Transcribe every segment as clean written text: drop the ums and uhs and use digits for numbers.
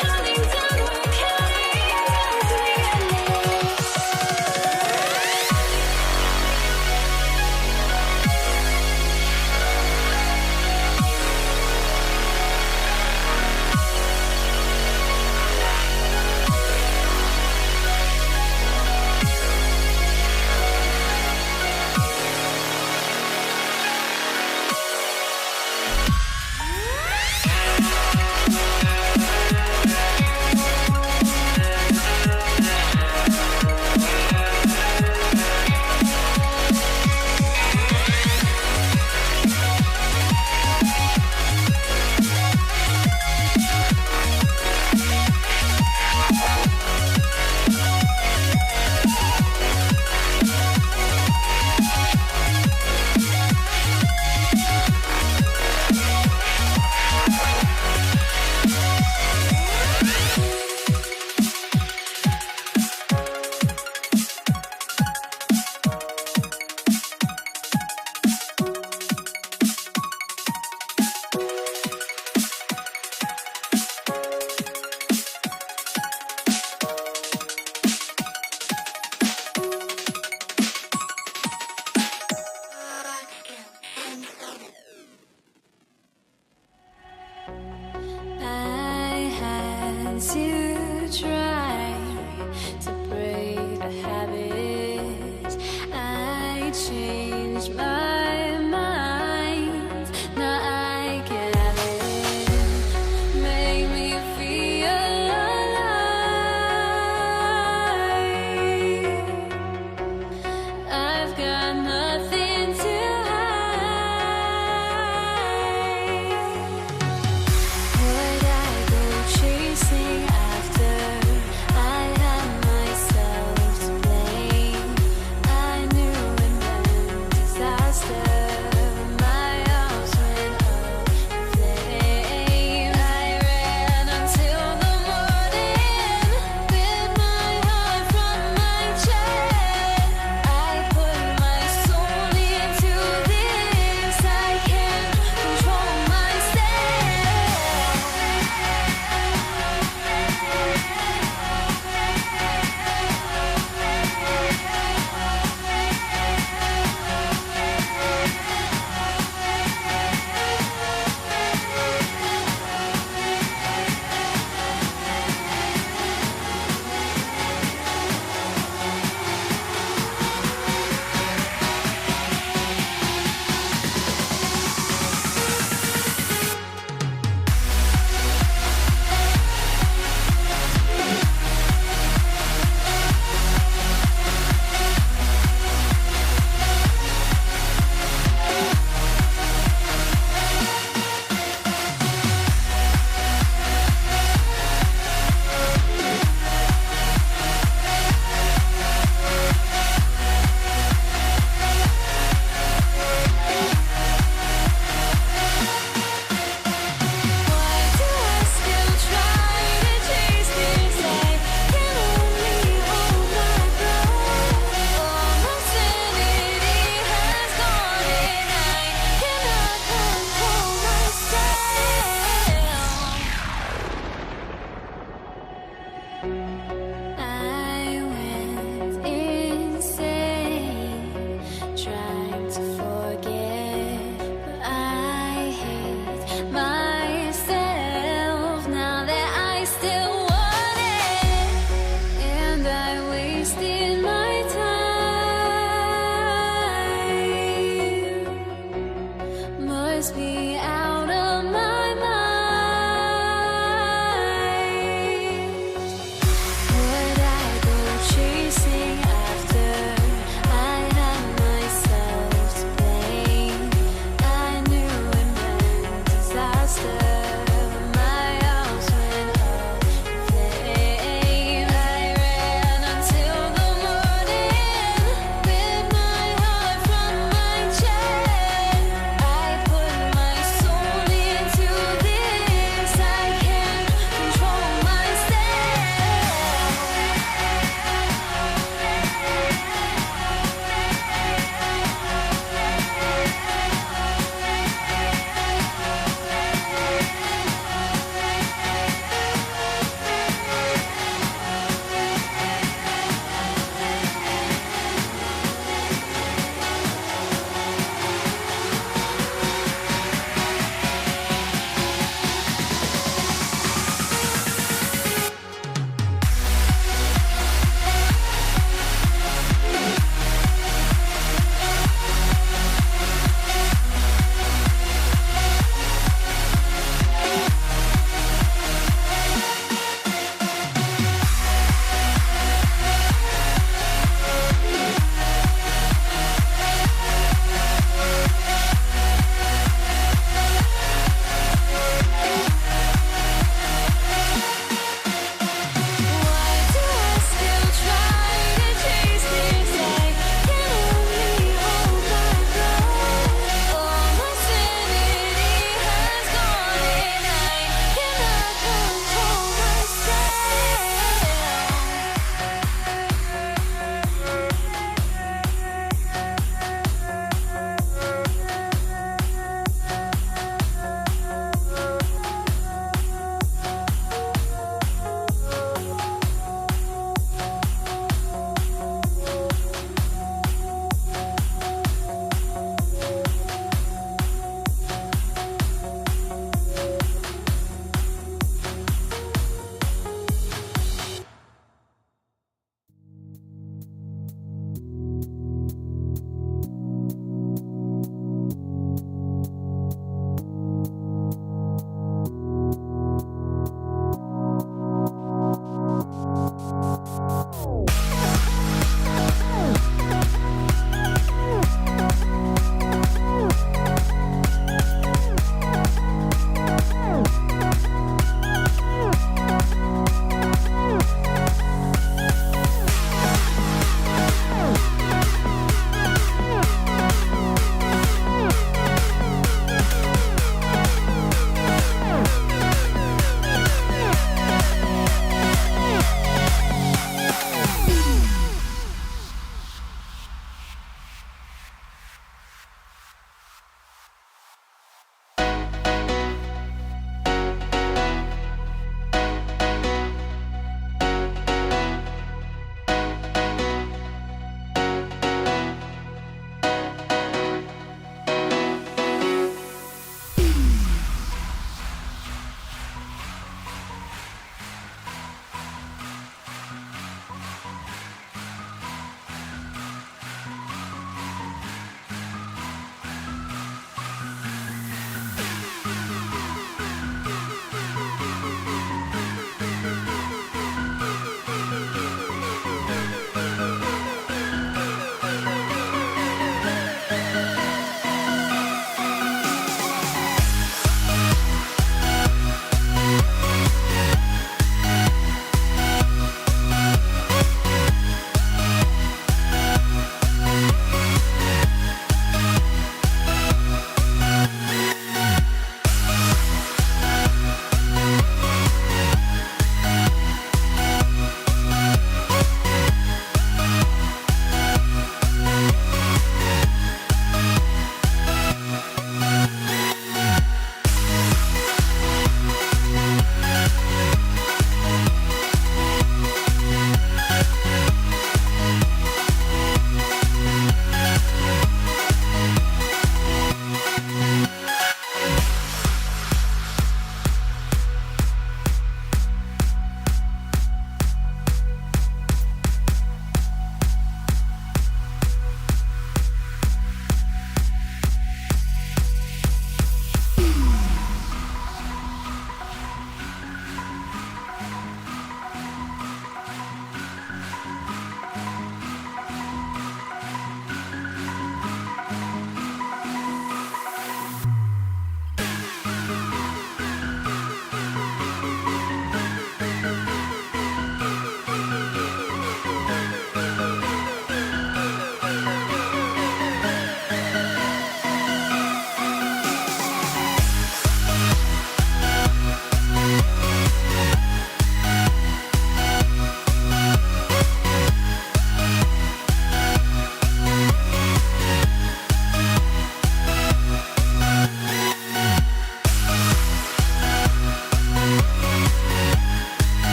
Counting down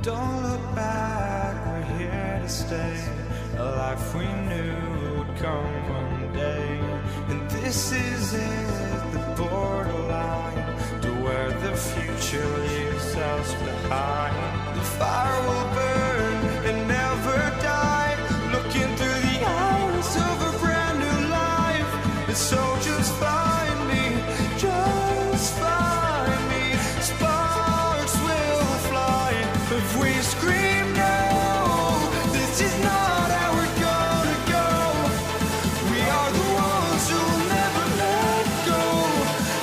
Don't look back, we're here to stay. A life we knew would come one day. And this is it, the borderline to where the future leaves us behind. The fire will burn and never die, looking through the eyes of a brand new life. And so just find me, just find me. Sparks will fly if we scream no. This is not how we're gonna go. We are the ones who will never let go.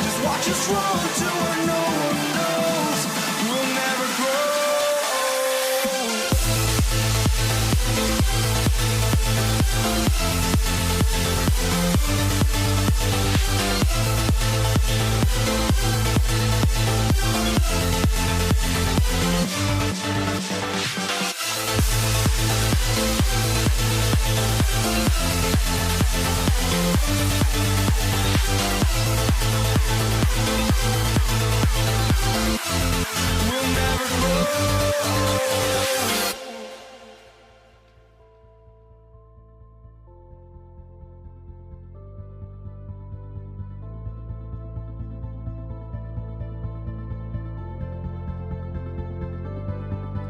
Just watch us run to where no one knows. We'll never grow. We'll never grow.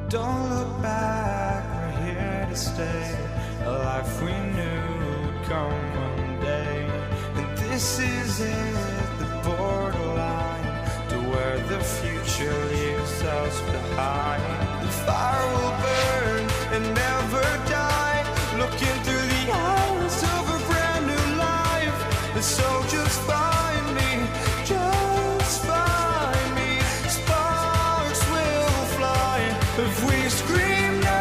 Don't look back, we're here to stay. A life we knew would come one day. And this is it, the borderline to where the future leaves us behind. The fire will burn and never die, looking through the eyes of a brand new life. And so just find me, just find me. Sparks will fly if we scream no.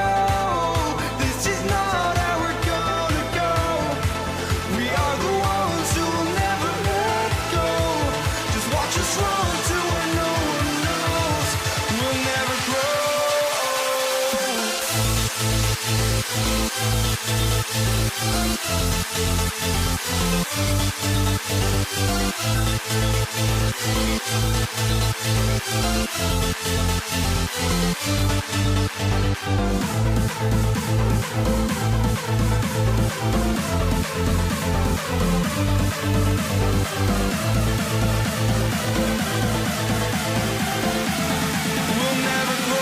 This is not how we're gonna go. We are the ones who will never let go. Just watch us run to where no one knows. We'll never grow. We'll never grow.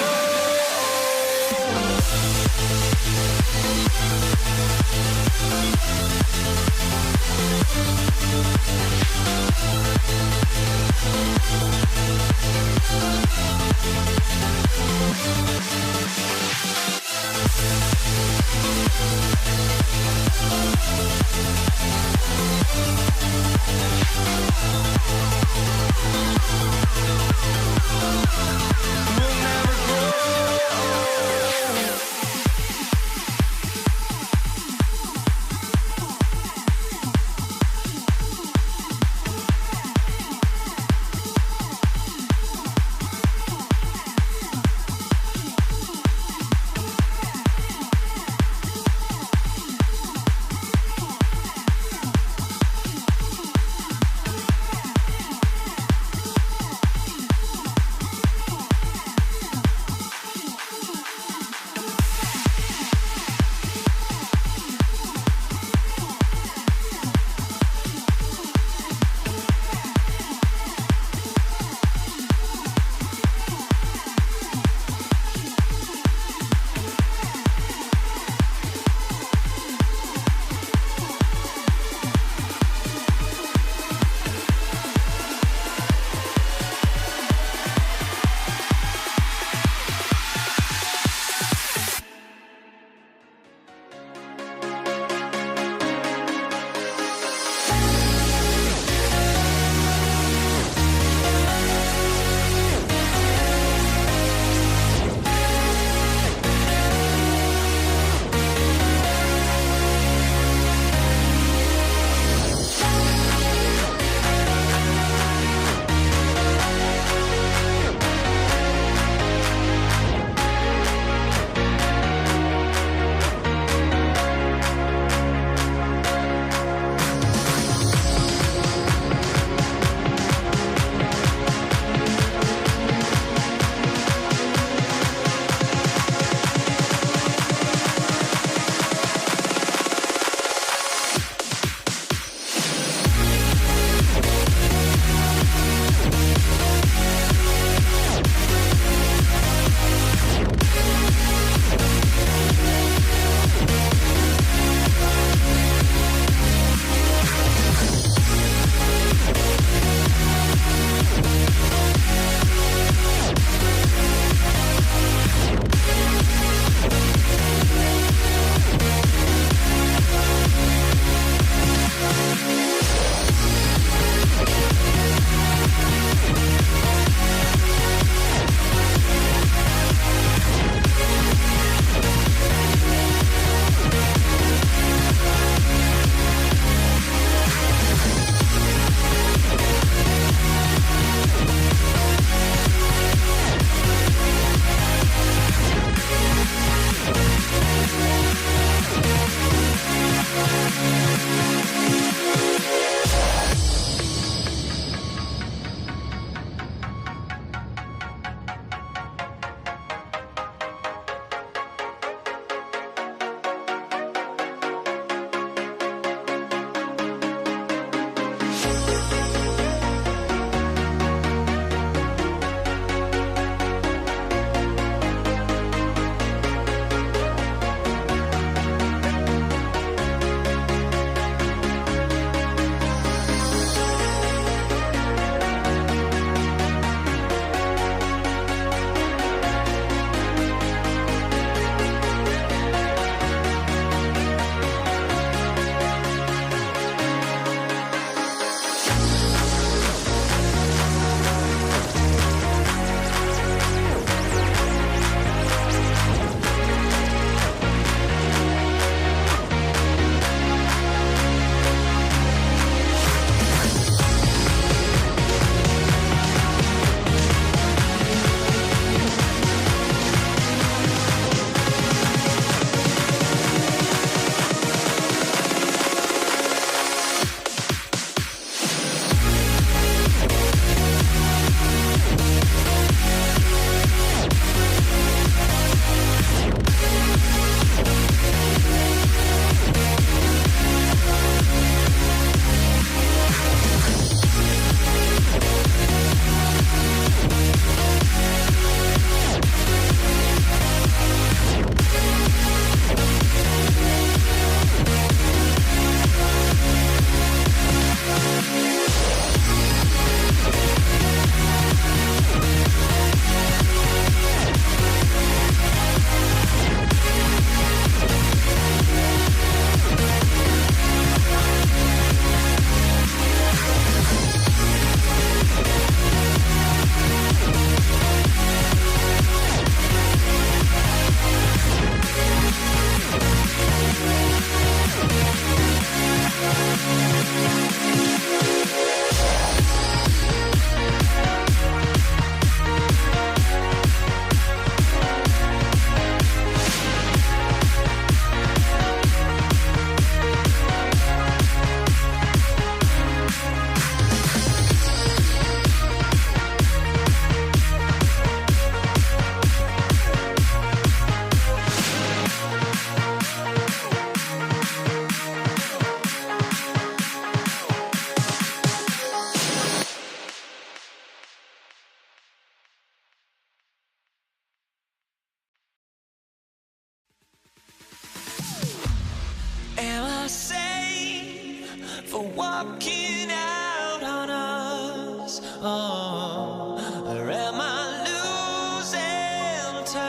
walking out on us? Oh, or am I losing touch?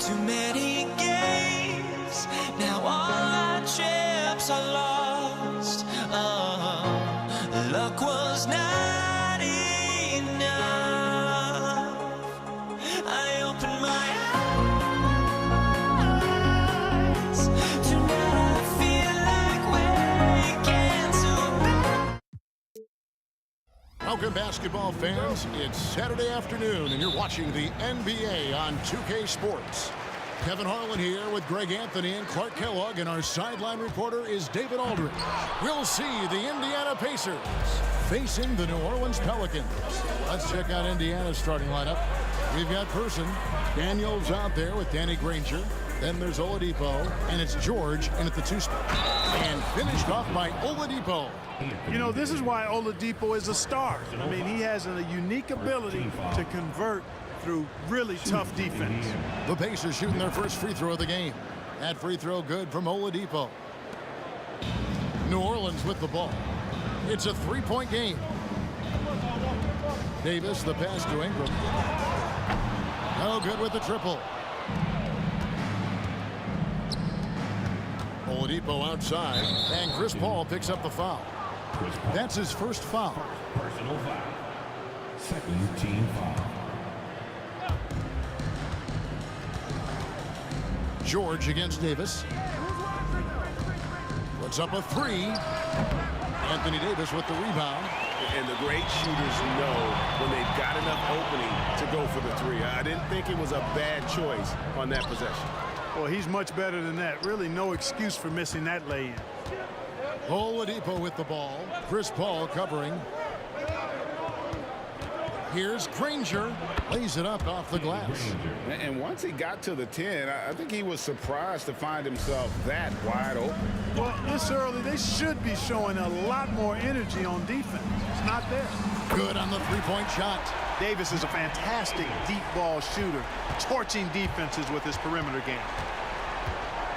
Too many games, now all our chips are lost. Oh, luck was not enough. I opened my eyes. Tonight I feel like waking to. Welcome, basketball fans. It's Saturday afternoon, and you're watching the NBA on 2K Sports. Kevin Harlan here with Greg Anthony and Clark Kellogg, and our sideline reporter is David Aldridge. We'll see the Indiana Pacers facing the New Orleans Pelicans. Let's check out Indiana's starting lineup. We've got Person. Daniels out there with Danny Granger. Then there's Oladipo, and it's George in at the 2 spot. And finished off by Oladipo. You know, this is why Oladipo is a star. I mean, he has a unique ability to convert through really tough defense. The Pacers shooting their first free throw of the game. That free throw good from Oladipo. New Orleans with the ball. It's a 3-point game. Davis, the pass to Ingram. No good with the triple. Oladipo outside, and Chris Paul picks up the foul. That's his first foul. Personal foul. Second team foul. George against Davis. Puts up a 3. Anthony Davis with the rebound. And the great shooters know when they've got enough opening to go for the 3. I didn't think it was a bad choice on that possession. Well, he's much better than that. Really no excuse for missing that lay-in. Oladipo with the ball. Chris Paul covering. Here's Granger. Lays it up off the glass. And once he got to the 10, I think he was surprised to find himself that wide open. Well, this early, they should be showing a lot more energy on defense. It's not there. Good on the 3-point shot. Davis is a fantastic deep ball shooter, torching defenses with his perimeter game.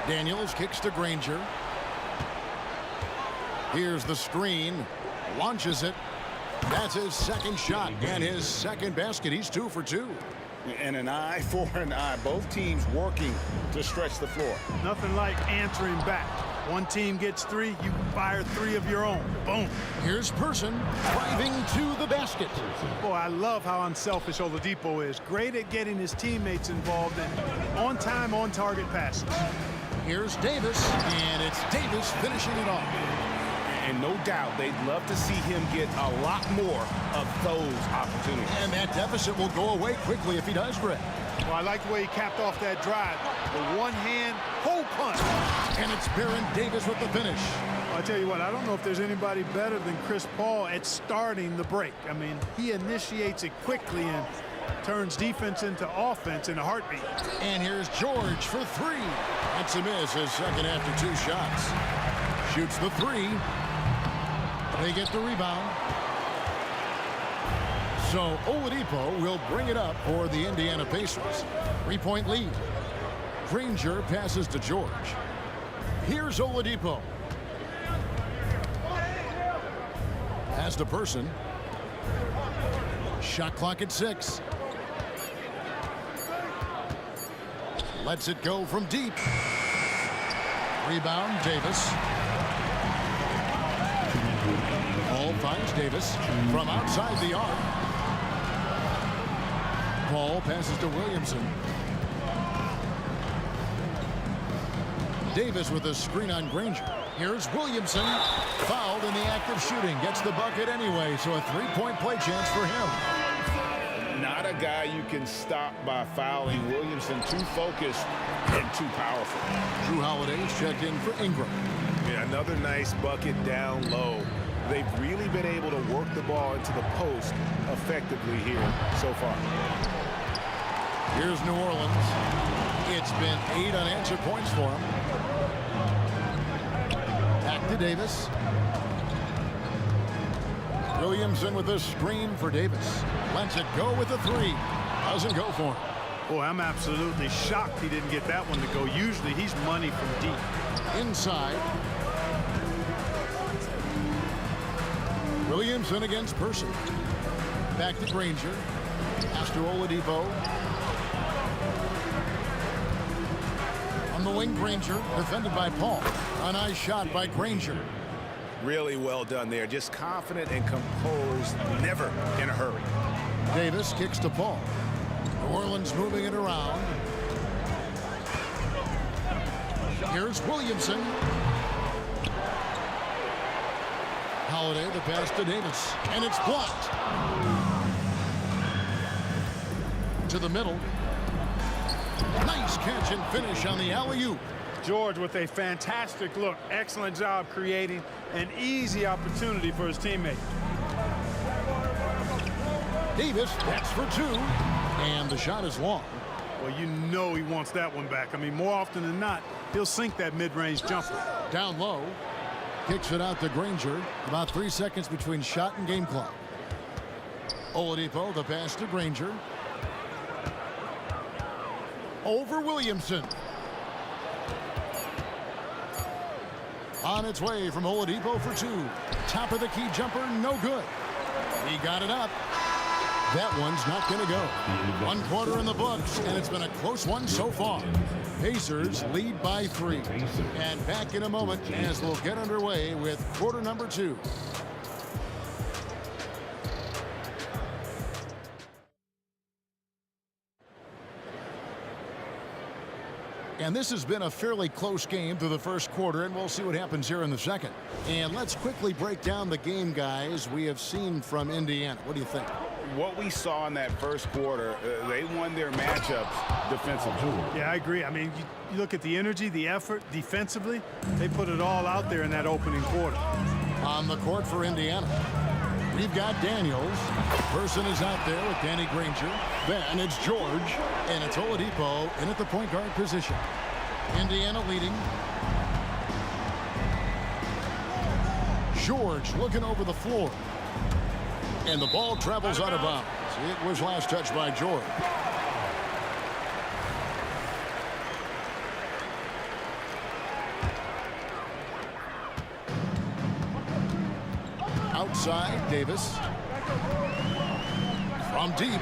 Daniels kicks to Granger. Here's the screen. Launches it. That's his second shot and his second basket. He's 2 for 2. And an eye for an eye. Both teams working to stretch the floor. Nothing like answering back. One team gets 3, you fire 3 of your own. Boom. Here's Person driving to the basket. Boy, I love how unselfish Oladipo is. Great at getting his teammates involved in on-time, on-target passes. Here's Davis, and it's Davis finishing it off. And no doubt they'd love to see him get a lot more of those opportunities. And that deficit will go away quickly if he does, Greg. Well, I like the way he capped off that drive. The one-hand hole punch. And it's Baron Davis with the finish. Well, I tell you what, I don't know if there's anybody better than Chris Paul at starting the break. I mean, he initiates it quickly and turns defense into offense in a heartbeat. And here's George for 3. That's a miss, his second after 2 shots. Shoots the 3. They get the rebound. So Oladipo will bring it up for the Indiana Pacers. 3-point lead. Granger passes to George. Here's Oladipo. Pass to Person. Shot clock at 6. Lets it go from deep. Rebound, Davis. Paul finds Davis from outside the arc. Paul passes to Williamson. Davis with a screen on Granger. Here's Williamson. Fouled in the act of shooting. Gets the bucket anyway, so a 3-point play chance for him. Not a guy you can stop by fouling. Williamson too focused and too powerful. Drew Holiday's checked in for Ingram. Yeah, another nice bucket down low. They've really been able to work the ball into the post effectively here so far. Here's New Orleans. It's been 8 unanswered points for him. Back to Davis. Williamson with a screen for Davis. Lets it go with a 3. Doesn't go for him. Boy, I'm absolutely shocked he didn't get that one to go. Usually he's money from deep. Inside. Williamson against Person. Back to Granger. Pass to Oladipo. On the wing, Granger, defended by Paul. A nice shot by Granger. Really well done there. Just confident and composed, never in a hurry. Davis kicks to Paul. New Orleans moving it around. Here's Williamson. Holiday, the pass to Davis, and it's blocked. To the middle. Nice catch and finish on the alley-oop. George with a fantastic look. Excellent job creating an easy opportunity for his teammate. Davis, that's for two. And the shot is long. Well, you know he wants that one back. I mean, more often than not, he'll sink that mid-range jumper. Down low. Kicks it out to Granger. About 3 seconds between shot and game clock. Oladipo, the pass to Granger. Over Williamson. On its way from Oladipo for two. Top of the key jumper, no good. He got it up. That one's not going to go. 1 quarter in the books, and it's been a close one so far. Pacers lead by 3. And back in a moment as we'll get underway with quarter number 2. And this has been a fairly close game through the first quarter, and we'll see what happens here in the second. And let's quickly break down the game, guys, we have seen from Indiana. What do you think? What we saw in that first quarter, they won their matchups defensively. Yeah, I agree. I mean, you look at the energy, the effort defensively, they put it all out there in that opening quarter. On the court for Indiana, we've got Daniels. Person is out there with Danny Granger. Then it's George, and it's Oladipo in at the point guard position. Indiana leading. George looking over the floor. And the ball travels out of bounds. It was last touched by George. Outside, Davis. From deep.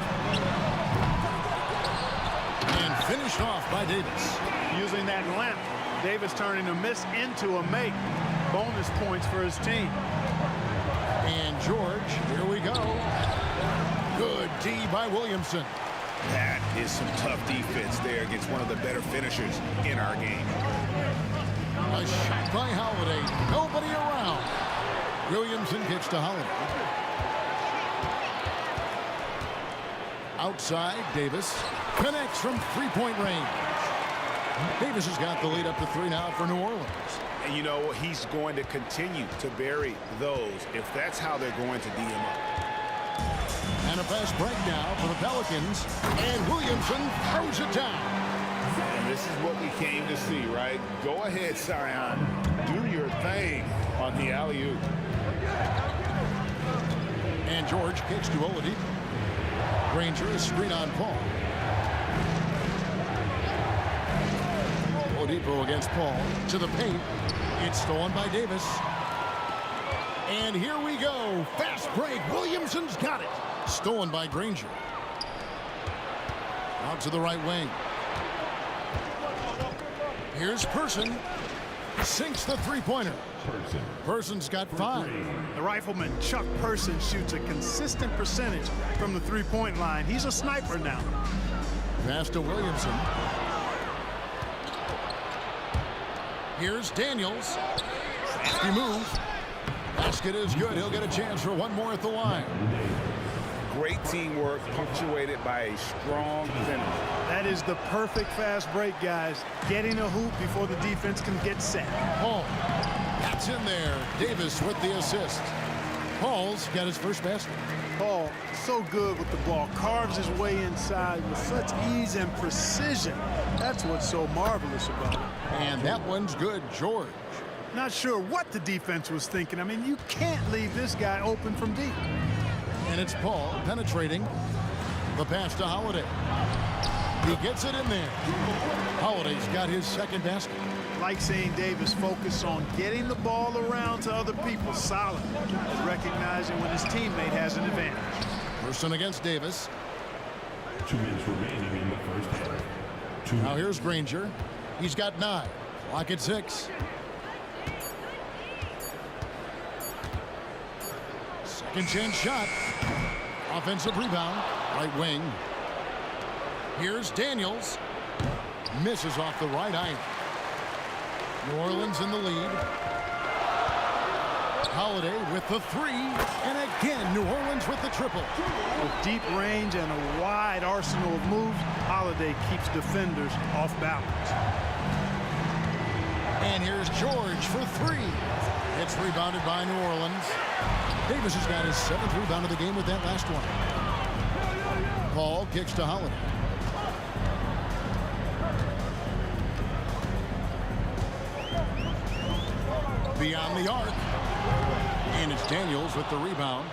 And finished off by Davis. Using that length, Davis turning a miss into a make. Bonus points for his team. And George, here we go. Good D by Williamson. That is some tough defense there against one of the better finishers in our game. A shot by Holiday. Nobody around. Williamson kicks to Holiday. Outside, Davis connects from three-point range. Davis has got the lead up to 3 now for New Orleans. And you know, he's going to continue to bury those if that's how they're going to D him up. And a fast break now for the Pelicans. And Williamson throws it down. And this is what we came to see, right? Go ahead, Zion. Do your thing on the alley-oop. And George kicks to Oladipo. Granger is screen on Paul. Oladipo against Paul. To the paint. It's stolen by Davis. And here we go. Fast break. Williamson's got it. Stolen by Granger. Out to the right wing. Here's Person. Sinks the three-pointer. Person's got 5. The rifleman Chuck Person shoots a consistent percentage from the three-point line. He's a sniper now. Pass to Williamson. Here's Daniels. Nasty move. Basket is good. He'll get a chance for one more at the line. Great teamwork punctuated by a strong finish. That is the perfect fast break, guys. Getting a hoop before the defense can get set. Paul. That's in there. Davis with the assist. Paul's got his first basket. Paul, so good with the ball. Carves his way inside with such ease and precision. That's what's so marvelous about it. And that one's good, George. Not sure what the defense was thinking. I mean, you can't leave this guy open from deep. And it's Paul penetrating. The pass to Holiday. He gets it in there. Holiday's got his second basket. like seeing Davis focus on getting the ball around to other people solid, recognizing when his teammate has an advantage. Person against Davis. 2 minutes remaining in the first half. Now here's Granger. He's got 9. Clock at 6. Second chance shot. Offensive rebound. Right wing. Here's Daniels. Misses off the right eye. New Orleans in the lead. Holiday with the 3. And again, New Orleans with the triple. With deep range and a wide arsenal of moves, Holiday keeps defenders off balance. And here's George for 3. It's rebounded by New Orleans. Davis has got his 7th rebound of the game with that last one. Paul kicks to Holiday. Beyond the arc. And it's Daniels with the rebound.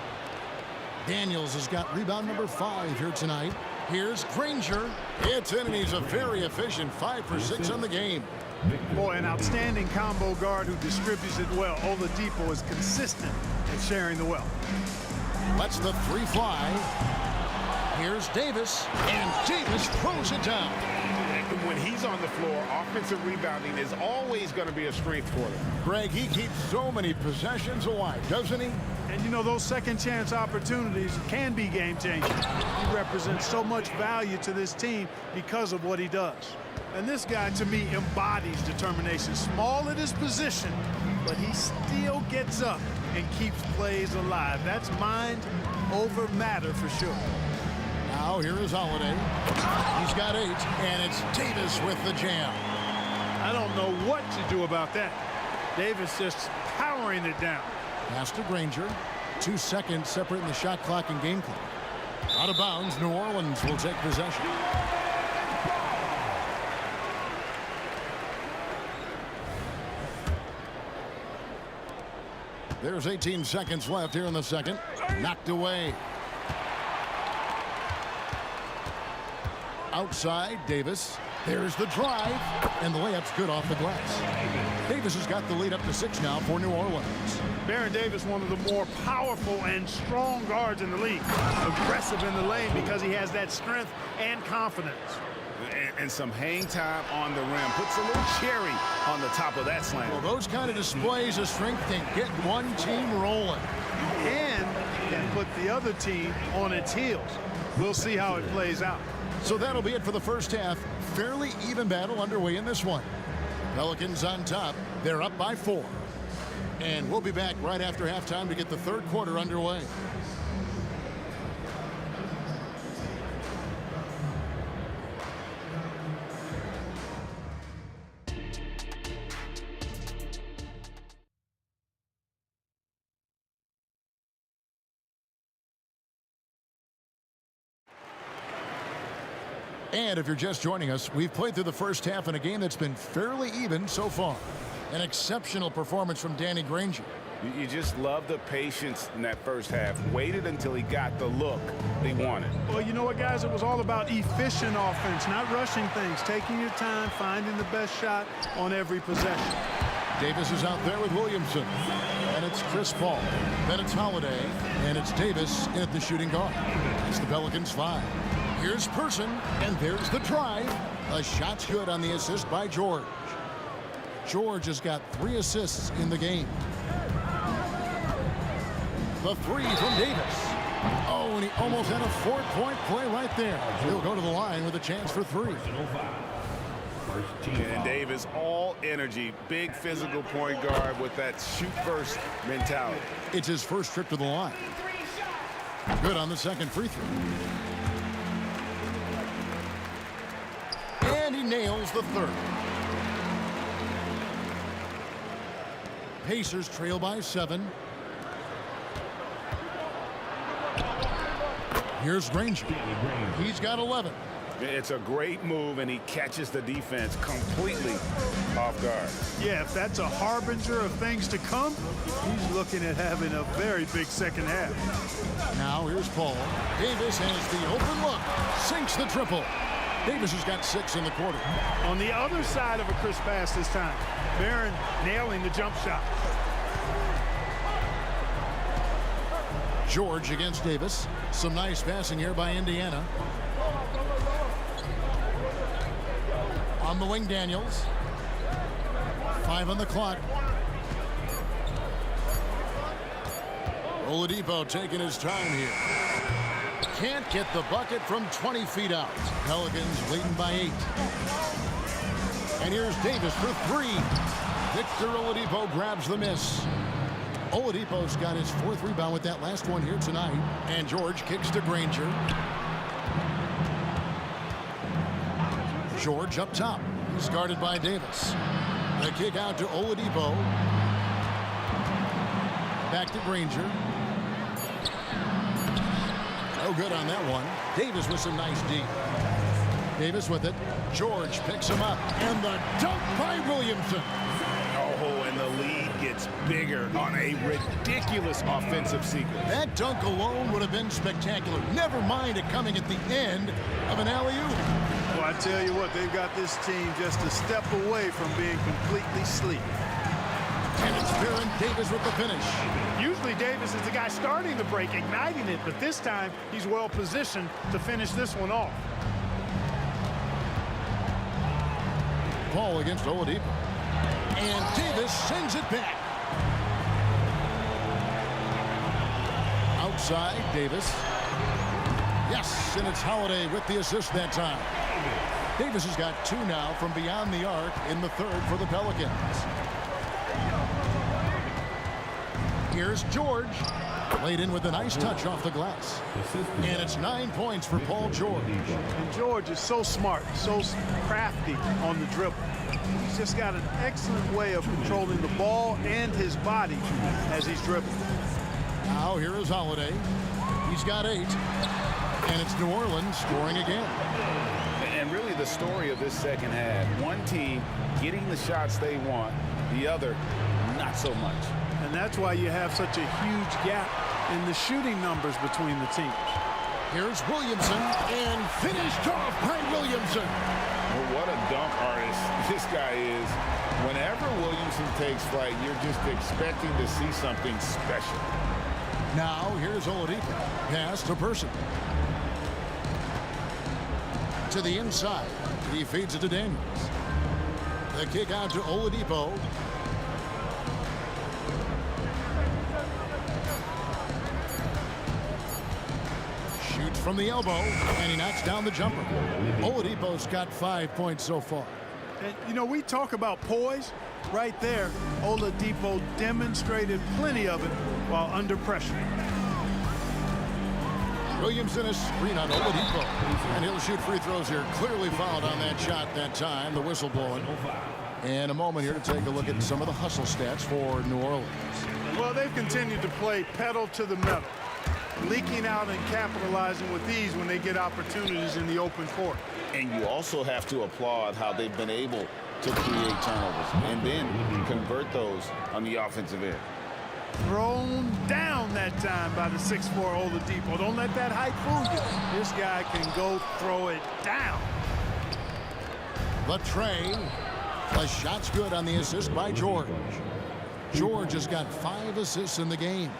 Daniels has got rebound number 5 here tonight. Here's Granger. It's in, and he's a very efficient 5 for 6 on the game. Boy, an outstanding combo guard who distributes it well. Oladipo is consistent at sharing the wealth. Lets the 3 fly. Here's Davis, and Davis throws it down. When he's on the floor, offensive rebounding is always going to be a strength for them. Greg, he keeps so many possessions alive, doesn't he? And you know, those second chance opportunities can be game changing. He represents so much value to this team because of what he does. And this guy, to me, embodies determination. Small at his position, but he still gets up and keeps plays alive. That's mind over matter for sure. Now here is Holiday. He's got 8, and it's Davis with the jam. I don't know what to do about that. Davis just powering it down. Pass to Granger. 2 seconds separating the shot clock and game clock. Out of bounds, New Orleans will take possession. There's 18 seconds left here in the second. Knocked away. Outside, Davis. There's the drive, and the layup's good off the glass. Davis has got the lead up to 6 now for New Orleans. Baron Davis, one of the more powerful and strong guards in the league. Aggressive in the lane because he has that strength and confidence. And some hang time on the rim. Puts a little cherry on the top of that slam. Well, those kind of displays of strength can get one team rolling. And can put the other team on its heels. We'll see how it plays out. So that'll be it for the first half. Fairly even battle underway in this one. Pelicans on top. They're up by 4. And we'll be back right after halftime to get the third quarter underway. And if you're just joining us, we've played through the first half in a game that's been fairly even so far. An exceptional performance from Danny Granger. You just love the patience in that first half. Waited until he got the look he wanted. Well, you know what, guys? It was all about efficient offense, not rushing things, taking your time, finding the best shot on every possession. Davis is out there with Williamson. And it's Chris Paul. Then it's Holiday. And it's Davis at the shooting guard. It's the Pelicans 5. Here's Person, and there's the drive. A shot's good on the assist by George. George has got 3 assists in the game. The 3 from Davis. Oh, and he almost had a 4-point play right there. He'll go to the line with a chance for 3. And Davis, all energy, big physical point guard with that shoot-first mentality. It's his first trip to the line. Good on the second free throw. And he nails the 3rd. Pacers trail by 7. Here's Granger. He's got 11. It's a great move, and he catches the defense completely off guard. Yeah, if that's a harbinger of things to come, he's looking at having a very big second half. Now here's Paul. Davis has the open look. Sinks the triple. Davis has got 6 in the quarter. On the other side of a crisp pass this time. Barron nailing the jump shot. George against Davis. Some nice passing here by Indiana. On the wing, Daniels. 5 on the clock. Oladipo taking his time here. Can't get the bucket from 20 feet out. Pelicans leading by 8. And here's Davis for 3. Victor Oladipo grabs the miss. Oladipo's got his 4th rebound with that last one here tonight. And George kicks to Granger. George up top. He's guarded by Davis. The kick out to Oladipo. Back to Granger. No good on that one. Davis with some nice D. Davis with it. George picks him up. And the dunk by Williamson. Oh, and the lead gets bigger on a ridiculous offensive sequence. That dunk alone would have been spectacular. Never mind it coming at the end of an alley-oop. Well, I tell you what, they've got this team just a step away from being completely asleep. And it's Baron Davis with the finish. Usually Davis is the guy starting the break, igniting it, but this time he's well positioned to finish this one off. Ball against Oladipo. And Davis sends it back. Outside, Davis. Yes, and it's Holiday with the assist that time. Davis has got 2 now from beyond the arc in the 3rd for the Pelicans. Here's George. Laid in with a nice touch off the glass. And it's 9 points for Paul George. And George is so smart, so crafty on the dribble. He's just got an excellent way of controlling the ball and his body as he's dribbling. Now here is Holiday. He's got 8. And it's New Orleans scoring again. And really the story of this second half, one team getting the shots they want, the other not so much. And that's why you have such a huge gap in the shooting numbers between the teams. Here's Williamson, and finished off by Williamson. Well, what a dunk artist this guy is. Whenever Williamson takes flight, you're just expecting to see something special. Now here's Oladipo. Pass to Person. To the inside. He feeds it to Daniels. The kick out to Oladipo. Shoots from the elbow, and he knocks down the jumper. Oladipo's got 5 points so far. And, you know, we talk about poise. Right there, Oladipo demonstrated plenty of it while under pressure. Williamson is screen on Oladipo. And he'll shoot free throws here. Clearly fouled on that shot that time. The whistle blowing. And a moment here to take a look at some of the hustle stats for New Orleans. Well, they've continued to play pedal to the metal, leaking out and capitalizing with ease when they get opportunities in the open court. And you also have to applaud how they've been able to create turnovers and then convert those on the offensive end. Thrown down that time by the 6'4" Oladipo. Don't let that height fool you. This guy can go throw it down. The tray. The shot's good on the assist by George. George has got 5 assists in the game.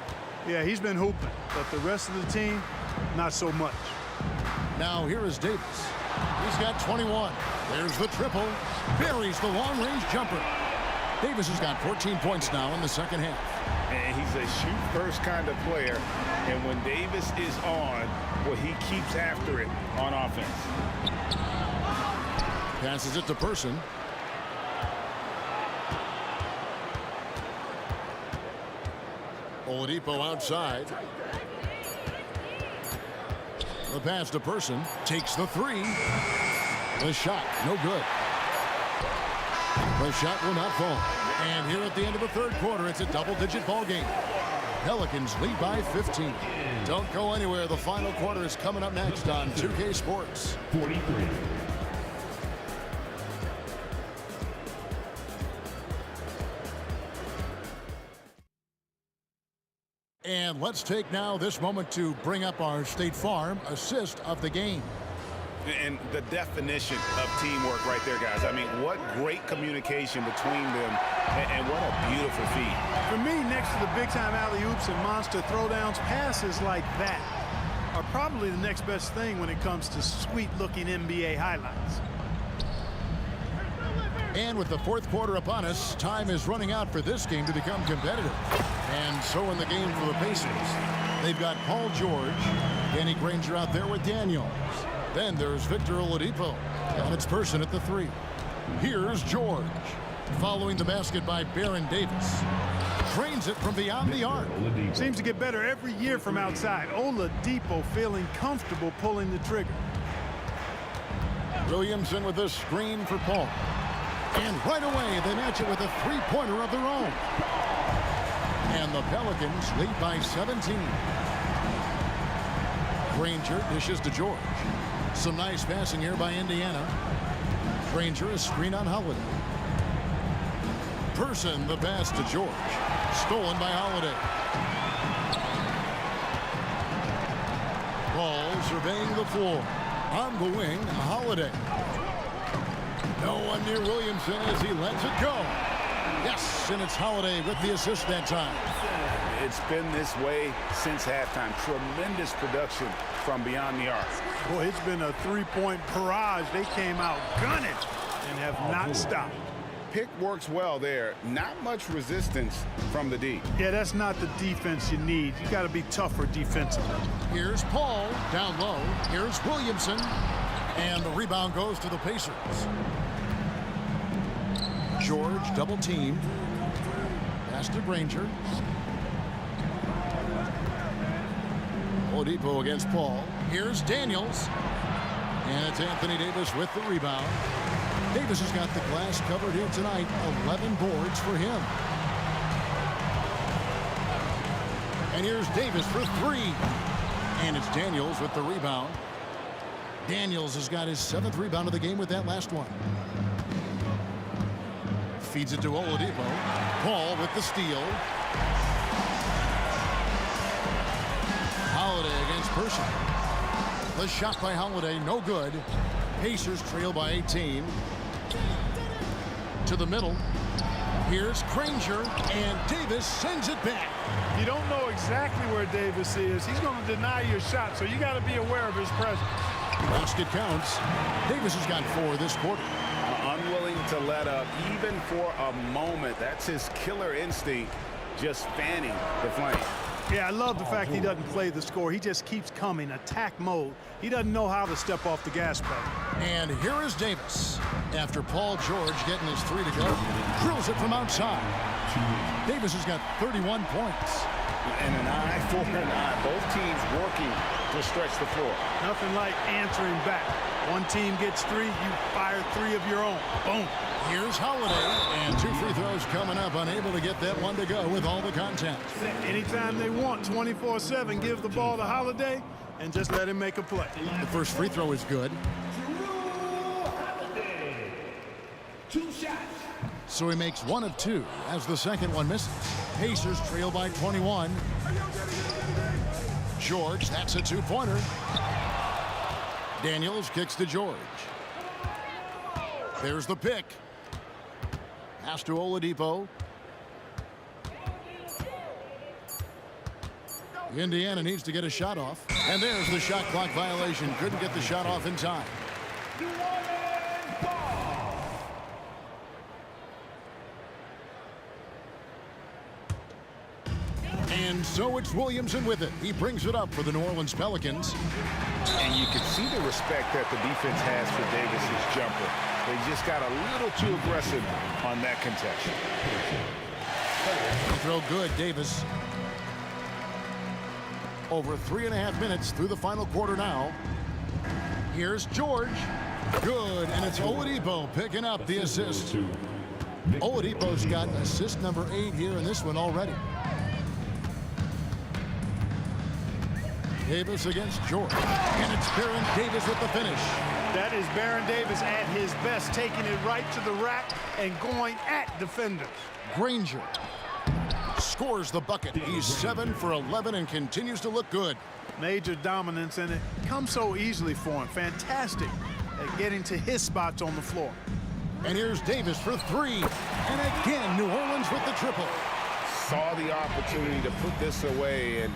Yeah, he's been hooping, but the rest of the team, not so much. Now here is Davis. He's got 21. There's the triple. Buries the long-range jumper. Davis has got 14 points now in the second half. And he's a shoot-first kind of player. And when Davis is on, well, he keeps after it on offense. Passes it to Person. Oladipo outside. The pass to Person. Takes the 3. The shot, no good. The shot will not fall. And here at the end of the 3rd quarter, it's a double-digit ball game. Pelicans lead by 15. Don't go anywhere. The final quarter is coming up next on 2K Sports. 43. And let's take now this moment to bring up our State Farm assist of the game. And the definition of teamwork right there, guys. I mean, what great communication between them, and what a beautiful feed. For me, next to the big-time alley-oops and monster throwdowns, passes like that are probably the next best thing when it comes to sweet-looking NBA highlights. And with the fourth quarter upon us, time is running out for this game to become competitive. And so in the game for the Pacers, they've got Paul George, Danny Granger out there with Daniels. Then there's Victor Oladipo, and it's Person at the 3. Here's George, following the basket by Baron Davis. Drains it from beyond the arc. Seems to get better every year from outside. Oladipo feeling comfortable pulling the trigger. Williamson with a screen for Paul. And right away, they match it with a three-pointer of their own. And the Pelicans lead by 17. Granger dishes to George. Some nice passing here by Indiana. Granger a screen on Holiday. Person the pass to George. Stolen by Holiday. Ball surveying the floor. On the wing, Holiday. No one near Williamson as he lets it go. Yes, and it's Holiday with the assist that time. It's been this way since halftime. Tremendous production from beyond the arc. Boy, it's been a three-point barrage. They came out gunning and have not stopped. Pick works well there. Not much resistance from the D. Yeah, that's not the defense you need. You got to be tougher defensively. Here's Paul down low. Here's Williamson. And the rebound goes to the Pacers. George double teamed. Pass to Granger. Oladipo against Paul. Here's Daniels. And it's Anthony Davis with the rebound. Davis has got the glass covered here tonight. 11 boards for him. And here's Davis for 3. And it's Daniels with the rebound. Daniels has got his 7th rebound of the game with that last one. Feeds it to Oladipo. Paul with the steal. Holiday against Person. The shot by Holiday, no good. Pacers trail by 18. To the middle. Here's Granger, and Davis sends it back. You don't know exactly where Davis is. He's going to deny your shot, so you got to be aware of his presence. Basket counts. Davis has got 4 this quarter. Unwilling to let up even for a moment. That's his killer instinct, just fanning the flame. Yeah, I love the fact he doesn't play the score. He just keeps coming, attack mode. He doesn't know how to step off the gas pedal. And here is Davis. After Paul George getting his 3 to go, drills it from outside. Davis has got 31 points. And an eye for an eye. Both teams working to stretch the floor. Nothing like answering back. One team gets 3, you fire 3 of your own. Boom. Here's Holiday, and 2 free throws coming up, unable to get that one to go with all the contact. Anytime they want, 24/7, give the ball to Holiday and just let him make a play. The first free throw is good. 2 shots. So he makes 1 of 2 as the second one misses. Pacers trail by 21. George, that's a 2-pointer. Daniels kicks to George. There's the pick. Pass to Oladipo. Indiana needs to get a shot off. And there's the shot clock violation. Couldn't get the shot off in time. And so it's Williamson with it. He brings it up for the New Orleans Pelicans. And you can see the respect that the defense has for Davis's jumper. They just got a little too aggressive on that contention. Throw good, Davis. Over 3.5 minutes through the final quarter now. Here's George. Good, and it's Oladipo picking up the assist. Oladipo's got assist number 8 here in this one already. Davis against George. And it's Baron Davis with the finish. That is Baron Davis at his best, taking it right to the rack and going at defenders. Granger scores the bucket. He's 7 for 11 and continues to look good. Major dominance, and it comes so easily for him. Fantastic at getting to his spots on the floor. And here's Davis for 3. And again, New Orleans with the triple. Saw the opportunity to put this away and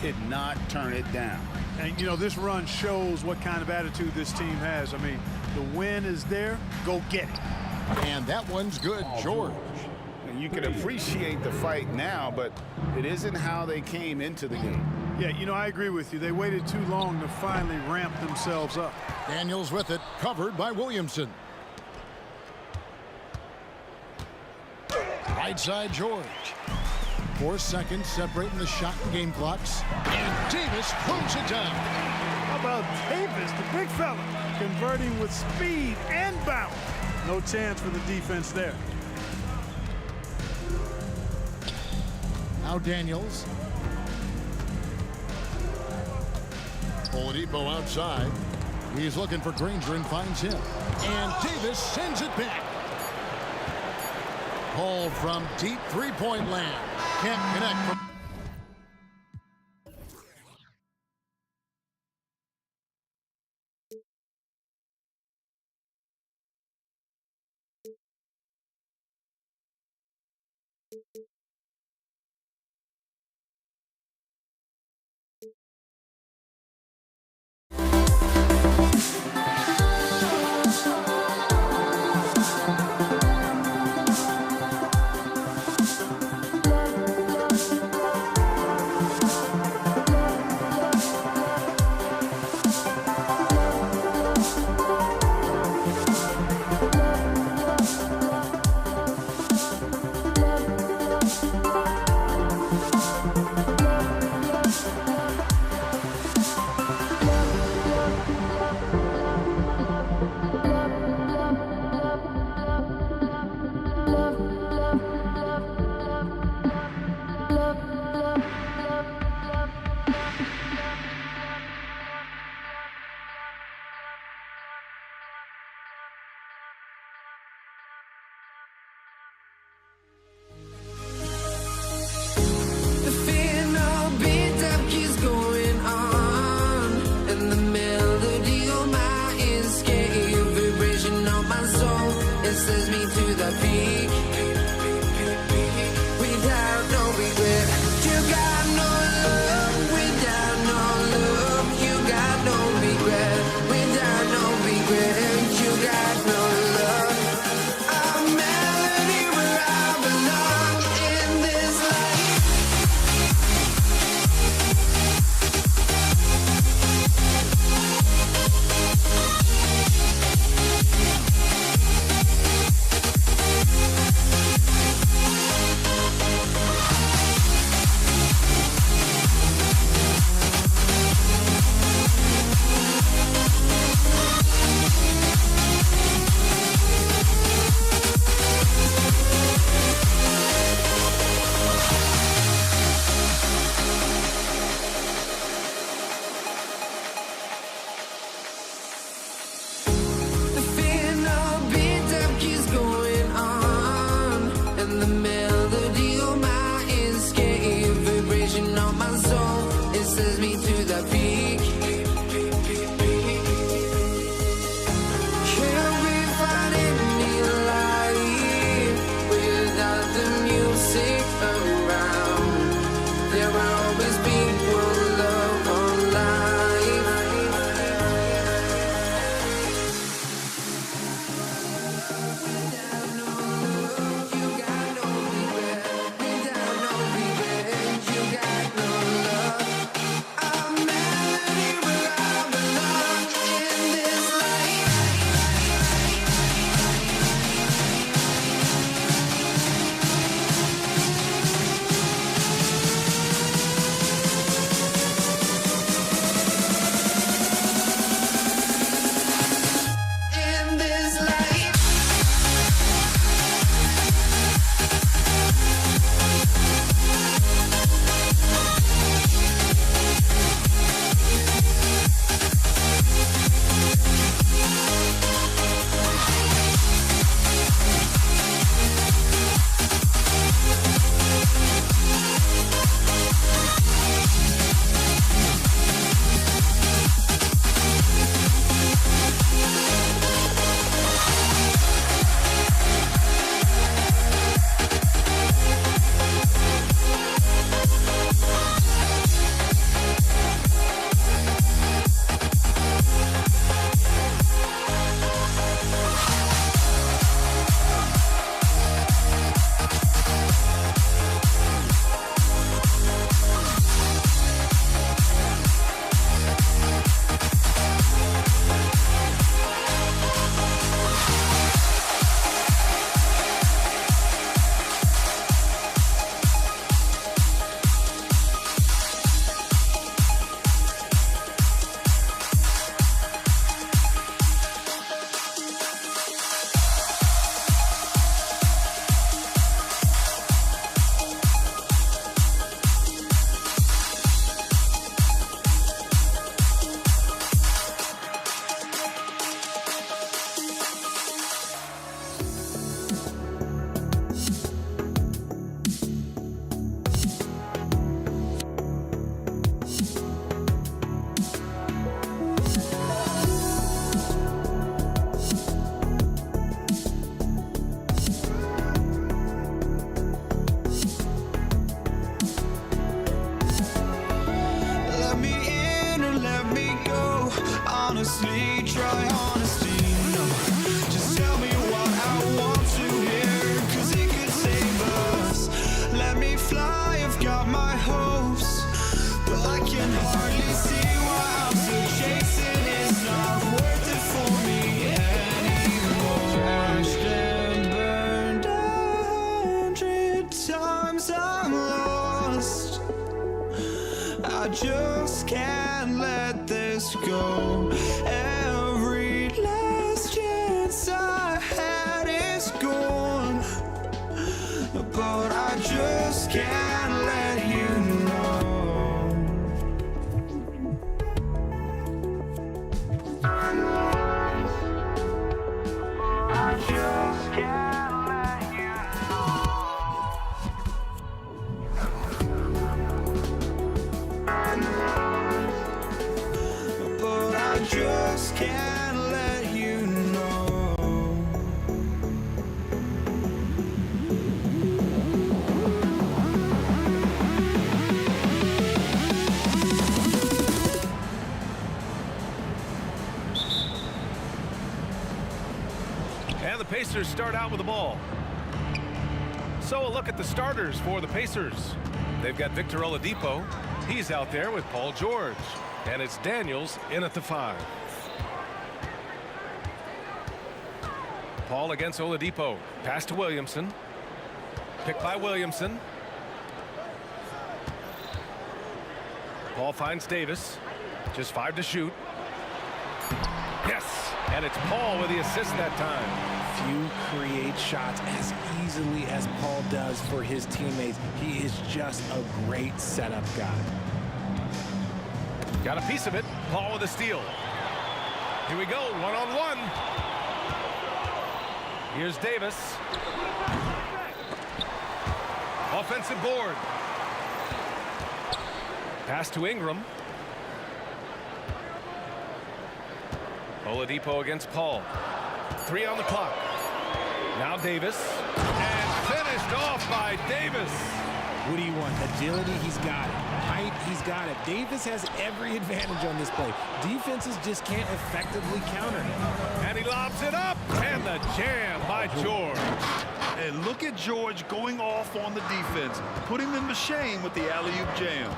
did not turn it down. And, you know, this run shows what kind of attitude this team has. I mean, the win is there. Go get it. And that one's good, George. And you can appreciate the fight now, but it isn't how they came into the game. Yeah, you know, I agree with you. They waited too long to finally ramp themselves up. Daniels with it, covered by Williamson. Right side, George. 4 seconds separating the shot and game clocks. And Davis closes it down. How about Davis, the big fella, converting with speed and bounce. No chance for the defense there. Now Daniels. Oladipo outside. He's looking for Granger and finds him. And Davis sends it back. Pulled from deep three-point land. Can't connect from... Sends me to the peak without no regret. You got no love without no love. You got no regret without no regret. You got no love. A melody where I belong in this life. Sends me to the peak. Can't we find any light without the music around? There will always be one love on life. Without no love, you got no regret. Without no regret, you got no love. A melody let me in or let me go. Honestly, try honesty, no. Just tell me what I want to hear, 'cause it could save us. Let me fly, I've got my hopes, but I can hardly see why I'm still chasing. It's not worth it for me anymore. Crashed and burned 100 times, I'm lost. I just can't let this go. Every last chance I had is gone, but I just can't let you know. I just can't let you know. But I just can't let you know. And the Pacers start out with the ball. So a look at the starters for the Pacers. They've got Victor Oladipo. He's out there with Paul George. And it's Daniels in at the 5. Paul against Oladipo. Pass to Williamson. Picked by Williamson. Paul finds Davis. Just 5 to shoot. Yes! And it's Paul with the assist that time. Few create shots as easily as Paul does for his teammates. He is just a great setup guy. Got a piece of it. Paul with a steal. Here we go, one-on-one. Here's Davis. Offensive board. Pass to Ingram. Oladipo against Paul. 3 on the clock. Now Davis. And finished off by Davis. What do you want? Agility, he's got it. Height, he's got it. Davis has every advantage on this play. Defenses just can't effectively counter him. And he lobs it up. And the jam by George. And look at George going off on the defense, putting them to shame with the alley-oop jam.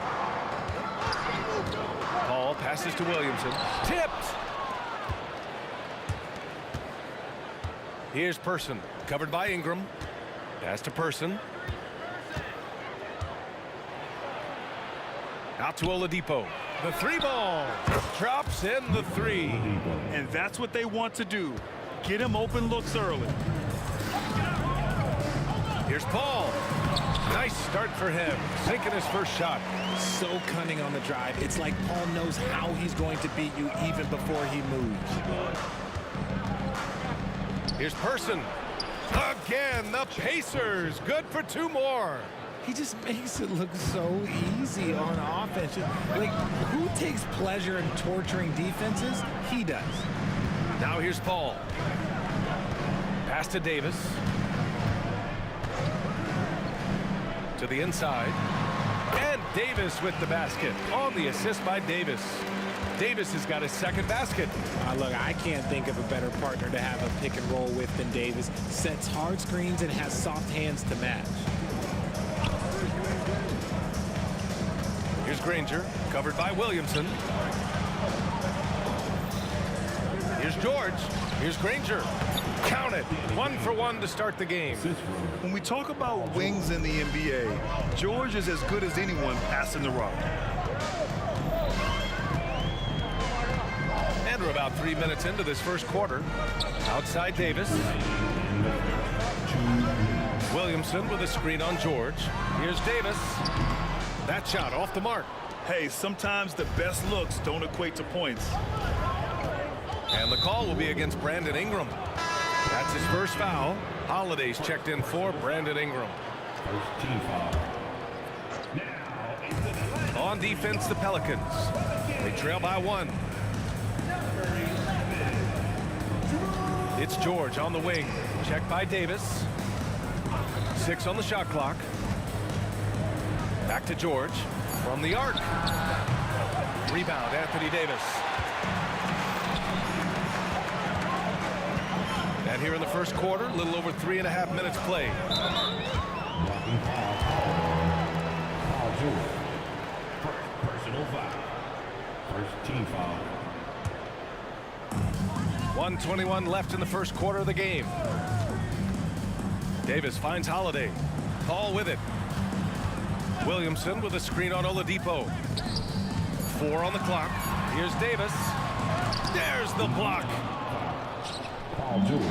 Paul passes to Williamson. Tipped. Here's Person, covered by Ingram. Pass to Person. Out to Oladipo. The 3 ball. Drops in the 3. And that's what they want to do. Get him open looks early. Here's Paul. Nice start for him. Sinking his first shot. So cunning on the drive. It's like Paul knows how he's going to beat you even before he moves. Here's Person. Again, the Pacers. Good for 2 more. He just makes it look so easy on offense. Like, who takes pleasure in torturing defenses? He does. Now here's Paul. Pass to Davis. To the inside. And Davis with the basket. On the assist by Davis. Davis has got his second basket. Look, I can't think of a better partner to have a pick and roll with than Davis. Sets hard screens and has soft hands to match. Here's Granger, covered by Williamson. Here's George. Here's Granger. Count it. 1 for 1 to start the game. When we talk about wings in the NBA, George is as good as anyone passing the rock. And we're about 3 minutes into this first quarter. Outside Davis. Williamson with a screen on George. Here's Davis. That shot off the mark. Hey, sometimes the best looks don't equate to points. And the call will be against Brandon Ingram. That's his first foul. Holiday's checked in for Brandon Ingram. First team foul. On defense, the Pelicans. They trail by 1. It's George on the wing. Checked by Davis. 6 on the shot clock. Back to George from the arc. Rebound, Anthony Davis. And here in the first quarter, a little over 3.5 minutes played. Blocking foul. Paul George. First personal foul. First team foul. 1:21 left in the first quarter of the game. Davis finds Holiday. Paul with it. Williamson with a screen on Oladipo. 4 on the clock. Here's Davis. There's the block. Paul George.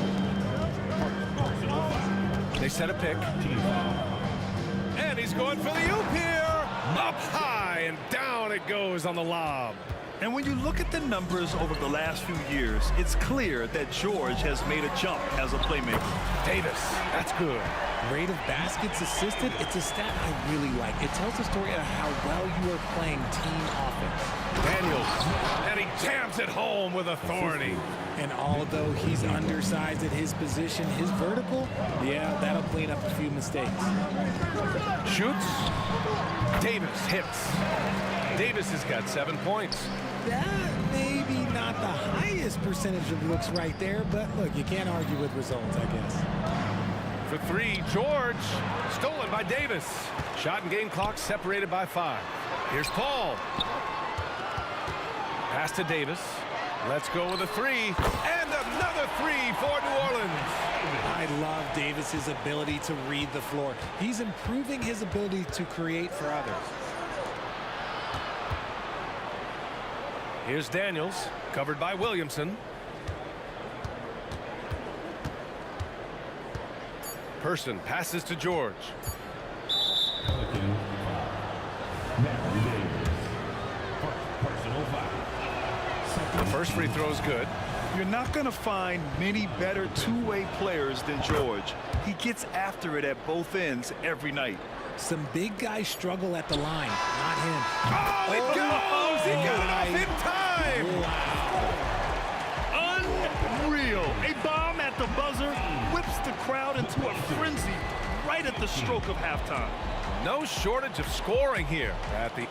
First personal foul. They set a pick. Team foul. And he's going for the oop here. Up high and down it goes on the lob. And when you look at the numbers over the last few years, it's clear that George has made a jump as a playmaker. Davis, that's good. Rate of baskets assisted, it's a stat I really like. It tells the story of how well you are playing team offense. Daniels, and he jams it home with authority. And although he's undersized at his position, his vertical, yeah, that'll clean up a few mistakes. Shoots. Davis hits. Davis has got 7 points. That maybe not the highest percentage of looks right there, but look, you can't argue with results, I guess. For 3, George. Stolen by Davis. Shot and game clock separated by 5. Here's Paul. Pass to Davis. Let's go with a 3. And another 3 for New Orleans. I love Davis's ability to read the floor. He's improving his ability to create for others. Here's Daniels, covered by Williamson. Person passes to George. Pelicans foul. Matthew Davis. First personal foul. The first free throw is good. You're not going to find many better two-way players than George. He gets after it at both ends every night. Some big guys struggle at the line, not him. Oh, it goes! He got it off in time! Unreal. A bomb at the buzzer whips the crowd into a frenzy right at the stroke of halftime. No shortage of scoring here at the...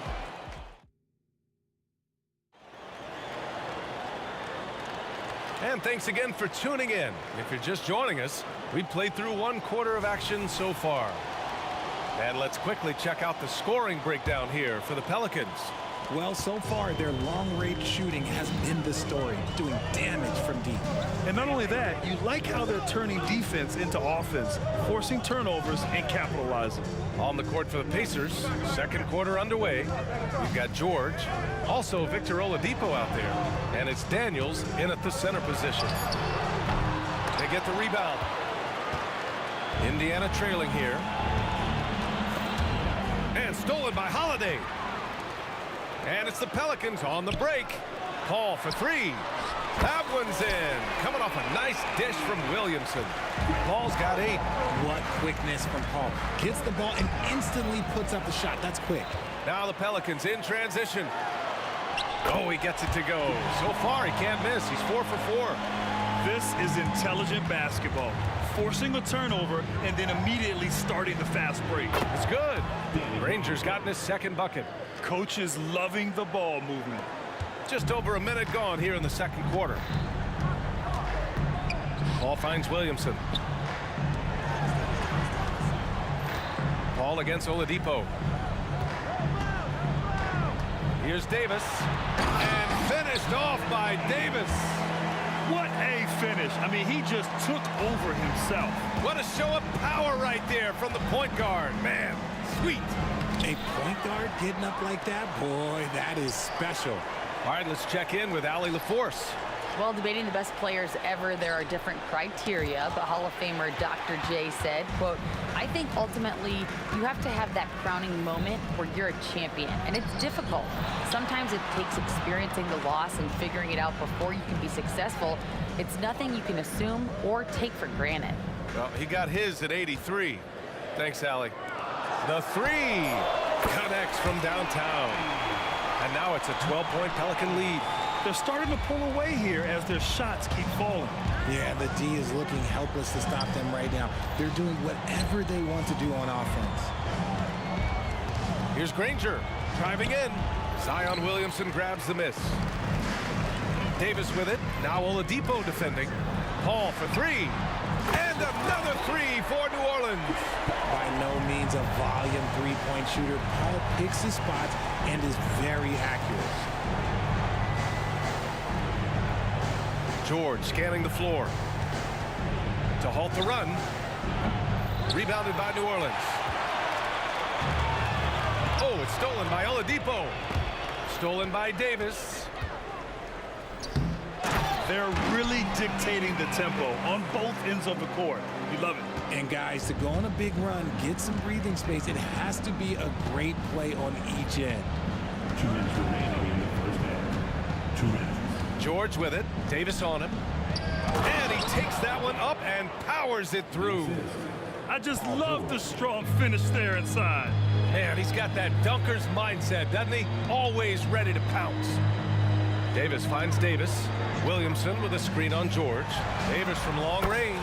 And thanks again for tuning in. If you're just joining us, we've played through 1 quarter of action so far. And let's quickly check out the scoring breakdown here for the Pelicans. Well, so far, their long-range shooting has been the story, doing damage from deep. And not only that, you like how they're turning defense into offense, forcing turnovers and capitalizing. On the court for the Pacers, second quarter underway. We've got George, also Victor Oladipo out there, and it's Daniels in at the center position. They get the rebound. Indiana trailing here. And stolen by Holiday. And it's the Pelicans on the break. Paul for 3. That one's in. Coming off a nice dish from Williamson. Paul's got 8. What quickness from Paul. Gets the ball and instantly puts up the shot. That's quick. Now the Pelicans in transition. Oh, he gets it to go. So far, he can't miss. He's 4 for 4. This is intelligent basketball. Forcing a turnover and then immediately starting the fast break. It's good. Rangers gotten his second bucket. Coach is loving the ball movement. Just over a minute gone here in the second quarter. Paul finds Williamson. Paul against Oladipo. Here's Davis. And finished off by Davis. What a finish. I mean, he just took over himself. What a show of power right there from the point guard. Man, sweet. A point guard getting up like that? Boy, that is special. All right, let's check in with Allie LaForce. Well, debating the best players ever, there are different criteria, but Hall of Famer Dr. J said, quote, I think ultimately you have to have that crowning moment where you're a champion, and it's difficult. Sometimes it takes experiencing the loss and figuring it out before you can be successful. It's nothing you can assume or take for granted. Well, he got his at 83. Thanks, Allie. The 3 connects from downtown. And now it's a 12-point Pelican lead. They're starting to pull away here as their shots keep falling. Yeah, the D is looking helpless to stop them right now. They're doing whatever they want to do on offense. Here's Granger driving in. Zion Williamson grabs the miss. Davis with it. Now Oladipo defending. Paul for three. And another three for New Orleans. By no means a volume three-point shooter, Paul picks his spots and is very accurate. George scanning the floor to halt the run. Rebounded by New Orleans. Oh, it's stolen by Oladipo. Stolen by Davis. They're really dictating the tempo on both ends of the court. You love it. And guys, to go on a big run, get some breathing space, it has to be a great play on each end. 2 minutes remaining in the first half. 2 minutes. George with it. Davis on him. And he takes that one up and powers it through. I just love the strong finish there inside. Man, he's got that dunker's mindset, doesn't he? Always ready to pounce. Davis finds Davis. Williamson with a screen on George. Davis from long range.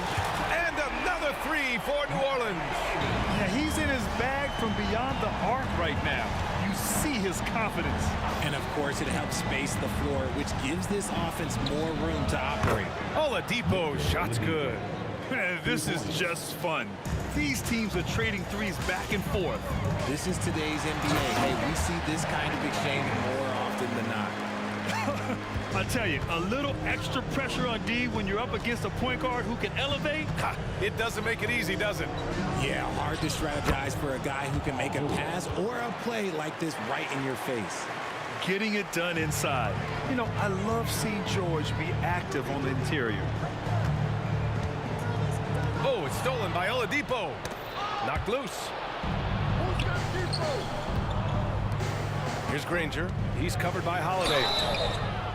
And another three for New Orleans. Yeah, he's in his bag from beyond the arc right now. You see his confidence. And of course, it helps space the floor, which gives this offense more room to operate. Oladipo's shot's good. This is just fun. These teams are trading threes back and forth. This is today's NBA. Hey, we see this kind of exchange more often than not. I tell you, a little extra pressure on D when you're up against a point guard who can elevate. Ha, it doesn't make it easy, does it? Yeah, hard to strategize for a guy who can make a pass or a play like this right in your face. Getting it done inside. You know, I love seeing George be active on the interior. Oh, it's stolen by Oladipo. Knocked loose. Here's Granger. He's covered by Holiday.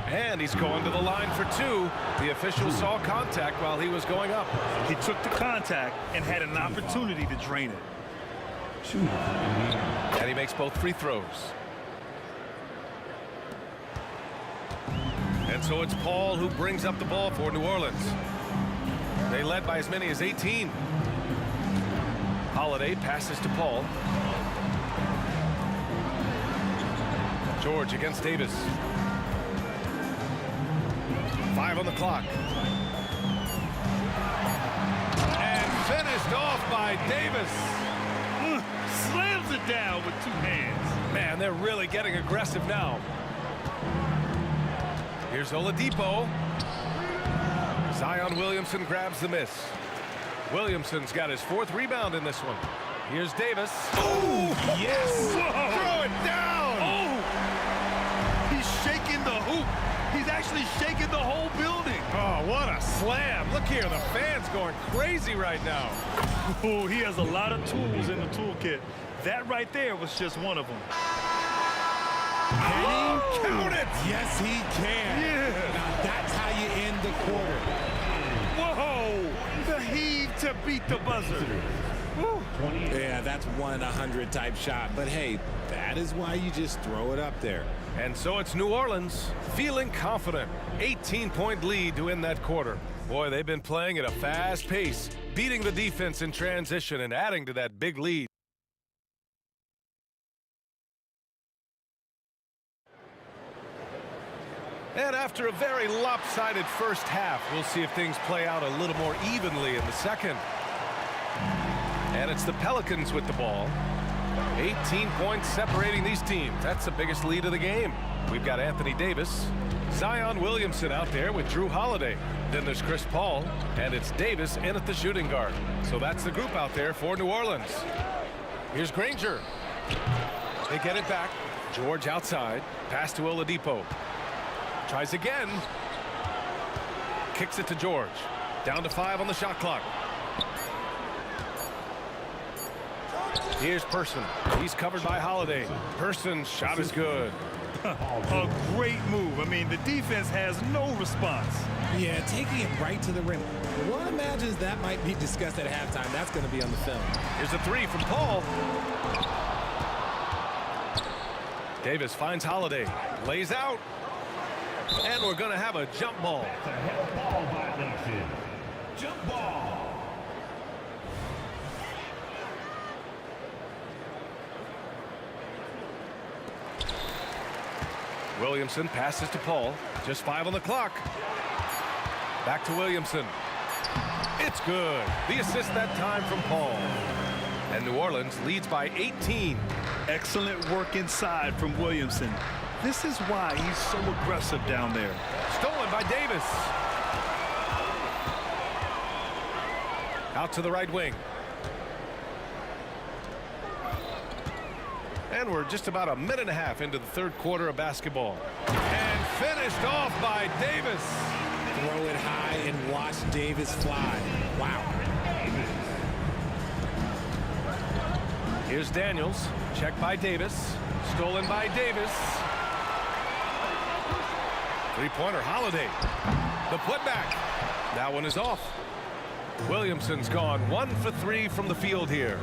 And he's going to the line for two. The official saw contact while he was going up. He took the contact and had an opportunity to drain it. And he makes both free throws. And so it's Paul who brings up the ball for New Orleans. They led by as many as 18. Holiday passes to Paul. George against Davis. 5 on the clock. And finished off by Davis. Slams it down with 2 hands. Man, they're really getting aggressive now. Here's Oladipo. Zion Williamson grabs the miss. Williamson's got his 4th rebound in this one. Here's Davis. Oh, yes! Whoa. Throw it down! Oh! He's shaking the hoop. He's actually shaking the whole building. Oh, what a slam. Look here, the fans going crazy right now. Oh, he has a lot of tools in the toolkit. That right there was just one of them. Can he count it? Yes, he can. Yeah. Now that's how you end the quarter. Whoa! The heave to beat the buzzer. Woo. Yeah, that's 1 in 100 type shot. But hey, that is why you just throw it up there. And so it's New Orleans feeling confident. 18-point lead to end that quarter. Boy, they've been playing at a fast pace, beating the defense in transition and adding to that big lead. And after a very lopsided first half, we'll see if things play out a little more evenly in the second. And it's the Pelicans with the ball. 18 points separating these teams. That's the biggest lead of the game. We've got Anthony Davis, Zion Williamson out there with Drew Holiday. Then there's Chris Paul, and it's Davis in at the shooting guard. So that's the group out there for New Orleans. Here's Granger. They get it back. George outside. Pass to Oladipo. Tries again. Kicks it to George. Down to 5 on the shot clock. Here's Person. He's covered by Holiday. Person's shot is good. A great move. I mean, the defense has no response. Yeah, taking it right to the rim. One imagines that might be discussed at halftime. That's going to be on the film. Here's a 3 from Paul. Davis finds Holiday. Lays out. And we're going to have a jump ball. Ball violation. Jump ball. Williamson passes to Paul. Just 5 on the clock. Back to Williamson. It's good. The assist that time from Paul. And New Orleans leads by 18. Excellent work inside from Williamson. This is why he's so aggressive down there. Stolen by Davis. Out to the right wing. And we're just about a minute and a half into the third quarter of basketball. And finished off by Davis. Throw it high and watch Davis fly. Wow. Here's Daniels. Checked by Davis. Stolen by Davis. Three-pointer, Holiday. The putback. That one is off. Williamson's gone 1 for 3 from the field here.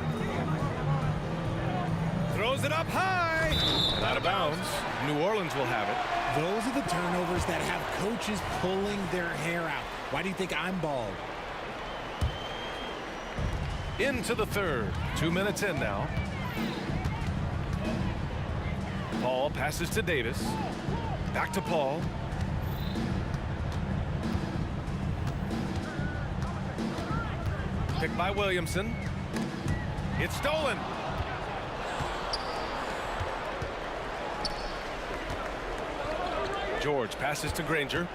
Throws it up high. And out of bounds. New Orleans will have it. Those are the turnovers that have coaches pulling their hair out. Why do you think I'm bald? Into the third. 2 minutes in now. Paul passes to Davis. Back to Paul. Picked by Williamson. It's stolen. George passes to Granger.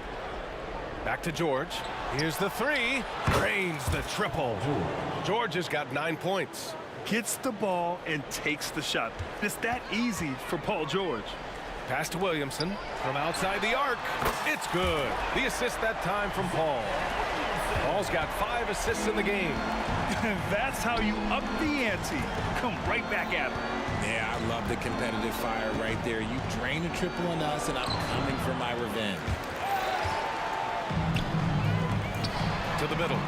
Back to George. Here's the three. Drains the triple. George has got 9 points. Gets the ball and takes the shot. It's that easy for Paul George. Pass to Williamson from outside the arc. It's good. The assist that time from Paul. Paul's got 5 assists in the game. That's how you up the ante. Come right back at him. Yeah, I love the competitive fire right there. You drain a triple on us, and I'm coming for my revenge. To the middle.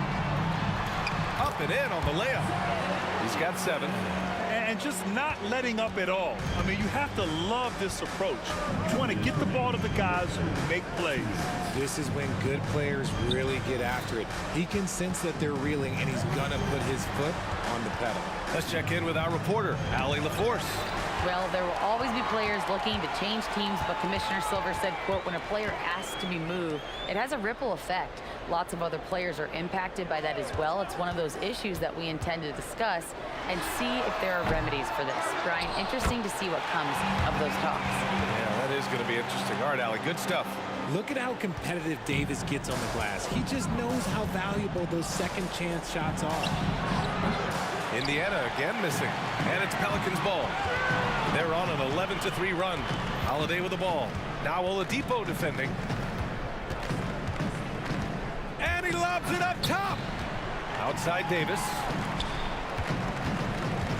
Up and in on the layup. He's got 7. And just not letting up at all. I mean, you have to love this approach. Trying to get the ball to the guys who make plays. This is when good players really get after it. He can sense that they're reeling, and he's going to put his foot on the pedal. Let's check in with our reporter, Allie LaForce. Well, there will always be players looking to change teams, but Commissioner Silver said, quote, when a player asks to be moved, it has a ripple effect. Lots of other players are impacted by that as well. It's one of those issues that we intend to discuss and see if there are remedies for this. Brian, interesting to see what comes of those talks. Yeah, that is going to be interesting. All right, Allie, good stuff. Look at how competitive Davis gets on the glass. He just knows how valuable those second chance shots are. Indiana again missing, and it's Pelicans ball. They're on an 11-3 run. Holiday with the ball. Now Oladipo defending. And he lobs it up top. Outside Davis.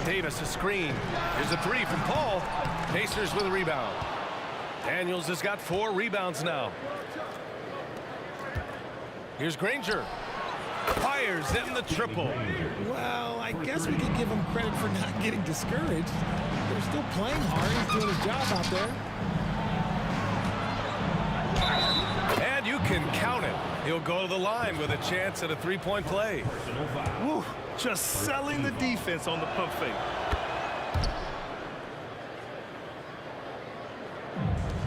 Davis a screen. Here's a three from Paul. Pacers with a rebound. Daniels has got 4 rebounds now. Here's Granger. Fires in the triple. Well, I guess we could give him credit for not getting discouraged. They're still playing hard. He's doing his job out there. And you can count it. He'll go to the line with a chance at a 3-point play. Woo, just selling the defense on the pump fake.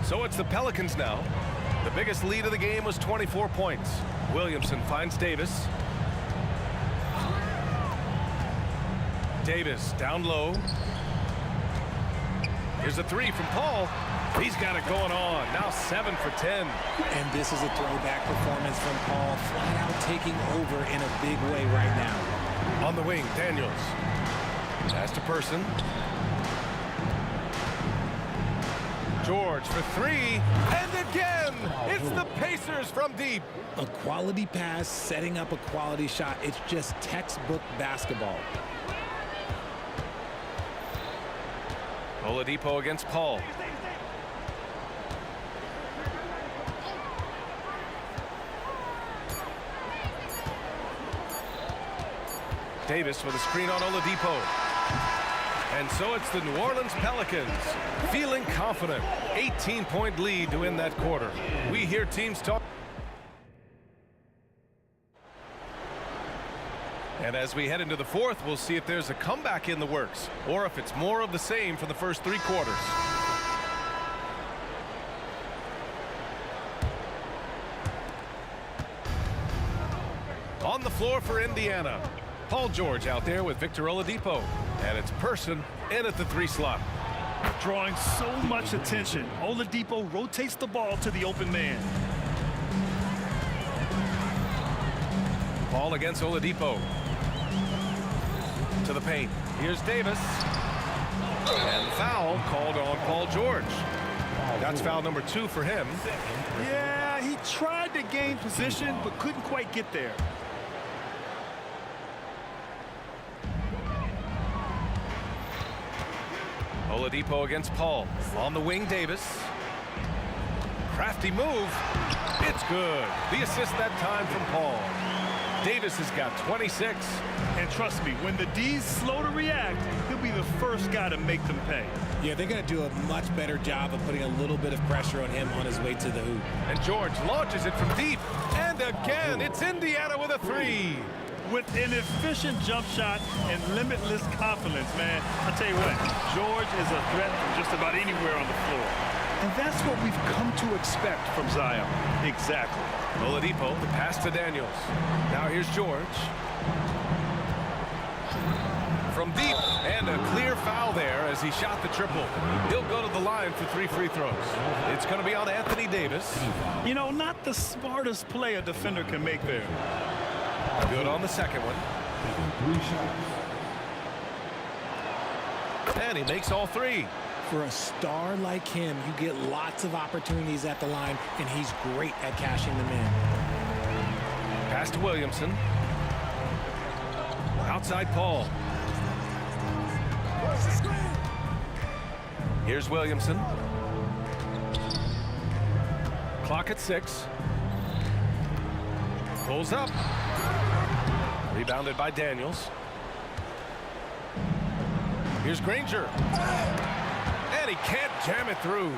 So it's the Pelicans now. The biggest lead of the game was 24 points. Williamson finds Davis. Davis down low. Here's a three from Paul. He's got it going on. Now 7 for 10. And this is a throwback performance from Paul, flat out taking over in a big way right now. On the wing, Daniels. Pass to Person. George for 3. And again, it's the Pacers from deep. A quality pass, setting up a quality shot. It's just textbook basketball. Oladipo against Paul. Davis with a screen on Oladipo. And so it's the New Orleans Pelicans feeling confident. 18-point lead to win that quarter. We hear teams talk. And as we head into the fourth, we'll see if there's a comeback in the works or if it's more of the same for the first 3 quarters. On the floor for Indiana, Paul George out there with Victor Oladipo. And it's Person in at the 3 slot. Drawing so much attention. Oladipo rotates the ball to the open man. Ball against Oladipo. To the paint. Here's Davis. And foul called on Paul George. That's foul number 2 for him. Yeah, he tried to gain position, but couldn't quite get there. Oladipo against Paul. On the wing, Davis. Crafty move. It's good. The assist that time from Paul. Davis has got 26. And trust me, when the D's slow to react, he'll be the first guy to make them pay. Yeah, they're going to do a much better job of putting a little bit of pressure on him on his way to the hoop. And George launches it from deep. And again, it's Indiana with a 3. With an efficient jump shot and limitless confidence, man. I'll tell you what, George is a threat from just about anywhere on the floor. And that's what we've come to expect from Zion. Exactly. Oladipo, the pass to Daniels. Now here's George. From deep, and a clear foul there as he shot the triple. He'll go to the line for 3 free throws. It's going to be on Anthony Davis. You know, not the smartest play a defender can make there. Good on the second one. 3 shots. And he makes all 3. For a star like him, you get lots of opportunities at the line, and he's great at cashing them in. Pass to Williamson. Outside Paul. Here's Williamson. Clock at 6. Pulls up. Rebounded by Daniels. Here's Granger. And he can't jam it through.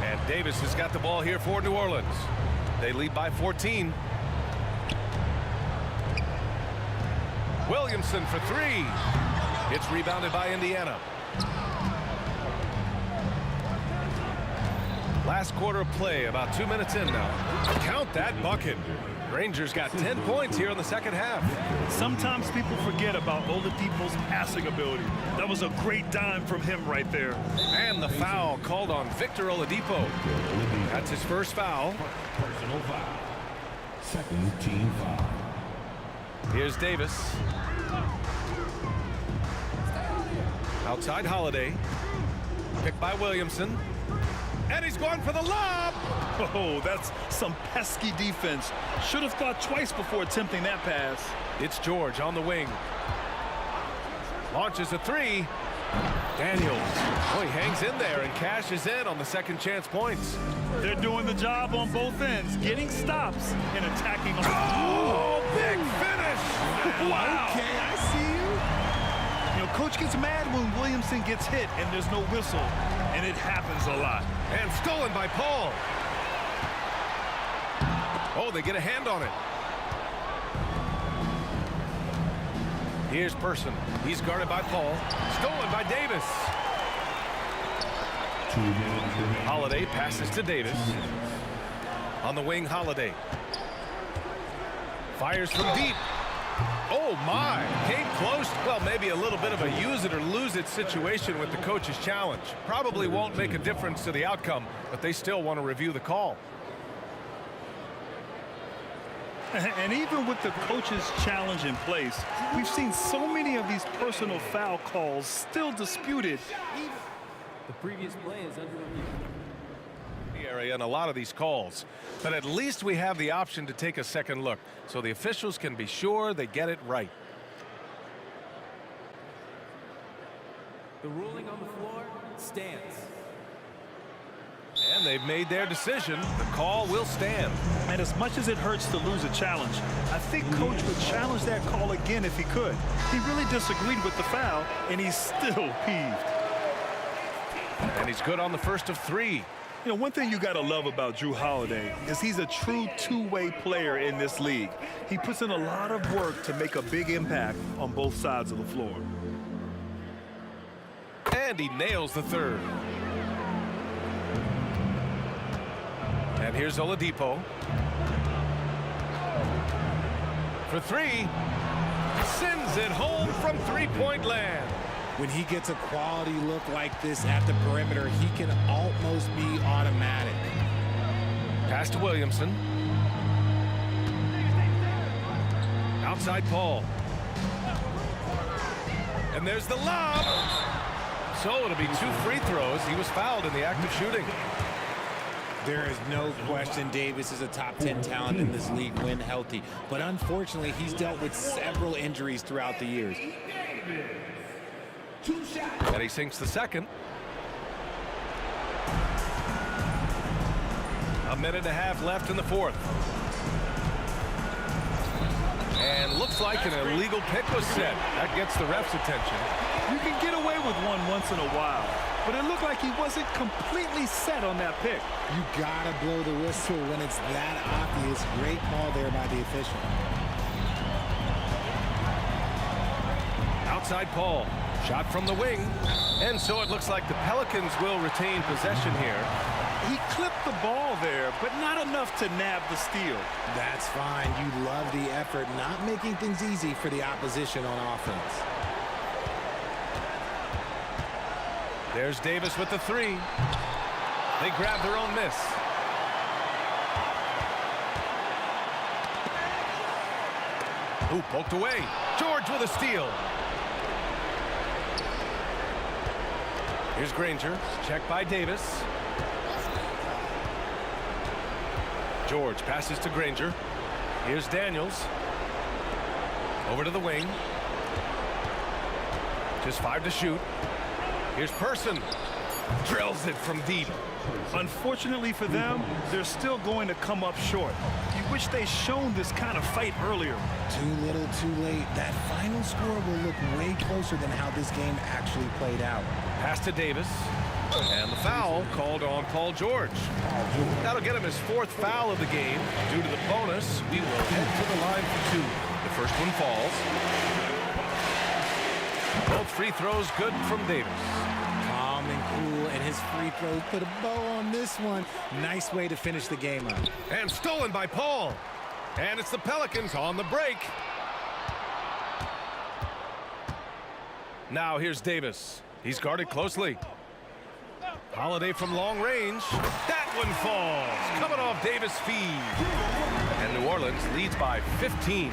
And Davis has got the ball here for New Orleans. They lead by 14. Williamson for 3. It's rebounded by Indiana. Last quarter of play, about 2 minutes in now. Count that bucket. Rangers got 10 points here in the second half. Sometimes people forget about Oladipo's passing ability. That was a great dime from him right there. And the foul called on Victor Oladipo. That's his first foul. Personal foul. Second team foul. Here's Davis. Outside Holiday. Picked by Williamson. And he's going for the lob. Oh, that's some pesky defense. Should have thought twice before attempting that pass. It's George on the wing. Launches a 3. Daniels. Oh, he hangs in there and cashes in on the second chance points. They're doing the job on both ends, getting stops and attacking. Oh, big finish. Wow. Okay, I see you. You know, coach gets mad when Williamson gets hit and there's no whistle, and it happens a lot. And stolen by Paul. Oh, they get a hand on it. Here's Person. He's guarded by Paul. Stolen by Davis. 2 minutes remaining. Holiday passes to Davis. On the wing, Holiday. Fires from deep. Oh, my. Came close. Well, maybe a little bit of a use it or lose it situation with the coach's challenge. Probably won't make a difference to the outcome, but they still want to review the call. And even with the coach's challenge in place, we've seen so many of these personal foul calls still disputed. The previous play is under review. Area in a lot of these calls, but at least we have the option to take a second look so the officials can be sure they get it right. The ruling on the floor stands. And they've made their decision. The call will stand. And as much as it hurts to lose a challenge, I think coach would challenge that call again if he could. He really disagreed with the foul, and he's still peeved. And he's good on the first of 3. You know, one thing you got to love about Jrue Holiday is he's a true two-way player in this league. He puts in a lot of work to make a big impact on both sides of the floor. And he nails the third. And here's Oladipo. for three. Sends it home from three-point land. When he gets a quality look like this at the perimeter, he can almost be automatic. Pass to Williamson. Outside Paul. And there's the lob. So it'll be 2 free throws. He was fouled in the act of shooting. There is no question Davis is a top 10 talent in this league when healthy. But unfortunately, he's dealt with several injuries throughout the years. And he sinks the second. A minute and a half left in the fourth. And looks like an illegal pick was set. That gets the ref's attention. You can get away with one once in a while, but it looked like he wasn't completely set on that pick. You gotta blow the whistle when it's that obvious. Great call there by the official. Outside Paul. Shot from the wing. And so it looks like the Pelicans will retain possession here. He clipped the ball there, but not enough to nab the steal. That's fine. You love the effort, not making things easy for the opposition on offense. There's Davis with the three. They grab their own miss. Ooh, poked away. George with a steal. Here's Granger. Checked by Davis. George passes to Granger. Here's Daniels. Over to the wing. Just 5 to shoot. Here's Person. Drills it from deep. Unfortunately for them, they're still going to come up short. You wish they'd shown this kind of fight earlier. Too little, too late. That final score will look way closer than how this game actually played out. Pass to Davis. And the foul called on Paul George. That'll get him his 4th foul of the game. Due to the bonus, we will head to the line for 2. The first one falls. Both free throws good from Davis. Calm and cool, and his free throws put a bow on this one. Nice way to finish the game up. And stolen by Paul. And it's the Pelicans on the break. Now here's Davis. He's guarded closely. Holiday from long range. That one falls. Coming off Davis' feed. And New Orleans leads by 15.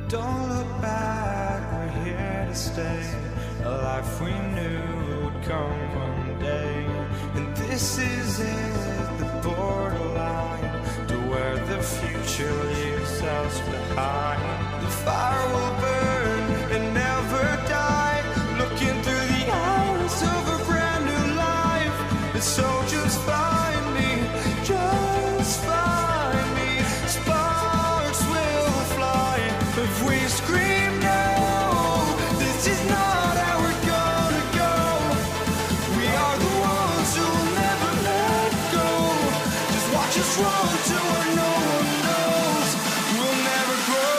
Don't look back, we're here to stay, a life we knew would come one day. And this is it, the borderline, to where the future leaves us behind. The fire will burn and never die, looking through the eyes of a brand new life. And so just find me, just find me. Sparks will fly if we scream no. This is not how we're gonna go. We are the ones who will never let go. Just watch us run to where no one knows. We'll never grow.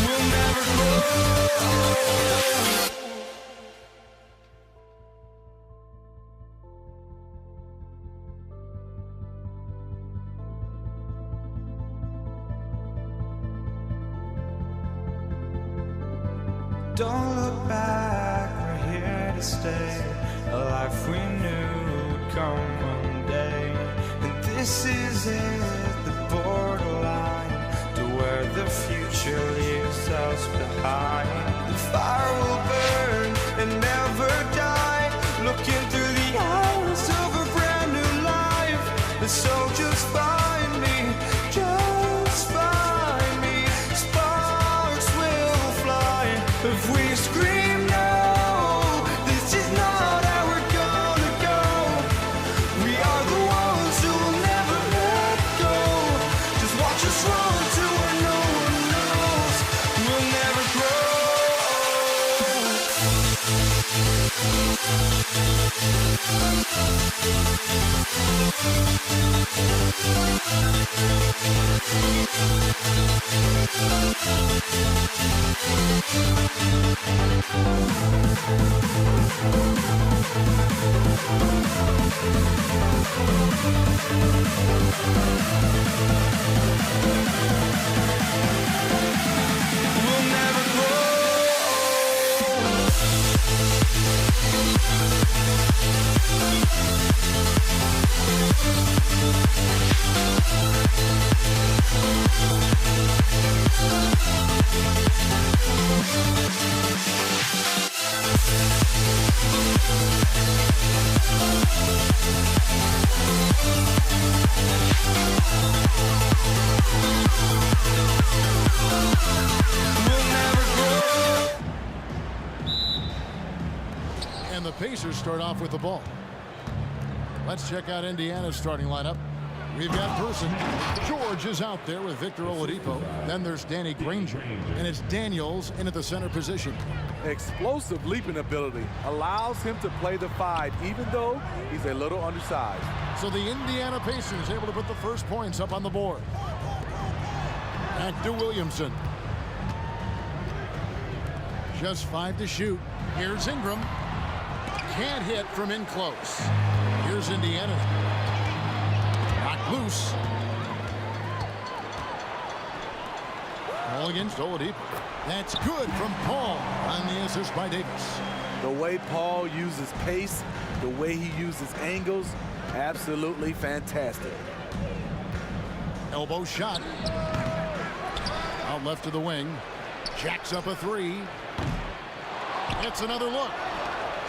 We'll never grow. Don't look back, we're here to stay, a life we knew would come one day. And this is it, the borderline, to where the future leaves us behind. The fire will burn and never die, looking through the eyes of a brand new life. And so just find me, just find me. Sparks will fly if we scream no. This is not how we're gonna go. We are the ones who will never let go. Just watch us run to where no one knows. We'll never grow. We'll never grow. And the Pacers start off with the ball. Let's check out Indiana's starting lineup. We've got Person. George is out there with Victor Oladipo. Then there's Danny Granger. And it's Daniels in at the center position. Explosive leaping ability allows him to play the 5, even though he's a little undersized. So the Indiana Pacers able to put the first points up on the board. Back to Williamson. Just 5 to shoot. Here's Ingram. Can't hit from in close. Here's Indiana. Knocked loose. Ball against Oladipo. That's good from Paul on the assist by Davis. The way Paul uses pace, the way he uses angles, absolutely fantastic. Elbow shot. Out left to the wing. Jacks up a 3. It's another look.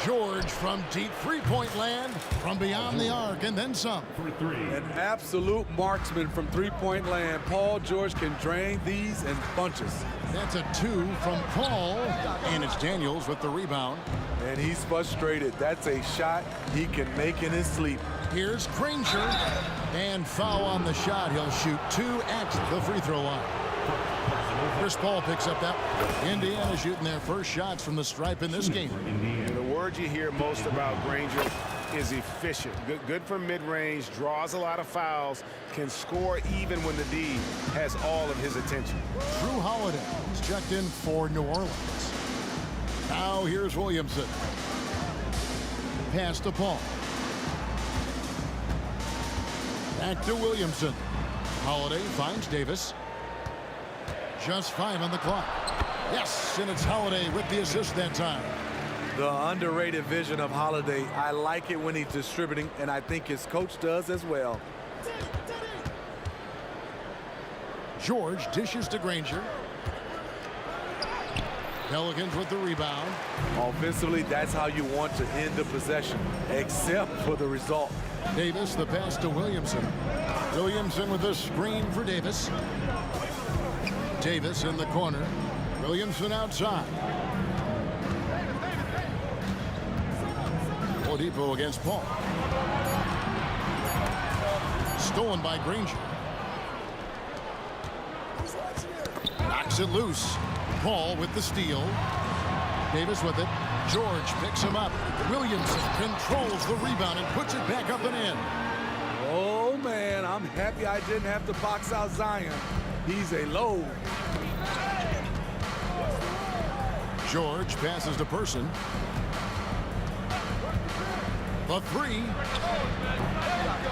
George from deep three-point land, from beyond the arc, and then some. An absolute marksman from three-point land. Paul George can drain these in bunches. That's a 2 from Paul, and it's Daniels with the rebound. And he's frustrated. That's a shot he can make in his sleep. Here's Granger, and foul on the shot. He'll shoot 2 at the free throw line. Chris Paul picks up that. Indiana shooting their first shots from the stripe in this game. The word you hear most about Granger is efficient. Good from mid-range, draws a lot of fouls, can score even when the D has all of his attention. Drew Holiday is checked in for New Orleans. Now here's Williamson. pass to Paul. Back to Williamson. Holiday finds Davis. Just 5 on the clock. Yes, and it's Holiday with the assist that time. The underrated vision of Holiday. I like it when he's distributing, and I think his coach does as well. George dishes to Granger. Pelicans with the rebound. Offensively, that's how you want to end the possession, except for the result. Davis, the pass to Williamson. Williamson with a screen for Davis. Davis in the corner. Williamson outside. Oladipo against Paul. Stolen by Granger. Knocks it loose. Paul with the steal. Davis with it. George picks him up. Williamson controls the rebound and puts it back up and in. Oh, man, I'm happy I didn't have to box out Zion. He's a load. George passes to Person. The three.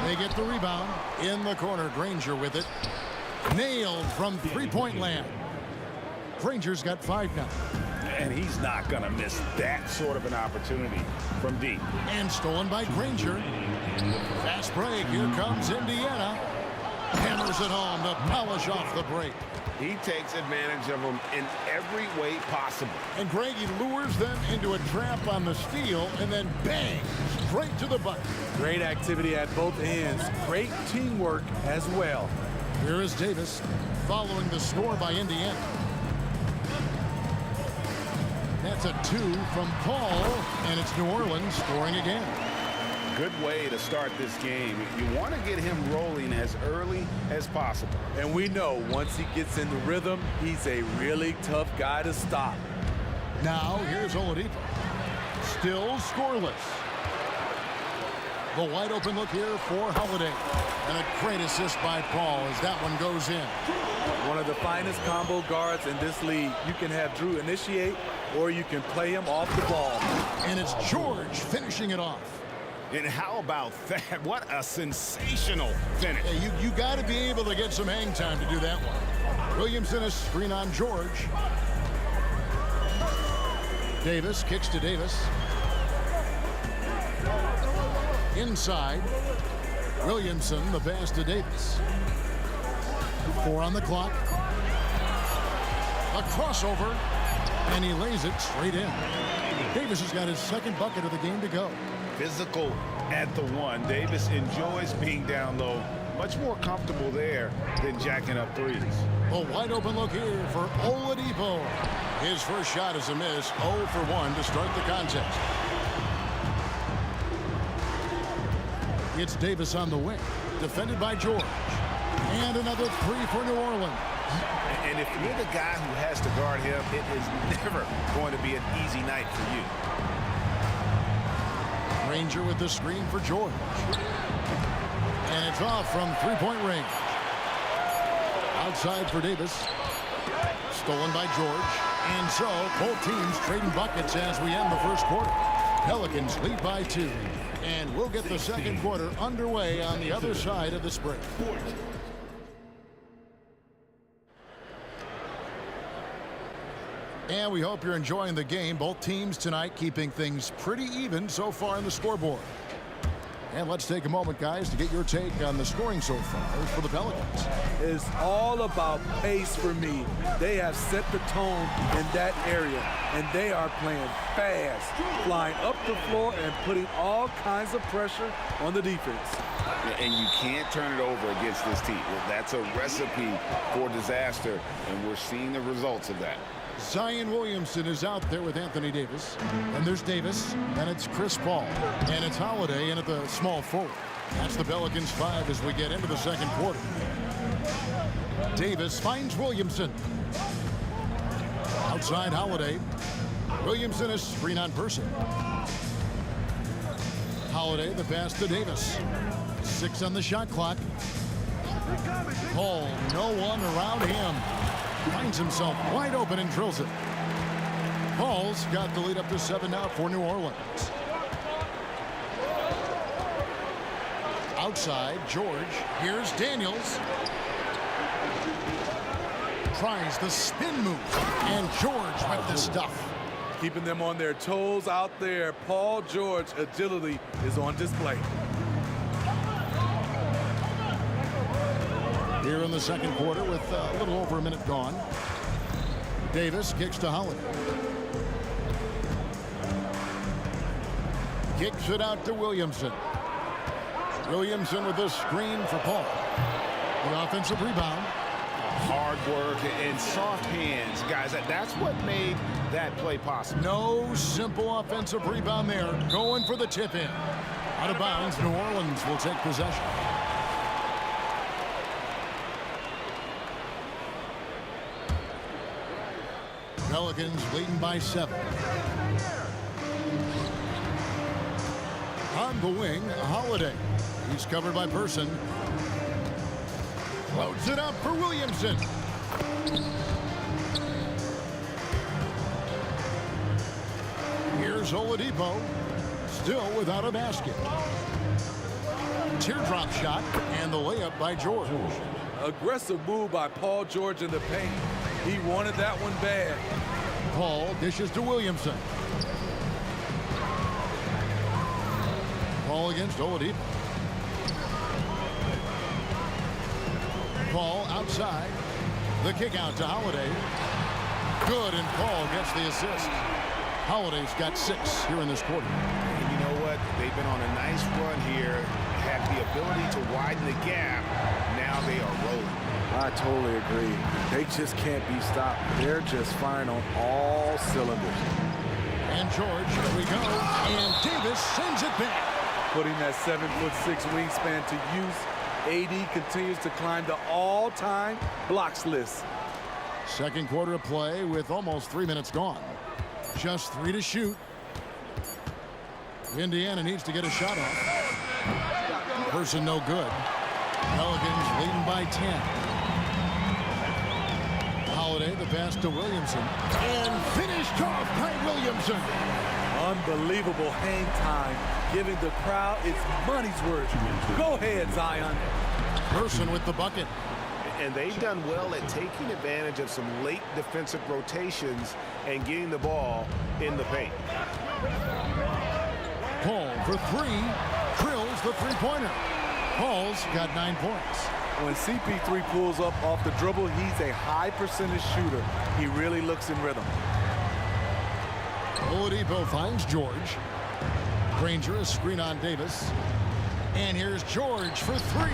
They get the rebound. In the corner, Granger with it. Nailed from three-point land. Granger's got 5 now. And he's not going to miss that sort of an opportunity from deep. And stolen by Granger. Fast break. Here comes Indiana. Hammers it home to polish off the break. He takes advantage of them in every way possible. And Greg, he lures them into a trap on the steal and then bang, straight to the bucket. Great activity at both ends. Great teamwork as well. Here is Davis following the score by Indiana. That's a 2 from Paul, and it's New Orleans scoring again. Good way to start this game. You want to get him rolling as early as possible. And we know once he gets in the rhythm, he's a really tough guy to stop. Now here's Oladipo. Still scoreless. The wide open look here for Holiday. And a great assist by Paul as that one goes in. One of the finest combo guards in this league. You can have Drew initiate, or you can play him off the ball. And it's George finishing it off. And how about that? What a sensational finish. Yeah, you got to be able to get some hang time to do that one. Williamson, a screen on George. Davis kicks to Davis. Inside. Williamson, the pass to Davis. 4 on the clock. A crossover. And he lays it straight in. Davis has got his second bucket of the game to go. Physical at the 1. Davis enjoys being down low. Much more comfortable there than jacking up threes. A wide open look here for Oladipo. His first shot is a miss. 0 for 1 to start the contest. It's Davis on the wing. Defended by George. And another 3 for New Orleans. And if you're the guy who has to guard him, it is never going to be an easy night for you. Granger with the screen for George. And it's off from three-point range. Outside for Davis. Stolen by George. And so both teams trading buckets as we end the first quarter. Pelicans lead by 2. And we'll get the second quarter underway on the other side of this break. And we hope you're enjoying the game. Both teams tonight keeping things pretty even so far on the scoreboard. And let's take a moment, guys, to get your take on the scoring so far for the Pelicans. It's all about pace for me. They have set the tone in that area, and they are playing fast, flying up the floor and putting all kinds of pressure on the defense. And you can't turn it over against this team. That's a recipe for disaster, and we're seeing the results of that. Zion Williamson is out there with Anthony Davis. And there's Davis. And it's Chris Paul. And it's Holiday in at the small forward. That's the Pelicans 5 as we get into the second quarter. Davis finds Williamson. Outside Holiday. Williamson is screen on Person. Holiday, the pass to Davis. 6 on the shot clock. Paul, no one around him. Finds himself wide open and drills it. Paul's got the lead up to 7 now for New Orleans. Outside, George. Here's Daniels. Tries the spin move. And George with the stuff. Keeping them on their toes out there. Paul George agility is on display. Here in the second quarter with a little over a minute gone. Davis kicks to Holiday. Kicks it out to Williamson. Williamson with this screen for Paul. The offensive rebound. Hard work and soft hands, guys. That's what made that play possible. No simple offensive rebound there. Going for the tip in. Out of bounds, New Orleans will take possession. Pelicans leading by 7. On the wing, Holiday. He's covered by Person. Floats it up for Williamson. Here's Oladipo. Still without a basket. Teardrop shot and the layup by George. Aggressive move by Paul George in the paint. He wanted that one bad. Paul dishes to Williamson. Paul against Oladipo. Paul outside. The kick out to Holiday. Good, and Paul gets the assist. Holiday's got 6 here in this quarter. And you know what? They've been on a nice run here. Had the ability to widen the gap. Now they are rolling. I totally agree. They just can't be stopped. They're just firing on all cylinders. And George, here we go. And Davis sends it back. Putting that 7'6" wingspan to use. AD continues to climb the all-time blocks list. Second quarter of play with almost 3 minutes gone. Just 3 to shoot. Indiana needs to get a shot off. Person no good. Pelicans leading by 10. Holiday, the pass to Williamson. And finished off by Williamson. Unbelievable hang time, giving the crowd its money's worth. Go ahead, Zion. Person with the bucket. And they've done well at taking advantage of some late defensive rotations and getting the ball in the paint. Paul for 3. Drills the three-pointer. Paul's got 9 points. When CP3 pulls up off the dribble, he's a high percentage shooter. He really looks in rhythm. Oladipo finds George. Granger a screen on Davis. And here's George for 3.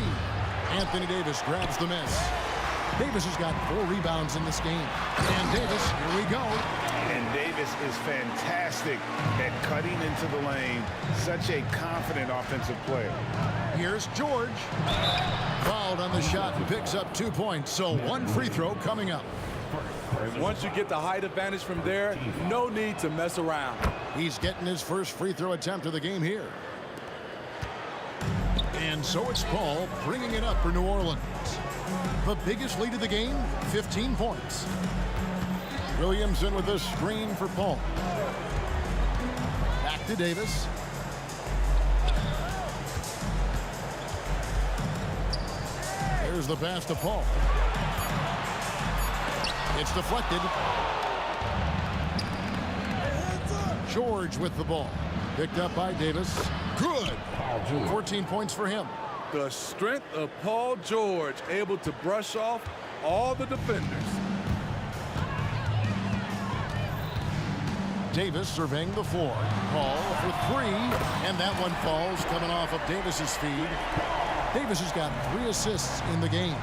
Anthony Davis grabs the miss. Davis has got 4 rebounds in this game. And Davis, here we go. And Davis is fantastic at cutting into the lane. Such a confident offensive player. Here's George. Fouled on the shot and picks up 2 points. So 1 free throw coming up. Once you get the height advantage from there, no need to mess around. He's getting his first free throw attempt of the game here. And so it's Paul bringing it up for New Orleans. The biggest lead of the game, 15 points. Williamson with a screen for Paul. Back to Davis. There's the pass to Paul. It's deflected. George with the ball. Picked up by Davis. Good. 14 points for him. The strength of Paul George, able to brush off all the defenders. Davis surveying the floor. Paul for 3, and that one falls coming off of Davis's feed. Davis has got 3 assists in the game.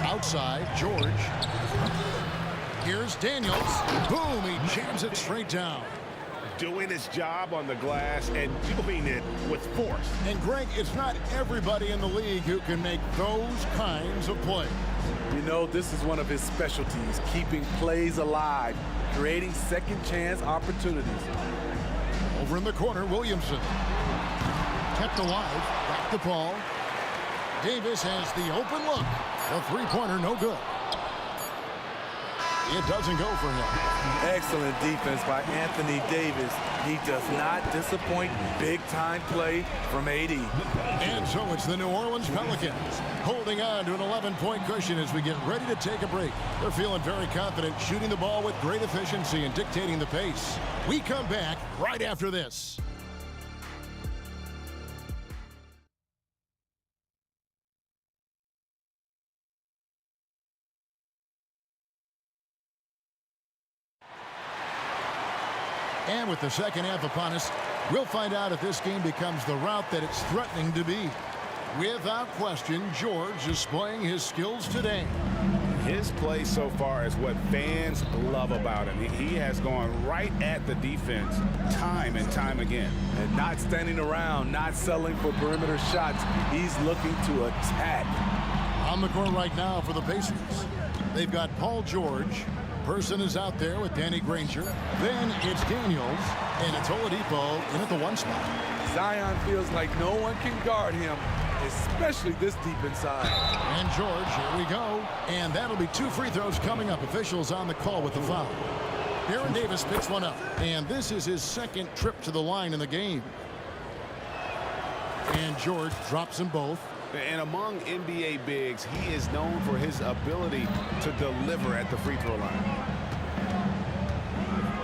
Outside, George. Here's Daniels. Boom, he jams it straight down. Doing his job on the glass and doing it with force. And Greg, it's not everybody in the league who can make those kinds of plays. You know, this is one of his specialties, keeping plays alive, creating second chance opportunities. Over in the corner, Williamson. Kept alive, back to Paul. Davis has the open look. The three-pointer no good. It doesn't go for him. Excellent defense by Anthony Davis. He does not disappoint. Big-time play from AD. And so it's the New Orleans Pelicans holding on to an 11-point cushion as we get ready to take a break. They're feeling very confident, shooting the ball with great efficiency and dictating the pace. We come back right after this. And with the second half upon us, we'll find out if this game becomes the route that it's threatening to be. Without question, George is displaying his skills today. His play so far is what fans love about him. He has gone right at the defense time and time again. And not standing around, not settling for perimeter shots. He's looking to attack. On the court right now for the Pacers, they've got Paul George. Person is out there with Danny Granger. Then it's Daniels, and it's Oladipo in at the 1 spot. Zion feels like no one can guard him, especially this deep inside. And George, here we go. And that'll be 2 free throws coming up. Officials on the call with the foul. Aaron Davis picks one up, and this is his second trip to the line in the game. And George drops them both. And among NBA bigs, he is known for his ability to deliver at the free throw line.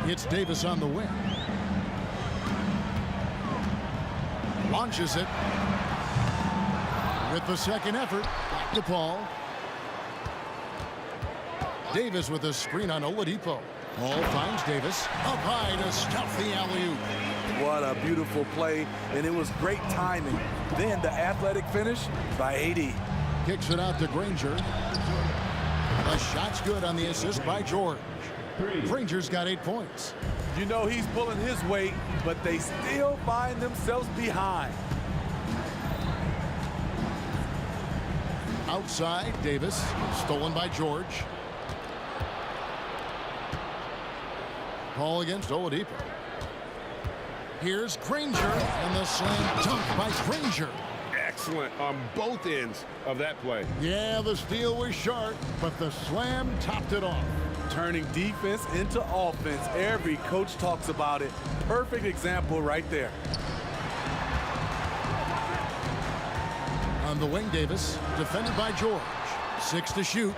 It's Davis on the wing. Launches it. With the second effort, back to Paul. Davis with a screen on Oladipo. Paul finds Davis. Up high to stuff the alley-oop. What a beautiful play, and it was great timing. Then the athletic finish by AD. Kicks it out to Granger. The shot's good on the assist by George. Granger's got 8 points. You know he's pulling his weight, but they still find themselves behind. Outside, Davis. Stolen by George. Paul against Oladipo. Here's Granger, and the slam dunk by Granger. Excellent on both ends of that play. Yeah, the steal was sharp, but the slam topped it off. Turning defense into offense. Every coach talks about it. Perfect example right there. On the wing, Davis, defended by George. 6 to shoot.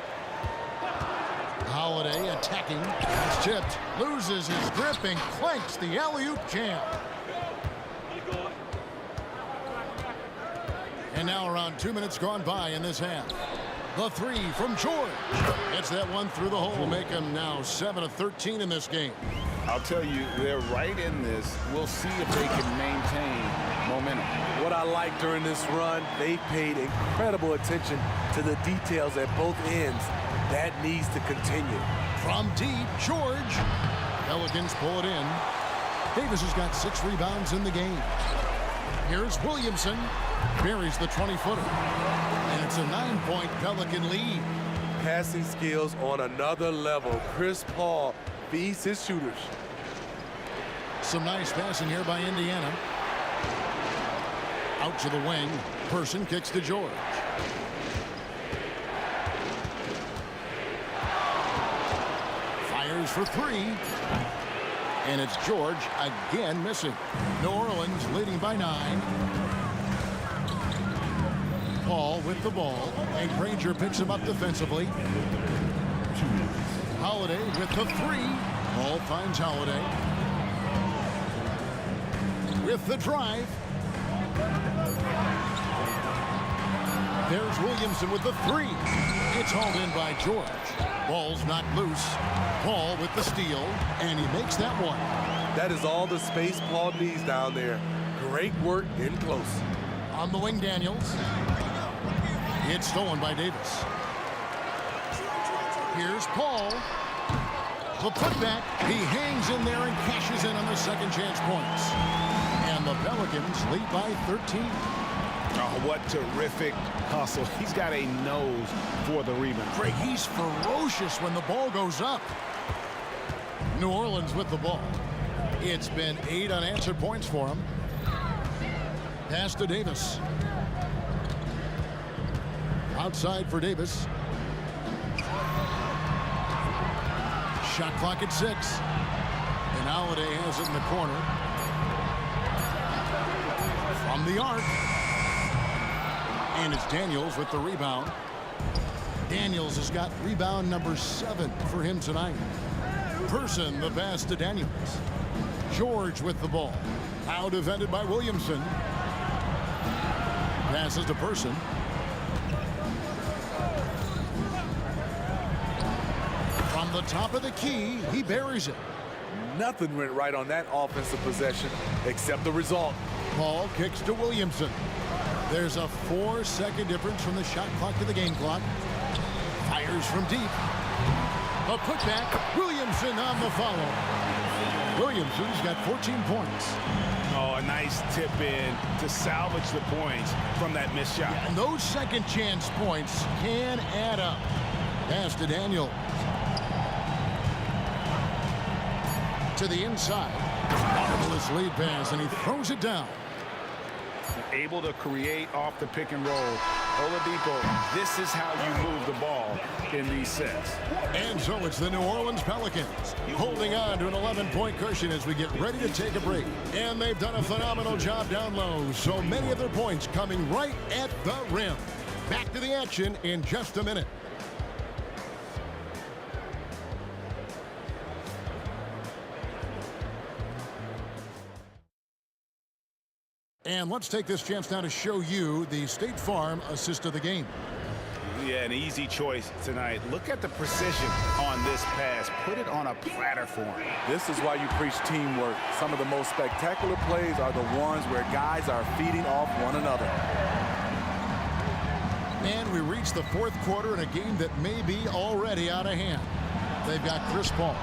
Holiday attacking. It's tipped. Loses his grip and clanks the alley-oop jam. And now around 2 minutes gone by in this half. The 3 from George. Gets that one through the hole. Make him now 7 of 13 in this game. I'll tell you, they're right in this. We'll see if they can maintain momentum. What I like during this run, they paid incredible attention to the details at both ends. That needs to continue. From deep, George. Pelicans pull it in. Davis has got 6 rebounds in the game. Here's Williamson. Buries the 20-footer. And it's a 9-point Pelican lead. Passing skills on another level. Chris Paul feeds his shooters. Some nice passing here by Indiana. Out to the wing. Person kicks to George. Fires for 3. And it's George again missing. New Orleans leading by 9. Paul with the ball, and Granger picks him up defensively. Holiday with the 3. Paul finds Holiday. With the drive. There's Williamson with the 3. It's hauled in by George. Ball's not loose. Paul with the steal, and he makes that one. That is all the space Paul needs down there. Great work in close. On the wing, Daniels. It's stolen by Davis. Here's Paul. The putback. He hangs in there and cashes in on the second chance points. And the Pelicans lead by 13. Oh, what terrific hustle. He's got a nose for the rebound. Greg, he's ferocious when the ball goes up. New Orleans with the ball. It's been 8 unanswered points for him. Pass to Davis. Outside for Davis. Shot clock at 6. And Holiday has it in the corner. From the arc. And it's Daniels with the rebound. Daniels has got rebound number 7 for him tonight. Person the pass to Daniels. George with the ball. Now defended by Williamson. Passes to Person. From the top of the key, he buries it. Nothing went right on that offensive possession except the result. Paul kicks to Williamson. There's a 4-second difference from the shot clock to the game clock. Fires from deep. A putback. Williamson on the follow. Williamson's got 14 points. Oh, a nice tip in to salvage the points from that missed shot. Yeah, and those second chance points can add up. Pass to Daniel. To the inside. Marvelous lead pass, and he throws it down. Able to create off the pick and roll. Oladipo, this is how you move the ball in these sets. And so it's the New Orleans Pelicans holding on to an 11-point cushion as we get ready to take a break. And they've done a phenomenal job down low. So many of their points coming right at the rim. Back to the action in just a minute. And let's take this chance now to show you the State Farm assist of the game. Yeah, an easy choice tonight. Look at the precision on this pass. Put it on a platter for him. This is why you preach teamwork. Some of the most spectacular plays are the ones where guys are feeding off one another. And we reach the fourth quarter in a game that may be already out of hand. They've got Chris Paul.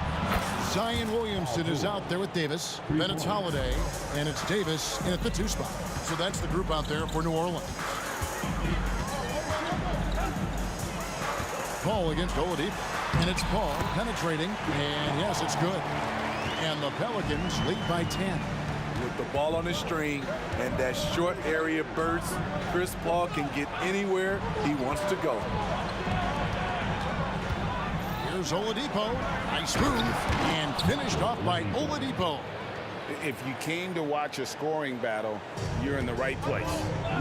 Zion Williamson is out there with Davis. Then it's Holiday, and it's Davis in at the 2 spot. So that's the group out there for New Orleans. Paul against Oladipo. And it's Paul penetrating, and yes, it's good. And the Pelicans lead by 10. With the ball on the string and that short area burst, Chris Paul can get anywhere he wants to go. Here's Oladipo. Nice move. And finished off by Oladipo. If you came to watch a scoring battle, you're in the right place.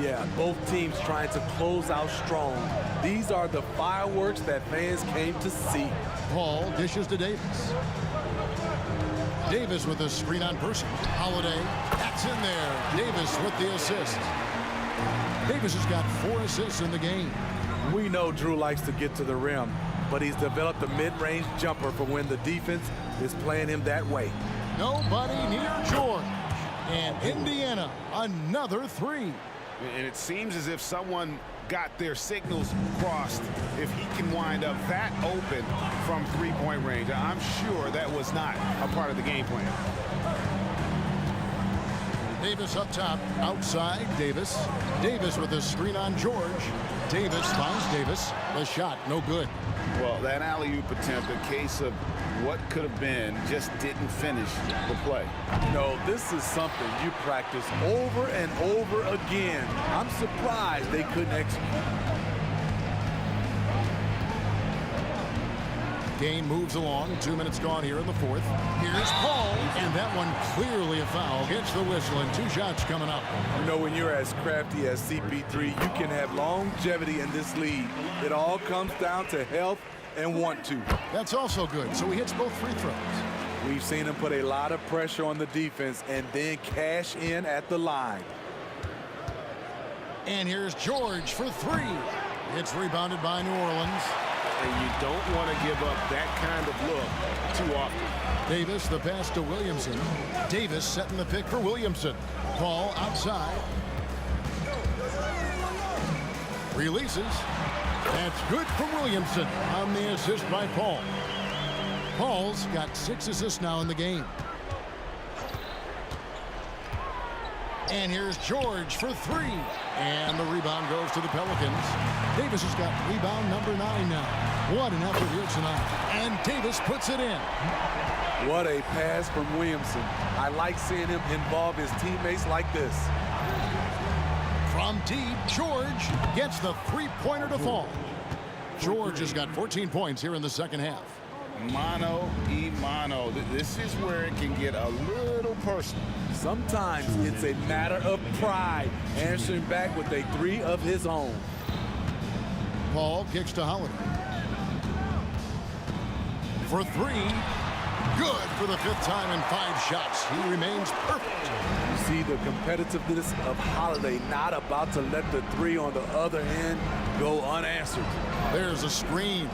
Yeah, both teams trying to close out strong. These are the fireworks that fans came to see. Paul dishes to Davis. Davis with a screen on Person. Holiday. That's in there. Davis with the assist. Davis has got 4 assists in the game. We know Drew likes to get to the rim, but he's developed a mid-range jumper for when the defense is playing him that way. Nobody near George. And Indiana, another 3. And it seems as if someone got their signals crossed. If he can wind up that open from 3-point range, I'm sure that was not a part of the game plan. Davis up top, outside Davis. Davis with a screen on George. Davis finds Davis. The shot, no good. Well, that alley-oop attempt, a case of what could have been, just didn't finish the play. No, this is something you practice over and over again. I'm surprised they couldn't execute. Game moves along. 2 minutes gone here in the fourth. Here's Paul, and that one clearly a foul. Gets the whistle, and 2 shots coming up. You know, when you're as crafty as CP3, you can have longevity in this league. It all comes down to health and want to. That's also good, so he hits both free throws. We've seen him put a lot of pressure on the defense and then cash in at the line. And here's George for 3. It's rebounded by New Orleans. And you don't want to give up that kind of look too often. Davis, the pass to Williamson. Davis setting the pick for Williamson. Paul outside. Releases. That's good from Williamson on the assist by Paul. Paul's got 6 assists now in the game. And here's George for 3. And the rebound goes to the Pelicans. Davis has got rebound number 9 now. What an effort here tonight. And Davis puts it in. What a pass from Williamson. I like seeing him involve his teammates like this. From deep, George gets the 3-pointer to fall. George has got 14 points here in the second half. Mano y mano. This is where it can get a little personal. Sometimes it's a matter of pride, answering back with a three of his own. Paul kicks to Holiday. For three. Good for the 5th time in 5 shots. He remains perfect. You see the competitiveness of Holiday, not about to let the three on the other end go unanswered. There's a screen.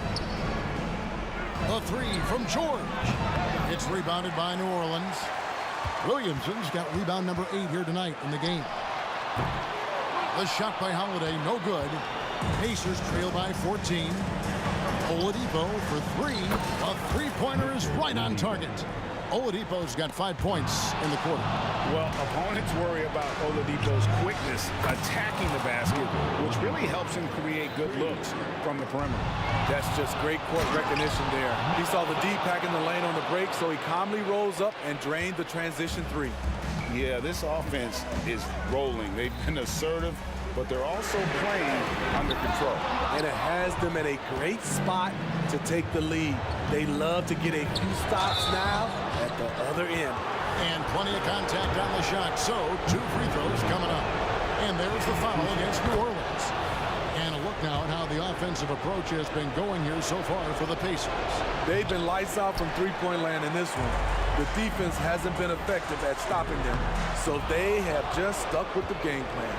A three from George. It's rebounded by New Orleans. Williamson's got rebound number 8 here tonight in the game. The shot by Holiday, no good. Pacers trail by 14. Oladipo for 3. A three-pointer is right on target. Oladipo's got 5 points in the quarter. Well, opponents worry about Oladipo's quickness attacking the basket, which really helps him create good looks from the perimeter. That's just great court recognition there. He saw the D pack in the lane on the break, so he calmly rose up and drained the transition 3. Yeah, this offense is rolling. They've been assertive, but they're also playing under control. And it has them in a great spot to take the lead. They love to get a few stops now at the other end. And plenty of contact on the shot, so 2 free throws coming up. And there's the foul against New Orleans. And a look now at how the offensive approach has been going here so far for the Pacers. They've been lights out from three-point land in this one. The defense hasn't been effective at stopping them, so they have just stuck with the game plan.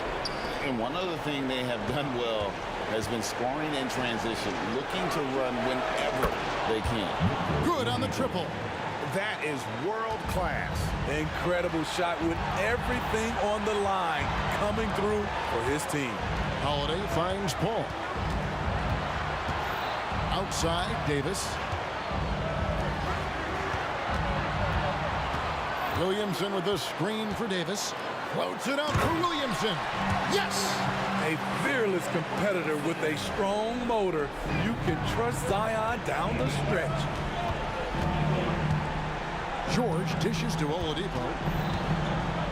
And one other thing they have done well has been scoring in transition, looking to run whenever they can. Good on the triple. That is world class. Incredible shot with everything on the line coming through for his team. Holiday finds Paul. Outside, Davis. Williamson with the screen for Davis. Floats it up for Williamson. Yes! A fearless competitor with a strong motor. You can trust Zion down the stretch. George dishes to Oladipo.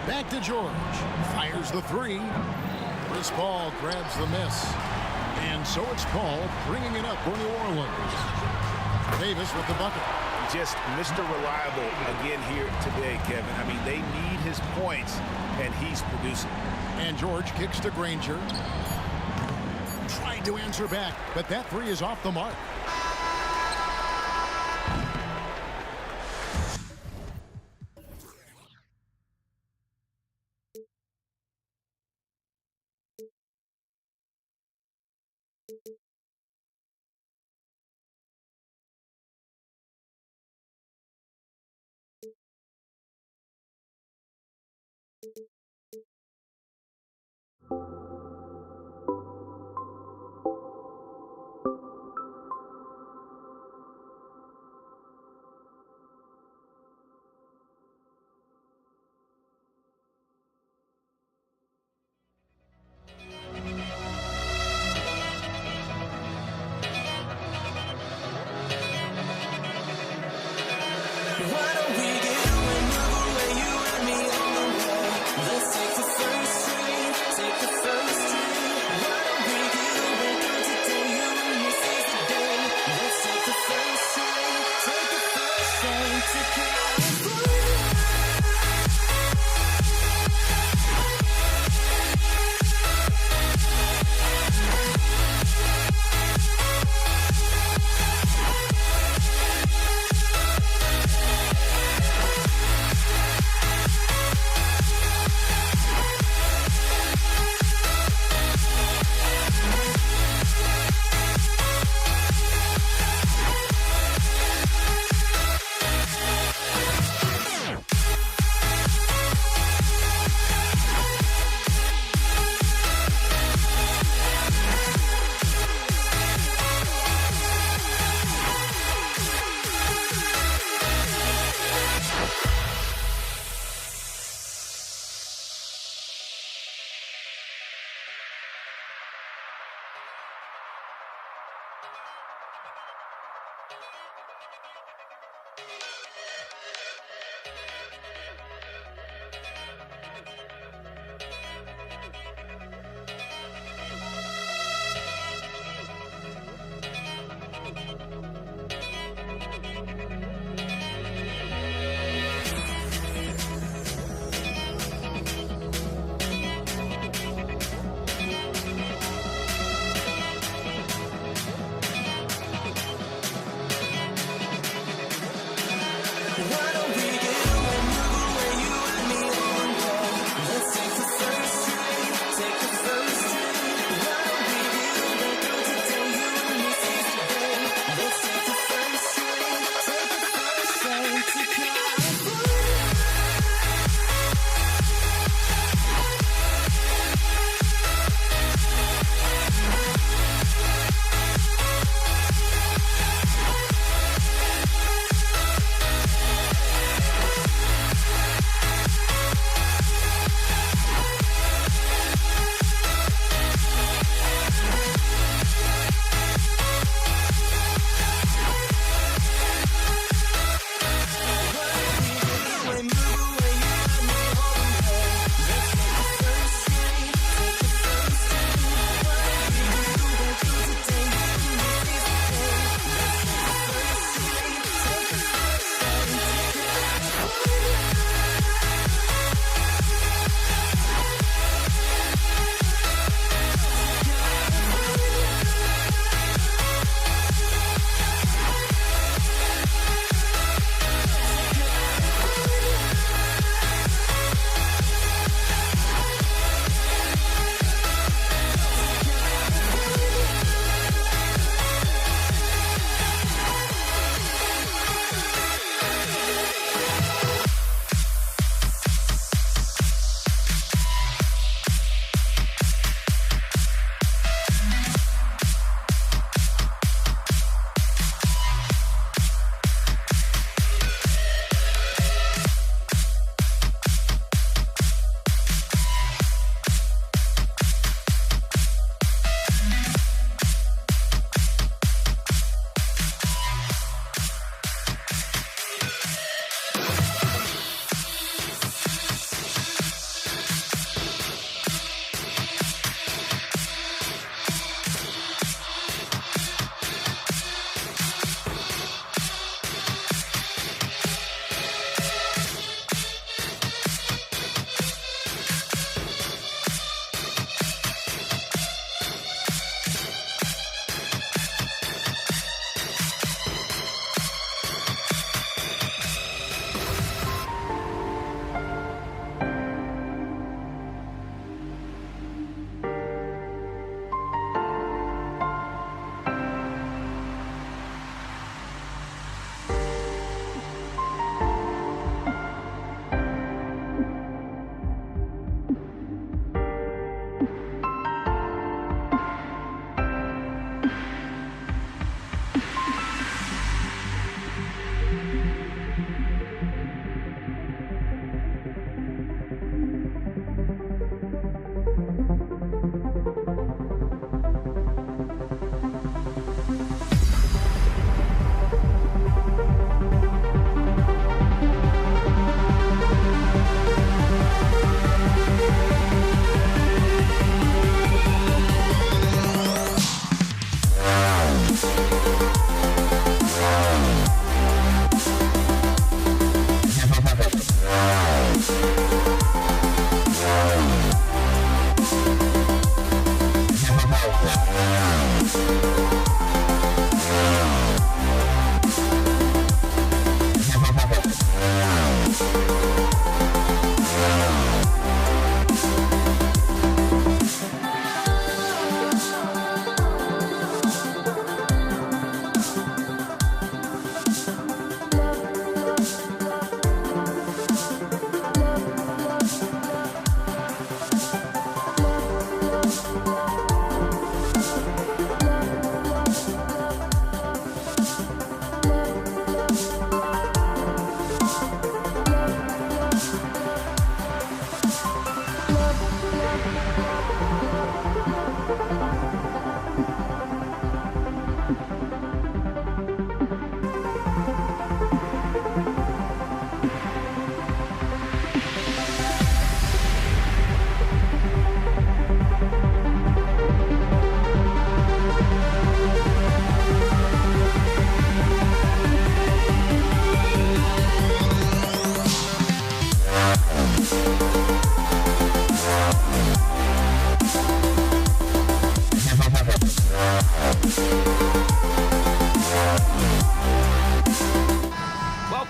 Back to George. Fires the 3. Chris Paul grabs the miss. And so it's Paul bringing it up for New Orleans. Davis with the bucket. Just Mr. Reliable again here today, Kevin. I mean, they need his points, and he's producing. And George kicks to Granger. Tried to answer back, but that 3 is off the mark. Why don't we get up and move the way you and me on, yeah. Let's take the first train, take the first train. Why don't we get up and go today, you and me seize the day. Let's take the first train, take the first train to California.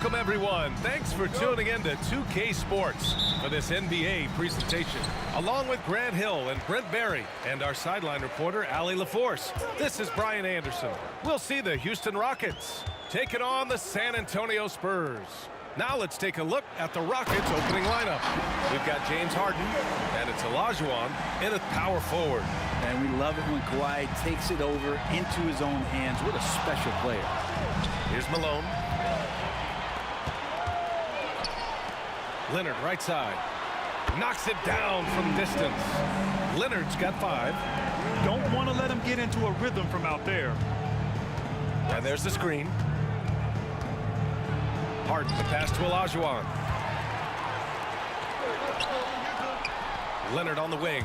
Welcome, everyone. Thanks for tuning in to 2K Sports for this NBA presentation. Along with Grant Hill and Brent Barry and our sideline reporter, Allie LaForce, this is Brian Anderson. We'll see the Houston Rockets taking on the San Antonio Spurs. Now let's take a look at the Rockets' opening lineup. We've got James Harden, and it's Olajuwon in at power forward. And we love it when Kawhi takes it over into his own hands. What a special player. Here's Malone. Leonard, right side. Knocks it down from distance. Leonard's got 5. Don't want to let him get into a rhythm from out there. And there's the screen. Harden, the pass to Olajuwon. Leonard on the wing.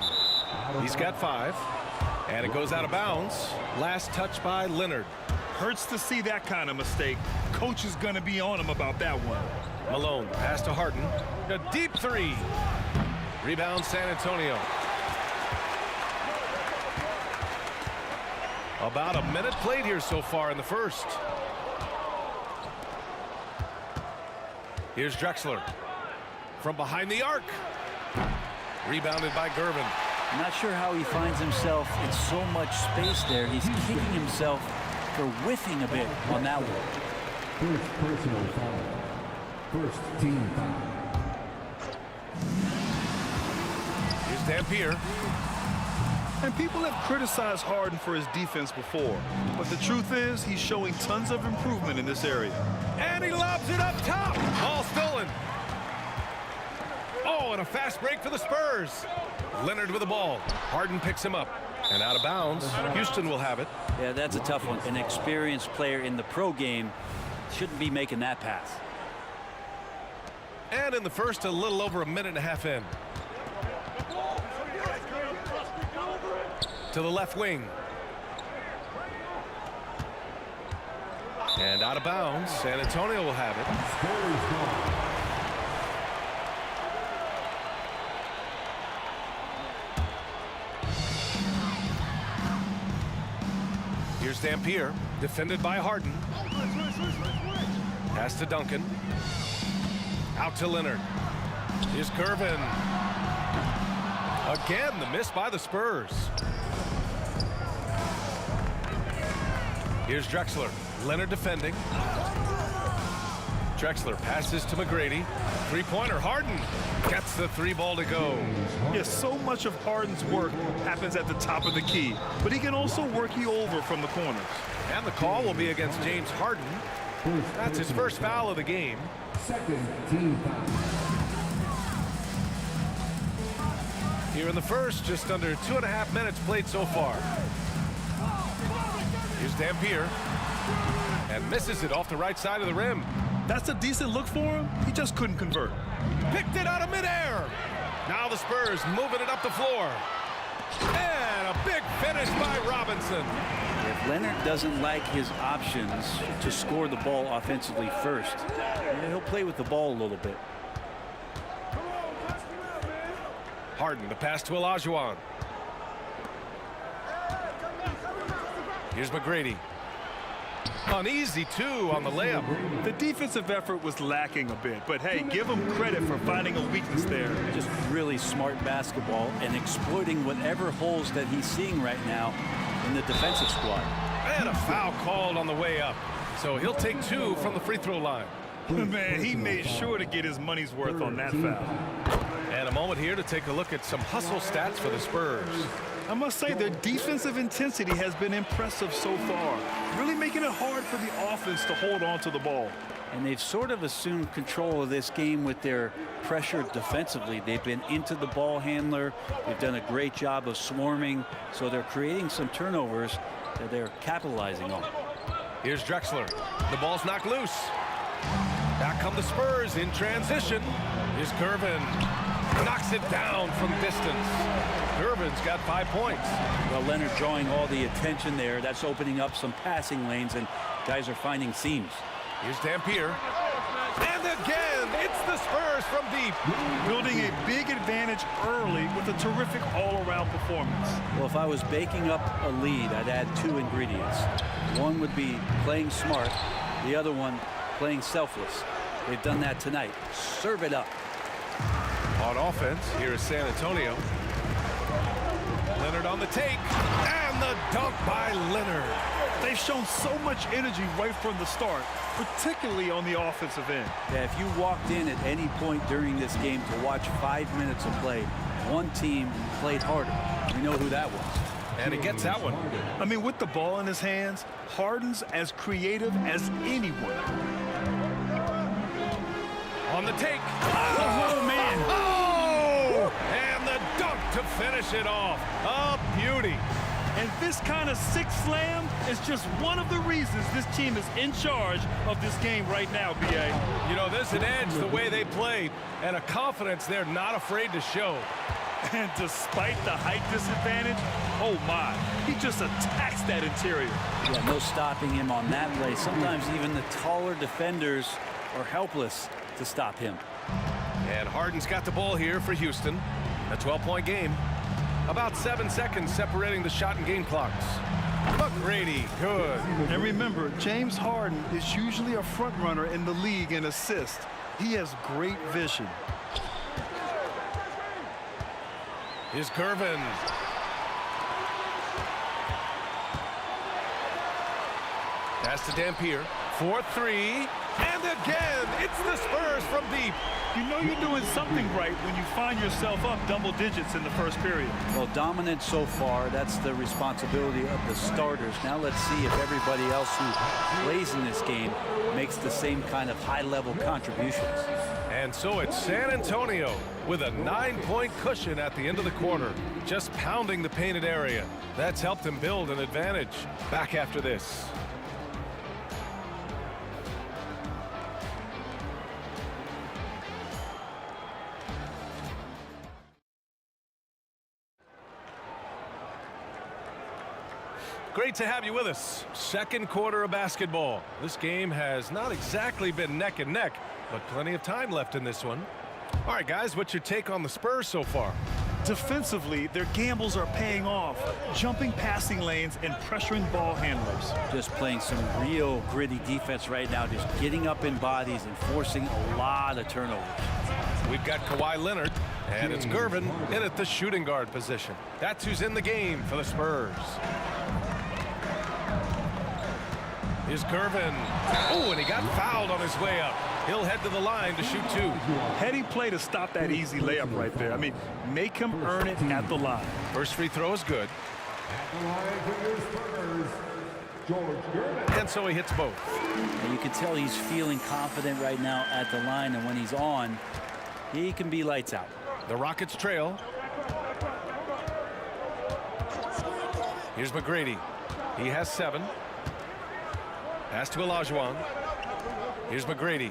He's got 5. And it goes out of bounds. Last touch by Leonard. Hurts to see that kind of mistake. Coach is going to be on him about that one. Malone, pass to Harden. A deep 3. Rebound San Antonio. About a minute played here so far in the first. Here's Drexler from behind the arc. Rebounded by Gervin. I'm not sure how he finds himself in so much space there. He's kicking himself for whiffing a bit on that one. First personal foul. First team foul. Here's Dampier. And people have criticized Harden for his defense before. But the truth is, he's showing tons of improvement in this area. And he lobs it up top. Ball stolen. Oh, and a fast break for the Spurs. Leonard with the ball. Harden picks him up. And out of bounds. Houston will have it. Yeah, that's a tough one. An experienced player in the pro game shouldn't be making that pass. And in the first, a little over a minute and a half in. To the left wing. And out of bounds. San Antonio will have it. Here's Dampier, defended by Harden. Pass to Duncan. Out to Leonard. Here's Gervin. Again, the miss by the Spurs. Here's Drexler. Leonard defending. Drexler passes to McGrady. Three-pointer. Harden gets the 3 ball to go. Yes, so much of Harden's work happens at the top of the key, but he can also work you over from the corners. And the call will be against James Harden. That's his first foul of the game. Second team foul. Here in the first, just under 2.5 minutes played so far. Here's Dampier. And misses it off the right side of the rim. That's a decent look for him. He just couldn't convert. Picked it out of midair. Now the Spurs moving it up the floor. And a big finish by Robinson. If Leonard doesn't like his options to score the ball offensively first, he'll play with the ball a little bit. Harden, the pass to Olajuwon. Here's McGrady. An easy 2 on the layup. The defensive effort was lacking a bit, but hey, give him credit for finding a weakness there. Just really smart basketball and exploiting whatever holes that he's seeing right now in the defensive squad. And a foul called on the way up. So he'll take 2 from the free throw line. Man, he made sure to get his money's worth on that foul. And a moment here to take a look at some hustle stats for the Spurs. I must say their defensive intensity has been impressive so far, really making it hard for the offense to hold on to the ball. And they've sort of assumed control of this game with their pressure defensively. They've been into the ball handler. They've done a great job of swarming, so they're creating some turnovers that they're capitalizing on. Here's Drexler. The ball's knocked loose. Back come the Spurs in transition. Here's Gervin. Knocks it down from distance. Gervin's got 5 points. Well, Leonard drawing all the attention there. That's opening up some passing lanes, and guys are finding seams. Here's Dampier. And again, it's the Spurs from deep. Building a big advantage early with a terrific all-around performance. Well, if I was baking up a lead, I'd add 2 ingredients. One would be playing smart. The other one, playing selfless. They've done that tonight. Serve it up. On offense, here is San Antonio. Leonard on the take, and the dunk by Leonard. They've shown so much energy right from the start, particularly on the offensive end. Yeah, if you walked in at any point during this game to watch 5 minutes of play, one team played harder. We know who that was. And he gets that one. I mean, with the ball in his hands, Harden's as creative as anyone. On the take. Oh, man. Oh! And the dunk to finish it off. A beauty. And this kind of six slam is just one of the reasons this team is in charge of this game right now, B.A. You know, there's an edge the way they played and a confidence they're not afraid to show. And despite the height disadvantage, oh my, he just attacks that interior. Yeah, no stopping him on that play. Sometimes even the taller defenders are helpless to stop him. And Harden's got the ball here for Houston. A 12-point game. About 7 seconds separating the shot and game clocks. McGrady, good. And remember, James Harden is usually a front runner in the league in assists. He has great vision. Here's Gervin. Pass to Dampier. 4-3. And again, it's the Spurs from deep. You know you're doing something right when you find yourself up double digits in the first period. Well, dominant so far. That's the responsibility of the starters. Now let's see if everybody else who plays in this game makes the same kind of high-level contributions. And so it's San Antonio with a 9-point cushion at the end of the quarter, just pounding the painted area. That's helped him build an advantage. Back after this. Great to have you with us. Second quarter of basketball. This game has not exactly been neck and neck, but plenty of time left in this one. All right, guys, what's your take on the Spurs so far? Defensively, their gambles are paying off, jumping passing lanes and pressuring ball handlers. Just playing some real gritty defense right now, just getting up in bodies and forcing a lot of turnovers. We've got Kawhi Leonard, and it's Gervin in at the shooting guard position. That's who's in the game for the Spurs. Here's Gervin. Oh, and he got fouled on his way up. He'll head to the line to shoot two. Heady play to stop that easy layup right there. I mean, make him earn it at the line. First free throw is good. And so he hits both. And you can tell he's feeling confident right now at the line, and when he's on, he can be lights out. The Rockets trail. Here's McGrady. He has 7. Pass to Olajuwon. Here's McGrady.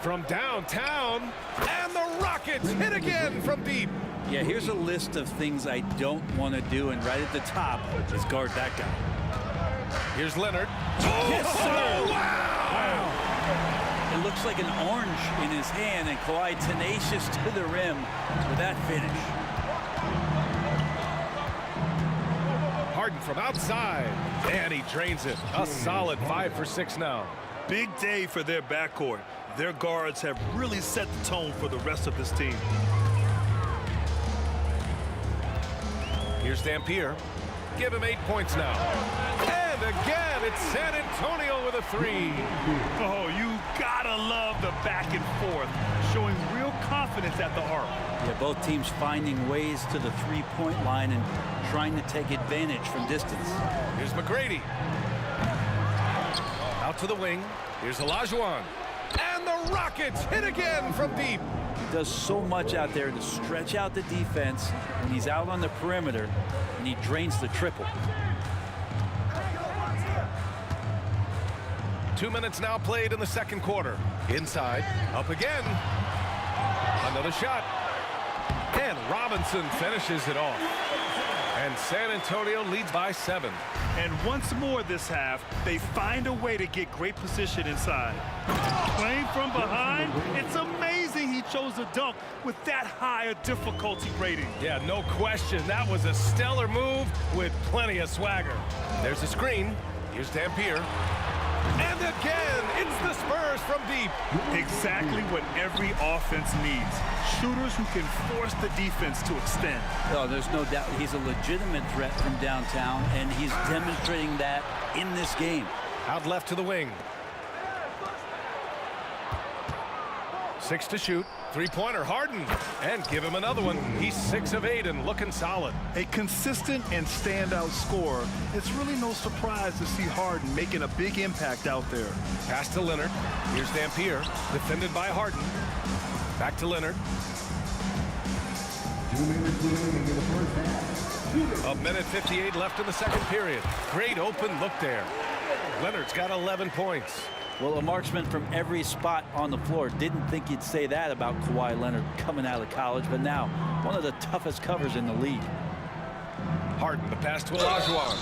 From downtown, and the Rockets hit again from deep. Yeah, here's a list of things I don't want to do, and right at the top is guard that guy. Here's Leonard. Oh, yes, sir! Wow! It looks like an orange in his hand, and Kawhi tenacious to the rim with that finish. Harden from outside, and he drains it. A solid 5 for 6 now. Big day for their backcourt. Their guards have really set the tone for the rest of this team. Here's Dampier. Give him 8 points now. And again, it's San Antonio with a 3. Oh, you gotta love the back and forth, showing real confidence at the arc. Yeah, both teams finding ways to the three-point line and trying to take advantage from distance. Here's McGrady. Out to the wing. Here's Olajuwon. And the Rockets hit again from deep. He does so much out there to stretch out the defense when he's out on the perimeter, and he drains the triple. 2 minutes now played in the second quarter. Inside, up again. Another shot. And Robinson finishes it off. And San Antonio leads by 7. And once more this half, they find a way to get great position inside. Playing from behind, it's amazing he chose a dunk with that high a difficulty rating. Yeah, no question. That was a stellar move with plenty of swagger. There's a screen. Here's Dampier. And again, it's the Spurs from deep. Exactly what every offense needs. Shooters who can force the defense to extend. Oh, there's no doubt he's a legitimate threat from downtown, and he's demonstrating that in this game. Out left to the wing. 6 to shoot. Three-pointer, Harden. And give him another one. He's 6 of 8 and looking solid. A consistent and standout scorer. It's really no surprise to see Harden making a big impact out there. Pass to Leonard. Here's Dampier. Defended by Harden. Back to Leonard. 2 minutes remaining in the first half. A minute 58 left in the second period. Great open look there. Leonard's got 11 points. Well, a marksman from every spot on the floor. Didn't think you'd say that about Kawhi Leonard coming out of college, but now one of the toughest covers in the league. Harden, the pass to Olajuwon.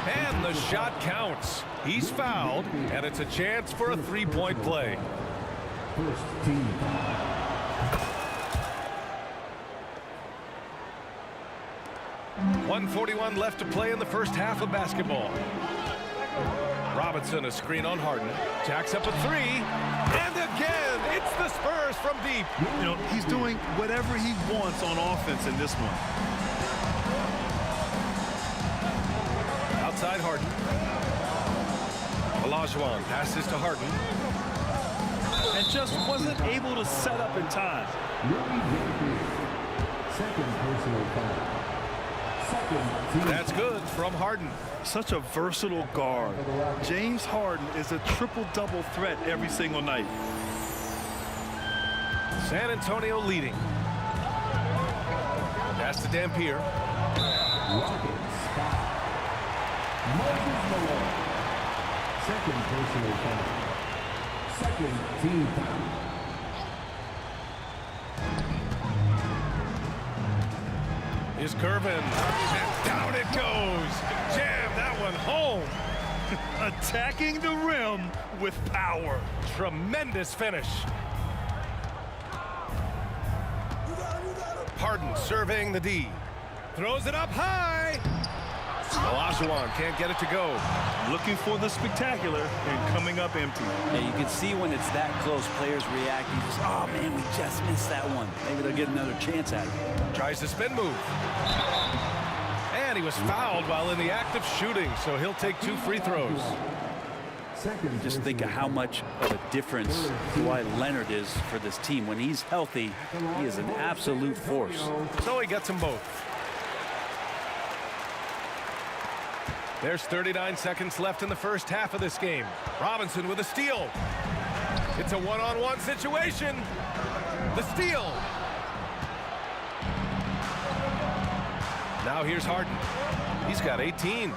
And the shot counts. He's fouled, and it's a chance for a three-point play. First team foul. .141 left to play in the first half of basketball. Robinson, a screen on Harden. Jacks up a three. And again, it's the Spurs from deep. You know, he's doing whatever he wants on offense in this one. Outside Harden. Olajuwon passes to Harden. And just wasn't able to set up in time. Second personal foul. That's good from Harden. Such a versatile guard. James Harden is a triple-double threat every single night. San Antonio leading. Pass to Dampier. Second personal foul. Second team foul. Is Curvin. And down it goes. Jam that one home. Attacking the rim with power. Tremendous finish. Harden surveying the D. Throws it up high. Olajuwon can't get it to go. Looking for the spectacular and coming up empty. Yeah, you can see when it's that close, players reacting. Just, oh, man, we just missed that one. Maybe they'll get another chance at it. Tries the spin move. And he was fouled while in the act of shooting, so he'll take 2 free throws. Just think of how much of a difference Kawhi Leonard is for this team. When he's healthy, he is an absolute force. So he gets them both. There's 39 seconds left in the first half of this game. Robinson with a steal. It's a one-on-one situation. The steal. Now here's Harden. He's got 18.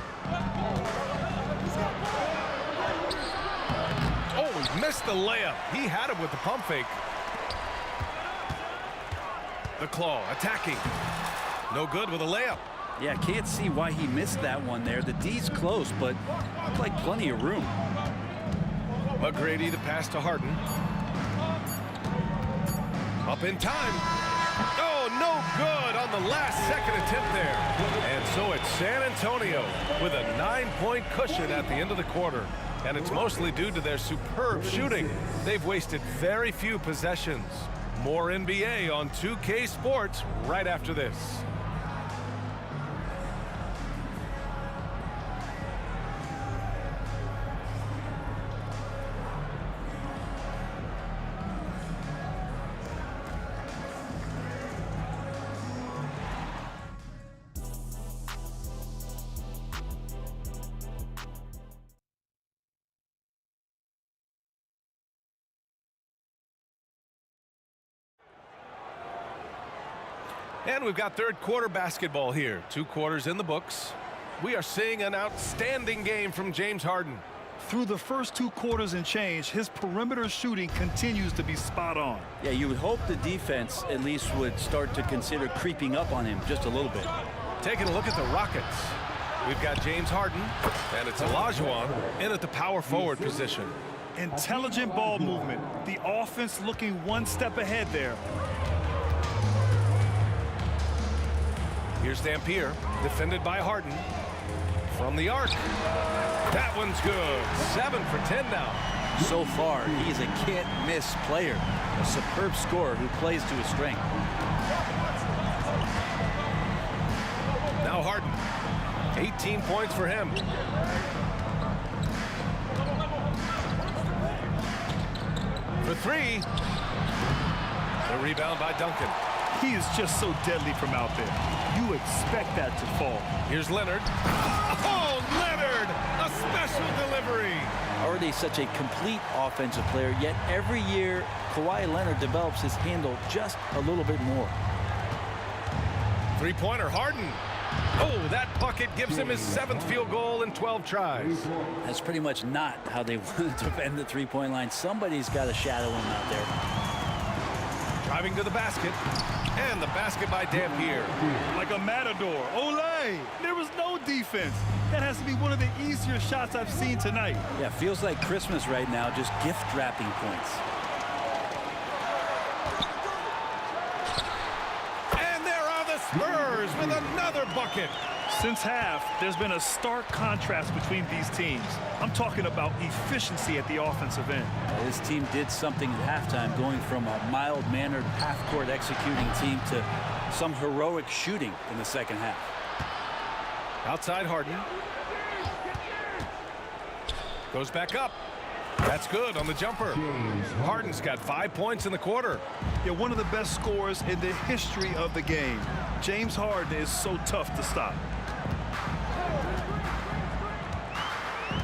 Oh, he missed the layup. He had it with the pump fake. The claw attacking. No good with a layup. Yeah, can't see why he missed that one there. The D's close, but looked like plenty of room. McGrady the pass to Harden. Up in time. Oh, no good on the last second attempt there. And so it's San Antonio with a 9-point cushion at the end of the quarter. And it's mostly due to their superb shooting. They've wasted very few possessions. More NBA on 2K Sports right after this. And we've got third quarter basketball here. 2 quarters in the books. We are seeing an outstanding game from James Harden. Through the first 2 quarters and change, his perimeter shooting continues to be spot on. Yeah, you would hope the defense at least would start to consider creeping up on him just a little bit. Taking a look at the Rockets. We've got James Harden, and it's Olajuwon in at the power forward position. Intelligent ball movement. The offense looking one step ahead there. Here's Dampier, defended by Harden. From the arc. That one's good. 7 for 10 now. So far, he's a can't-miss player. A superb scorer who plays to his strength. Now Harden. 18 points for him. For 3. The rebound by Duncan. He is just so deadly from out there. You expect that to fall. Here's Leonard. Oh, Leonard! A special delivery. Already such a complete offensive player, yet every year Kawhi Leonard develops his handle just a little bit more. Three-pointer, Harden. Oh, that bucket gives him his 7th field goal in 12 tries. That's pretty much not how they want to defend the three-point line. Somebody's got to shadow him out there. Driving to the basket. And the basket by Dampier. Like a matador. Olay! There was no defense. That has to be one of the easier shots I've seen tonight. Yeah, feels like Christmas right now, just gift wrapping points. And there are the Spurs with another bucket. Since half, there's been a stark contrast between these teams. I'm talking about efficiency at the offensive end. This team did something at halftime, going from a mild-mannered half-court executing team to some heroic shooting in the second half. Outside Harden. Goes back up. That's good on the jumper. Harden's got 5 points in the quarter. Yeah, one of the best scorers in the history of the game. James Harden is so tough to stop.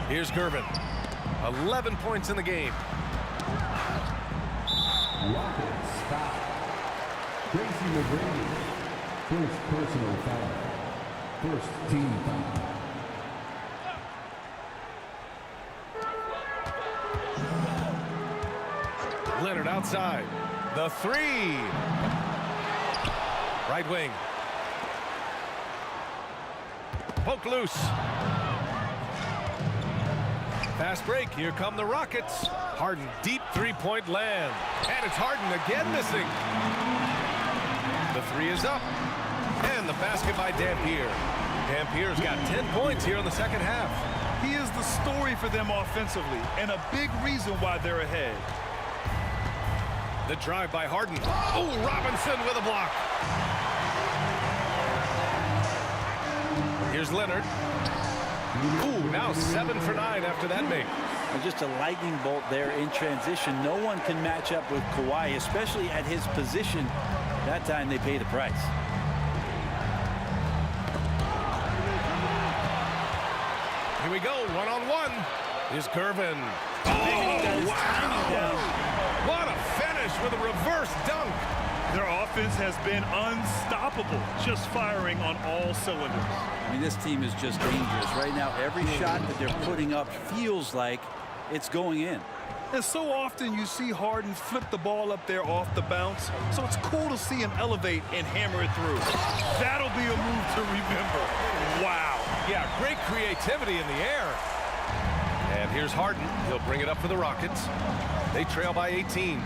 Here's Gervin. 11 points in the game. Rockets foul. Tracy McGrady. First personal foul. First team foul. Leonard outside. The 3. Right wing. Poke loose. Fast break. Here come the Rockets. Harden deep three-point land. And it's Harden again missing. The 3 is up. And the basket by Dampier. Dampier's got 10 points here in the second half. He is the story for them offensively and a big reason why they're ahead. The drive by Harden. Oh, Robinson with a block. Here's Leonard. Ooh, now 7 for 9 after that make. And just a lightning bolt there in transition. No one can match up with Kawhi, especially at his position. That time they pay the price. Here we go, one-on-one. Here's Gervin. Oh, wow. What a finish with a reverse dunk. Their offense has been unstoppable, just firing on all cylinders. I mean, this team is just dangerous. Right now, every shot that they're putting up feels like it's going in. And so often you see Harden flip the ball up there off the bounce, so it's cool to see him elevate and hammer it through. That'll be a move to remember. Wow. Yeah, great creativity in the air. And here's Harden. He'll bring it up for the Rockets. They trail by 18.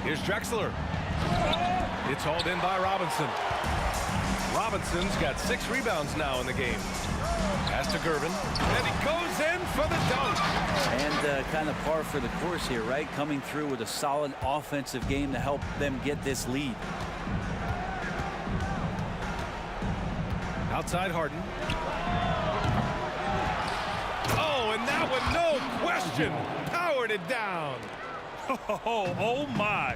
Here's Drexler. It's hauled in by Robinson. Robinson's got 6 rebounds now in the game. Pass to Gervin. And he goes in for the dunk. And kind of par for the course here, right? Coming through with a solid offensive game to help them get this lead. Outside Harden. Oh, and that one, no question, powered it down. Oh my.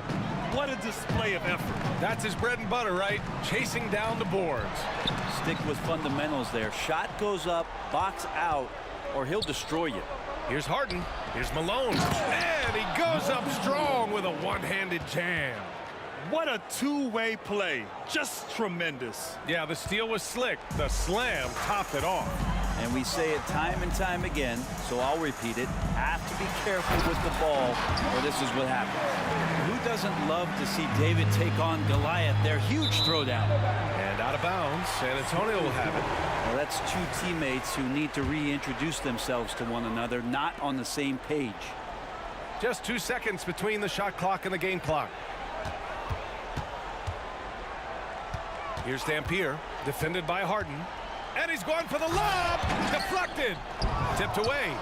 What a display of effort. That's his bread and butter, right? Chasing down the boards. Stick with fundamentals there. Shot goes up, box out, or he'll destroy you. Here's Harden. Here's Malone. And he goes up strong with a one-handed jam. What a two-way play. Just tremendous. Yeah, the steal was slick. The slam topped it off. And we say it time and time again, so I'll repeat it. Have to be careful with the ball, or this is what happens. Who doesn't love to see David take on Goliath? Their huge throwdown. And out of bounds, San Antonio will have it. Well, that's two teammates who need to reintroduce themselves to one another, not on the same page. Just 2 seconds between the shot clock and the game clock. Here's Dampier, defended by Harden. And he's going for the lob. Deflected. Tipped away.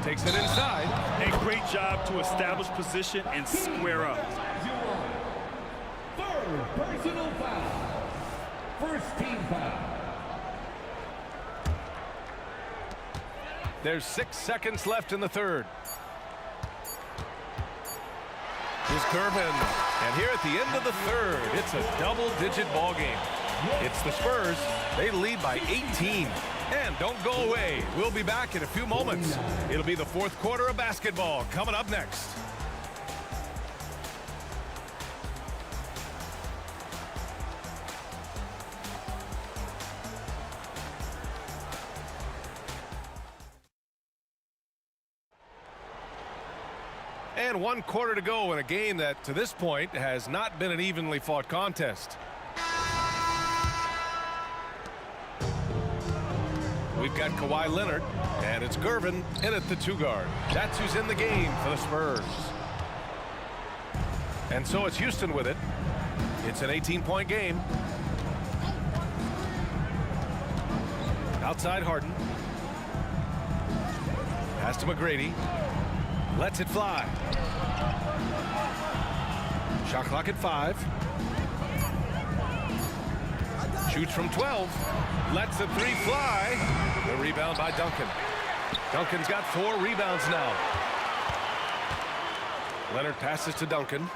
Takes it inside. A great job to establish position and square up. Third personal foul. First team foul. There's 6 seconds left in the third. Here's Gervin. And here at the end of the third, it's a double-digit ball game. It's the Spurs. They lead by 18. And don't go away. We'll be back in a few moments. It'll be the fourth quarter of basketball coming up next. And 1 quarter to go in a game that, to this point, has not been an evenly fought contest. We've got Kawhi Leonard, and it's Gervin in at the 2 guard. That's who's in the game for the Spurs. And so it's Houston with it. It's an 18-point game. Outside Harden. Pass to McGrady. Lets it fly. Shot clock at 5. Shoots from 12. Lets the 3 fly. The rebound by Duncan. Duncan's got 4 rebounds now. Leonard passes to Duncan.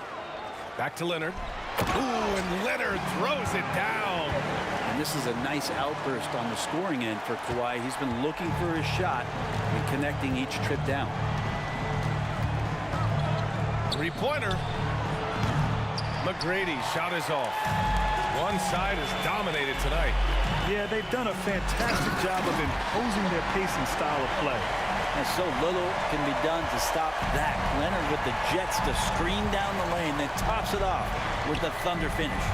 Back to Leonard. Ooh, and Leonard throws it down. And this is a nice outburst on the scoring end for Kawhi. He's been looking for his shot and connecting each trip down. 3-pointer. McGrady shot is off. One side is dominated tonight. Yeah, they've done a fantastic job of imposing their pace and style of play. And so little can be done to stop that. Leonard with the Jets to screen down the lane, then tops it off with the Thunder finish.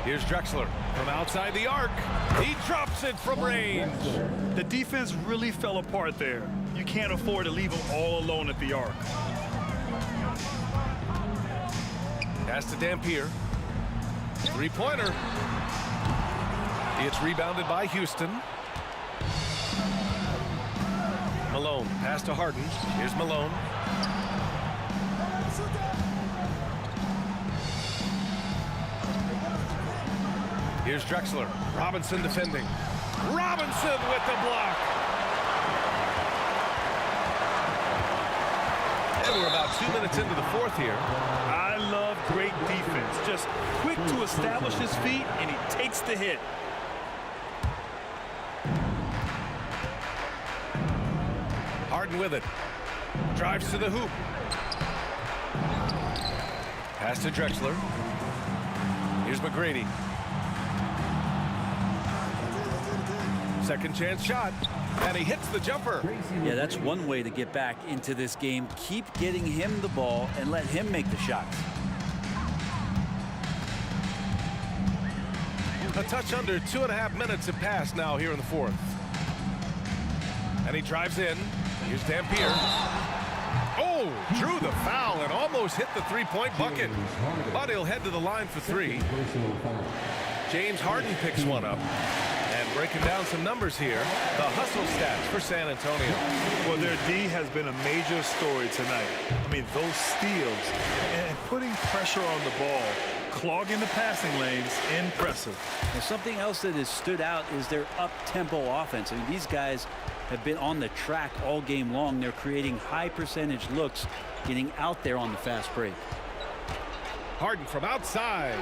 Here's Drexler from outside the arc. He drops it from range. The defense really fell apart there. You can't afford to leave them all alone at the arc. Pass to Dampier. 3-pointer. It's rebounded by Houston. Malone. Pass to Harden. Here's Malone. Here's Drexler. Robinson defending. Robinson with the block. And we're about 2 minutes into the fourth here. I love great defense. Just quick to establish his feet, and he takes the hit. Harden with it. Drives to the hoop. Pass to Drexler. Here's McGrady. Second chance shot. And he hits the jumper. Yeah, that's one way to get back into this game. Keep getting him the ball and let him make the shots. A touch under 2.5 minutes have passed now here in the fourth. And he drives in. Here's Dampier. Oh, drew the foul and almost hit the 3-point bucket. But he'll head to the line for 3. James Harden picks one up. And breaking down some numbers here, the hustle stats for San Antonio. Well, their D has been a major story tonight. I mean, those steals and putting pressure on the ball, clogging the passing lanes, impressive. And something else that has stood out is their up-tempo offense. I mean, these guys have been on the track all game long. They're creating high percentage looks, getting out there on the fast break. Harden from outside.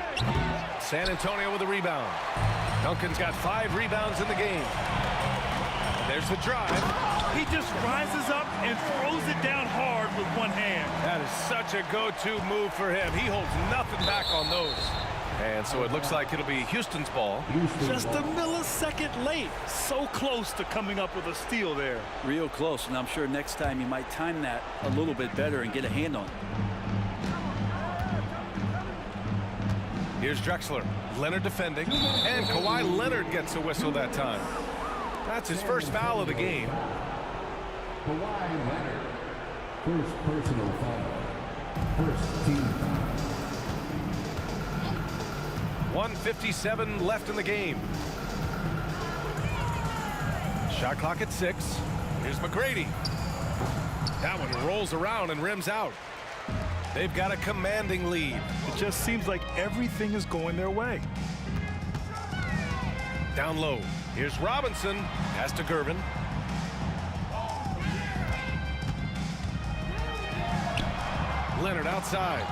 San Antonio with a rebound. Duncan's got 5 rebounds in the game. There's the drive. He just rises up and throws it down hard with one hand. That is such a go-to move for him. He holds nothing back on those. And so it looks like it'll be Houston's ball. Just a millisecond late. So close to coming up with a steal there. Real close, and I'm sure next time you might time that a little bit better and get a hand on it. Here's Drexler. Leonard defending. And Kawhi Leonard gets a whistle that time. That's his first foul of the game. Kawhi Leonard, first personal foul. First team. 1:57 left in the game. Shot clock at 6. Here's McGrady. That one rolls around and rims out. They've got a commanding lead. It just seems like everything is going their way. Down low. Here's Robinson. Pass to Gervin. Leonard outside.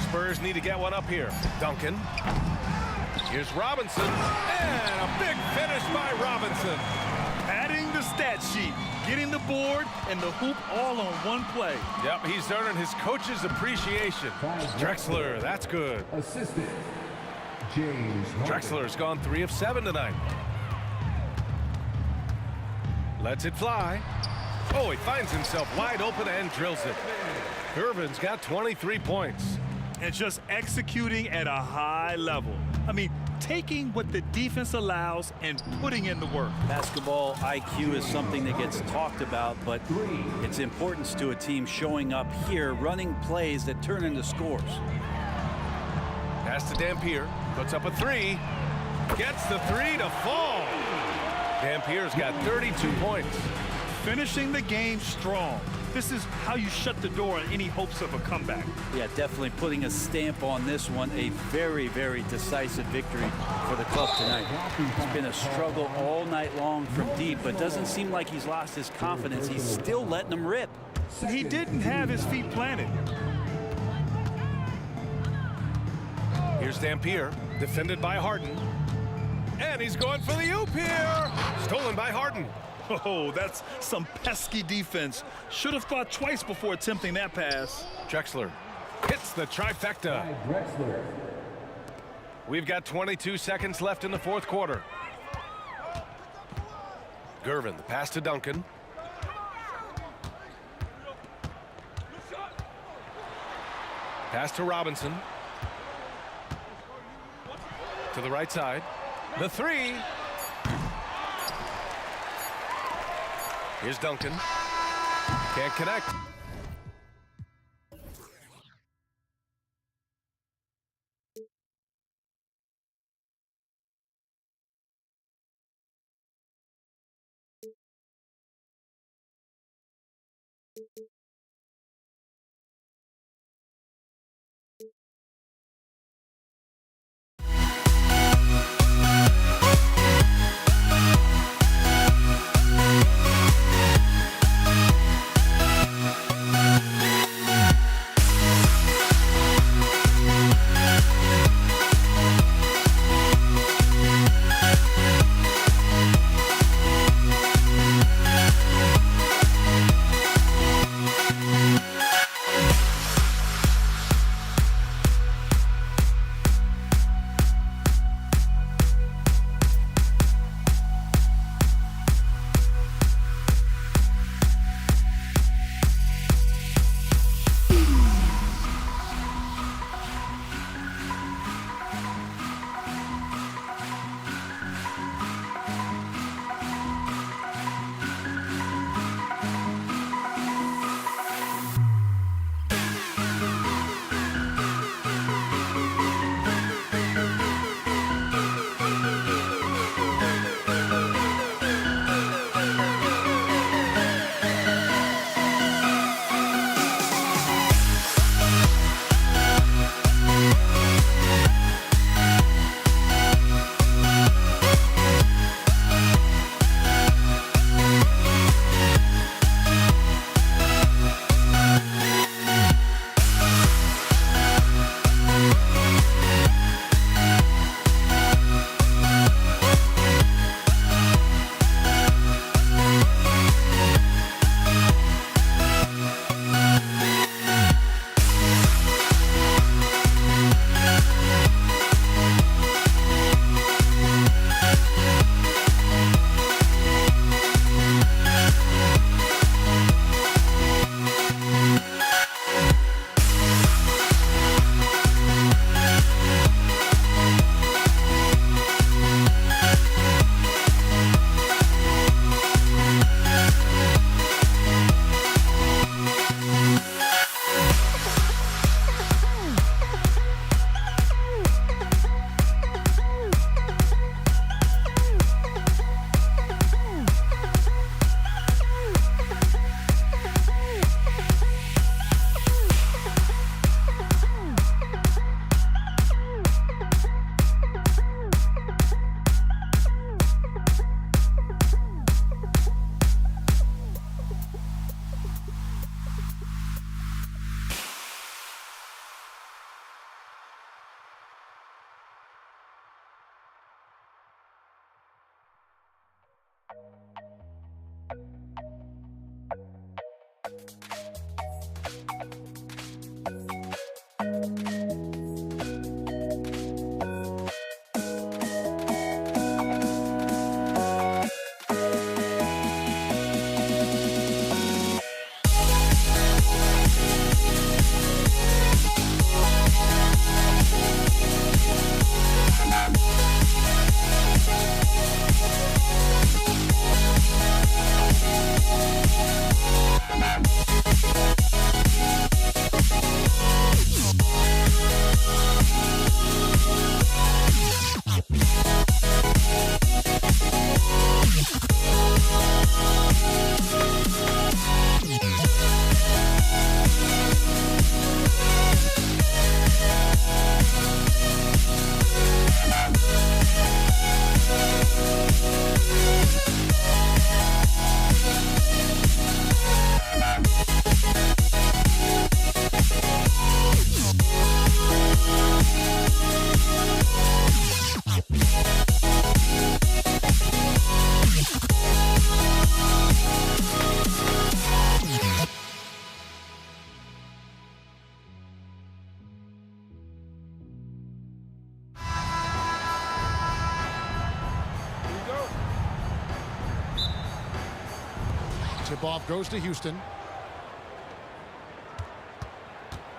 Spurs need to get one up here. Duncan. Here's Robinson. And a big finish by Robinson. Adding the stat sheet, getting the board and the hoop all on one play. Yep, he's earning his coach's appreciation. Drexler, that's good. Assistant. James. Drexler's gone 3 of 7 tonight. Lets it fly. Oh, he finds himself wide open and drills it. Gervin's got 23 points. And just executing at a high level. I mean, taking what the defense allows and putting in the work. Basketball IQ is something that gets talked about, but its importance to a team showing up here, running plays that turn into scores. Pass to Dampier. Puts up a 3. Gets the 3 to fall. Dampier's got 32 points. Finishing the game strong. This is how you shut the door on any hopes of a comeback. Yeah, definitely putting a stamp on this one. A very, very decisive victory for the club tonight. It's been a struggle all night long from deep, but doesn't seem like he's lost his confidence. He's still letting them rip. He didn't have his feet planted. Here's Dampier, defended by Harden. And he's going for the oop here. Stolen by Harden. Oh, that's some pesky defense. Should have thought twice before attempting that pass. Drexler hits the trifecta. Drexler. We've got 22 seconds left in the fourth quarter. Gervin, the pass to Duncan. Pass to Robinson. To the right side. The 3. Here's Duncan. Can't connect. Tip-off goes to Houston.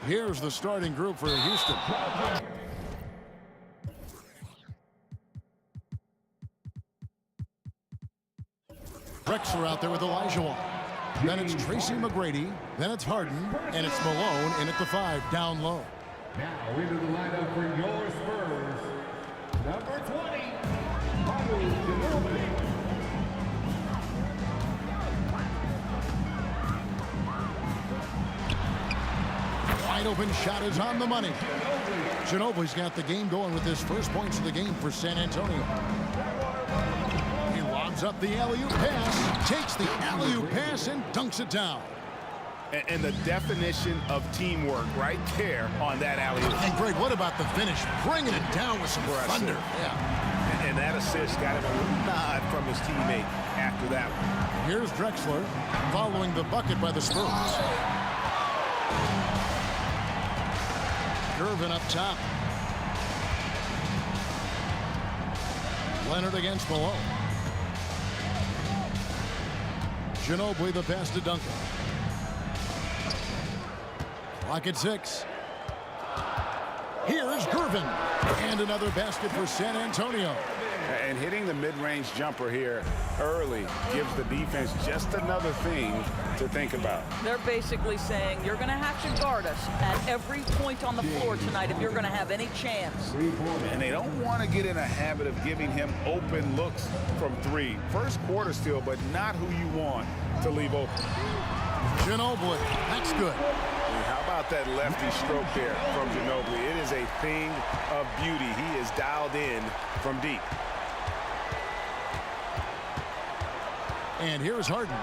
Here's the starting group for Houston. Drexler out there with Elijah. Then it's Tracy McGrady. Then it's Harden. And it's Malone in at the 5, down low. Now into the lineup for your Spurs, number 20, Manu Ginobili. Wide open shot is on the money. Ginobili's got the game going with his first points of the game for San Antonio. He lobs up the alley-oop pass, takes the alley-oop pass and dunks it down. And the definition of teamwork right there on that alley-oop. And Greg, what about the finish? Bringing it down with some thunder. Yeah. And that assist got him a little nod from his teammate after that one. Here's Drexler following the bucket by the Spurs. Gervin up top. Leonard against Malone. Ginobili the pass to Duncan. Clock at 6. Here's Gervin. And another basket for San Antonio. And hitting the mid-range jumper here early gives the defense just another thing to think about. They're basically saying you're going to have to guard us at every point on the floor tonight if you're going to have any chance. And they don't want to get in a habit of giving him open looks from 3. First quarter still, but not who you want to leave open. Ginobili, that's good. And how about that lefty stroke there from Ginobili? It is a thing of beauty. He is dialed in from deep. And here's Harden.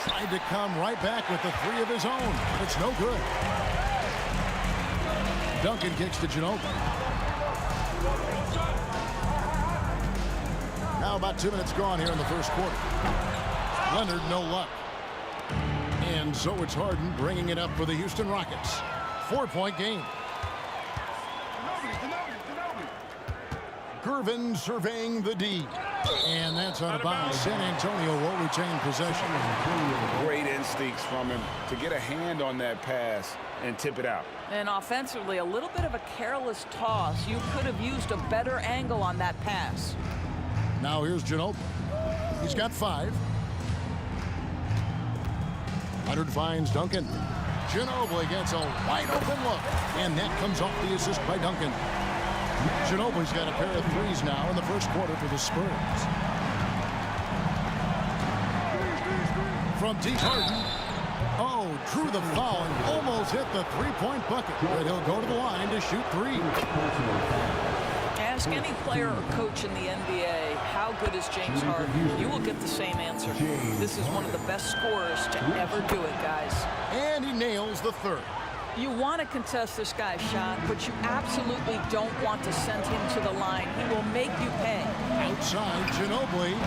Tried to come right back with the 3 of his own. It's no good. Duncan kicks to Ginobili. Now about 2 minutes gone here in the first quarter. Leonard, no luck. And so it's Harden bringing it up for the Houston Rockets. 4-point game. Gervin surveying the D. And that's out of bounds. San Antonio will retain possession. Great instincts from him to get a hand on that pass and tip it out. And offensively, a little bit of a careless toss. You could have used a better angle on that pass. Now here's Ginobili. He's got 5. Leonard finds Duncan. Ginobili gets a wide open look. And that comes off the assist by Duncan. Ginobili's got a pair of 3s now in the first quarter for the Spurs. From deep, Harden. Oh, drew the foul and almost hit the 3-point bucket. But he'll go to the line to shoot 3. Ask any player or coach in the NBA, how good is James Harden? You will get the same answer. This is one of the best scorers to ever do it, guys. And he nails the 3rd. You want to contest this guy's shot, but you absolutely don't want to send him to the line. He will make you pay. Outside, Ginobili.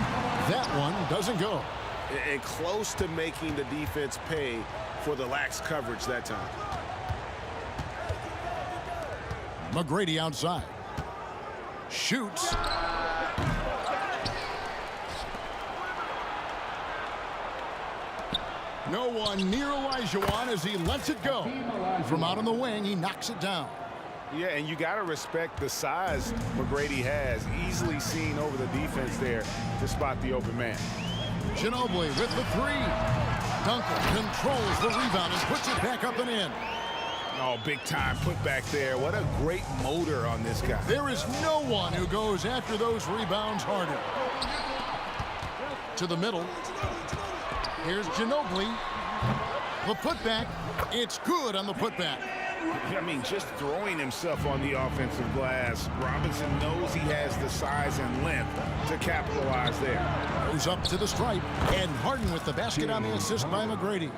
That one doesn't go. And close to making the defense pay for the lax coverage that time. McGrady outside. Shoots. No one near Olajuwon as he lets it go. From out on the wing, he knocks it down. Yeah, and you got to respect the size McGrady has. Easily seen over the defense there to spot the open man. Ginobili with the 3. Duncan controls the rebound and puts it back up and in. Oh, big time put back there. What a great motor on this guy. There is no one who goes after those rebounds harder. To the middle. Here's Ginobili. The putback. It's good on the putback. I mean, just throwing himself on the offensive glass. Robinson knows he has the size and length to capitalize there. Goes up to the stripe. And Harden with the basket on the assist by McGrady.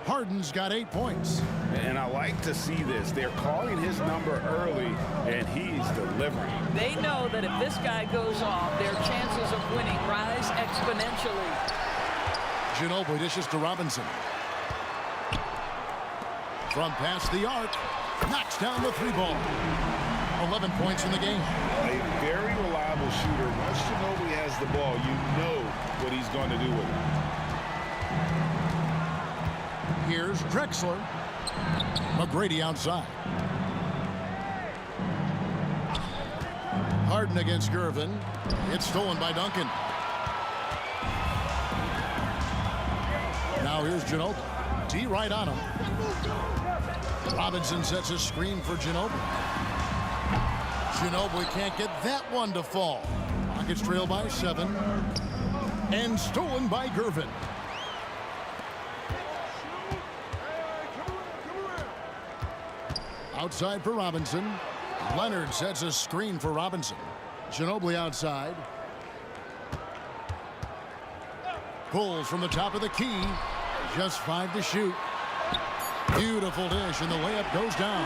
Harden's got 8 points. And I like to see this. They're calling his number early, and he's delivering. They know that if this guy goes off, their chances of winning rise exponentially. Ginobili dishes to Robinson. From past the arc, knocks down the 3-ball. 11 points in the game. A very reliable shooter. Once Ginobili has the ball, you know what he's going to do with it. Here's Drexler. McGrady outside. Harden against Gervin. It's stolen by Duncan. Now here's Ginobili. D right on him. Robinson sets a screen for Ginobili. Ginobili can't get that one to fall. Rockets trail by 7. And stolen by Gervin. Outside for Robinson. Leonard sets a screen for Robinson. Ginobili outside. Pulls from the top of the key. Just 5 to shoot. Beautiful dish, and the layup goes down.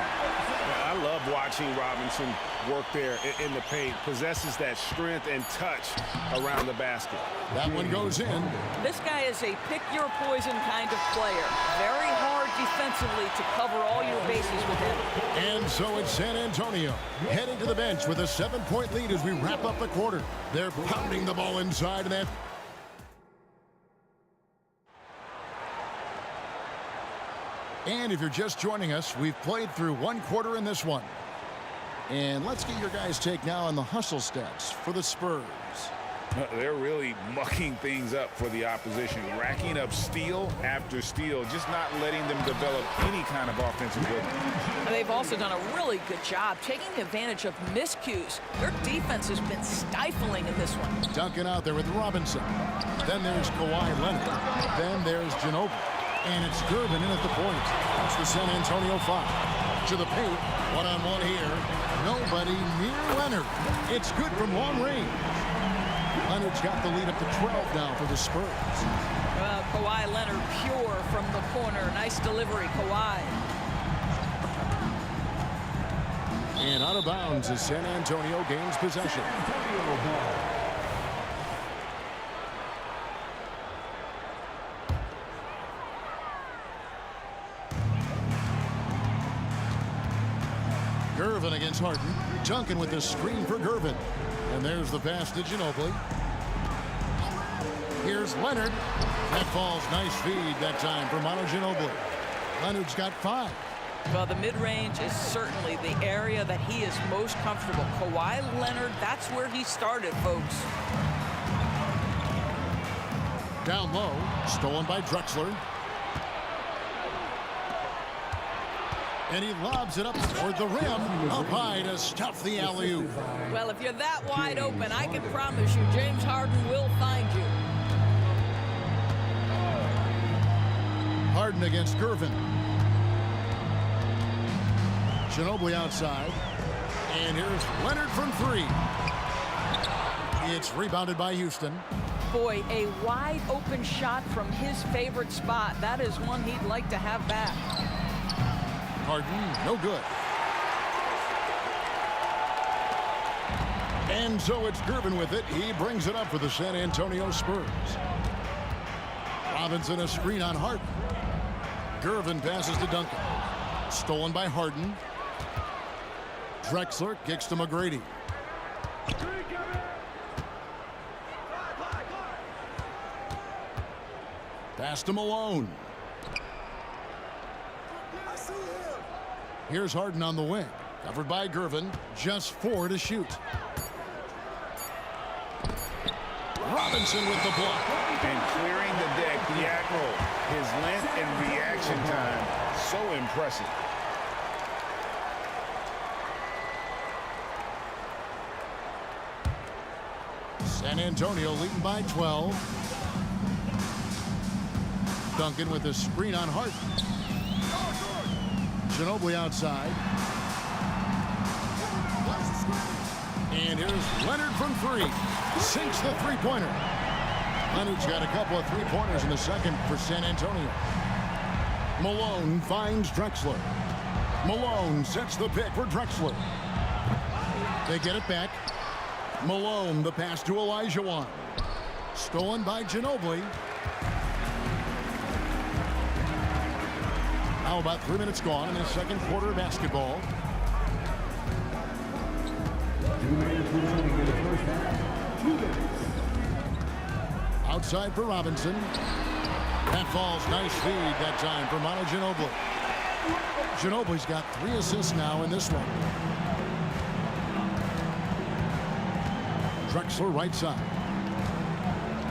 I love watching Robinson work there in the paint. Possesses that strength and touch around the basket. That one goes in. This guy is a pick-your-poison kind of player. Very hard defensively to cover all your bases with him. And so it's San Antonio heading to the bench with a 7-point lead as we wrap up the quarter. They're pounding the ball inside, and that. And if you're just joining us, we've played through 1 quarter in this one. And let's get your guys' take now on the hustle stats for the Spurs. They're really mucking things up for the opposition, racking up steal after steal, just not letting them develop any kind of offensive rhythm. They've also done a really good job taking advantage of miscues. Their defense has been stifling in this one. Duncan out there with Robinson. Then there's Kawhi Leonard. Then there's Ginobili. And it's Gervin in at the point. That's the San Antonio 5. To the paint. One-on-one here. Nobody near Leonard. It's good from long range. Leonard's got the lead up to 12 now for the Spurs. Kawhi Leonard pure from the corner. Nice delivery, Kawhi. And out of bounds as San Antonio gains possession. Gervin against Harden. Duncan with the screen for Gervin. And there's the pass to Ginobili. Here's Leonard. That falls. Nice feed that time for Manu Ginobili. Leonard's got 5. Well, the mid-range is certainly the area that he is most comfortable. Kawhi Leonard, that's where he started, folks. Down low. Stolen by Drexler. And he lobs it up toward the rim, up high to stuff the alley-oop. Well, if you're that wide open, I can promise you James Harden will find you. Harden against Gervin. Ginobili outside. And here's Leonard from 3. It's rebounded by Houston. Boy, a wide open shot from his favorite spot. That is one he'd like to have back. Harden, no good. And so it's Gervin with it. He brings it up for the San Antonio Spurs. Robinson a screen on Harden. Gervin passes to Duncan. Stolen by Harden. Drexler kicks to McGrady. Pass to Malone. Here's Harden on the wing. Covered by Gervin. Just 4 to shoot. Robinson with the block. And clearing the deck, the act-roll. His length and reaction time, so impressive. San Antonio leading by 12. Duncan with a screen on Harden. Ginobili outside. And here's Leonard from 3. Sinks the three-pointer. Leonard's got a couple of three-pointers in the second for San Antonio. Malone finds Drexler. Malone sets the pick for Drexler. They get it back. Malone, the pass to Olajuwon. Stolen by Ginobili. Now about 3 minutes gone in the second quarter of basketball. 2 minutes remaining in the first half. 2 minutes. Outside for Robinson. That falls. Nice feed that time for Manu Ginobili. Ginobili's got 3 assists now in this one. Drexler right side.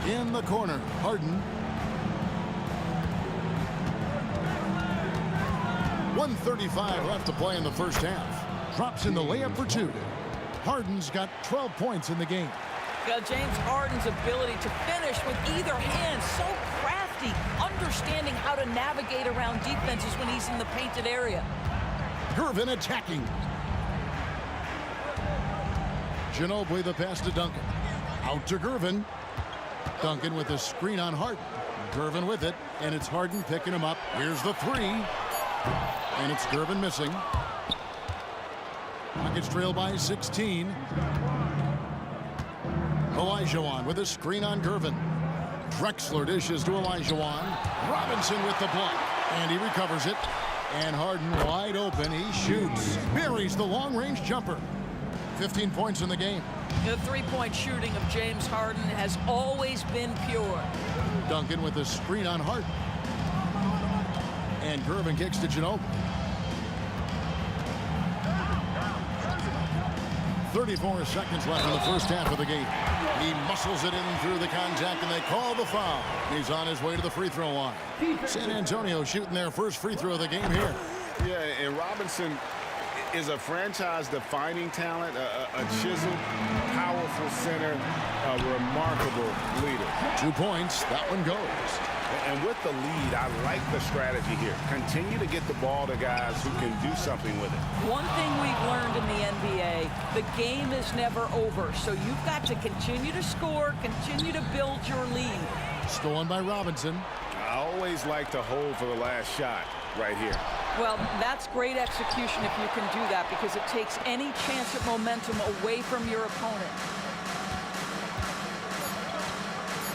In the corner, Harden. 1:35 left to play in the first half. Drops in the layup for 2. Harden's got 12 points in the game. James Harden's ability to finish with either hand, so crafty, understanding how to navigate around defenses when he's in the painted area. Gervin attacking. Ginobili the pass to Duncan. Out to Gervin. Duncan with a screen on Harden. Gervin with it, and it's Harden picking him up. Here's the 3. And it's Gervin missing. Rockets trail by 16. Olajuwon with a screen on Gervin. Drexler dishes to Olajuwon. Robinson with the block, and he recovers it. And Harden wide open. He shoots. Buries the long-range jumper. 15 points in the game. The three-point shooting of James Harden has always been pure. Duncan with a screen on Harden. And Gervin kicks to Ginobili. 34 seconds left in the first half of the game. He muscles it in through the contact, and they call the foul. He's on his way to the free throw line. San Antonio shooting their first free throw of the game here. Yeah, and Robinson is a franchise-defining talent, a chiseled, powerful center, a remarkable leader. 2 points. That one goes. And with the lead, I like the strategy here. Continue to get the ball to guys who can do something with it. One thing we've learned in the NBA, the game is never over. So you've got to continue to score, continue to build your lead. Stolen by Robinson. I always like to hold for the last shot right here. Well, that's great execution if you can do that, because it takes any chance at momentum away from your opponent.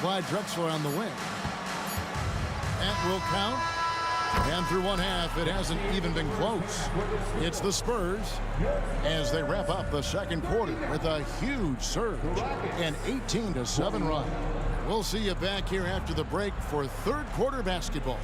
Clyde Drexler on the wing. That will count. And through one half, it hasn't even been close. It's the Spurs as they wrap up the second quarter with a huge surge. An 18-7 run. We'll see you back here after the break for third quarter basketball.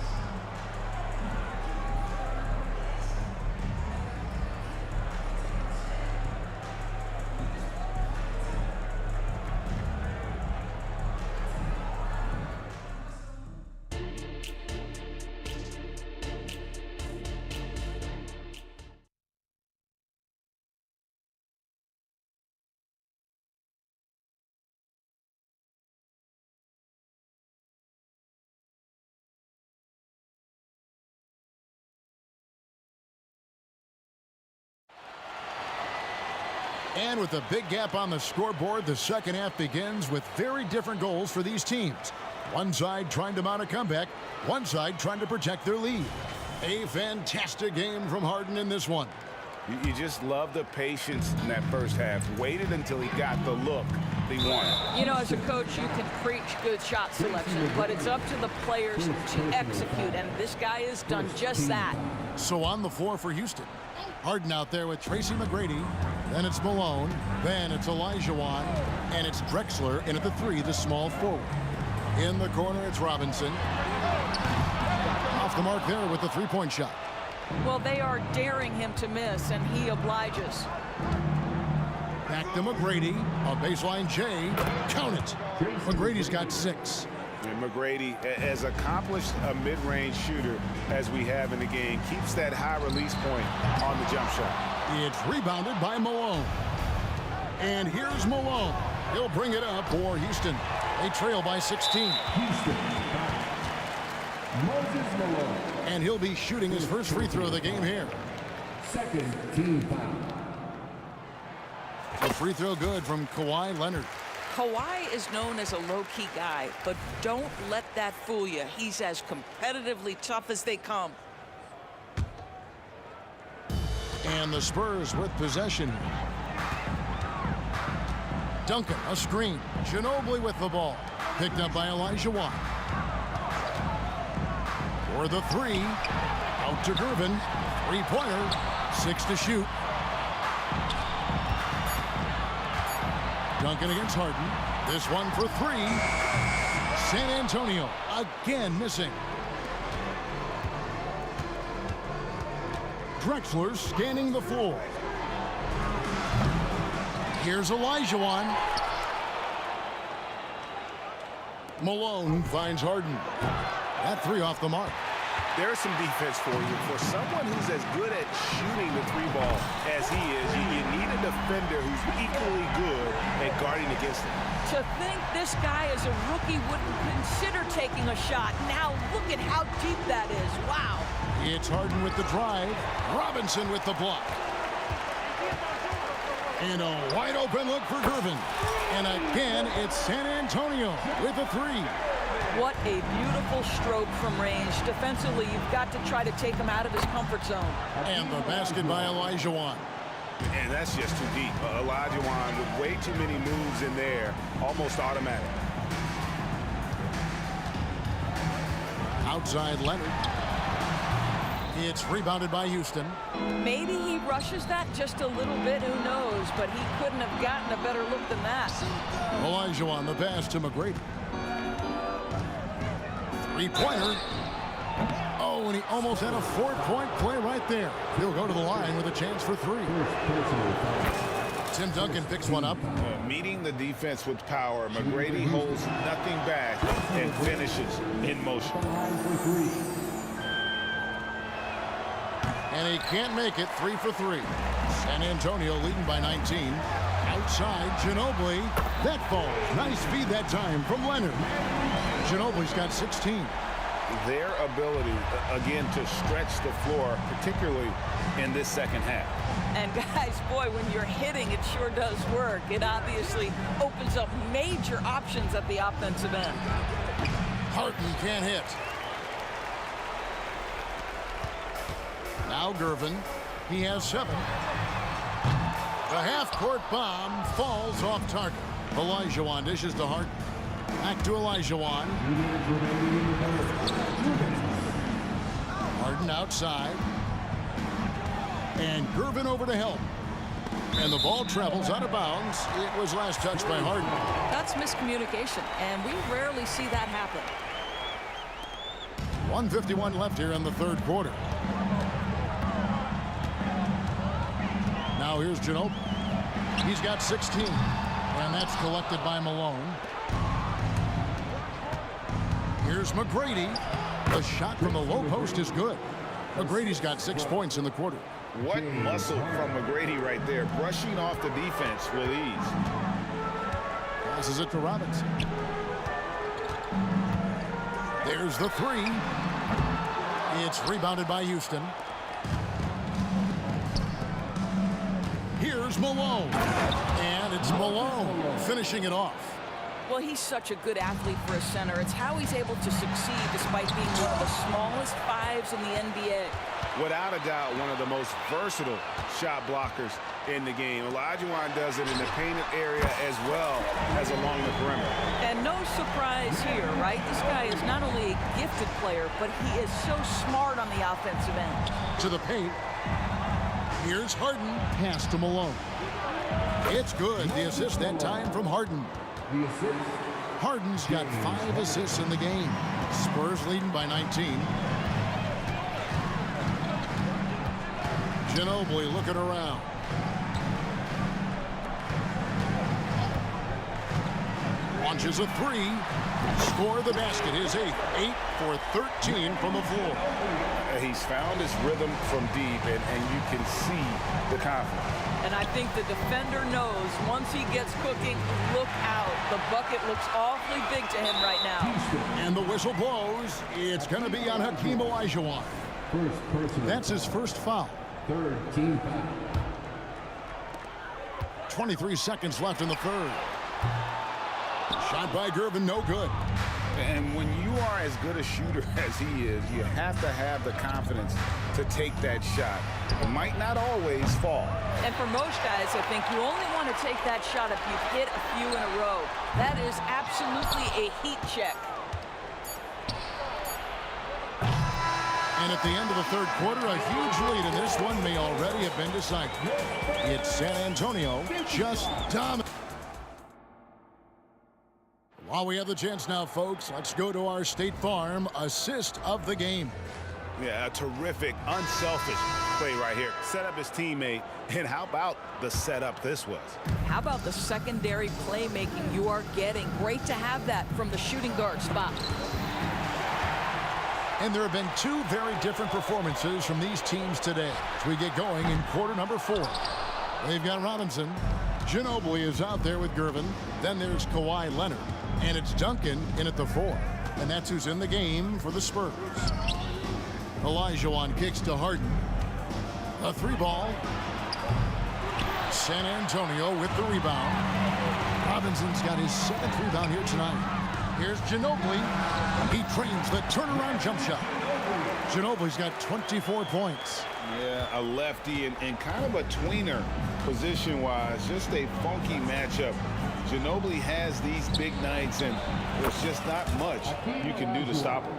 And with a big gap on the scoreboard, the second half begins with very different goals for these teams. One side trying to mount a comeback, one side trying to protect their lead. A fantastic game from Harden in this one. You just love the patience in that first half. Waited until he got the look he wanted. You know, as a coach, you can preach good shot selection, but it's up to the players to execute, and this guy has done just that. So on the floor for Houston. Harden out there with Tracy McGrady. Then it's Malone. Then it's Olajuwon. And it's Drexler in at the 3, the small forward. In the corner, it's Robinson. Off the mark there with the three-point shot. Well, they are daring him to miss, and he obliges. Back to McGrady. A baseline J. Count it. McGrady's got 6. And McGrady, as accomplished a mid-range shooter as we have in the game, keeps that high release point on the jump shot. It's rebounded by Malone. And here's Malone. He'll bring it up for Houston. They trail by 16. Houston. Moses Malone. And he'll be shooting his first free throw of the game here. Second team foul. A free throw good from Kawhi Leonard. Kawhi is known as a low-key guy, but don't let that fool you. He's as competitively tough as they come. And the Spurs with possession. Duncan, a screen. Ginobili with the ball. Picked up by Olajuwon. For the 3. Out to Gervin. Three-pointer. 6 to shoot. Duncan against Harden. This one for 3. San Antonio again missing. Drexler scanning the floor. Here's Olajuwon. Malone finds Harden. That three off the mark. There's some defense for you. For someone who's as good at shooting the three ball as he is, you need a defender who's equally good at guarding against him. To think this guy as a rookie wouldn't consider taking a shot. Now look at how deep that is. Wow. It's Harden with the drive. Robinson with the block. And a wide open look for Gervin. And again, it's San Antonio with a three. What a beautiful stroke from range. Defensively, you've got to try to take him out of his comfort zone. And the basket by Olajuwon. And that's just too deep. Olajuwon with way too many moves in there, almost automatic. Outside Leonard. It's rebounded by Houston. Maybe he rushes that just a little bit, who knows, but he couldn't have gotten a better look than that. Olajuwon, the pass to McGrady. Three-pointer. Oh, and he almost had a four-point play right there. He'll go to the line with a chance for three. Tim Duncan picks one up. Meeting the defense with power, McGrady holds nothing back and finishes in motion. And he can't make it. 3 for 3. San Antonio leading by 19. Outside, Ginobili. That falls. Nice feed that time from Leonard. Ginobili's got 16. Their ability, again, to stretch the floor, particularly in this second half. And guys, boy, when you're hitting, it sure does work. It obviously opens up major options at the offensive end. Harden can't hit. Now Gervin. He has 7. The half-court bomb falls off target. Olajuwon dishes to Harden. Back to Olajuwon. Harden outside. And Gervin over to help. And the ball travels out of bounds. It was last touched by Harden. That's miscommunication, and we rarely see that happen. 1:51 left here in the third quarter. Now here's Ginobili. He's got 16, and that's collected by Malone. Here's McGrady. The shot from the low post is good. McGrady's got 6 points in the quarter. What muscle from McGrady right there, brushing off the defense with ease. Passes it to Robinson. There's the three. It's rebounded by Houston. Here's Malone. And it's Malone finishing it off. Well, he's such a good athlete for a center. It's how he's able to succeed despite being one of the smallest 5s in the NBA. Without a doubt, one of the most versatile shot blockers in the game. Olajuwon does it in the painted area as well as along the perimeter. And no surprise here, right? This guy is not only a gifted player, but he is so smart on the offensive end. To the paint. Here's Harden. Pass to Malone. It's good. The assist that time from Harden. Harden's got 5 assists in the game. Spurs leading by 19. Ginobili looking around. Launches a 3. Score the basket. His 8th. 8 for 13 from the floor. He's found his rhythm from deep, and you can see the confidence. And I think the defender knows once he gets cooking, look out. The bucket looks awfully big to him right now. And the whistle blows. It's going to be on Hakeem Olajuwon. That's his first foul. 3rd team foul. 23 seconds left in the third. Shot by Gervin, no good. And when you are as good a shooter as he is, you have to have the confidence to take that shot. It might not always fall. And for most guys, I think you only want to take that shot if you've hit a few in a row. That is absolutely a heat check. And at the end of the third quarter, a huge lead, and this one may already have been decided. It's San Antonio just dominating. While we have the chance now, folks, let's go to our State Farm assist of the game. Yeah, a terrific, unselfish play right here. Set up his teammate, and how about the setup this was? How about the secondary playmaking you are getting? Great to have that from the shooting guard spot. And there have been two very different performances from these teams today as we get going in quarter number 4. They've got Robinson. Ginobili is out there with Gervin. Then there's Kawhi Leonard. And it's Duncan in at the 4. And that's who's in the game for the Spurs. Olajuwon kicks to Harden. A 3-ball. San Antonio with the rebound. Robinson's got his 7th rebound here tonight. Here's Ginobili. He trains the turnaround jump shot. Ginobili's got 24 points. Yeah, a lefty and kind of a tweener position-wise. Just a funky matchup. Ginobili has these big nights, and there's just not much you can do to stop him.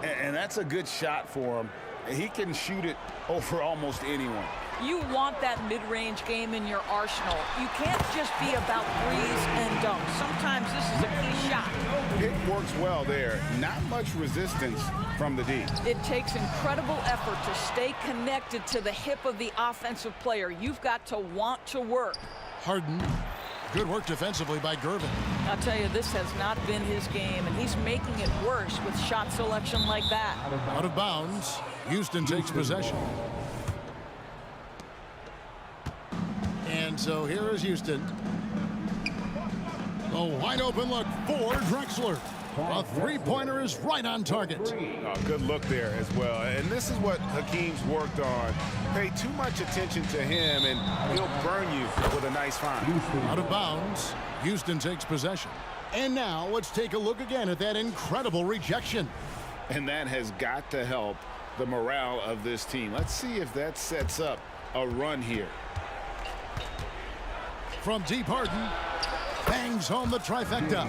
And that's a good shot for him. He can shoot it over almost anyone. You want that mid-range game in your arsenal. You can't just be about threes and dunks. Sometimes this is a key shot. It works well there. Not much resistance from the D. It takes incredible effort to stay connected to the hip of the offensive player. You've got to want to work. Harden. Good work defensively by Gervin. I'll tell you, this has not been his game, and he's making it worse with shot selection like that. Out of bounds. Houston takes possession. And so here is Houston. A wide open look for Drexler. A 3-pointer is right on target. Oh, good look there as well. And this is what Hakeem's worked on. Pay too much attention to him, and he'll burn you with a nice find. Out of bounds. Houston takes possession. And now let's take a look again at that incredible rejection. And that has got to help the morale of this team. Let's see if that sets up a run here. From deep, Harden bangs home the trifecta.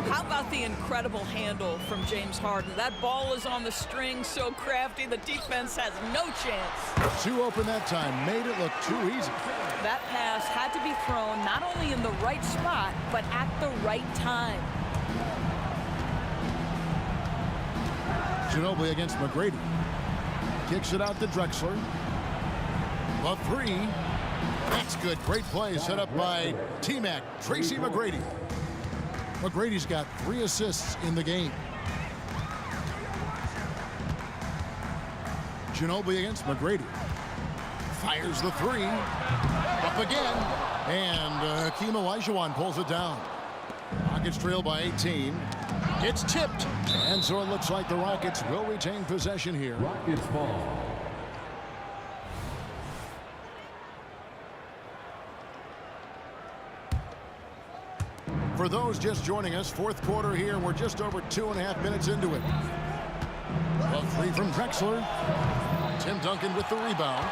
How about the incredible handle from James Harden? That ball is on the string, so crafty, the defense has no chance. 2 open that time, made it look too easy. That pass had to be thrown not only in the right spot, but at the right time. Ginobili against McGrady. Kicks it out to Drexler. A 3. That's good. Great play set up by T-Mac, Tracy McGrady. McGrady's got 3 assists in the game. Ginobili against McGrady. Fires the 3. Up again. And Hakeem Olajuwon pulls it down. Rockets trail by 18. It's tipped. And so it looks like the Rockets will retain possession here. Rockets ball. For those just joining us, 4th quarter here. We're just over 2.5 minutes into it. A 3 from Drexler. Tim Duncan with the rebound.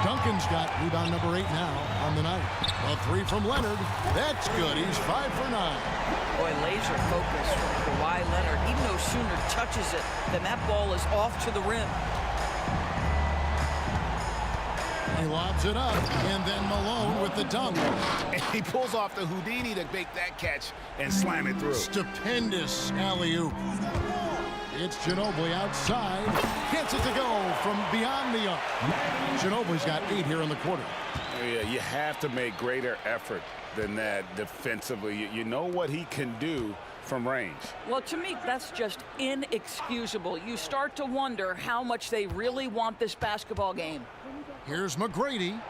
Duncan's got rebound number 8 now on the night. A 3 from Leonard. That's good. He's 5 for 9. Boy, laser focus from Kawhi Leonard. He no sooner touches it than that ball is off to the rim. He lobs it up, and then Malone with the dunk. And he pulls off the Houdini to make that catch and slam it through. Stupendous alley-oop. It's Ginobili outside. Gets it to go from beyond the arc. Ginobili's got 8 here in the quarter. Yeah, you have to make greater effort than that defensively. You know what he can do from range. Well, to me, that's just inexcusable. You start to wonder how much they really want this basketball game. Here's McGrady.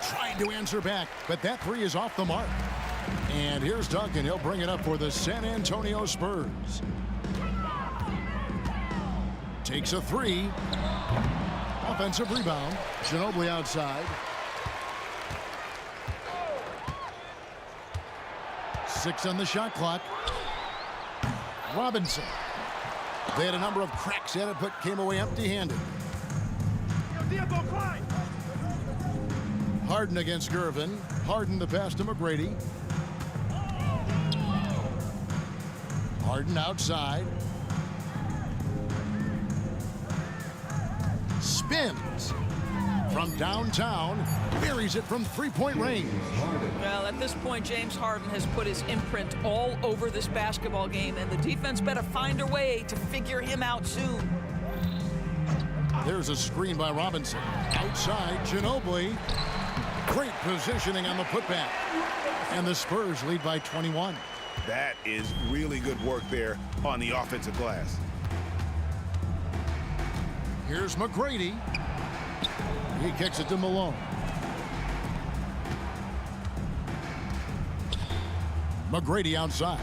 Trying to answer back, but that 3 is off the mark. And here's Duncan. He'll bring it up for the San Antonio Spurs. Takes a 3. Offensive rebound. Ginobili outside. 6 on the shot clock. Robinson. They had a number of cracks at it, but came away empty-handed. Harden against Gervin. Harden the pass to McGrady. Harden outside. Spins. from downtown, buries it from three-point range. Well, at this point, James Harden has put his imprint all over this basketball game, and the defense better find a way to figure him out soon. There's a screen by Robinson. Outside, Ginobili. Great positioning on the putback. And the Spurs lead by 21. That is really good work there on the offensive glass. Here's McGrady. He kicks it to Malone. McGrady outside.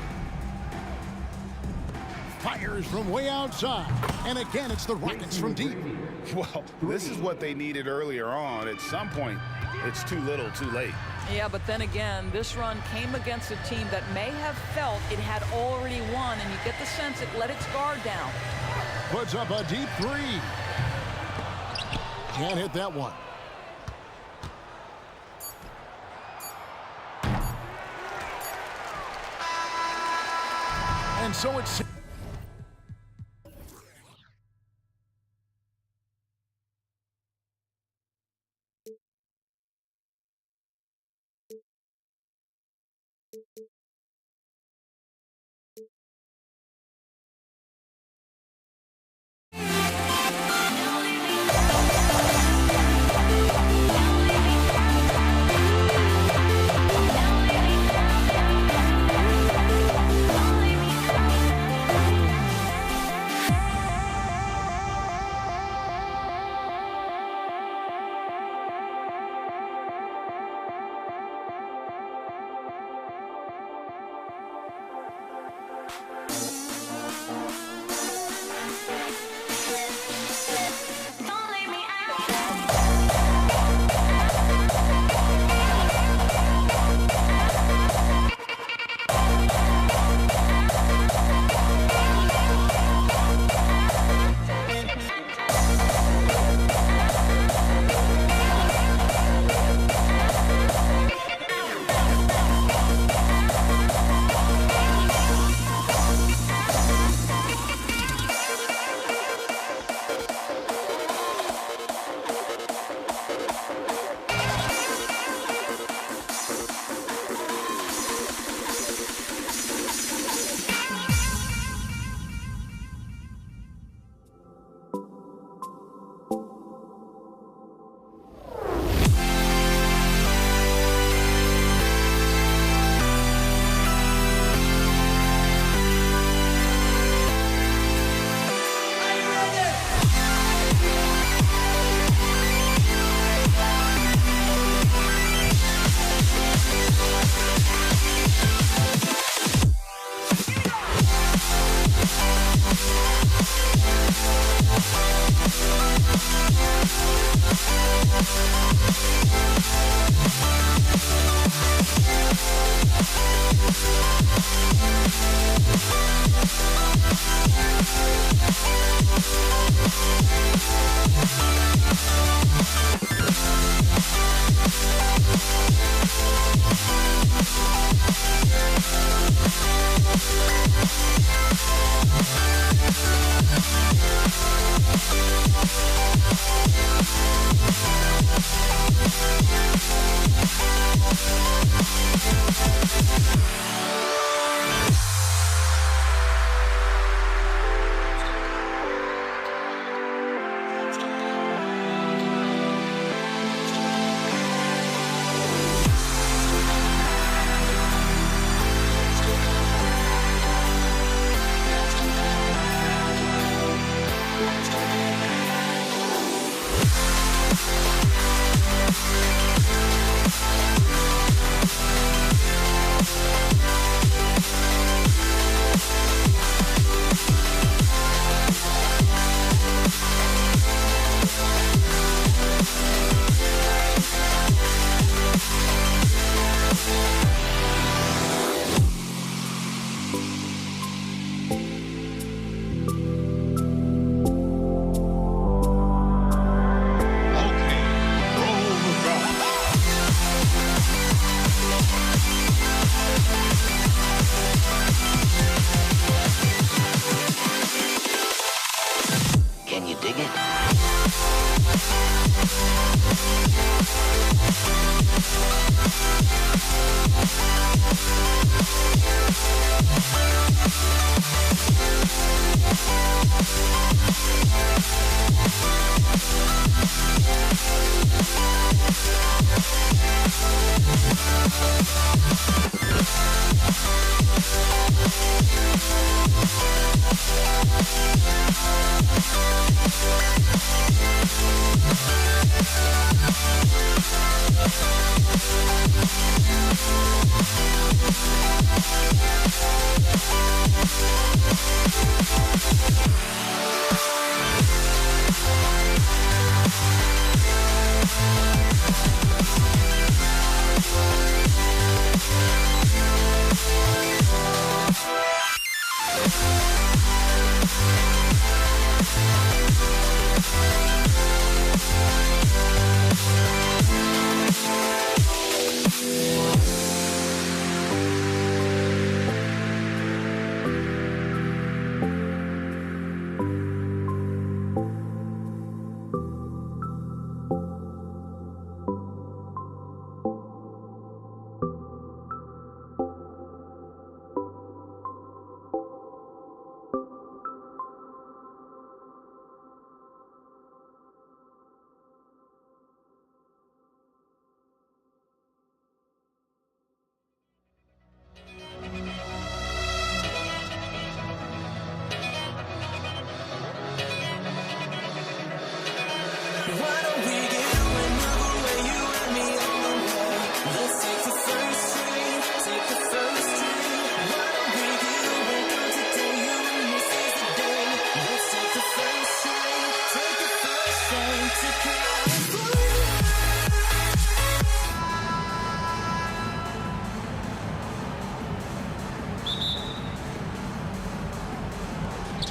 Fires from way outside. And again, it's the Rockets from deep. Well, this is what they needed earlier on. At some point, it's too little, too late. Yeah, but then again, this run came against a team that may have felt it had already won, and you get the sense it let its guard down. Puts up a deep three. Can't hit that one. And so it's...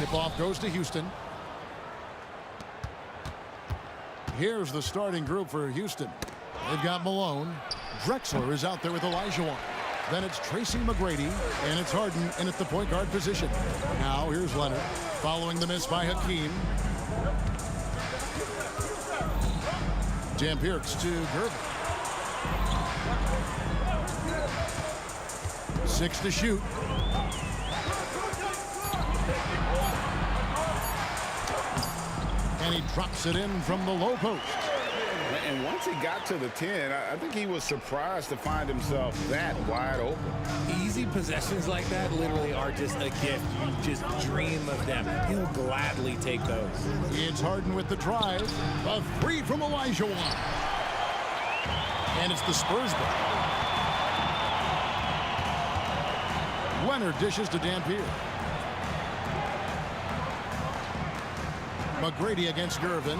Tip-off goes to Houston. Here's the starting group for Houston. They've got Malone. Drexler is out there with Olajuwon. Then it's Tracy McGrady, and it's Harden in at the point guard position. Now here's Leonard, following the miss by Hakeem. Dampierks to Gervin. 6 to shoot. And he drops it in from the low post. And once he got to the 10, I think he was surprised to find himself that wide open. Easy possessions like that literally are just a gift. You just dream of them. He'll gladly take those. It's Harden with the drive. A three from Olajuwon. And it's the Spurs ball. Leonard dishes to Dampier. McGrady against Gervin.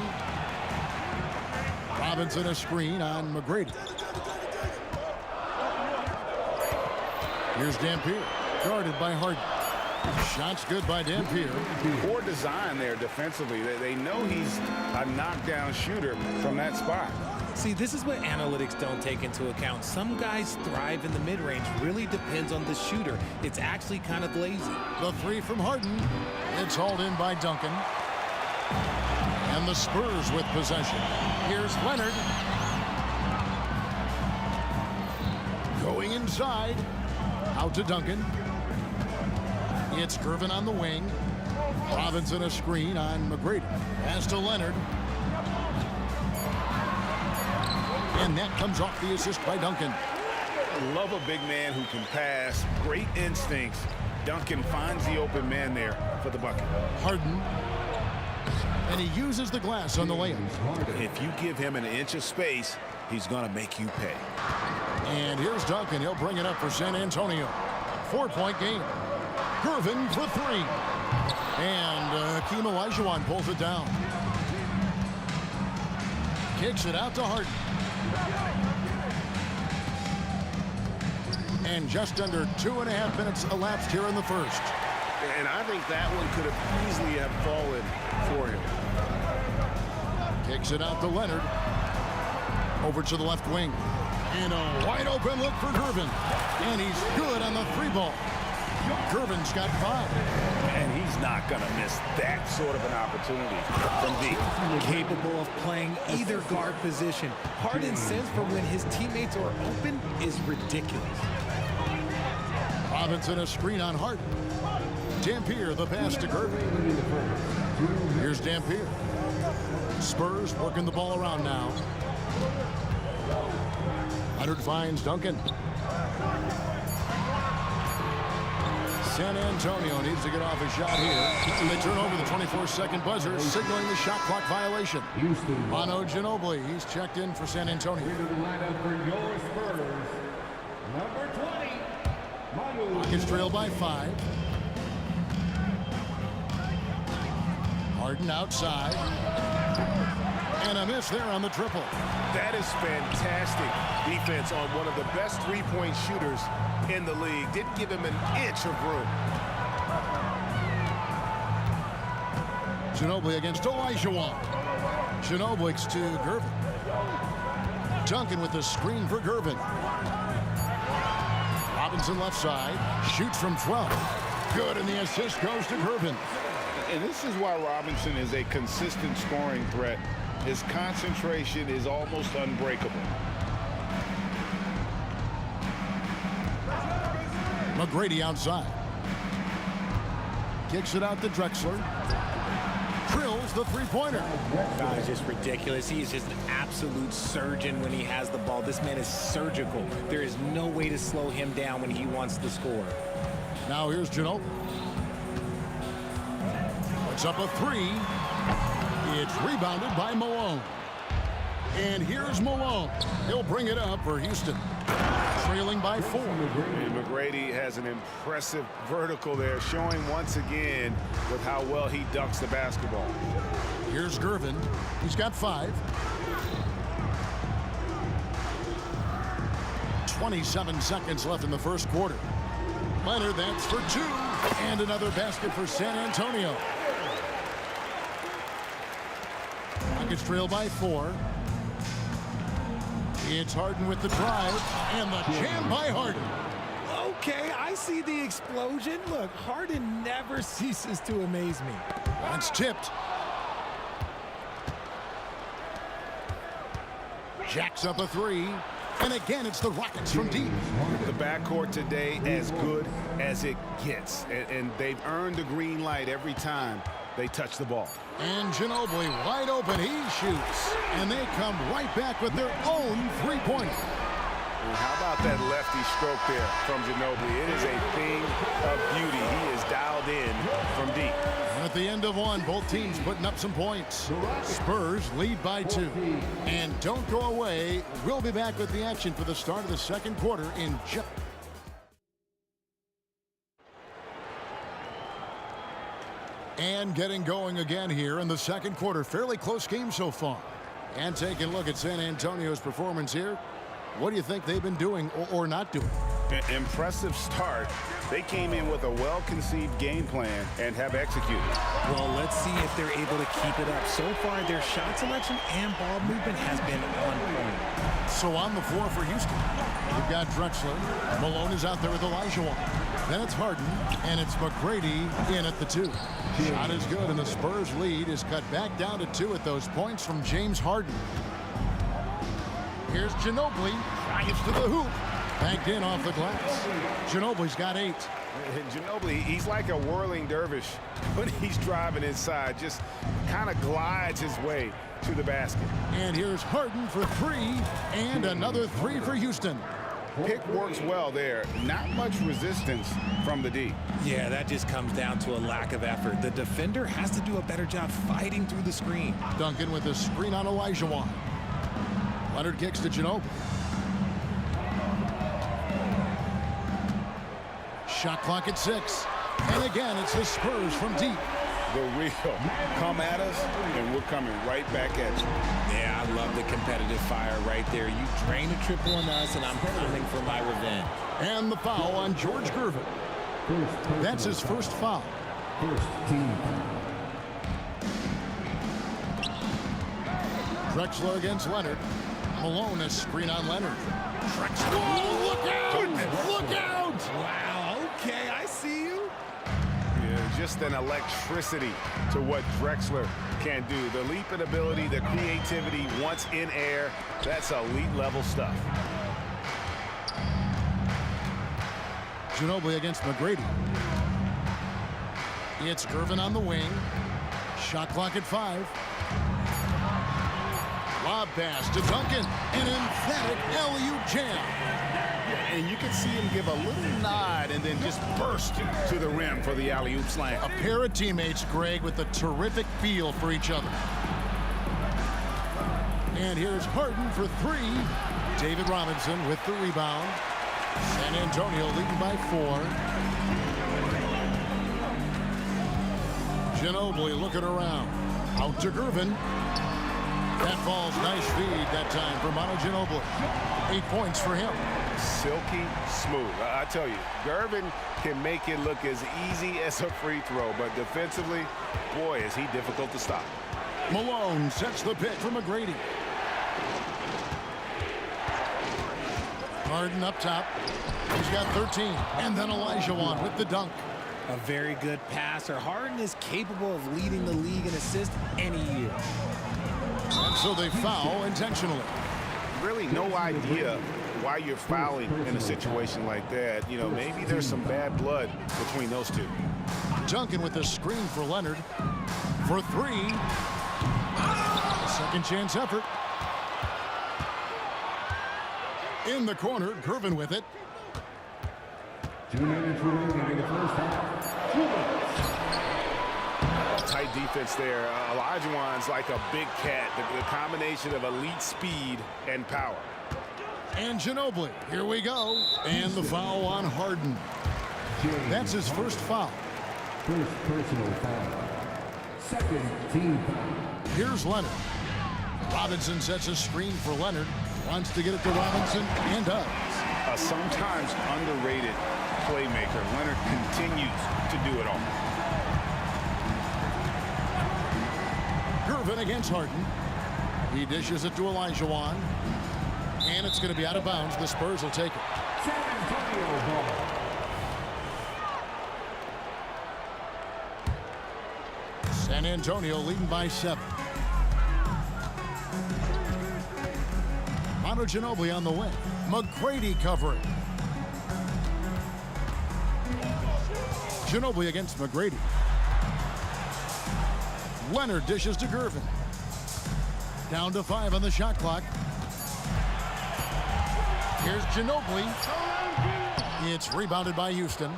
Robinson a screen on McGrady. Here's Dampier, guarded by Harden. Shots good by Dampier. Poor design there defensively. They know he's a knockdown shooter from that spot. See, this is what analytics don't take into account. Some guys thrive in the mid-range. Really depends on the shooter. It's actually kind of lazy. The three from Harden. It's hauled in by Duncan. And the Spurs with possession. Here's Leonard. Going inside. Out to Duncan. It's Gervin on the wing. Robinson a screen on McGrady. Pass to Leonard. And that comes off the assist by Duncan. I love a big man who can pass. Great instincts. Duncan finds the open man there for the bucket. Harden. And he uses the glass on the layup. If you give him an inch of space, he's going to make you pay. And here's Duncan. He'll bring it up for San Antonio. 4-point game. Gervin for three. And Hakeem Olajuwon pulls it down. Kicks it out to Harden. And just under 2.5 minutes elapsed here in the first. And I think that one could have easily have fallen for him. Kicks it out to Leonard. Over to the left wing. And a wide open look for Gervin. And he's good on the three ball. Gervin's got 5. And he's not going to miss that sort of an opportunity from deep. Capable of playing either guard position. Harden's sense for when his teammates are open is ridiculous. Robinson a screen on Harden. Dampier the pass to Gervin. Here's Dampier. Spurs working the ball around now. Leonard finds Duncan. San Antonio needs to get off a shot here. And they turn over the 24-second buzzer, signaling the shot clock violation. Manu Ginobili, he's checked in for San Antonio. Rockets trail by 5. Harden outside. And a miss there on the triple. That is fantastic defense on one of the best three-point shooters in the league. Didn't give him an inch of room. Ginobili against Olajuwon. Ginobili to Gervin. Duncan with the screen for Gervin. Robinson left side. Shoots from 12. Good, and the assist goes to Gervin. And this is why Robinson is a consistent scoring threat. His concentration is almost unbreakable. McGrady outside. Kicks it out to Drexler. Drills the three-pointer. God, it's just ridiculous. He is just an absolute surgeon when he has the ball. This man is surgical. There is no way to slow him down when he wants to score. Now here's Ginobili. Puts up a three. It's rebounded by Malone. And here's Malone. He'll bring it up for Houston. Trailing by 4. And McGrady has an impressive vertical there, showing once again with how well he ducks the basketball. Here's Gervin. He's got 5. 27 seconds left in the first quarter. Leonard, that's for 2. And another basket for San Antonio. Rockets trail by 4. It's Harden with the drive, and the jam by Harden. Okay, I see the explosion. Look, Harden never ceases to amaze me. Once tipped. Jacks up a 3. And again, it's the Rockets from deep. The backcourt today as good as it gets. And they've earned the green light every time they touch the ball. And Ginobili wide open. He shoots. And they come right back with their own three-pointer. How about that lefty stroke there from Ginobili? It is a thing of beauty. He is dialed in from deep. At the end of one, both teams putting up some points. Spurs lead by 2. And don't go away. We'll be back with the action for the start of the second quarter in just... And getting going again here in the second quarter. Fairly close game so far. And taking a look at San Antonio's performance here. What do you think they've been doing or not doing? Impressive start. They came in with a well-conceived game plan and have executed. Well, let's see if they're able to keep it up. So far, their shot selection and ball movement has been on point. So on the floor for Houston, we've got Drexler. Malone is out there with Olajuwon. Then it's Harden, and it's McGrady in at the 2. Shot is good, and the Spurs lead is cut back down to 2 at those points from James Harden. Here's Ginobili, drives to the hoop, banked in off the glass. Ginobili's got 8. Ginobili, he's like a whirling dervish when he's driving inside, just kind of glides his way to the basket. And here's Harden for 3, and another 3 for Houston. Pick works well there. Not much resistance from the D. Yeah, that just comes down to a lack of effort. The defender has to do a better job fighting through the screen. Duncan with the screen on Olajuwon. Leonard kicks to Ginobili. Shot clock at 6. And again, it's the Spurs from deep. The real come at us, and we're coming right back at you. Yeah, I love the competitive fire right there. You drain a triple on us, and I'm coming for my revenge. And the foul on George Gervin. That's his first foul. First team. Drexler against Leonard. Malone, a screen on Leonard. Drexler. Whoa, look out! Look out! Wow, okay, I see you. Yeah, just an electricity to what Drexler can do. The leap in ability, the creativity once in air, that's elite level stuff. Ginobili against McGrady. It's Gervin on the wing. Shot clock at 5. Lob pass to Duncan. An emphatic alley-oop jam. And you can see him give a little nod and then just burst to the rim for the alley-oop slam. A pair of teammates, Greg, with a terrific feel for each other. And here's Harden for 3. David Robinson with the rebound. San Antonio leading by 4. Ginobili looking around. Out to Gervin. That ball's nice feed that time for Manu Ginobili. 8 points for him. Silky smooth. I tell you, Gervin can make it look as easy as a free throw, but defensively, boy, is he difficult to stop. Malone sets the pick for McGrady. Harden up top. He's got 13. And then Olajuwon with the dunk. A very good passer. Harden is capable of leading the league in assists any year. And so they foul intentionally. Really no idea why you're fouling in a situation like that. You know, maybe there's some bad blood between those two. Duncan with the screen for Leonard. For 3. Second chance effort. In the corner, Gervin with it. 2 minutes remaining in the first half. 2 minutes. Tight defense there. Olajuwon's like a big cat. The combination of elite speed and power. And Ginobili, here we go. And the foul on Harden. That's his first foul. First personal foul. Second team foul. Here's Leonard. Robinson sets a screen for Leonard. Wants to get it to Robinson and does. Sometimes underrated playmaker. Leonard continues to do it all. Gervin against Harden. He dishes it to Olajuwon. And it's going to be out of bounds. The Spurs will take it. San Antonio ball. San Antonio leading by 7. Manu Ginobili on the wing. McGrady covering. Ginobili against McGrady. Leonard dishes to Gervin. Down to 5 on the shot clock. Here's Ginobili. It's rebounded by Houston.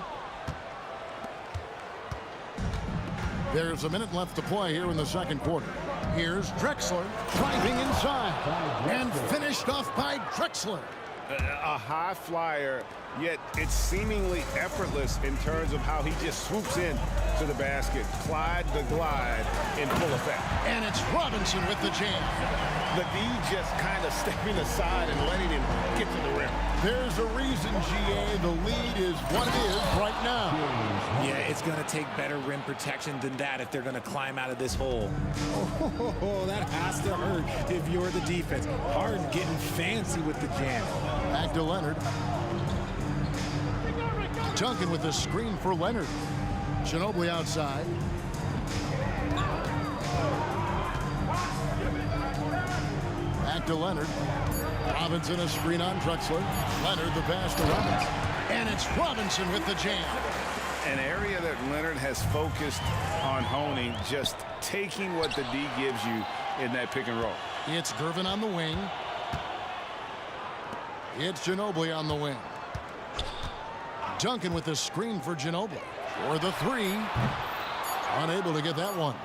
There's a minute left to play here in the second quarter. Here's Drexler driving inside and finished off by Drexler. A high flyer, yet it's seemingly effortless in terms of how he just swoops in to the basket. Clyde the glide in full effect. And it's Robinson with the jam. The D just kind of stepping aside and letting him get to the rim. There's a reason, GA, the lead is what it is right now. Yeah, it's going to take better rim protection than that if they're going to climb out of this hole. Oh, that has to hurt if you're the defense. Harden getting fancy with the jam. Back to Leonard. Duncan with the screen for Leonard. Ginobili outside. Back to Leonard. Robinson a screen on Drexler. Leonard the pass to Robinson. And it's Robinson with the jam. An area that Leonard has focused on honing, just taking what the D gives you in that pick and roll. It's Gervin on the wing. It's Ginobili on the wing. Duncan with the screen for Ginobili. For the 3. Unable to get that one.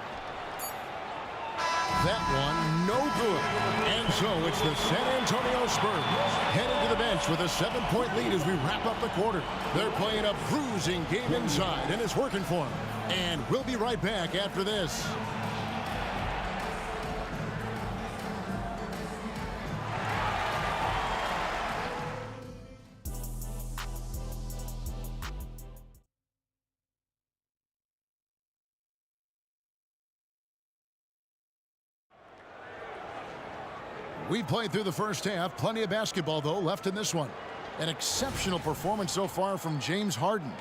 That one, no good. And so it's the San Antonio Spurs heading to the bench with a 7-point lead as we wrap up the quarter. They're playing a bruising game inside, and it's working for them. And we'll be right back after this. We played through the first half. Plenty of basketball, though, left in this one. An exceptional performance so far from James Harden.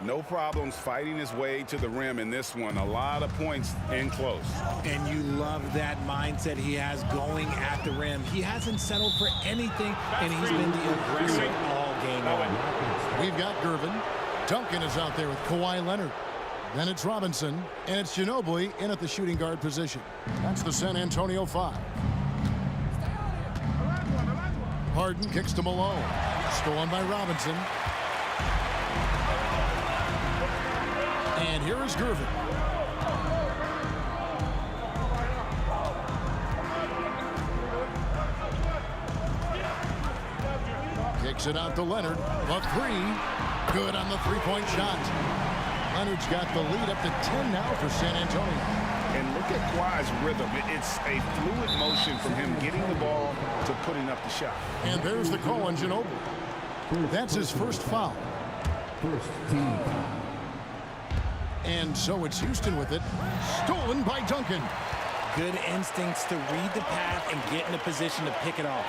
No problems fighting his way to the rim in this one. A lot of points in close. And you love that mindset he has going at the rim. He hasn't settled for anything, and he's been the aggressor all game long. We've got Gervin. Duncan is out there with Kawhi Leonard. Then it's Robinson, and it's Ginobili in at the shooting guard position. That's the San Antonio 5. Harden kicks to Malone. Stolen by Robinson. And here is Gervin. Kicks it out to Leonard. A 3. Good on the three-point shot. Leonard's got the lead up to 10 now for San Antonio. And look at Kawhi's rhythm. It's a fluid motion from him getting the ball to putting up the shot. And there's the call on Ginobili. That's his first foul. First team. And so it's Houston with it. Stolen by Duncan. Good instincts to read the path and get in a position to pick it off.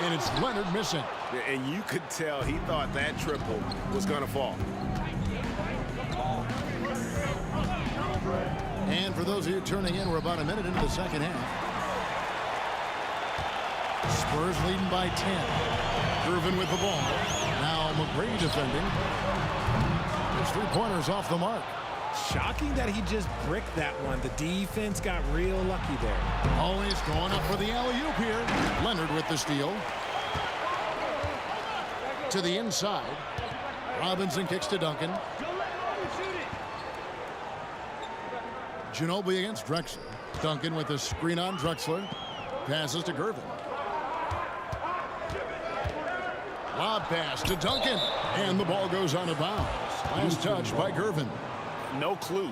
And it's Leonard missing. And you could tell he thought that triple was going to fall. And for those of you turning in, we're about a minute into the second half. Spurs leading by 10. Gervin with the ball. Now McGrady defending. His three-pointers off the mark. Shocking that he just bricked that one. The defense got real lucky there. Always going up for the alley-oop here. Leonard with the steal. To the inside. Robinson kicks to Duncan. Ginobili against Drexler. Duncan with a screen on Drexler. Passes to Gervin. Lob pass to Duncan. And the ball goes out of bounds. Last touch by Gervin. No clue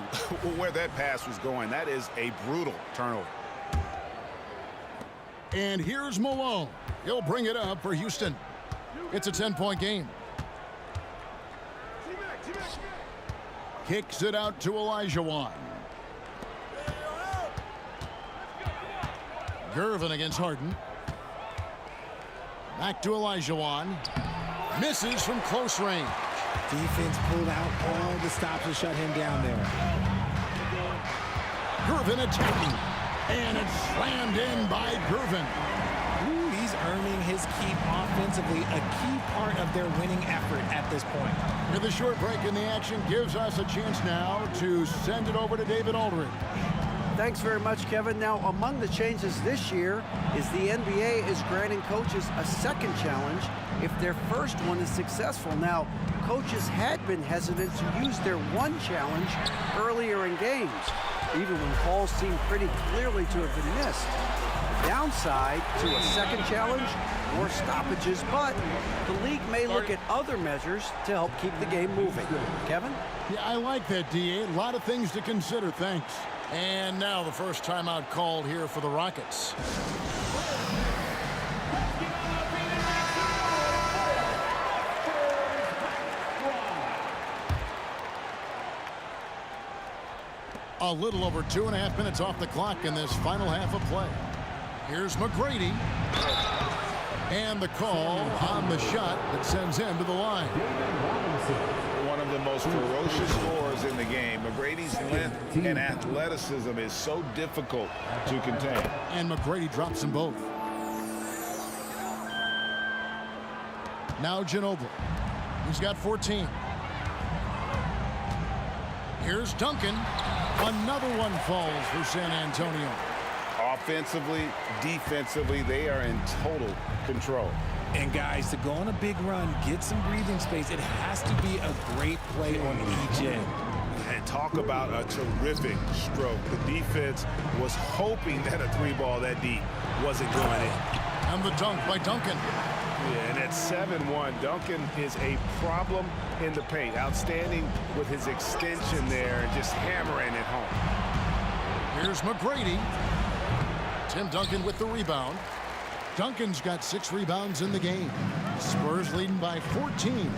where that pass was going. That is a brutal turnover. And here's Malone. He'll bring it up for Houston. It's a 10-point game. Kicks it out to Olajuwon. Gervin against Harden. Back to Olajuwon. Misses from close range. Defense pulled out all the stops to shut him down there. Gervin attacking. And it's slammed in by Gervin. Ooh, he's earning his keep offensively, a key part of their winning effort at this point. And the short break in the action gives us a chance now to send it over to David Aldridge. Thanks very much, Kevin. Now, among the changes this year is the NBA is granting coaches a second challenge if their first one is successful. Now, coaches had been hesitant to use their one challenge earlier in games, even when calls seemed pretty clearly to have been missed. Downside to a second challenge, more stoppages, but the league may look at other measures to help keep the game moving. Kevin? Yeah, I like that, D.A. A lot of things to consider. Thanks. And now the first timeout called here for the Rockets. A little over 2.5 minutes off the clock in this final half of play. Here's McGrady. And the call on the shot that sends him to the line. One of the most ferocious scorers in the game. McGrady's length and athleticism is so difficult to contain. And McGrady drops them both. Now Ginobili. He's got 14. Here's Duncan. Another one falls for San Antonio. Offensively, defensively, they are in total control. And guys, to go on a big run, get some breathing space, it has to be a great play on each end. And talk about a terrific stroke. The defense was hoping that a three ball that deep wasn't going in. And the dunk by Duncan. Yeah, and at 7-1, Duncan is a problem in the paint. Outstanding with his extension there and just hammering it home. Here's McGrady. Tim Duncan with the rebound. Duncan's got 6 rebounds in the game. Spurs leading by 14.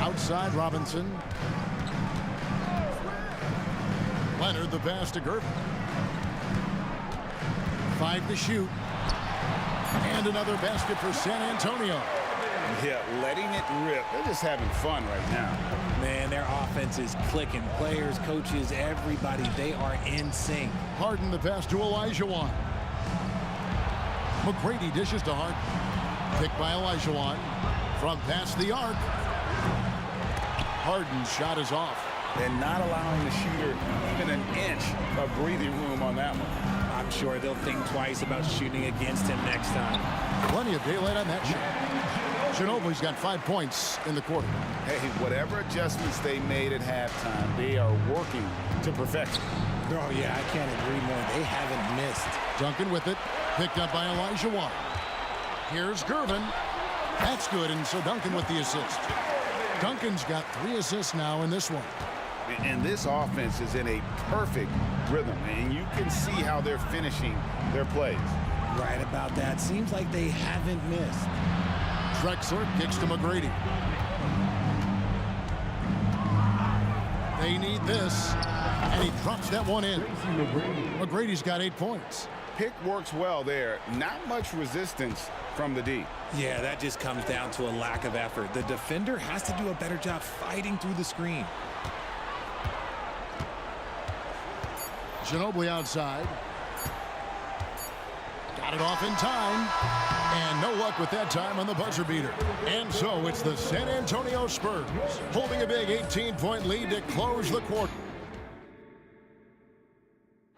Outside Robinson. Leonard the pass to Gervin. 5 to shoot. And another basket for San Antonio. Yeah, letting it rip. They're just having fun right now. Man, their offense is clicking. Players, coaches, everybody, they are in sync. Harden the pass to Olajuwon. McGrady dishes to Harden. Picked by Olajuwon. From past the arc. Harden's shot is off. And not allowing the shooter even an inch of breathing room on that one. I'm sure they'll think twice about shooting against him next time. Plenty of daylight on that shot. Ginobili's got 5 points in the quarter. Hey, whatever adjustments they made at halftime, they are working to perfection. Oh, yeah, I can't agree more. They haven't missed. Duncan with it. Picked up by Olajuwon. Here's Gervin. That's good, and so Duncan with the assist. Duncan's got 3 assists now in this one. And this offense is in a perfect rhythm, and you can see how they're finishing their plays. Right about that. Seems like they haven't missed. Drexler kicks to McGrady. They need this, and he drops that one in. McGrady's got 8 points. Pick works well there. Not much resistance from the D. Yeah, that just comes down to a lack of effort. The defender has to do a better job fighting through the screen. Ginobili outside. Got it off in time. And no luck with that time on the buzzer beater. And so it's the San Antonio Spurs holding a big 18-point lead to close the quarter.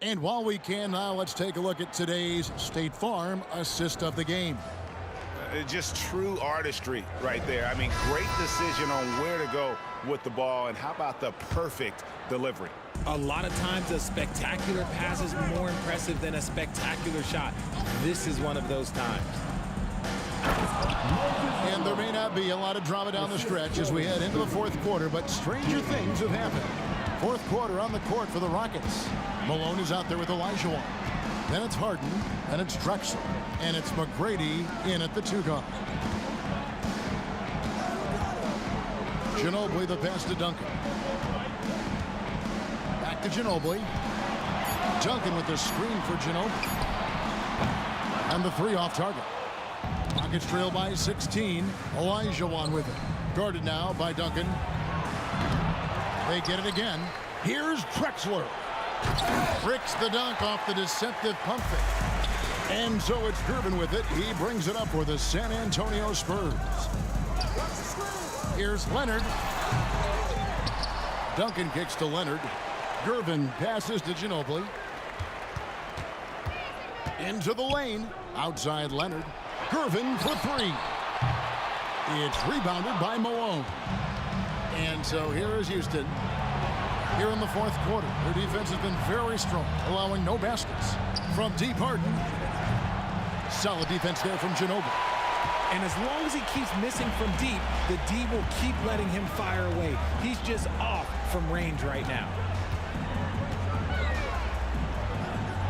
And while we can now, let's take a look at today's State Farm assist of the game. Just true artistry right there. I mean, great decision on where to go with the ball, and how about the perfect delivery? A lot of times a spectacular pass is more impressive than a spectacular shot. This is one of those times. And there may not be a lot of drama down the stretch as we head into the fourth quarter, but stranger things have happened. Fourth quarter on the court for the Rockets. Malone is out there with Olajuwon. Then it's Harden, and it's Drexler, and it's McGrady in at the 2 guard. Ginobili, the pass to Duncan. Back to Ginobili. Duncan with the screen for Ginobili. And the three off target. Rockets trail by 16. Olajuwon with it. Guarded now by Duncan. They get it again. Here's Drexler. Bricks the dunk off the deceptive pump fake. And so it's Gervin with it. He brings it up for the San Antonio Spurs. Here's Leonard. Duncan kicks to Leonard. Gervin passes to Ginobili. Into the lane. Outside Leonard. Gervin for three. It's rebounded by Malone. And so here is Houston. Here in the fourth quarter, their defense has been very strong, allowing no baskets. From deep, Harden. Solid defense there from Ginobili. And as long as he keeps missing from deep, the D will keep letting him fire away. He's just off from range right now.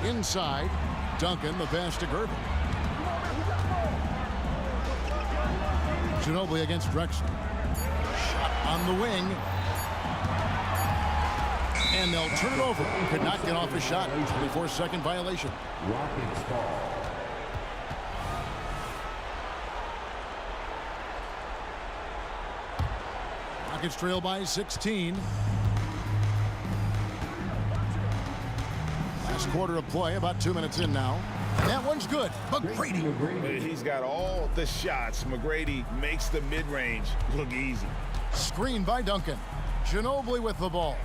Inside, Duncan, the pass to Gervin. Ginobili against Drexler. Shot on the wing. And they'll turn it over. Could not get off a shot. 24-second violation. Rockets ball. Rockets trail by 16. Last quarter of play, about 2 minutes in now. And that one's good. McGrady. He's got all the shots. McGrady makes the mid-range look easy. Screen by Duncan. Ginobili with the ball.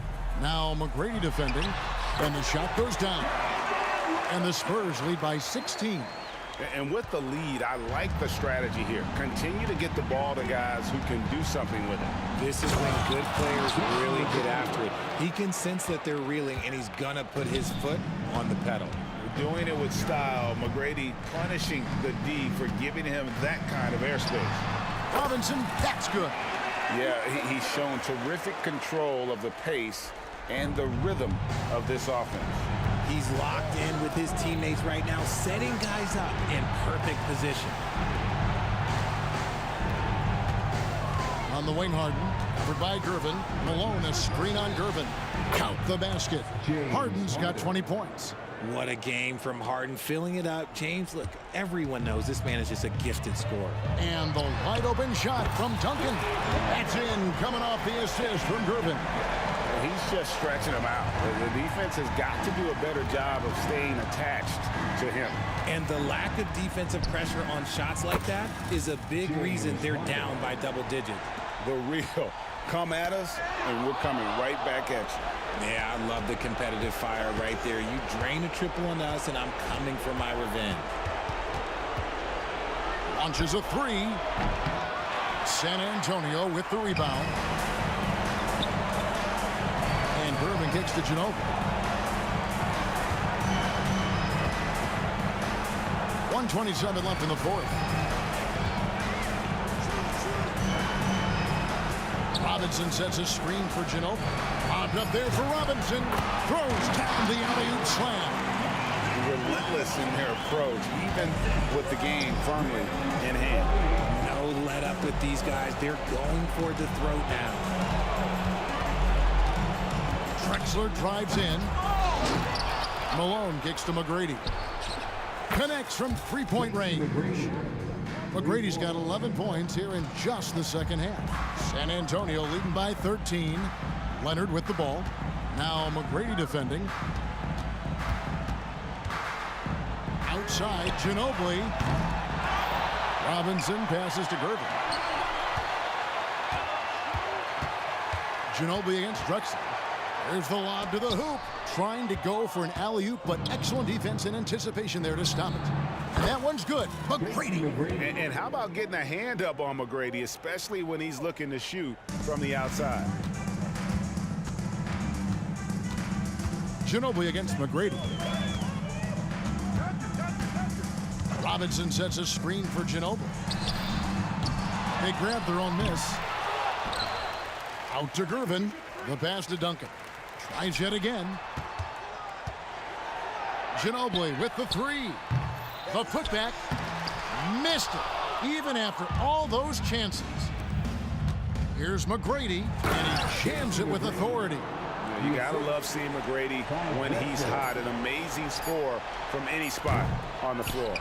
Now McGrady defending. And the shot goes down. And the Spurs lead by 16. And with the lead, I like the strategy here. Continue to get the ball to guys who can do something with it. This is when good players really get after it. He can sense that they're reeling, and he's going to put his foot on the pedal. Doing it with style. McGrady punishing the D for giving him that kind of airspace. Robinson, that's good. Yeah, he's shown terrific control of the pace and the rhythm of this offense. He's locked in with his teammates right now, setting guys up in perfect position. On the wing, Harden. Covered by Gervin. Malone, a screen on Gervin. Count the basket. Harden's got 20 points. What a game from Harden, filling it up. James, look, everyone knows this man is just a gifted scorer. And the wide open shot from Duncan. That's in, coming off the assist from Gervin. He's just stretching him out. The defense has got to do a better job of staying attached to him. And the lack of defensive pressure on shots like that is a big reason they're down by double digits. The real come at us, and we're coming right back at you. Yeah, I love the competitive fire right there. You drain a triple on us, and I'm coming for my revenge. Launches a three. San Antonio with the rebound. And Gervin kicks to Ginobili. 1:27 left in the fourth. Robinson sets a screen for Ginobili. Popped up there for Robinson. Throws down the alley-oop slam. Relentless in their approach, even with the game firmly in hand. No let up with these guys. They're going for the throat now. Drexler drives in. Malone kicks to McGrady. Connects from three-point range. McGrady's got 11 points here in just the second half. San Antonio leading by 13. Leonard with the ball. Now McGrady defending. Outside, Ginobili. Robinson passes to Gervin. Ginobili against Drexler. There's the lob to the hoop. Trying to go for an alley-oop, but excellent defense and anticipation there to stop it. And that one's good. McGrady. And how about getting a hand up on McGrady, especially when he's looking to shoot from the outside? Ginobili against McGrady. Robinson sets a screen for Ginobili. They grab their own miss. Out to Gervin. The pass to Duncan. Tries yet again. Ginobili with the three. The putback. Missed it. Even after all those chances. Here's McGrady, and he jams it with authority. You gotta love seeing McGrady when he's hot. An amazing score from any spot on the floor.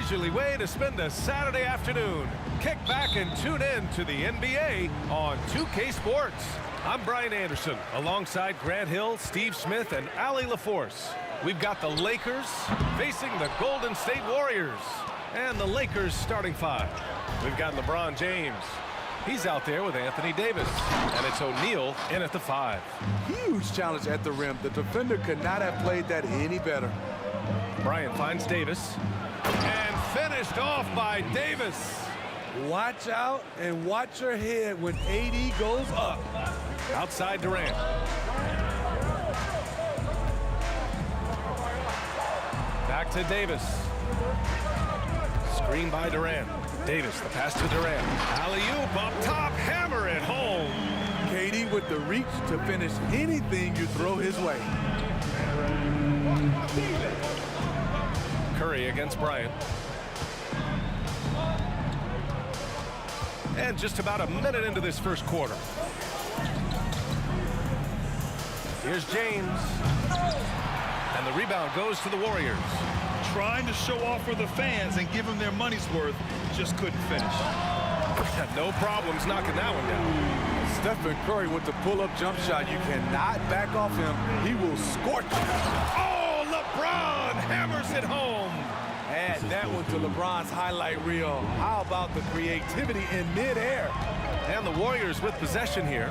leisurely way to spend a Saturday afternoon. Kick back and tune in to the NBA on 2K Sports. I'm Brian Anderson, alongside Grant Hill, Steve Smith, and Allie LaForce. We've got the Lakers facing the Golden State Warriors. And the Lakers starting five. We've got LeBron James. He's out there with Anthony Davis. And it's O'Neal in at the 5. Huge challenge at the rim. The defender could not have played that any better. Bryant finds Davis. And finished off by Davis. Watch out and watch your head when AD goes up. Outside Durant. Back to Davis. Screen by Durant. Davis, the pass to Durant. Alley-oop up top, hammer it home. KD with the reach to finish anything you throw his way. Curry against Bryant. And just about a minute into this first quarter. Here's James. And the rebound goes to the Warriors. Trying to show off for the fans and give them their money's worth, just couldn't finish. No problems knocking that one down. Stephen Curry with the pull-up jump shot. You cannot back off him. He will scorch you. Oh, LeBron hammers it home. Add that one to LeBron's highlight reel. How about the creativity in midair? And the Warriors with possession here.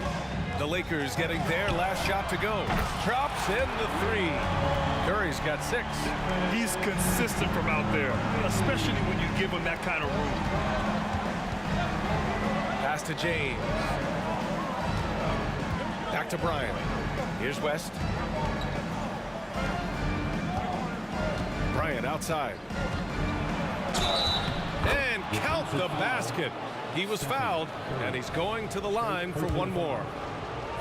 The Lakers getting their last shot to go. Drops in the 3. Curry's got 6. He's consistent from out there, especially when you give him that kind of room. Pass to James. Back to Bryant. Here's West. Bryant outside. And count the basket. He was fouled, and he's going to the line for one more.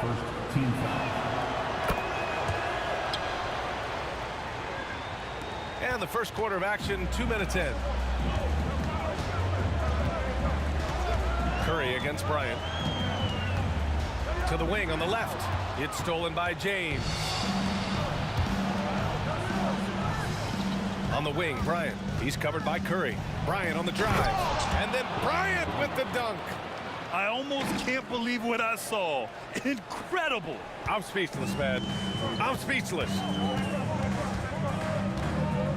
First team foul. And the first quarter of action, 2 minutes in. Curry against Bryant. To the wing on the left. It's stolen by James. On the wing, Bryant. He's covered by Curry. Bryant on the drive. And then Bryant with the dunk. I almost can't believe what I saw. Incredible. I'm speechless, man. I'm speechless.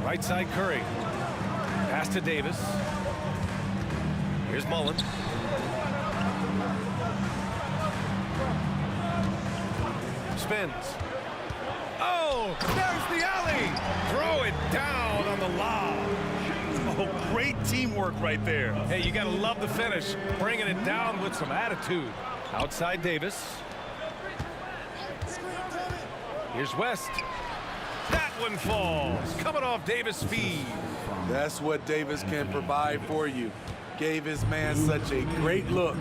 Right side Curry. Pass to Davis. Here's Mullen. Spins. Oh, there's the alley. Throw it down on the lob. Oh, great teamwork right there. Hey, you got to love the finish. Bringing it down with some attitude. Outside Davis. Here's West. That one falls. Coming off Davis' feed. That's what Davis can provide for you. Gave his man such a great look.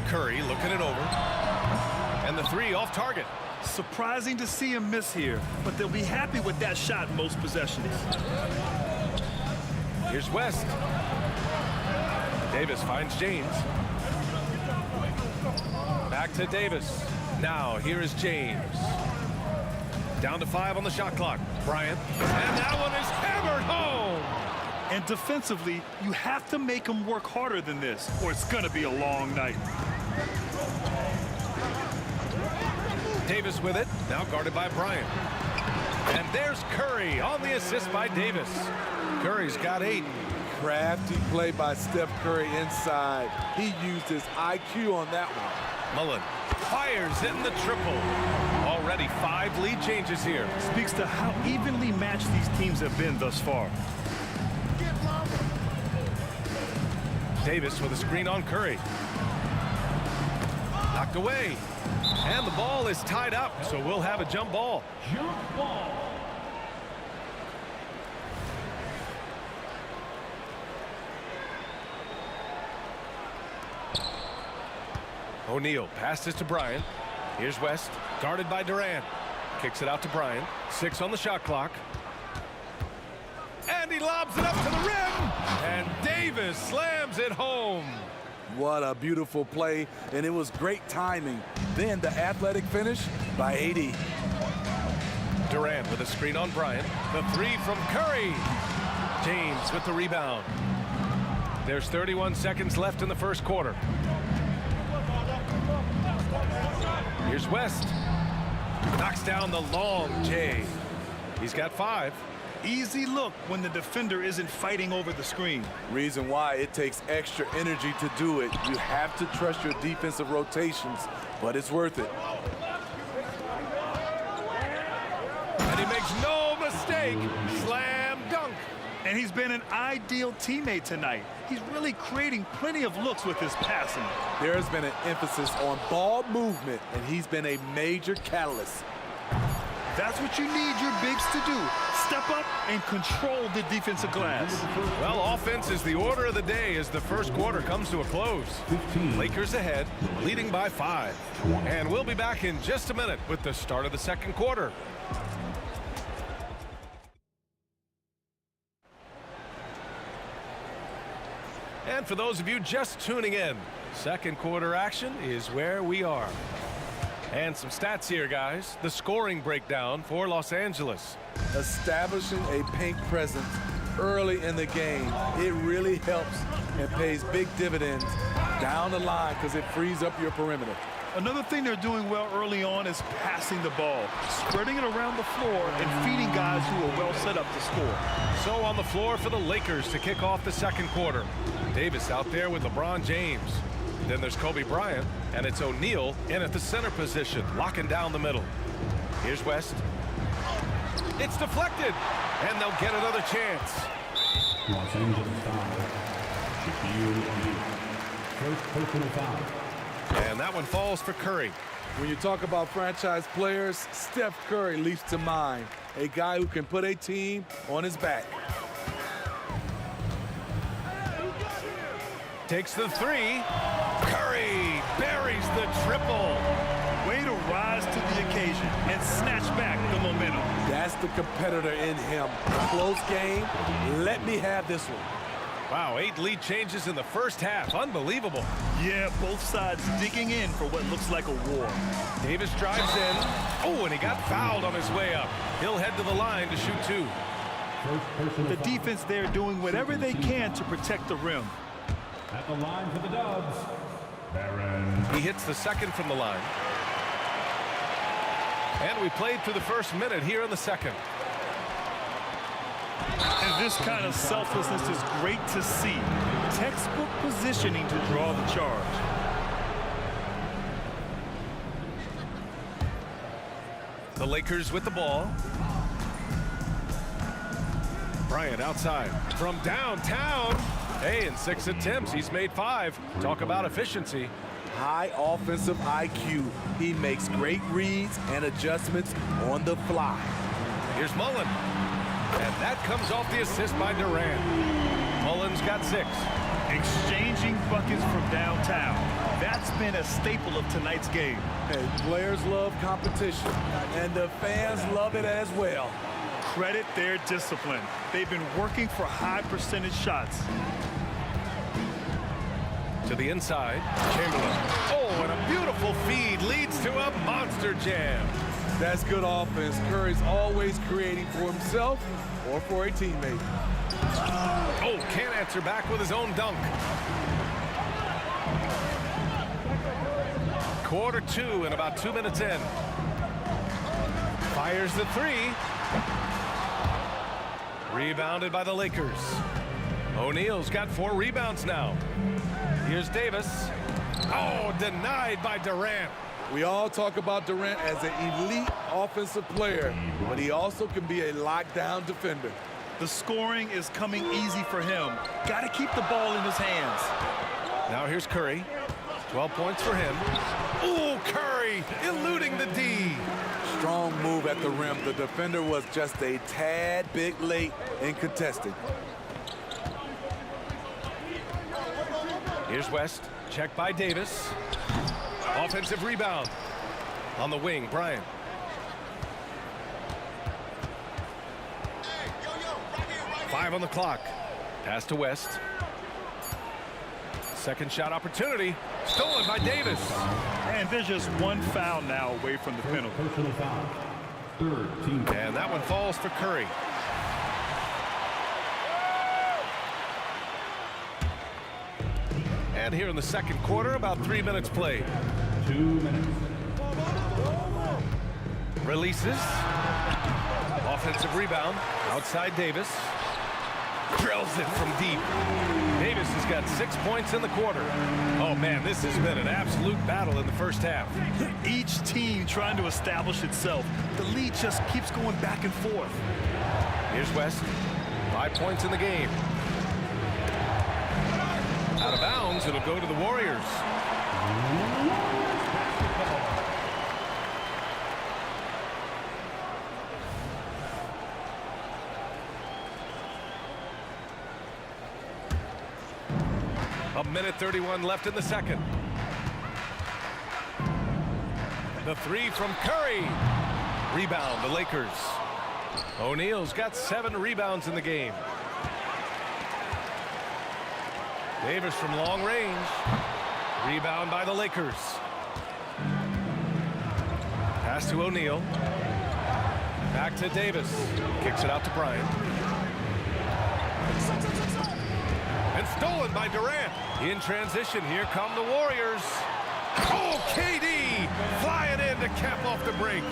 Curry looking it over. And the 3 off target. Surprising to see him miss here, but they'll be happy with that shot in most possessions. Here's West. Davis finds James. Back to Davis. Now here is James. Down to 5 on the shot clock. Bryant. And that one is hammered home. And defensively, you have to make him work harder than this, or it's going to be a long night. Davis with it. Now guarded by Bryant. And there's Curry on the assist by Davis. Curry's got 8. Crafty play by Steph Curry inside. He used his IQ on that one. Mullen fires in the triple. Already 5 lead changes here. Speaks to how evenly matched these teams have been thus far. Davis with a screen on Curry. Knocked away. And the ball is tied up, so we'll have a jump ball. Jump ball. O'Neal passes to Bryant. Here's West, guarded by Durant. Kicks it out to Bryant. 6 on the shot clock. And he lobs it up to the rim. And Davis slams it home. What a beautiful play, and it was great timing. Then the athletic finish by AD. Durant with a screen on Bryant. The three from Curry. James with the rebound. There's 31 seconds left in the first quarter. Here's West. Knocks down the long J. He's got 5. Easy look when the defender isn't fighting over the screen. Reason why it takes extra energy to do it. You have to trust your defensive rotations, but it's worth it. And he makes no mistake. Slam dunk. And he's been an ideal teammate tonight. He's really creating plenty of looks with his passing. There's been an emphasis on ball movement, and he's been a major catalyst. That's what you need your bigs to do. Step up and control the defensive glass. Well, offense is the order of the day as the first quarter comes to a close. Lakers ahead, leading by 5. And we'll be back in just a minute with the start of the second quarter. And for those of you just tuning in, second quarter action is where we are. And some stats here, guys. The scoring breakdown for Los Angeles. Establishing a paint presence early in the game, it really helps and pays big dividends down the line because it frees up your perimeter. Another thing they're doing well early on is passing the ball, spreading it around the floor and feeding guys who are well set up to score. So on the floor for the Lakers to kick off the second quarter. Davis out there with LeBron James. Then there's Kobe Bryant, and it's O'Neal in at the center position, locking down the middle. Here's West. It's deflected, and they'll get another chance. Los Angeles foul. First personal foul. And that one falls for Curry. When you talk about franchise players, Steph Curry leaps to mind. A guy who can put a team on his back. Takes the 3. Curry buries the triple. Way to rise to the occasion and snatch back the momentum. That's the competitor in him. Close game. Let me have this one. Wow, 8 lead changes in the first half. Unbelievable. Yeah, both sides digging in for what looks like a war. Davis drives in. Oh, and he got fouled on his way up. He'll head to the line to shoot 2. The defense there doing whatever they can to protect the rim. At the line for the Dubs, Barron. He hits the second from the line. And we played through the first minute here in the second. And this kind of selflessness is great to see. Textbook positioning to draw the charge. The Lakers with the ball. Bryant outside from downtown. Hey, in 6 attempts, he's made 5. Talk about efficiency. High offensive IQ. He makes great reads and adjustments on the fly. Here's Mullen. And that comes off the assist by Durant. Mullen's got 6. Exchanging buckets from downtown. That's been a staple of tonight's game. Hey, players love competition, and the fans love it as well. Credit their discipline. They've been working for high percentage shots. To the inside, Chamberlain. Oh, and a beautiful feed leads to a monster jam. That's good offense. Curry's always creating for himself or for a teammate. Oh, can't answer back with his own dunk. Quarter 2 and about 2 minutes in. Fires the 3. Rebounded by the Lakers. O'Neal's got 4 rebounds now. Here's Davis. Oh, denied by Durant. We all talk about Durant as an elite offensive player, but he also can be a lockdown defender. The scoring is coming easy for him. Got to keep the ball in his hands. Now here's Curry. 12 points for him. Ooh, Curry eluding the D. Strong move at the rim. The defender was just a tad bit late in contesting. Here's West. Checked by Davis. Offensive rebound. On the wing, Bryant. Five on the clock. Pass to West. Second shot opportunity. Stolen by Davis. And there's just one foul now away from the penalty. Third team. And that one falls for Curry. And here in the second quarter, about 3 minutes played. 2 minutes. Releases. Offensive rebound. Outside Davis. Drills it from deep. Davis has got 6 points in the quarter. Oh, man, this has been an absolute battle in the first half. Each team trying to establish itself. The lead just keeps going back and forth. Here's West. 5 points in the game. Out of bounds, it'll go to the Warriors. A minute 31 left in the second. The three from Curry. Rebound, the Lakers. O'Neal's got 7 rebounds in the game. Davis from long range. Rebound by the Lakers. Pass to O'Neal. Back to Davis. Kicks it out to Bryant. And stolen by Durant. In transition, here come the Warriors. Oh, KD flying in to cap off the break.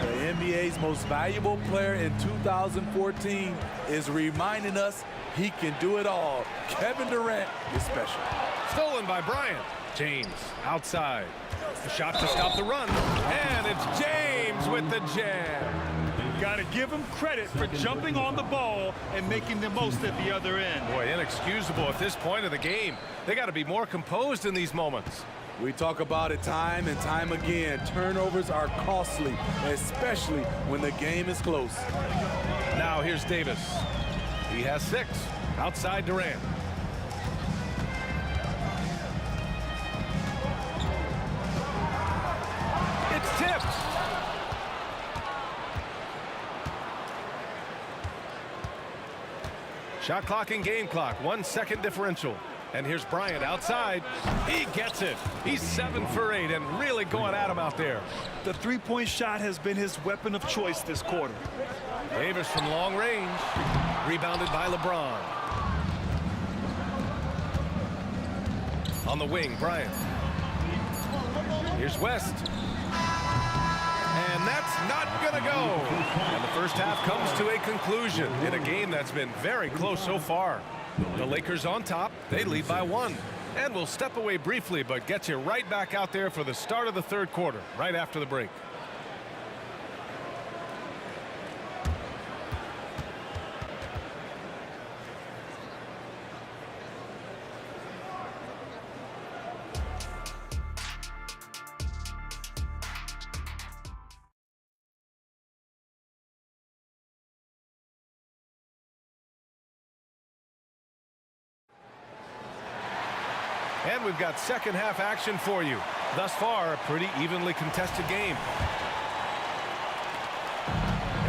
The NBA's most valuable player in 2014 is reminding us he can do it all. Kevin Durant is special. Stolen by Bryant. James outside. The shot to stop the run. And it's James with the jam. Got to give him credit for jumping on the ball and making the most at the other end. Boy, inexcusable at this point of the game. They got to be more composed in these moments. We talk about it time and time again. Turnovers are costly, especially when the game is close. Now here's Davis. He has 6. Outside Durant. It's tipped. Shot clock and game clock. 1 second differential. And here's Bryant outside. He gets it. He's 7 for 8 and really going at him out there. The three-point shot has been his weapon of choice this quarter. Davis from long range. Rebounded by LeBron. On the wing, Bryant. Here's West. And that's not going to go. And the first half comes to a conclusion in a game that's been very close so far. The Lakers on top. They lead by 1. And we'll step away briefly, but get you right back out there for the start of the third quarter, right after the break. And we've got second half action for you. Thus far, a pretty evenly contested game.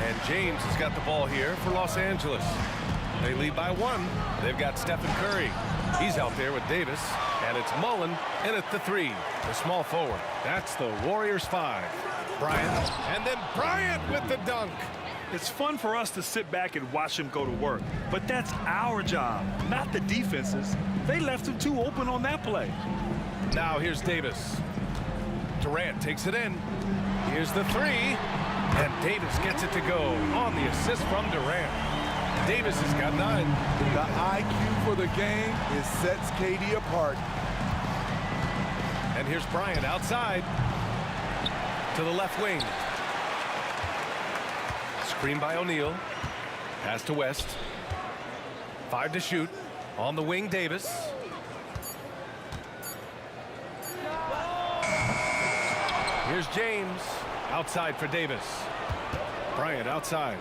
And James has got the ball here for Los Angeles. They lead by 1. They've got Stephen Curry. He's out there with Davis. And it's Mullen in at the 3. The small forward. That's the Warriors 5. Bryant. And then Bryant with the dunk. It's fun for us to sit back and watch him go to work. But that's our job, not the defense's. They left him too open on that play. Now here's Davis. Durant takes it in. Here's the 3. And Davis gets it to go on the assist from Durant. Davis has got 9. The IQ for the game sets KD apart. And here's Bryant outside to the left wing. Screen by O'Neal. Pass to West. 5 to shoot. On the wing, Davis. Here's James. Outside for Davis. Bryant outside.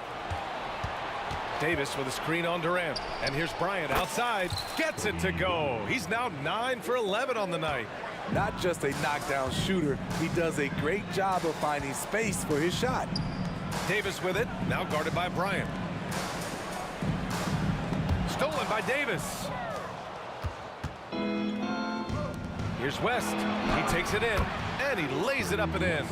Davis with a screen on Durant. And here's Bryant outside. Gets it to go. He's now 9 for 11 on the night. Not just a knockdown shooter, he does a great job of finding space for his shot. Davis with it. Now guarded by Bryant. Stolen by Davis. Here's West. He takes it in, and he lays it up and in.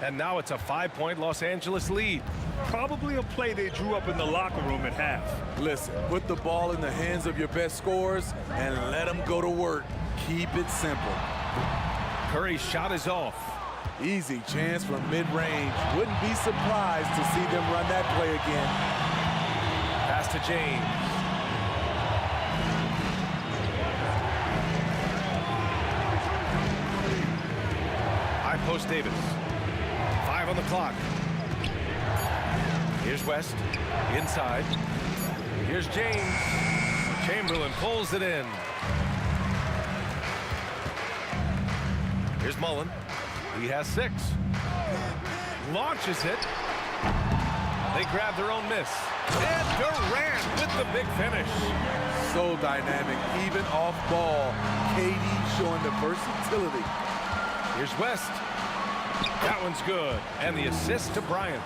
And now it's a 5-point Los Angeles lead. Probably a play they drew up in the locker room at half. Listen, put the ball in the hands of your best scorers and let them go to work. Keep it simple. Curry's shot is off. Easy chance from mid-range. Wouldn't be surprised to see them run that play again. Pass to James. High post Davis. 5 on the clock. Here's West. Inside. Here's James. Chamberlain pulls it in. Here's Mullen. He has 6. Launches it. They grab their own miss. And Durant with the big finish. So dynamic, even off ball. KD showing the versatility. Here's West. That one's good. And the assist to Bryant.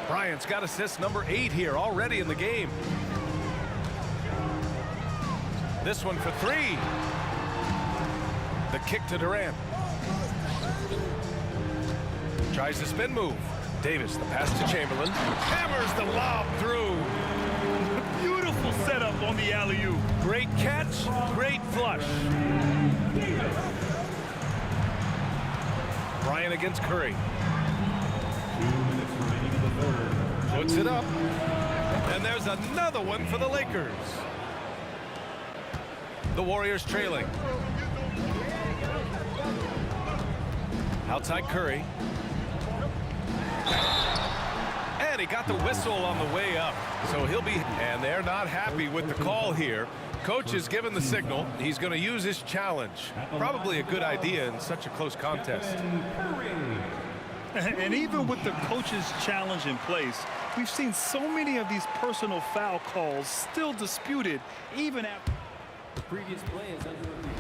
Bryant's got assist number 8 here already in the game. This one for 3. The kick to Durant. Tries the spin move. Davis, the pass to Chamberlain. Hammers the lob through. Beautiful setup on the alley-oop. Great catch, great flush. Bryant against Curry. 2 minutes remaining in the third. Puts it up. And there's another one for the Lakers. The Warriors trailing. Outside Curry. And he got the whistle on the way up. So he'll be, and they're not happy with the call here. Coach is given the signal. He's going to use his challenge. Probably a good idea in such a close contest. And even with the coach's challenge in place, we've seen so many of these personal foul calls still disputed even after The previous play is under review.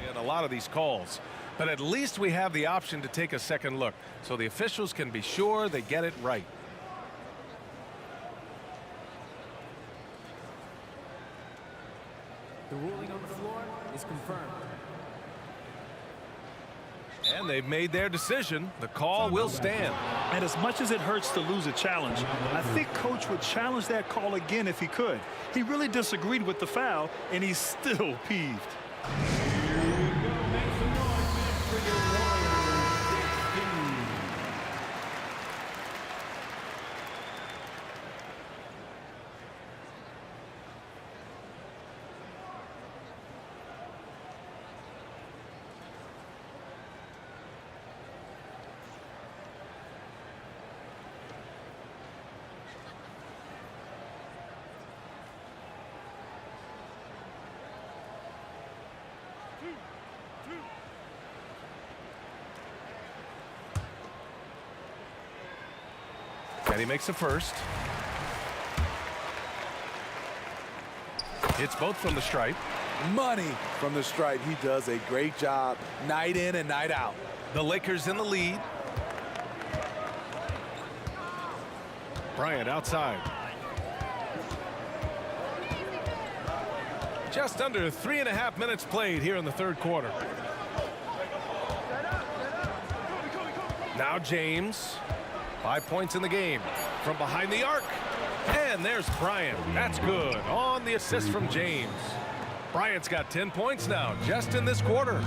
And a lot of these calls. But at least we have the option to take a second look, so the officials can be sure they get it right. The ruling on the floor is confirmed. And they've made their decision. The call will stand. And as much as it hurts to lose a challenge, I think Coach would challenge that call again if he could. He really disagreed with the foul, and he's still peeved. And he makes the first. It's both from the stripe. Money from the stripe. He does a great job night in and night out. The Lakers in the lead. Bryant outside. Just under 3.5 minutes played here in the third quarter. Now James. 5 points in the game from behind the arc. And there's Bryant. That's good on the assist from James. Bryant's got 10 points now just in this quarter.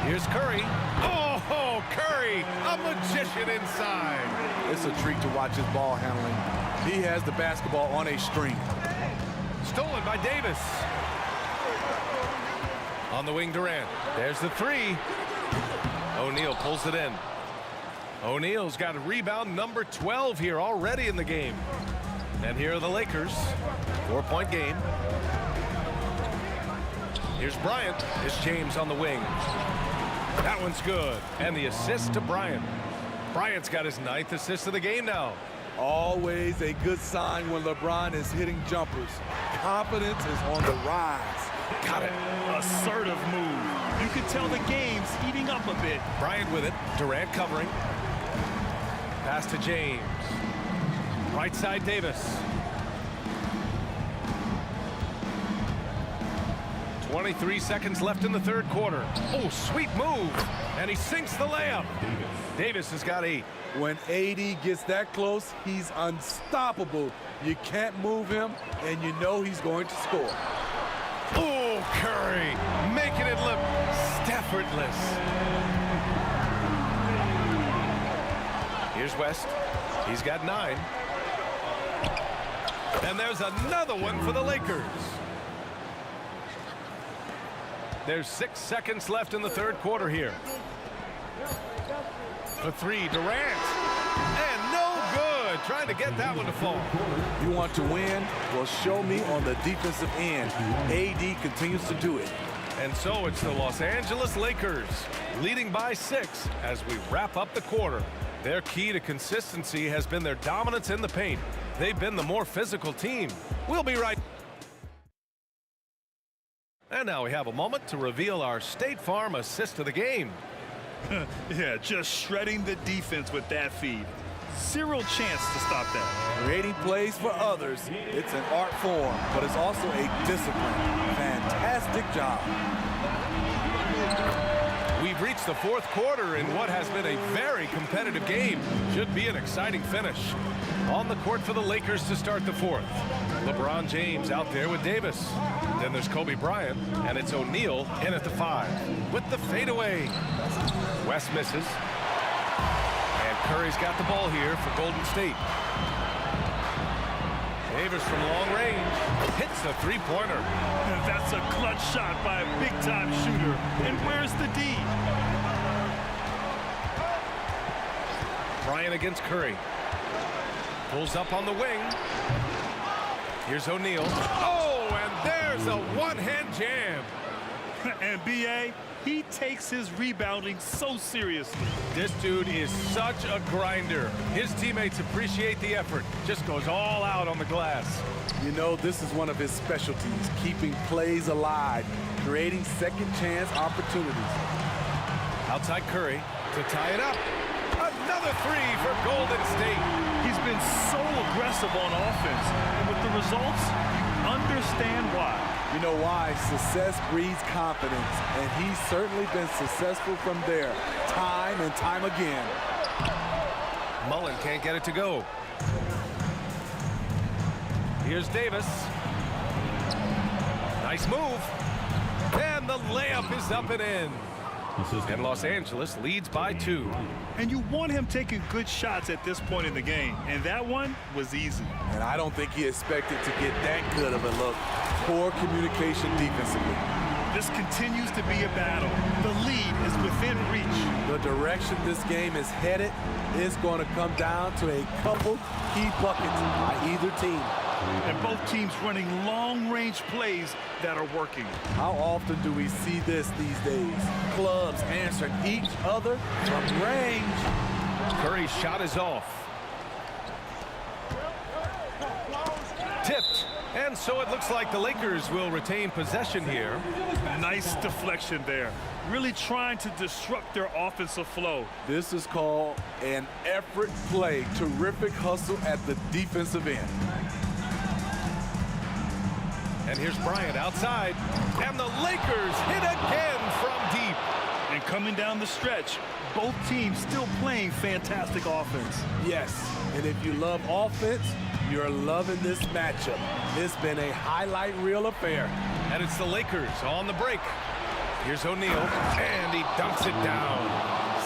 Here's Curry. Oh, Curry, a magician inside. It's a treat to watch his ball handling. He has the basketball on a string. Stolen by Davis. On the wing, Durant. There's the 3. O'Neal pulls it in. O'Neal's got a rebound number 12 here already in the game. And here are the Lakers. 4-point game. Here's Bryant. It's James on the wing. That one's good. And the assist to Bryant. Bryant's got his 9th assist of the game now. Always a good sign when LeBron is hitting jumpers. Confidence is on the rise. Got it. Assertive move. You can tell the game's heating up a bit. Bryant with it. Durant covering. Pass to James. Right side Davis. 23 seconds left in the third quarter. Oh, sweet move. And he sinks the layup. Davis has got 8. When AD gets that close, he's unstoppable. You can't move him, and you know he's going to score. Oh, Curry, making it look effortless. Here's West. He's got 9. And there's another one for the Lakers. There's 6 seconds left in the third quarter here. For 3, Durant. And no good. Trying to get that one to fall. You want to win? Well, show me on the defensive end. AD continues to do it. And so it's the Los Angeles Lakers leading by 6 as we wrap up the quarter. Their key to consistency has been their dominance in the paint. They've been the more physical team. We'll be right. And now we have a moment to reveal our State Farm assist of the game. Yeah, just shredding the defense with that feed. Zero chance to stop that. Creating plays for others, it's an art form, but it's also a discipline. Fantastic job. We've reached the fourth quarter in what has been a very competitive game. Should be an exciting finish. On the court for the Lakers to start the fourth. LeBron James out there with Davis. Then there's Kobe Bryant, and it's O'Neal in at the 5 with the fadeaway. West misses. And Curry's got the ball here for Golden State. Davis from long range hits the three-pointer. And that's a clutch shot by a big-time shooter. And where's the D? Bryant against Curry. Pulls up on the wing. Here's O'Neal. Oh, and there's a one-hand jam. And B.A., he takes his rebounding so seriously. This dude is such a grinder. His teammates appreciate the effort. Just goes all out on the glass. You know, this is one of his specialties, keeping plays alive, creating second-chance opportunities. Outside Curry to tie it up. Another 3 for Golden State. He's been so aggressive on offense. And with the results, you understand why. You know why? Success breeds confidence, and he's certainly been successful from there, time and time again. Mullen can't get it to go. Here's Davis. Nice move. And the layup is up and in. And Los Angeles leads by 2. And you want him taking good shots at this point in the game. And that one was easy. And I don't think he expected to get that good of a look. Poor communication defensively. This continues to be a battle. The lead is within reach. The direction this game is headed is going to come down to a couple key buckets by either team. And both teams running long-range plays that are working. How often do we see this these days? Clubs answering each other from range. Curry's shot is off. Tipped. And so it looks like the Lakers will retain possession here. Nice deflection there. Really trying to disrupt their offensive flow. This is called an effort play. Terrific hustle at the defensive end. And here's Bryant outside. And the Lakers hit again from deep. And coming down the stretch, both teams still playing fantastic offense. Yes, and if you love offense, you're loving this matchup. It's been a highlight reel affair. And it's the Lakers on the break. Here's O'Neal, and he dunks it down.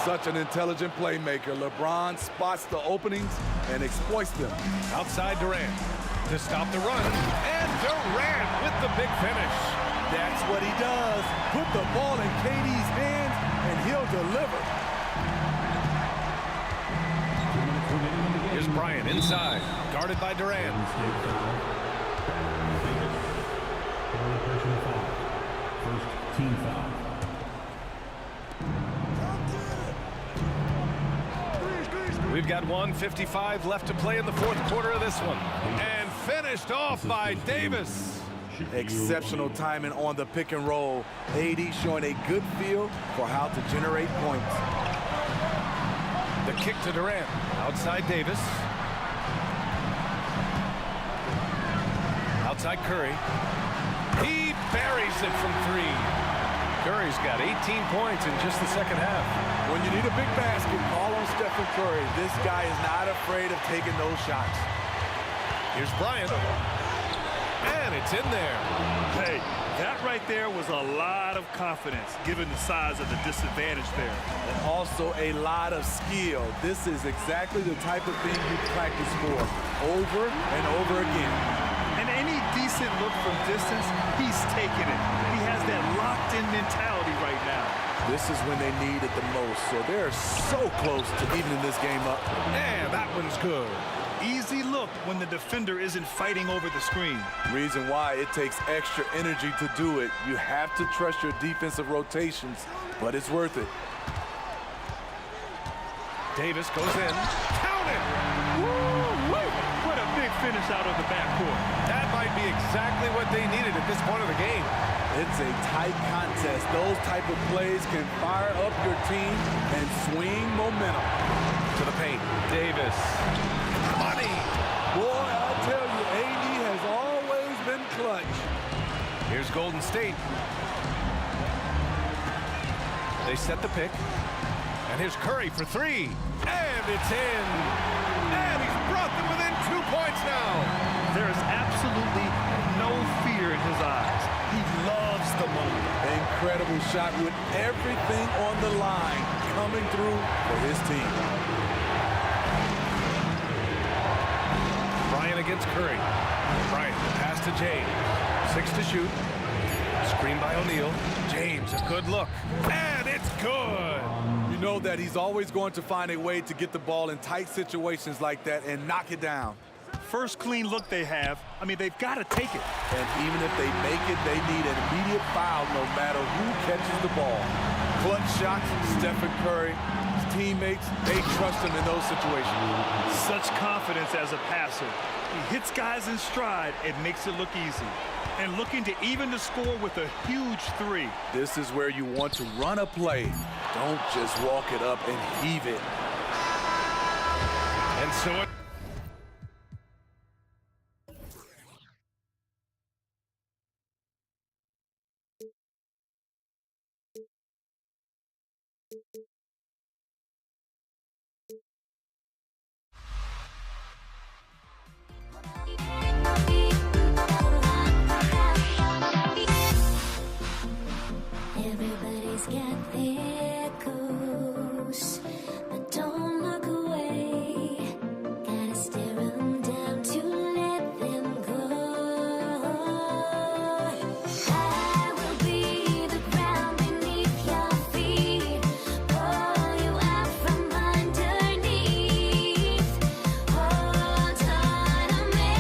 Such an intelligent playmaker. LeBron spots the openings and exploits them. Outside Durant to stop the run, and Durant with the big finish. That's what he does. Put the ball in KD's hands, and he'll deliver. Here's Bryant inside, guarded by Durant. First team foul. We've got 1:55 left to play in the fourth quarter of this one. And finished off by Davis. Exceptional timing on the pick and roll. AD showing a good feel for how to generate points. The kick to Durant. Outside Davis. Outside Curry. He buries it from 3. Curry's got 18 points in just the second half. When you need a big basket, call on Stephen Curry. This guy is not afraid of taking those shots. Here's Bryant. And it's in there. Hey, that right there was a lot of confidence, given the size of the disadvantage there. And also a lot of skill. This is exactly the type of thing you practice for over and over again. And any decent look from distance, he's taking it. He has that locked-in mentality right now. This is when they need it the most, so they're so close to evening this game up. And that one's good. Easy look when the defender isn't fighting over the screen. Reason why it takes extra energy to do it. You have to trust your defensive rotations, but it's worth it. Davis goes in. Count it! Woo-wee! What a big finish out of the backcourt. That might be exactly what they needed at this point of the game. It's a tight contest. Those type of plays can fire up your team and swing momentum. To the paint. Davis. Money! Boy, I'll tell you, AD has always been clutch. Here's Golden State. They set the pick. And here's Curry for 3. And it's in. And he's brought them within 2 points now. There is absolutely no fear in his eyes. He loves the moment. Incredible shot with everything on the line coming through for his team. Bryant against Curry. Bryant, pass to James. 6 to shoot. Screen by O'Neal. James, a good look. And it's good. You know that he's always going to find a way to get the ball in tight situations like that and knock it down. First clean look they have, I mean, they've got to take it. And even if they make it, they need an immediate foul no matter who catches the ball. Clutch shots, Stephen Curry, his teammates, they trust him in those situations. Such confidence as a passer. He hits guys in stride and makes it look easy. And looking to even the score with a huge 3. This is where you want to run a play. Don't just walk it up and heave it. And so it... Everybody's got their goals, but don't look away. Gotta stare them down to let them go. I will be the ground beneath your feet, pull you out from underneath. Hold on to me.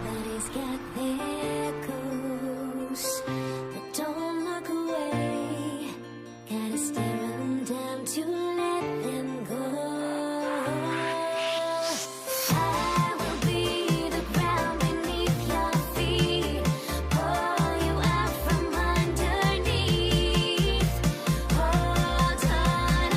Everybody's got their goals, but don't look away. Gotta stare them down to let them go. I will be the ground beneath your feet, pull you out from underneath. Hold on to me.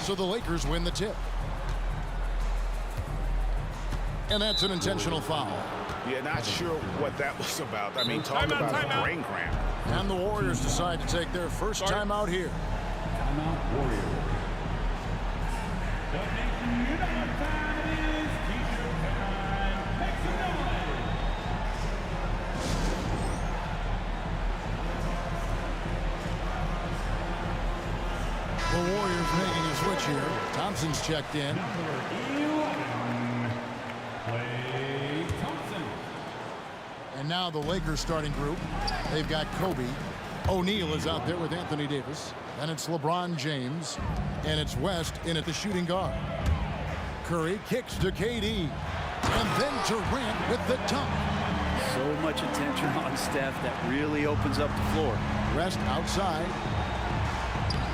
So the Lakers win the tip. And that's an intentional foul. Yeah, not sure what that was about. I mean, talk about a brain cramp. And the Warriors decide to take their first timeout here. Timeout, Warriors. The nation time is T-shirt time. Make some noise. The Warriors making a switch here. Thompson's checked in. Klay Thompson. And now the Lakers starting group. They've got Kobe. O'Neal is out there with Anthony Davis. And it's LeBron James. And it's West in at the shooting guard. Curry kicks to KD. And then Durant with the dunk. So much attention on Steph that really opens up the floor. Rest outside.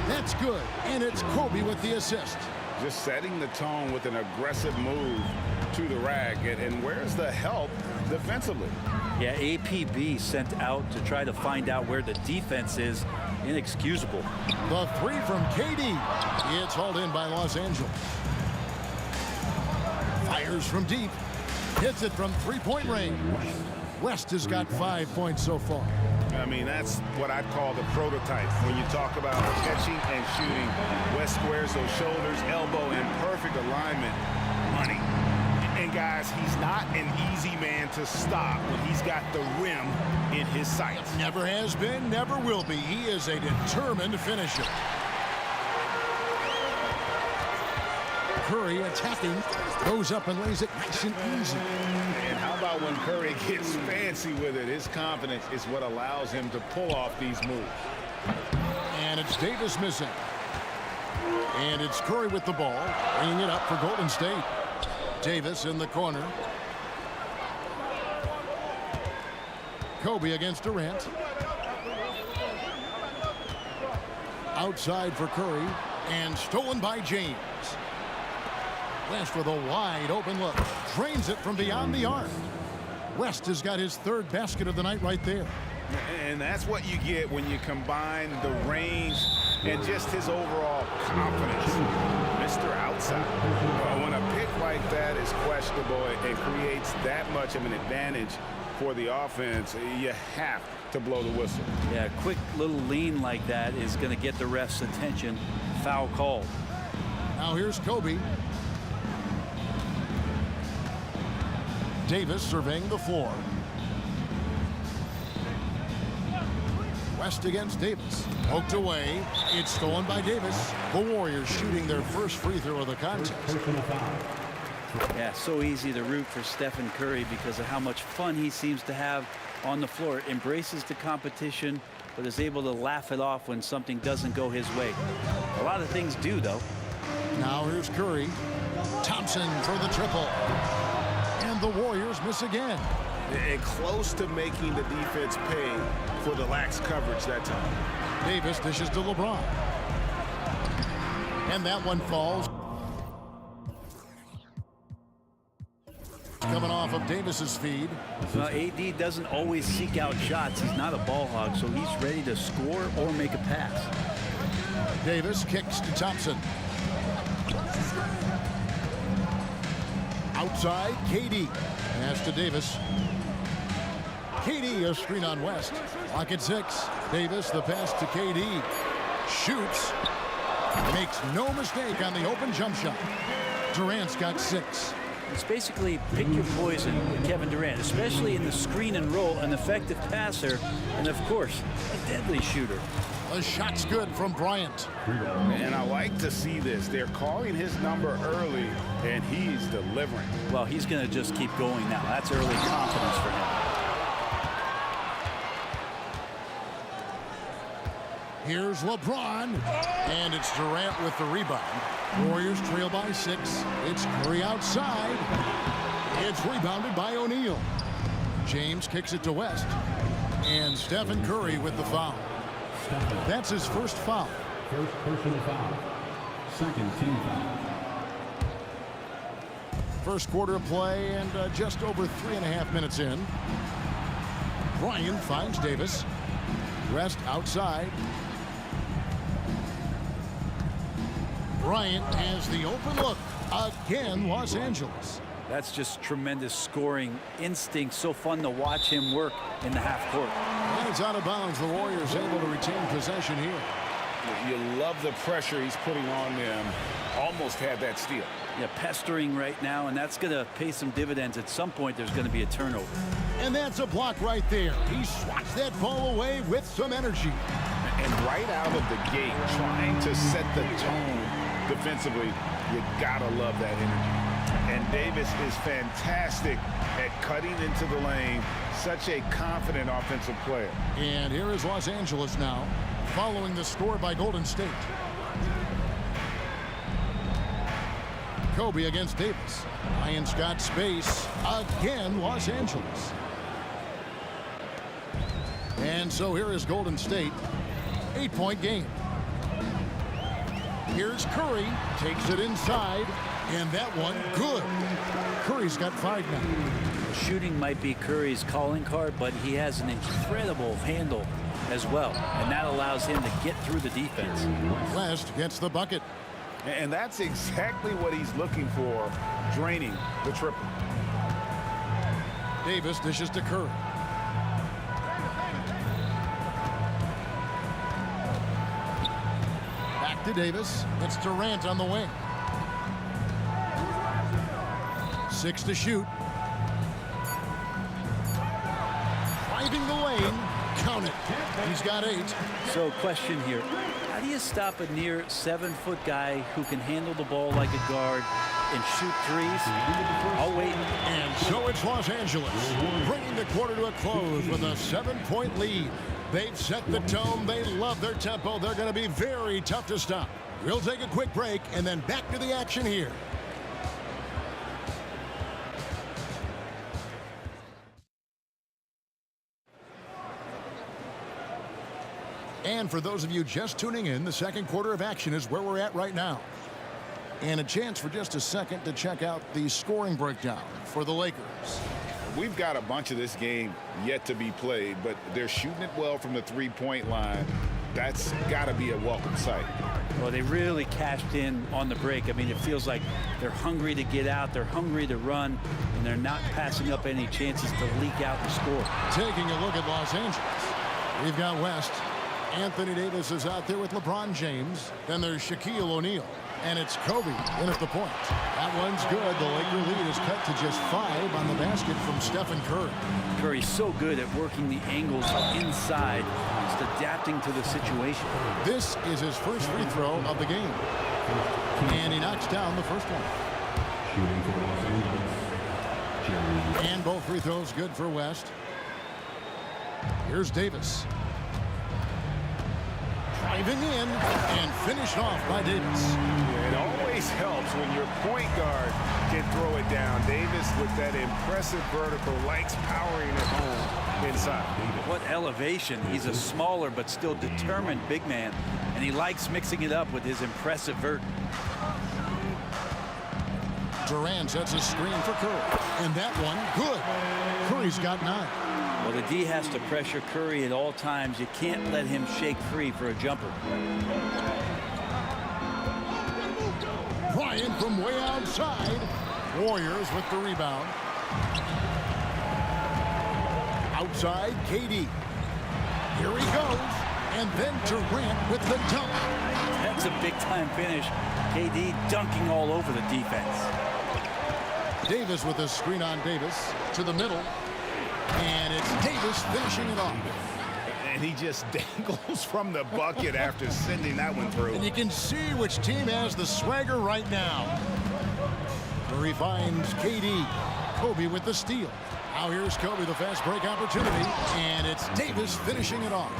That's good. And it's Kobe with the assist. Just setting the tone with an aggressive move to the rack. And where's the help defensively? Yeah, APB sent out to try to find out where the defense is. Inexcusable. The three from KD. It's hauled in by Los Angeles. Fires from deep. Hits it from three-point range. West has got 5 points so far. I mean, that's what I'd call the prototype. When you talk about catching and shooting, West squares those shoulders, elbow in perfect alignment. Money. And guys, he's not an easy man to stop when he's got the rim in his sights. Never has been, never will be. He is a determined finisher. Curry attacking, goes up and lays it nice and easy. And how about when Curry gets fancy with it? His confidence is what allows him to pull off these moves. And it's Davis missing. And it's Curry with the ball, bringing it up for Golden State. Davis in the corner. Kobe against Durant. Outside for Curry, and stolen by James. West with a wide open look. Drains it from beyond the arc. West has got his third basket of the night right there. And that's what you get when you combine the range and just his overall confidence. Mr. Outside. When a pick like that is questionable and creates that much of an advantage for the offense, you have to blow the whistle. Yeah, a quick little lean like that is going to get the ref's attention. Foul called. Now here's Kobe. Davis surveying the floor. West against Davis. Poked away. It's stolen by Davis. The Warriors shooting their first free throw of the contest. Yeah, so easy to root for Stephen Curry because of how much fun he seems to have on the floor. Embraces the competition, but is able to laugh it off when something doesn't go his way. A lot of things do, though. Now here's Curry. Thompson for the triple. And And the Warriors miss again. And close to making the defense pay for the lax coverage that time. Davis dishes to LeBron. And that one falls. Coming off of Davis's feed. Well, AD doesn't always seek out shots. He's not a ball hog, so he's ready to score or make a pass. Davis kicks to Thompson. Outside, KD. Pass to Davis. KD, a screen on West. Clock at 6. Davis, the pass to KD. Shoots. Makes no mistake on the open jump shot. Durant's got 6. It's basically pick your poison with Kevin Durant, especially in the screen and roll, an effective passer, and of course, a deadly shooter. The shot's good from Bryant. And I like to see this. They're calling his number early, and he's delivering. Well, he's going to just keep going now. That's early confidence for him. Here's LeBron, and it's Durant with the rebound. Warriors trail by 6. It's Curry outside. It's rebounded by O'Neal. James kicks it to West, and Stephen Curry with the foul. That's his first foul. First personal foul. Second team foul. First quarter of play, and just over 3.5 minutes in. Bryant finds Davis. West outside. Bryant has the open look. Again, Los Angeles. That's just tremendous scoring instinct. So fun to watch him work in the half court. And it's out of bounds. The Warriors able to retain possession here. You love the pressure he's putting on them. Almost had that steal. Yeah, pestering right now, and that's going to pay some dividends. At some point, there's going to be a turnover. And that's a block right there. He swats that ball away with some energy. And right out of the gate, trying to set the tone defensively, you gotta love that energy. And Davis is fantastic at cutting into the lane. Such a confident offensive player. And here is Los Angeles now, following the score by Golden State. Kobe against Davis. Lions got space. Again, Los Angeles. And so here is Golden State. 8-point game. Here's Curry. Takes it inside. And that one, good. Curry's got 5 now. Shooting might be Curry's calling card, but he has an incredible handle as well. And that allows him to get through the defense. West gets the bucket. And that's exactly what he's looking for, draining the triple. Davis dishes to Curry. Back to Davis. It's Durant on the wing. 6 to shoot. Driving the lane. Count it. He's got 8. So question here. How do you stop a near 7-foot guy who can handle the ball like a guard and shoot threes? I'll wait. And so it's Los Angeles, bringing the quarter to a close with a 7-point lead. They've set the tone. They love their tempo. They're going to be very tough to stop. We'll take a quick break and then back to the action here. And for those of you just tuning in, the second quarter of action is where we're at right now. And a chance for just a second to check out the scoring breakdown for the Lakers. We've got a bunch of this game yet to be played, but they're shooting it well from the three-point line. That's got to be a welcome sight. Well, they really cashed in on the break. I mean, it feels like they're hungry to get out, they're hungry to run, and they're not passing up any chances to leak out and score. Taking a look at Los Angeles, we've got West. Anthony Davis is out there with LeBron James. Then there's Shaquille O'Neal. And it's Kobe in at the point. That one's good. The Laker lead is cut to just 5 on the basket from Stephen Curry. Curry's so good at working the angles inside, just adapting to the situation. This is his first free throw of the game. And he knocks down the first one. Shooting for Los Angeles. And both free throws good for West. Here's Davis. Driving in and finished off by Davis. Yeah, it always helps when your point guard can throw it down. Davis, with that impressive vertical, likes powering it home inside. What elevation. He's a smaller but still determined big man, and he likes mixing it up with his impressive vert. Durant sets a screen for Curry, and that one good. Curry's got 9. Well, the D has to pressure Curry at all times. You can't let him shake free for a jumper. Bryant from way outside. Warriors with the rebound. Outside, KD. Here he goes. And then Durant with the dunk. That's a big-time finish. KD dunking all over the defense. Davis with a screen on Davis to the middle. And it's Davis finishing it off. And he just dangles from the bucket after sending that one through. And you can see which team has the swagger right now. Curry finds KD. Kobe with the steal. Now here's Kobe, the fast break opportunity. And it's Davis finishing it off.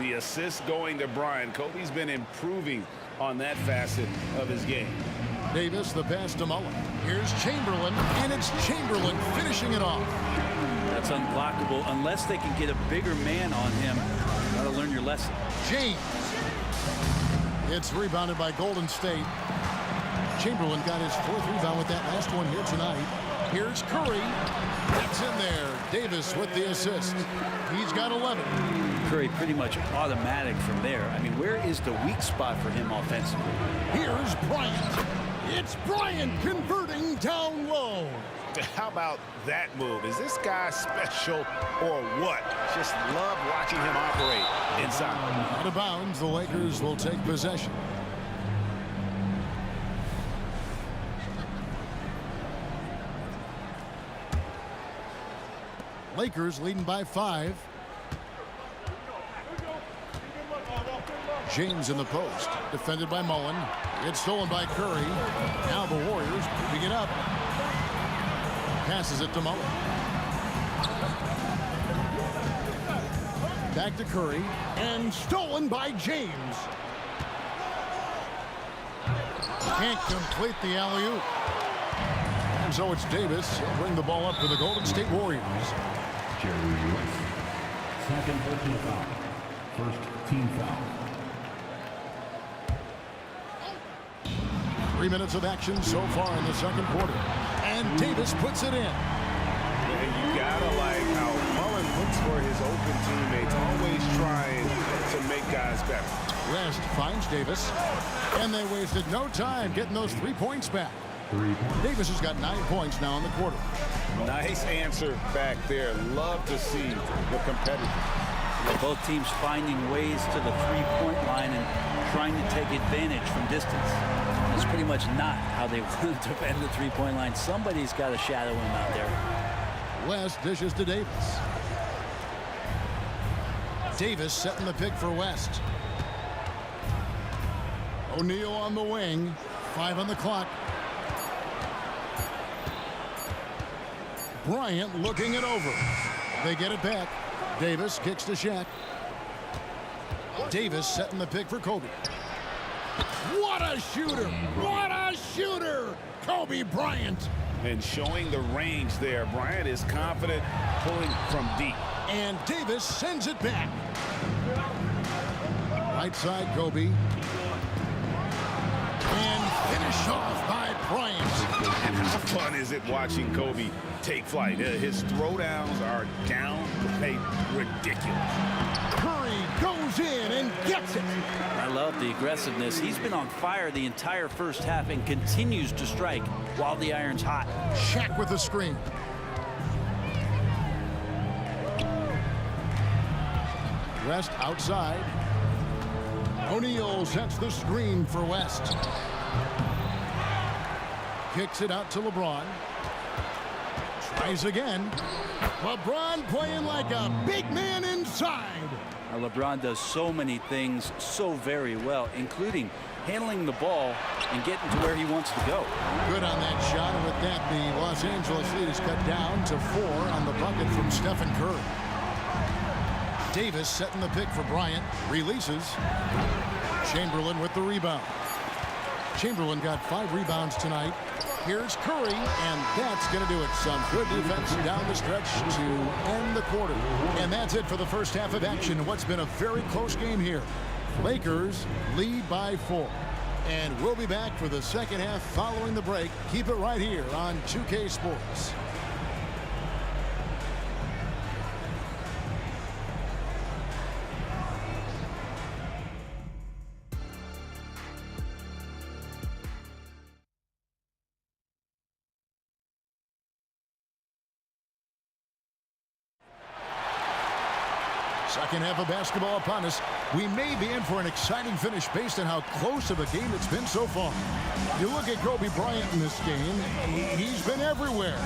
The assist going to Bryant. Kobe's been improving on that facet of his game. Davis, the pass to Mullen. Here's Chamberlain, and it's Chamberlain finishing it off. That's unblockable unless they can get a bigger man on him. Got to learn your lesson. James. It's rebounded by Golden State. Chamberlain got his 4th rebound with that last one here tonight. Here's Curry. That's in there. Davis with the assist. He's got 11. Curry pretty much automatic from there. I mean, where is the weak spot for him offensively? Here's Bryant. It's Bryant converting down low. How about that move? Is this guy special or what? Just love watching him operate inside. Out of bounds, the Lakers will take possession. Lakers leading by 5. James in the post, defended by Mullen. It's stolen by Curry. Now the Warriors moving it up. Passes it to Mullen. Back to Curry, and stolen by James. Can't complete the alley-oop. And so it's Davis. He'll bring the ball up for the Golden State Warriors. Second personal foul. First team foul. 3 minutes of action so far in the second quarter. And Davis puts it in. And you gotta like how Mullen looks for his open teammates, always trying to make guys better. West finds Davis, and they wasted no time getting those 3 points back. Davis has got 9 points now in the quarter. Nice answer back there. Love to see the competitive. Both teams finding ways to the three-point line and trying to take advantage from distance. That's pretty much not how they want to defend the three-point line. Somebody's got to shadow him out there. West dishes to Davis. Davis setting the pick for West. O'Neal on the wing. 5 on the clock. Bryant looking it over. They get it back. Davis kicks to Shaq. Davis setting the pick for Kobe. What a shooter! What a shooter! Kobe Bryant. And showing the range there. Bryant is confident pulling from deep. And Davis sends it back. Right side, Kobe. And finish off by Bryant. And how fun is it watching Kobe take flight? His throwdowns are downright ridiculous. Curry goes in and gets it. I love the aggressiveness. He's been on fire the entire first half and continues to strike while the iron's hot. Shaq with the screen. West outside. O'Neal sets the screen for West. Kicks it out to LeBron. Tries again. LeBron playing like a big man inside. Now, LeBron does so many things so very well, including handling the ball and getting to where he wants to go. Good on that shot, and with that, the Los Angeles lead is cut down to 4 on the bucket from Stephen Curry. Davis setting the pick for Bryant. Releases. Chamberlain with the rebound. Chamberlain got 5 rebounds tonight. Here's Curry, and that's going to do it. Some good defense down the stretch to end the quarter. And that's it for the first half of action. What's been a very close game here. Lakers lead by 4. And we'll be back for the second half following the break. Keep it right here on 2K Sports. Second half of basketball upon us. We may be in for an exciting finish based on how close of a game it's been so far. You look at Kobe Bryant in this game, he's been everywhere.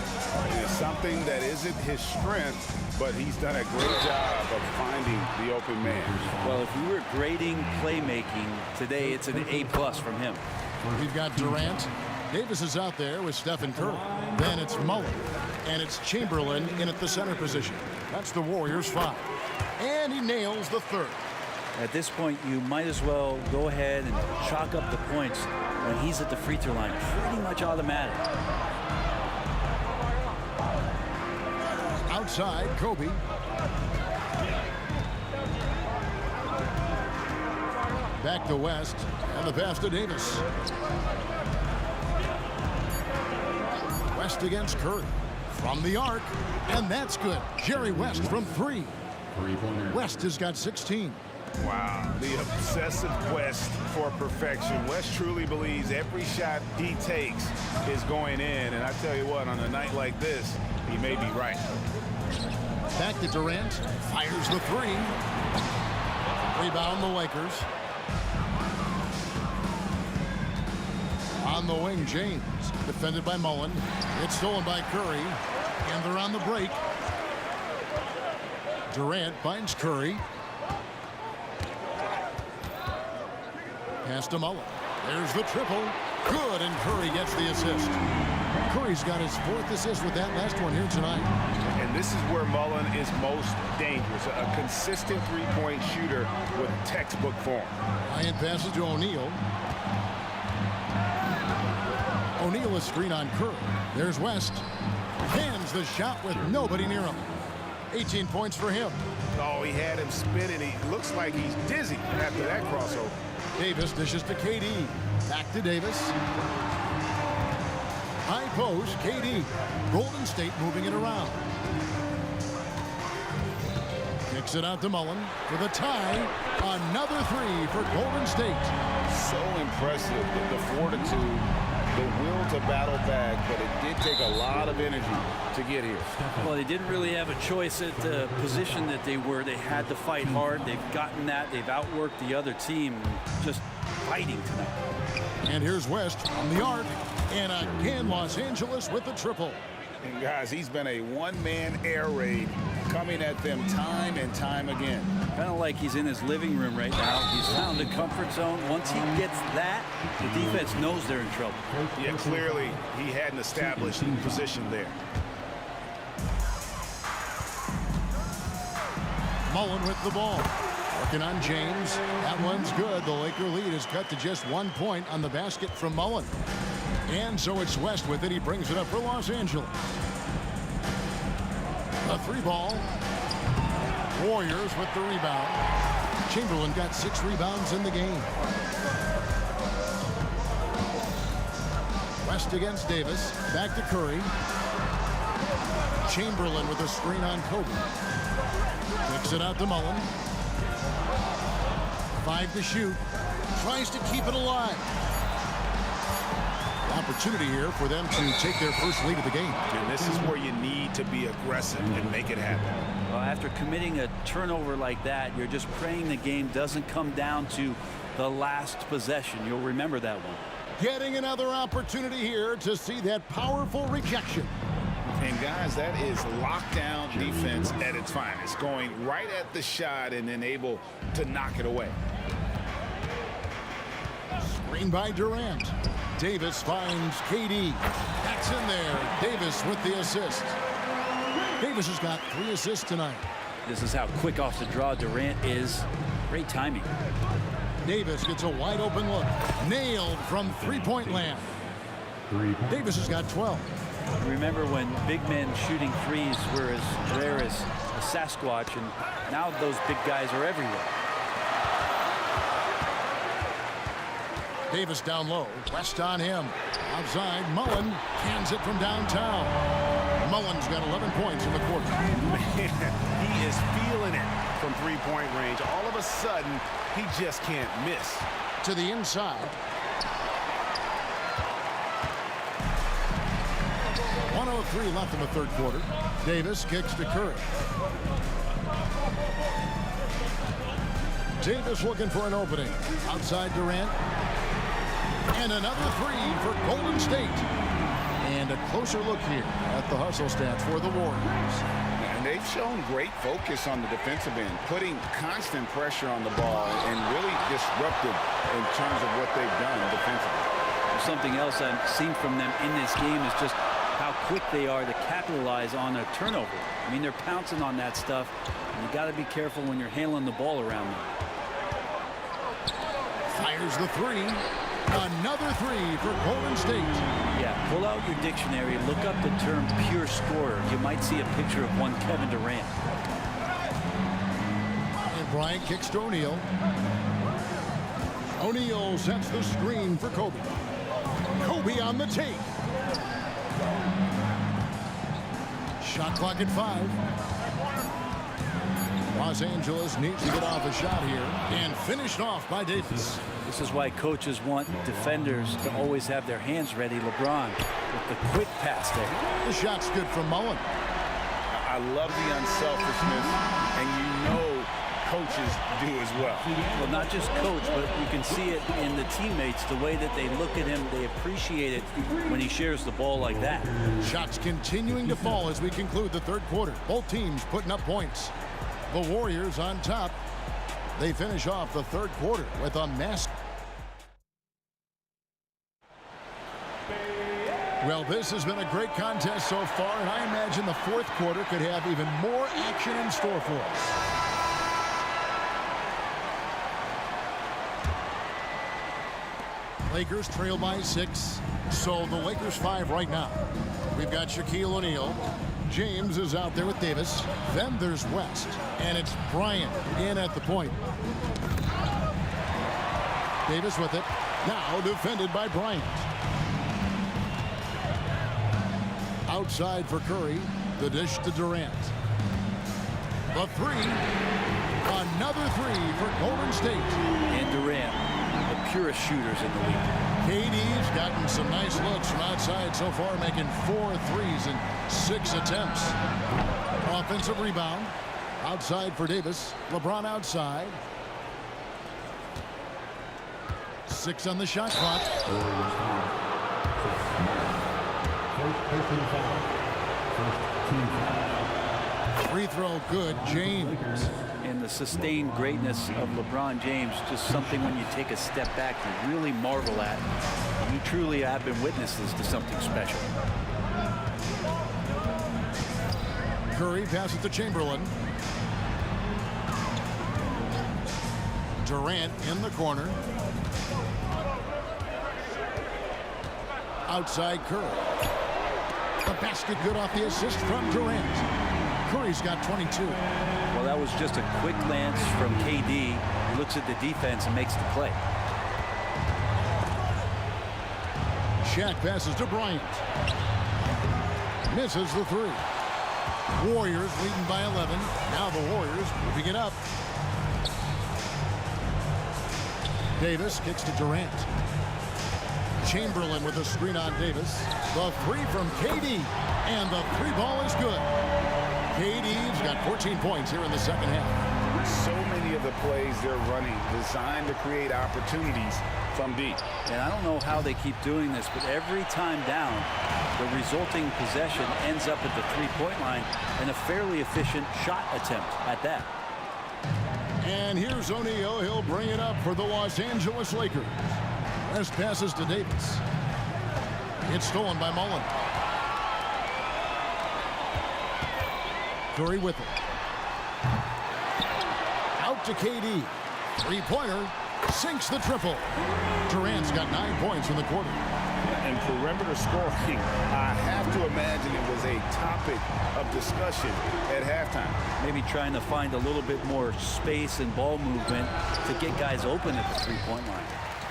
It's something that isn't his strength, but he's done a great job of finding the open man. Well, if we were grading playmaking today, it's an A+ from him. We've got Durant. Davis is out there with Stephen Curry. Then it's Mullen. And it's Chamberlain in at the center position. That's the Warriors' 5. And he nails the 3rd. At this point, you might as well go ahead and chalk up the points when he's at the free throw line. Pretty much automatic. Outside, Kobe. Back to West. And the pass to Davis. West against Curry. From the arc. And that's good. Jerry West from 3. West has got 16. Wow, the obsessive quest for perfection. West truly believes every shot he takes is going in. And I tell you what, on a night like this, he may be right. Back to Durant. Fires the 3. Rebound the Lakers. On the wing, James. Defended by Mullen. It's stolen by Curry. And they're on the break. Durant finds Curry. Pass to Mullen. There's the triple. Good, and Curry gets the assist. Curry's got his 4th assist with that last one here tonight. And this is where Mullen is most dangerous. A consistent three-point shooter with textbook form. Bryant passes to O'Neal. O'Neal is screen on Curry. There's West. Hands the shot with nobody near him. 18 points for him. Oh, he had him spinning. He looks like he's dizzy after that crossover. Davis dishes to KD. Back to Davis. High post, KD. Golden State moving it around. Kicks it out to Mullen for the tie. Another 3 for Golden State. So impressive, the fortitude, the will to battle back, but it did take a lot of energy to get here. Well, they didn't really have a choice at the position that they were. They had to fight hard. They've gotten that. They've outworked the other team. Just fighting tonight. And here's West on the arc. And again, Los Angeles with the triple. And guys, he's been a one-man air raid coming at them time and time again. Kind of like he's in his living room right now. He's found a comfort zone. Once he gets that, the defense knows they're in trouble. Yeah, clearly he hadn't established position there. Mullen with the ball. Working on James. That one's good. The Laker lead is cut to just 1 point on the basket from Mullen. And so it's West with it. He brings it up for Los Angeles. A 3-ball. Warriors with the rebound. Chamberlain got 6 rebounds in the game. West against Davis. Back to Curry. Chamberlain with a screen on Kobe. Kicks it out to Mullen. 5 to shoot. Tries to keep it alive. Opportunity here for them to take their first lead of the game. And this is where you need to be aggressive and make it happen. Well, after committing a turnover like that, you're just praying the game doesn't come down to the last possession. You'll remember that one. Getting another opportunity here to see that powerful rejection. And guys, that is lockdown defense at its finest. Going right at the shot and then able to knock it away. Screen by Durant. Davis finds KD. That's in there. Davis with the assist. Davis has got 3 assists tonight. This is how quick off the draw Durant is. Great timing. Davis gets a wide open look. Nailed from three-point land. Davis has got 12. Remember when big men shooting threes were as rare as a Sasquatch, and now those big guys are everywhere. Davis down low. West on him. Outside, Mullen cans it from downtown. Mullen's got 11 points in the quarter. Man, he is feeling it from three-point range. All of a sudden, he just can't miss. To the inside. 1:03 left in the third quarter. Davis kicks to Curry. Davis looking for an opening. Outside Durant. And another three for Golden State. And a closer look here at the hustle stats for the Warriors. And they've shown great focus on the defensive end, putting constant pressure on the ball and really disruptive in terms of what they've done defensively. Something else I've seen from them in this game is just how quick they are to capitalize on a turnover. I mean, they're pouncing on that stuff, and you got to be careful when you're handling the ball around them. Fires the three. Another three for Golden State. Yeah, pull out your dictionary, look up the term pure scorer. You might see a picture of one Kevin Durant. And Bryant kicks to O'Neal. O'Neal sets the screen for Kobe. Kobe on the take. Shot clock at 5. Los Angeles needs to get off a shot here. And finished off by Davis. This is why coaches want defenders to always have their hands ready. LeBron with the quick pass there. The shot's good from Mullen. I love the unselfishness, and you know coaches do as well. Well, not just coach, but you can see it in the teammates, the way that they look at him. They appreciate it when he shares the ball like that. Shots continuing to fall as we conclude the third quarter. Both teams putting up points. The Warriors on top. They finish off the third quarter with a massive. Well, this has been a great contest so far, and I imagine the fourth quarter could have even more action in store for us. Lakers trail by 6, so the Lakers 5 right now. We've got Shaquille O'Neal. James is out there with Davis. Then there's West, and it's Bryant in at the point. Davis with it. Now defended by Bryant. Outside for Curry. The dish to Durant. The three. Another three for Golden State. And Durant, the purest shooters in the league. KD's gotten some nice looks from outside so far, making 4 threes in 6 attempts. Offensive rebound. Outside for Davis. LeBron outside. 6 on the shot clock. Free throw good. James. And the sustained greatness of LeBron James, just something when you take a step back you really marvel at. You truly have been witnesses to something special. Curry passes to Chamberlain. Durant in the corner. Outside Curry. The basket good off the assist from Durant. Curry's got 22. Well, that was just a quick glance from KD. He looks at the defense and makes the play. Shaq passes to Bryant. Misses the 3. Warriors leading by 11. Now the Warriors moving it up. Davis kicks to Durant. Chamberlain with a screen on Davis. The 3 from KD. And the 3 ball is good. KD's got 14 points here in the second half. So many of the plays they're running designed to create opportunities from deep. And I don't know how they keep doing this, but every time down, the resulting possession ends up at the three-point line and a fairly efficient shot attempt at that. And here's O'Neal. He'll bring it up for the Los Angeles Lakers. West passes to Davis. It's stolen by Mullen. Curry with it. out to KD. Three-pointer sinks the triple. Durant's got 9 points in the quarter. And perimeter scoring, I have to imagine it was a topic of discussion at halftime. Maybe trying to find a little bit more space and ball movement to get guys open at the three-point line.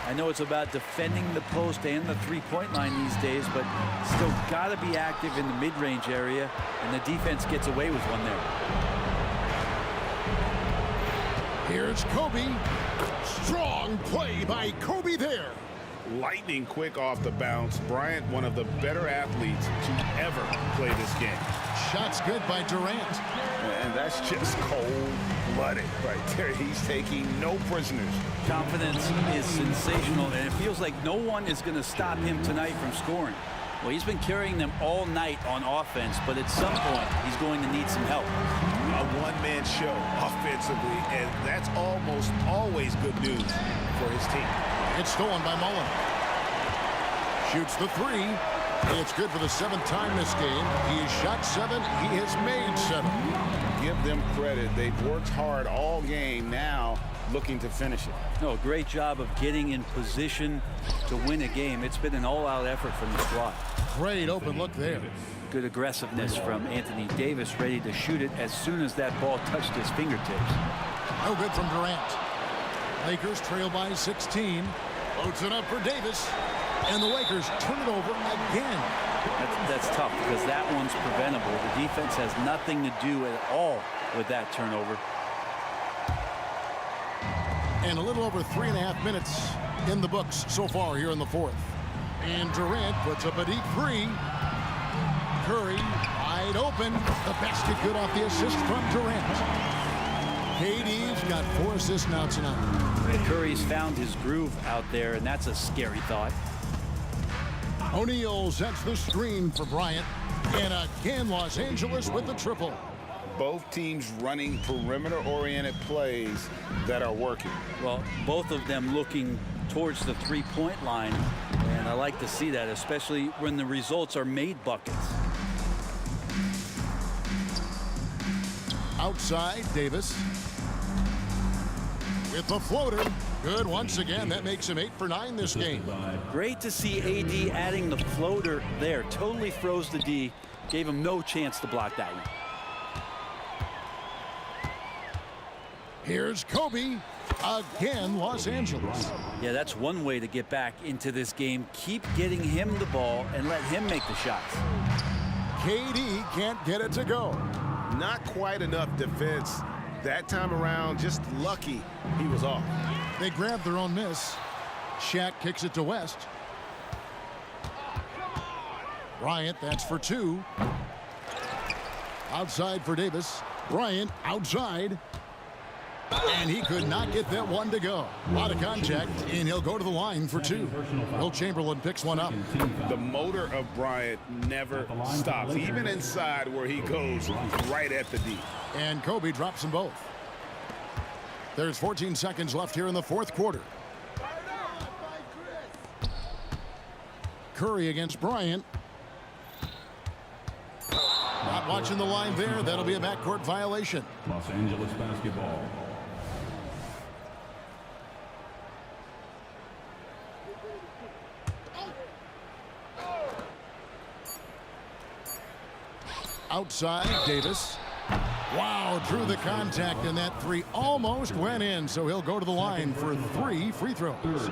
I know it's about defending the post and the three-point line these days, but still got to be active in the mid-range area, and the defense gets away with one there. Here's Kobe. Strong play by Kobe there. Lightning quick off the bounce. Bryant, one of the better athletes to ever play this game. Shots good by Durant. And that's just cold-blooded right there. He's taking no prisoners. Confidence is sensational, and it feels like no one is going to stop him tonight from scoring. Well, he's been carrying them all night on offense, but at some point, he's going to need some help. A one-man show offensively, and that's almost always good news for his team. It's stolen by Mullen. Shoots the three. It's good for the 7th time this game. He has shot 7. He has made 7. Give them credit. They've worked hard all game, now looking to finish it. No, great job of getting in position to win a game. It's been an all-out effort from the squad. Great open look there. Good aggressiveness from Anthony Davis, ready to shoot it as soon as that ball touched his fingertips. No good from Durant. Lakers trail by 16. Loads it up for Davis. And the Lakers turn it over again. That's tough because that one's preventable. The defense has nothing to do at all with that turnover. And a little over 3.5 minutes in the books so far here in the 4th. And Durant puts up a deep three. Curry wide open. The basket good off the assist from Durant. KD's got 4 assists now tonight. Curry's found his groove out there, and that's a scary thought. O'Neal sets the screen for Bryant. And again, Los Angeles with the triple. Both teams running perimeter-oriented plays that are working. Well, both of them looking towards the three-point line, and I like to see that, especially when the results are made buckets. Outside, Davis. With the floater. Good once again. That makes him 8 for 9 this game. Great to see AD adding the floater there. Totally froze the D. Gave him no chance to block that one. Here's Kobe. Again, Los Angeles. Yeah, that's one way to get back into this game. Keep getting him the ball and let him make the shots. KD can't get it to go. Not quite enough defense that time around. Just lucky he was off. They grabbed their own miss. Shaq kicks it to West. Bryant, that's for 2. Outside for Davis. Bryant outside. And he could not get that one to go. A lot of contact, and he'll go to the line for 2. Will Chamberlain picks one up. The motor of Bryant never stops, even inside where he goes right at the D. And Kobe drops them both. There's 14 seconds left here in the 4th quarter. Curry against Bryant. Not watching the line there. That'll be a backcourt violation. Los Angeles basketball. Outside, Davis. Wow, drew the contact, and that 3 almost went in, so he'll go to the line for 3 free throws.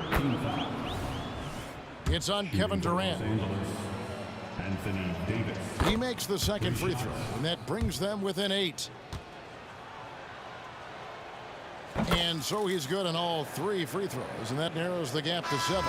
It's on Kevin Durant. Anthony Davis. He makes the 2nd free throw, and that brings them within 8. And so he's good on all 3 free throws, and that narrows the gap to 7.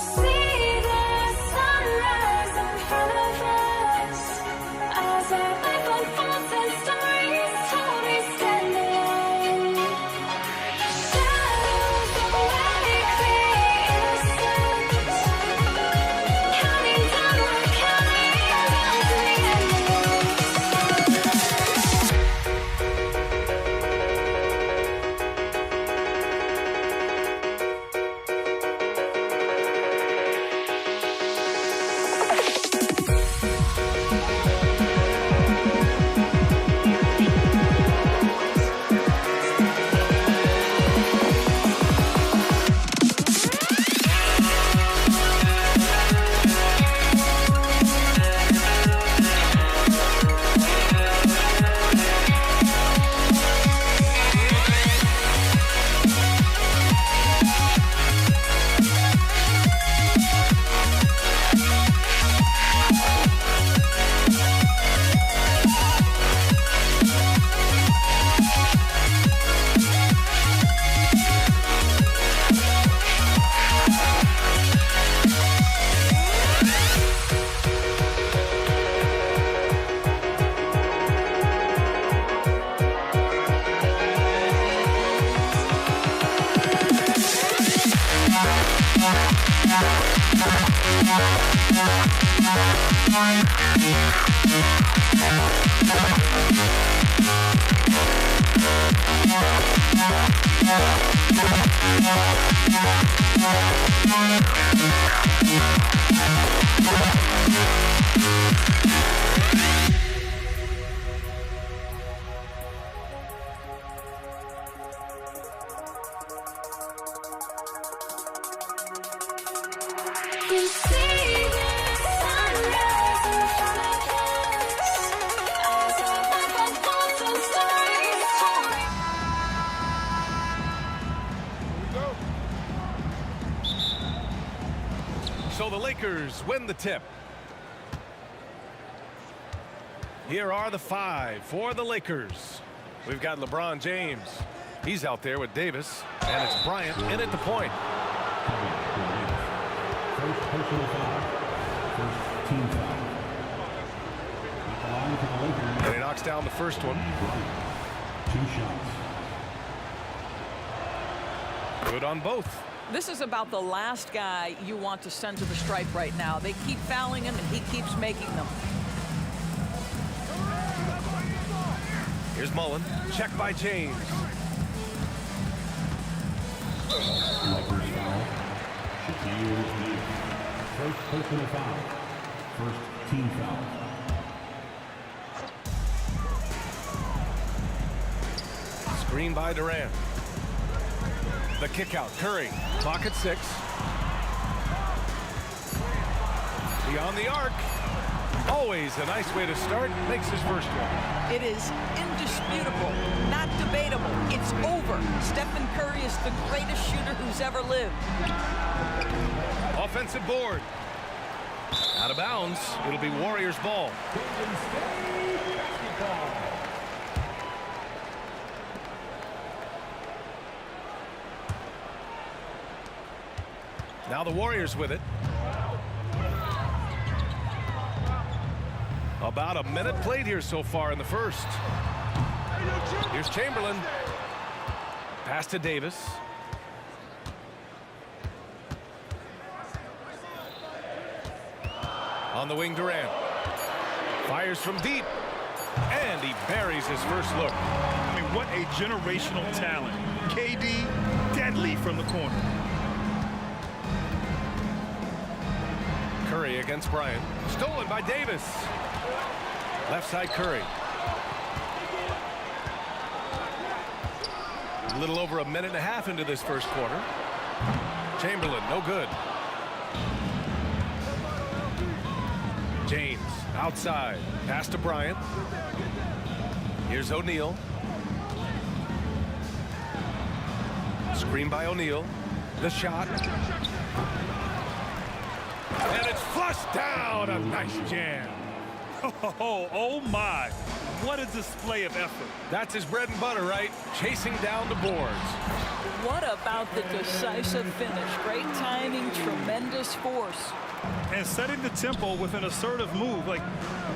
see the sunrise in front of us as our life unfolds and stories told we stand alone. Shadows of radically innocent, counting down, we're counting down to the end of you see the sunrise in front of us as our life unfolds and stories told. So the Lakers win the tip. Here are the 5 for the Lakers. We've got LeBron James. He's out there with Davis, and it's Bryant in at the point. First personal foul. First team foul. At the line for the Lakers. And he knocks down the first one. 2 shots. Good on both. This is about the last guy you want to send to the stripe right now. They keep fouling him, and he keeps making them. Here's Mullen. Check by James. Lakers foul. Shaquille O'Neal. First personal foul. First team foul. Screen by Durant. The kick out. Curry. Clock at 6. Beyond the arc. Always a nice way to start. Makes his first one. It is indisputable, not debatable. It's over. Stephen Curry is the greatest shooter who's ever lived. Offensive board. Out of bounds. It'll be Warriors ball. Now the Warriors with it. About a minute played here so far in the first. Here's Chamberlain. Pass to Davis. On the wing, Durant. Fires from deep. And he buries his first look. I mean, what a generational talent. KD, deadly from the corner. Curry against Bryant. Stolen by Davis. Left side Curry. A little over a minute and a half into this first quarter. Chamberlain, no good. James, outside. Pass to Bryant. Here's O'Neal. Screen by O'Neal. The shot. And it's flushed down. A nice jam. Oh my. What a display of effort. That's his bread and butter, right? Chasing down the boards. What about the decisive finish? Great timing, tremendous force. And setting the tempo with an assertive move. Like,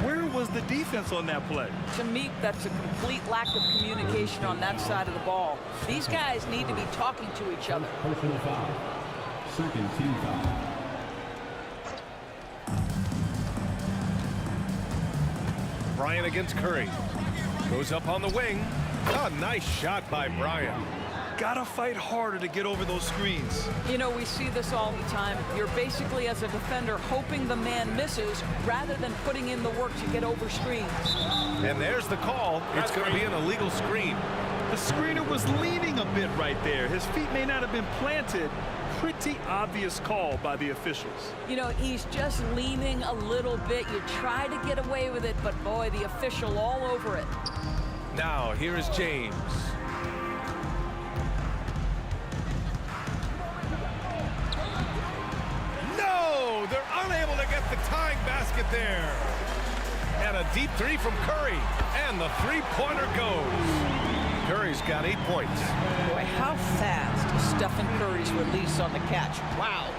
where was the defense on that play? To me, that's a complete lack of communication on that side of the ball. These guys need to be talking to each other. Personal foul. Second team foul. Bryant against Curry. Goes up on the wing. Oh, nice shot by Bryant. Gotta fight harder to get over those screens. You know, we see this all the time. You're basically, as a defender, hoping the man misses rather than putting in the work to get over screens. And there's the call. It's going to be an illegal screen. The screener was leaning a bit right there. His feet may not have been planted. Pretty obvious call by the officials. You know, he's just leaning a little bit. You try to get away with it, but boy, the official all over it. Now, here is James. No! They're unable to get the tying basket there. And a deep three from Curry. And the three-pointer goes. Curry's got 8 points. Boy, how fast Stephen Curry's release on the catch. Wow.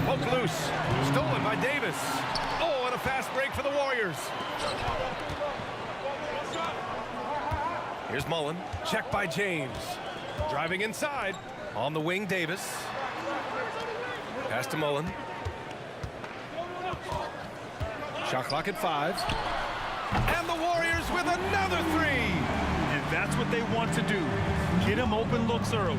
Poked loose. Stolen by Davis. Oh, and a fast break for the Warriors. Here's Mullen. Checked by James. Driving inside. On the wing, Davis. Pass to Mullen. Shot clock at 5. And the Warriors with another three. And that's what they want to do. Get him open looks early.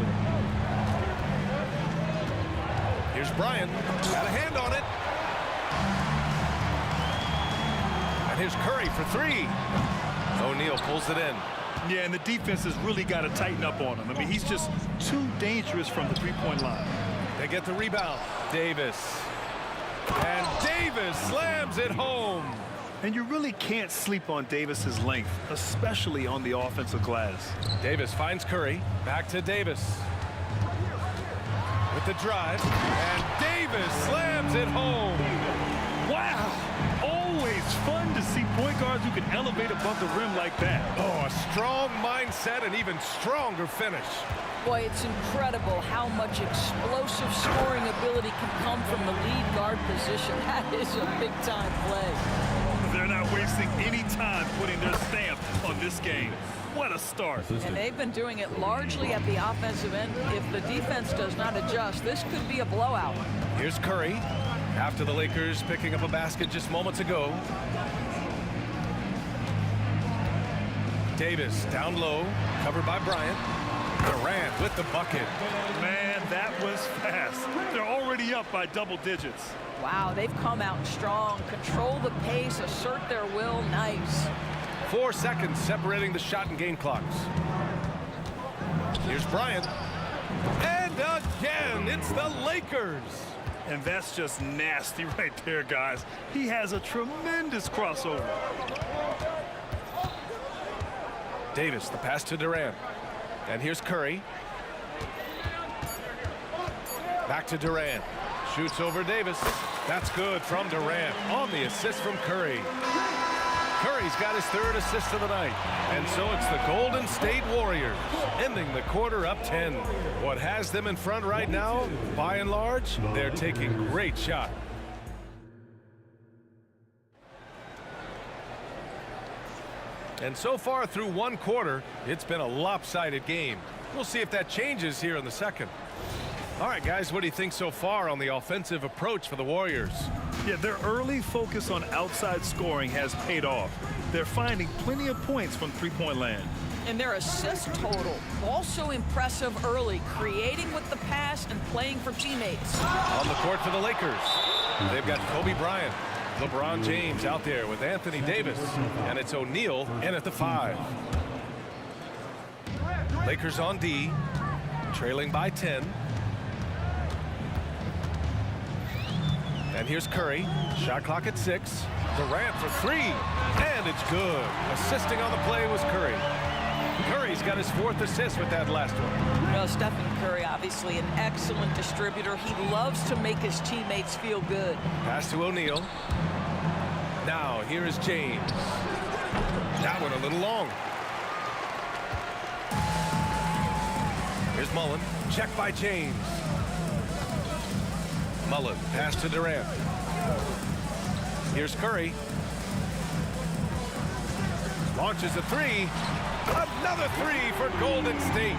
Here's Bryant. Got a hand on it. And here's Curry for 3. O'Neal pulls it in. Yeah, and the defense has really got to tighten up on him. I mean, he's just too dangerous from the three-point line. They get the rebound. Davis. And Davis slams it home. And you really can't sleep on Davis's length, especially on the offensive glass. Davis finds Curry. Back to Davis. With the drive. And Davis slams it home. Wow. Always fun to see point guards who can elevate above the rim like that. Oh, a strong mindset and even stronger finish. Boy, it's incredible how much explosive scoring ability can come from the lead guard position. That is a big-time play. They're not wasting any time putting their stamp on this game. What a start. And they've been doing it largely at the offensive end. If the defense does not adjust, this could be a blowout. Here's Curry. After the Lakers picking up a basket just moments ago. Davis down low, covered by Bryant. Durant with the bucket. Man, that was fast. They're already up by double digits. Wow, they've come out strong, control the pace, assert their will. Nice. 4 seconds separating the shot and game clocks. Here's Bryant. And again, it's the Lakers. And that's just nasty right there, guys. He has a tremendous crossover. Davis, the pass to Durant. And here's Curry. Back to Durant. Shoots over Davis. That's good from Durant on the assist from Curry. Curry's got his 3rd assist of the night. And so it's the Golden State Warriors ending the quarter up 10. What has them in front right now, by and large, they're taking great shot. And so far through 1 quarter, it's been a lopsided game. We'll see if that changes here in the second. All right, guys, what do you think so far on the offensive approach for the Warriors? Yeah, their early focus on outside scoring has paid off. They're finding plenty of points from three-point land. And their assist total, also impressive early, creating with the pass and playing for teammates. On the court for the Lakers, they've got Kobe Bryant, LeBron James out there with Anthony Davis, and it's O'Neal in at the 5. Lakers on D, trailing by 10. And here's Curry, shot clock at 6. Durant for 3, and it's good. Assisting on the play was Curry. Curry's got his 4th assist with that last one. Well, Stephen Curry, obviously an excellent distributor. He loves to make his teammates feel good. Pass to O'Neal. Now, here is James. That one a little long. Here's Mullen. Check by James. Mullen, pass to Durant. Here's Curry. Launches a three. Another three for Golden State.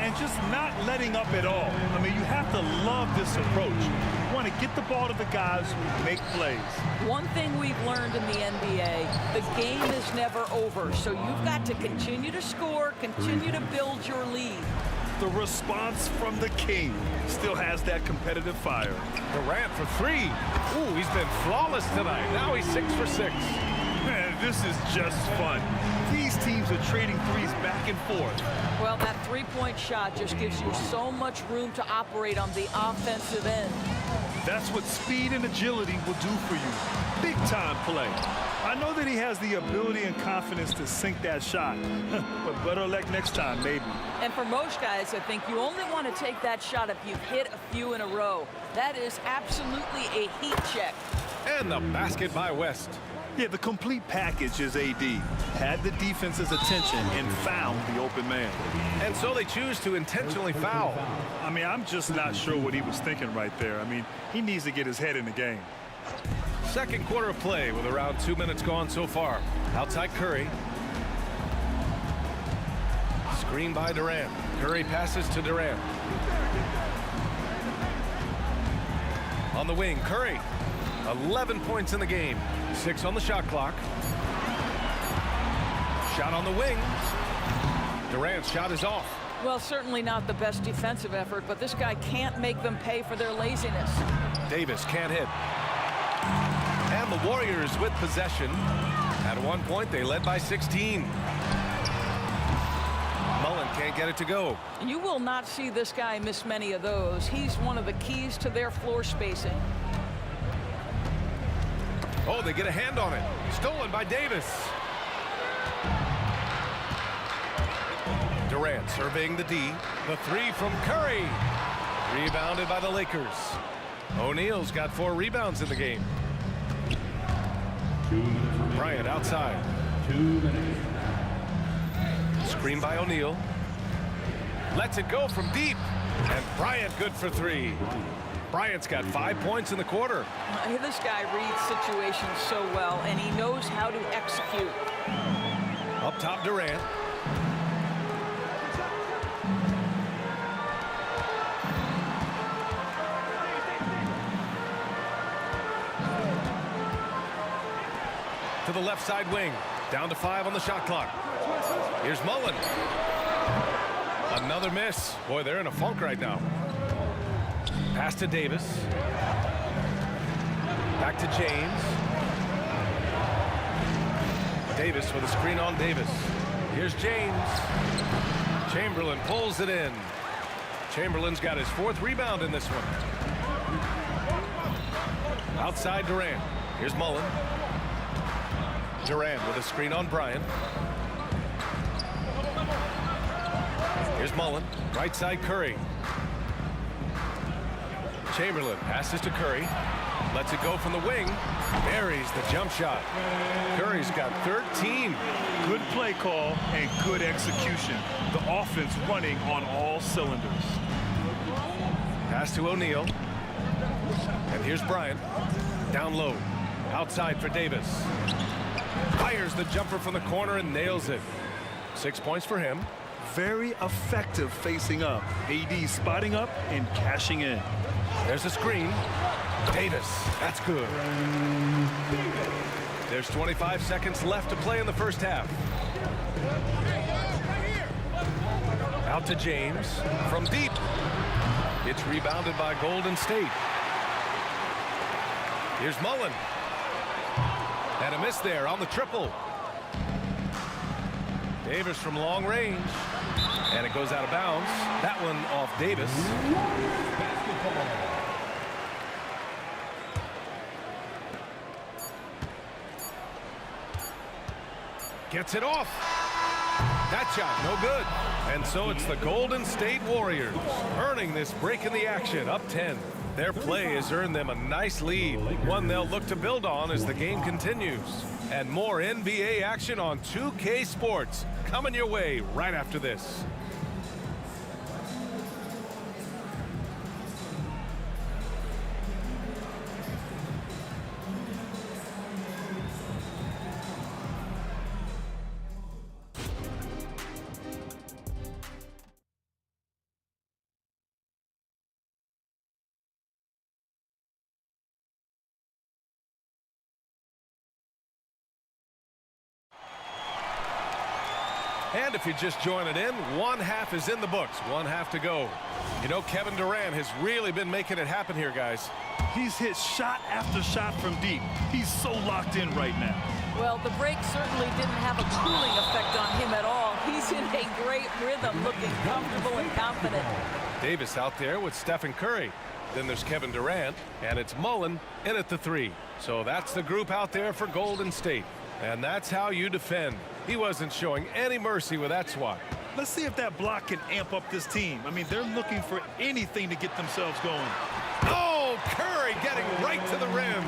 And just not letting up at all. I mean, you have to love this approach. You want to get the ball to the guys who make plays. One thing we've learned in the NBA, the game is never over. So you've got to continue to score, continue to build your lead. The response from the king still has that competitive fire. Durant for three. Ooh, he's been flawless tonight. Now he's 6 for 6. Man, this is just fun. These teams are trading threes back and forth. Well, that three-point shot just gives you so much room to operate on the offensive end. That's what speed and agility will do for you. Big-time play. I know that he has the ability and confidence to sink that shot, but better luck next time, maybe. And for most guys, I think you only want to take that shot if you've hit a few in a row. That is absolutely a heat check. And the basket by West. Yeah, the complete package is AD. Had the defense's attention and found the open man. And so they choose to intentionally foul. I mean, I'm just not sure what he was thinking right there. I mean, he needs to get his head in the game. Second quarter of play with around 2 minutes gone so far. Outside Curry. Screen by Durant. Curry passes to Durant. On the wing, Curry. 11 points in the game. 6 on the shot clock. Shot on the wing. Durant's shot is off. Well, certainly not the best defensive effort, but this guy can't make them pay for their laziness. Davis can't hit. And the Warriors with possession. At one point, they led by 16. Mullen can't get it to go. You will not see this guy miss many of those. He's one of the keys to their floor spacing. Oh, they get a hand on it. Stolen by Davis. Durant surveying the D. The three from Curry. Rebounded by the Lakers. O'Neal's got 4 rebounds in the game. Bryant outside. 2 minutes. Screen by O'Neal. Lets it go from deep. And Bryant good for 3. Bryant's got 5 points in the quarter. This guy reads situations so well, and he knows how to execute. Up top, Durant. To the left side wing. Down to 5 on the shot clock. Here's Mullen. Another miss. Boy, they're in a funk right now. Pass to Davis. Back to James. Davis with a screen on Davis. Here's James. Chamberlain pulls it in. Chamberlain's got his 4th rebound in this one. Outside Durant. Here's Mullen. Durant with a screen on Bryant. Here's Mullen. Right side Curry. Chamberlain passes to Curry. Lets it go from the wing. Buries the jump shot. Curry's got 13. Good play call and good execution. The offense running on all cylinders. Pass to O'Neal. And here's Bryant. Down low. Outside for Davis. Fires the jumper from the corner and nails it. 6 points for him. Very effective facing up. AD spotting up and cashing in. There's a screen. Davis. That's good. There's 25 seconds left to play in the first half. Out to James. From deep. It's rebounded by Golden State. Here's Mullen. And a miss there on the triple. Davis from long range. And it goes out of bounds. That one off Davis. Gets it off. That shot, no good. And so it's the Golden State Warriors earning this break in the action, up 10. Their play has earned them a nice lead, one they'll look to build on as the game continues. And more NBA action on 2K Sports coming your way right after this. And if you're just joining in, one half is in the books, one half to go. You know, Kevin Durant has really been making it happen here, guys. He's hit shot after shot from deep. He's so locked in right now. Well, the break certainly didn't have a cooling effect on him at all. He's in a great rhythm, looking comfortable and confident. Davis out there with Stephen Curry. Then there's Kevin Durant, and it's Mullen in at the 3. So that's the group out there for Golden State. And that's how you defend. He wasn't showing any mercy with that swat. Let's see if that block can amp up this team. I mean, they're looking for anything to get themselves going. Oh, Curry getting right to the rim.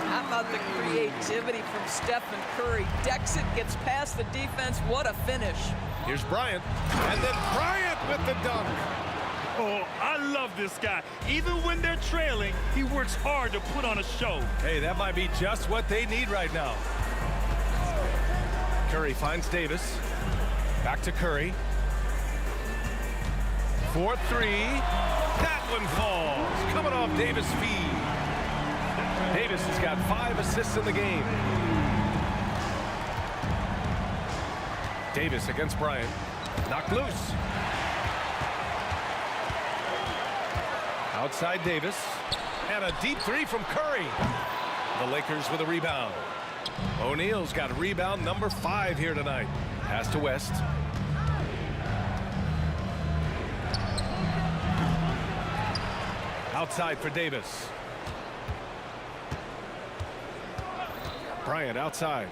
How about the creativity from Stephen Curry? Decks it, gets past the defense. What a finish. Here's Bryant. And then Bryant with the dunk. Oh, I love this guy. Even when they're trailing, he works hard to put on a show. Hey, that might be just what they need right now. Curry finds Davis. Back to Curry. 4-3. That one falls. Coming off Davis' feed. Davis has got 5 assists in the game. Davis against Bryant. Knocked loose. Outside Davis. And a deep 3 from Curry. The Lakers with a rebound. O'Neal's got rebound number 5 here tonight. Pass to West. Outside for Davis. Bryant outside.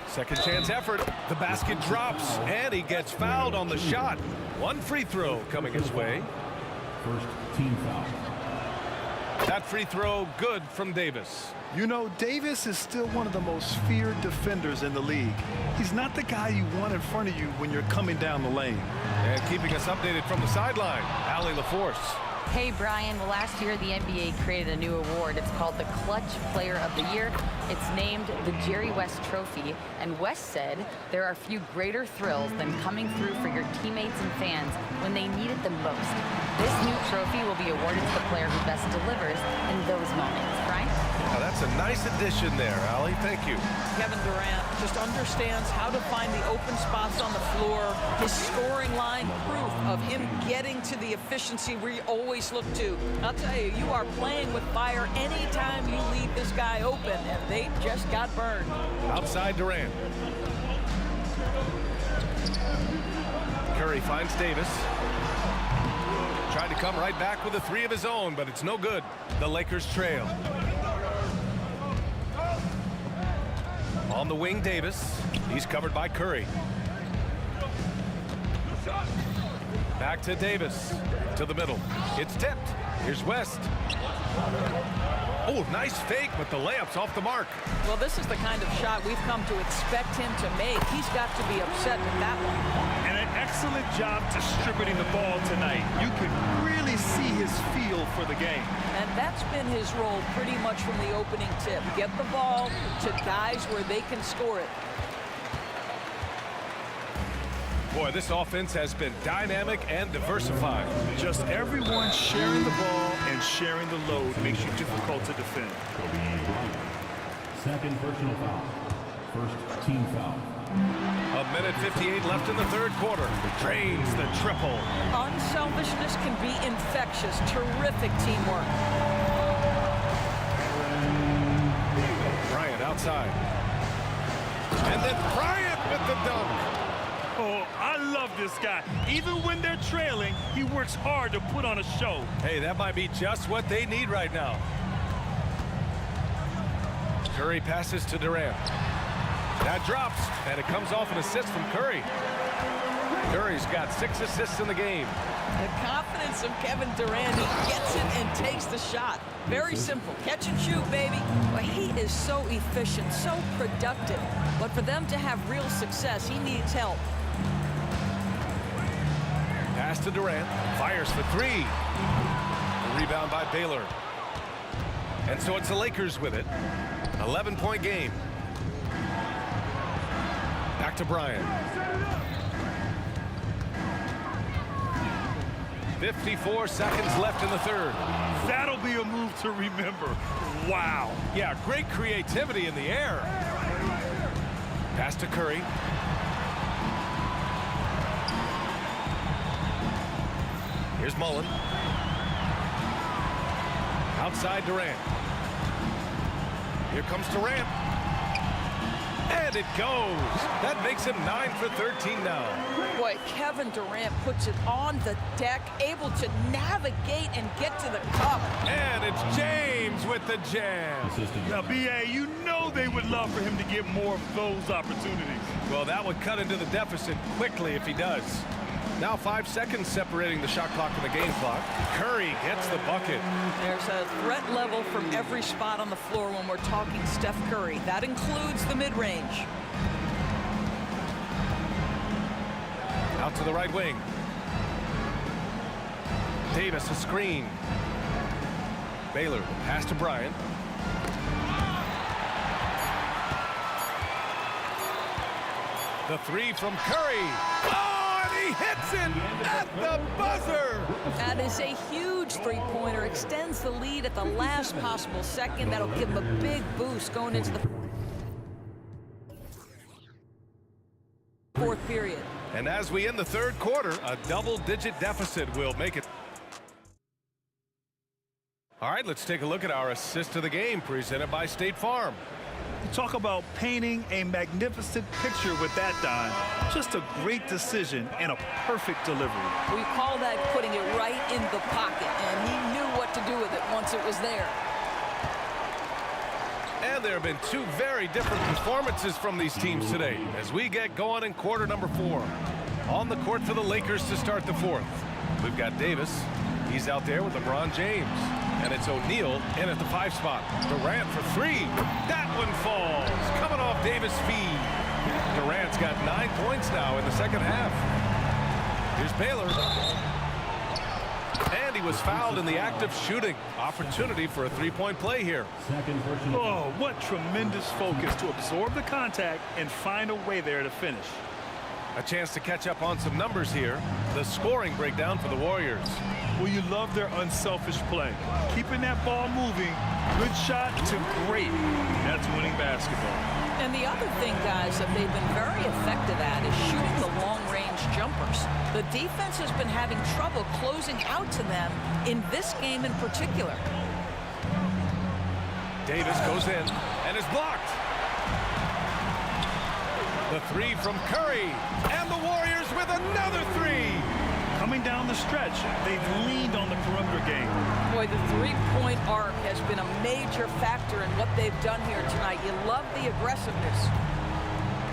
Second chance effort. The basket drops, and he gets fouled on the shot. One free throw coming his way. First team foul. That free throw good from Davis. You know, Davis is still one of the most feared defenders in the league. He's not the guy you want in front of you when you're coming down the lane. And keeping us updated from the sideline, Allie LaForce. Hey, Brian. Well, last year the NBA created a new award. It's called the Clutch Player of the Year. It's named the Jerry West Trophy. And West said there are few greater thrills than coming through for your teammates and fans when they need it the most. This new trophy will be awarded to the player who best delivers in those moments. Brian? Now that's a nice addition there, Allie. Thank you. Kevin Durant just understands how to find the open spots on the floor. His scoring line, proof of him getting to the efficiency we always look to. I'll tell you, you are playing with fire anytime you leave this guy open, and they just got burned. Outside Durant. Curry finds Davis. Tried to come right back with a 3 of his own, but it's no good. The Lakers trail. On the wing, Davis. He's covered by Curry. Back to Davis. To the middle. It's tipped. Here's West. Oh, nice fake, but the layup's off the mark. Well, this is the kind of shot we've come to expect him to make. He's got to be upset with that one. And an excellent job distributing the ball tonight. You can really see his feel for the game. And that's been his role pretty much from the opening tip. Get the ball to guys where they can score it. Boy, this offense has been dynamic and diversified. Just everyone sharing the ball and sharing the load makes you difficult to defend. Second personal foul. First team foul. 1:58 left in the third quarter. Drains the triple. Unselfishness can be infectious. Terrific teamwork. Bryant outside. And then Bryant with the dunk. Oh, I love this guy. Even when they're trailing, he works hard to put on a show. Hey, that might be just what they need right now. Curry passes to Durant. That drops, and it comes off an assist from Curry. Curry's got 6 assists in the game. The confidence of Kevin Durant. He gets it and takes the shot. Very simple. Catch and shoot, baby. Well, he is so efficient, so productive. But for them to have real success, he needs help. Pass to Durant. Fires for 3. The rebound by Baylor. And so it's the Lakers with it. 11-point game. Back to Bryant. 54 seconds left in the third. That'll be a move to remember. Wow. Yeah, great creativity in the air. Pass to Curry. Here's Mullen. Outside Durant. Here comes Durant. And it goes. That makes him 9 for 13 now. Boy, Kevin Durant puts it on the deck, able to navigate and get to the cup. And it's James with the jam. Now, B.A., you know they would love for him to get more of those opportunities. Well, that would cut into the deficit quickly if he does. Now 5 seconds separating the shot clock and the game clock. Curry gets the bucket. There's a threat level from every spot on the floor when we're talking Steph Curry. That includes the mid-range. Out to the right wing. Davis a screen. Baylor pass to Bryant. The 3 from Curry. Oh! He hits it at the buzzer. That is a huge three-pointer. Extends the lead at the last possible second. That'll give him a big boost going into the fourth period. And as we end the third quarter, a double-digit deficit will make it. All right, let's take a look at our assist of the game presented by State Farm. Talk about painting a magnificent picture with that, Don. Just a great decision and a perfect delivery. We call that putting it right in the pocket, and he knew what to do with it once it was there. And there have been 2 very different performances from these teams today as we get going in quarter number 4. On the court for the Lakers to start the fourth. We've got Davis. He's out there with LeBron James. And it's O'Neal in at the 5 spot. Durant for 3. That one falls. Coming off Davis' feed. Durant's got 9 points now in the second half. Here's Baylor. And he was fouled in the act of shooting. Opportunity for a 3-point play here. Oh, what tremendous focus to absorb the contact and find a way there to finish. A chance to catch up on some numbers here. The scoring breakdown for the Warriors. Well, you love their unselfish play. Keeping that ball moving, good shot to great. That's winning basketball. And the other thing, guys, that they've been very effective at is shooting the long-range jumpers. The defense has been having trouble closing out to them in this game in particular. Davis goes in and is blocked. The 3 from Curry, and the Warriors with another 3. Coming down the stretch, they've leaned on the perimeter game. Boy, the three-point arc has been a major factor in what they've done here tonight. You love the aggressiveness.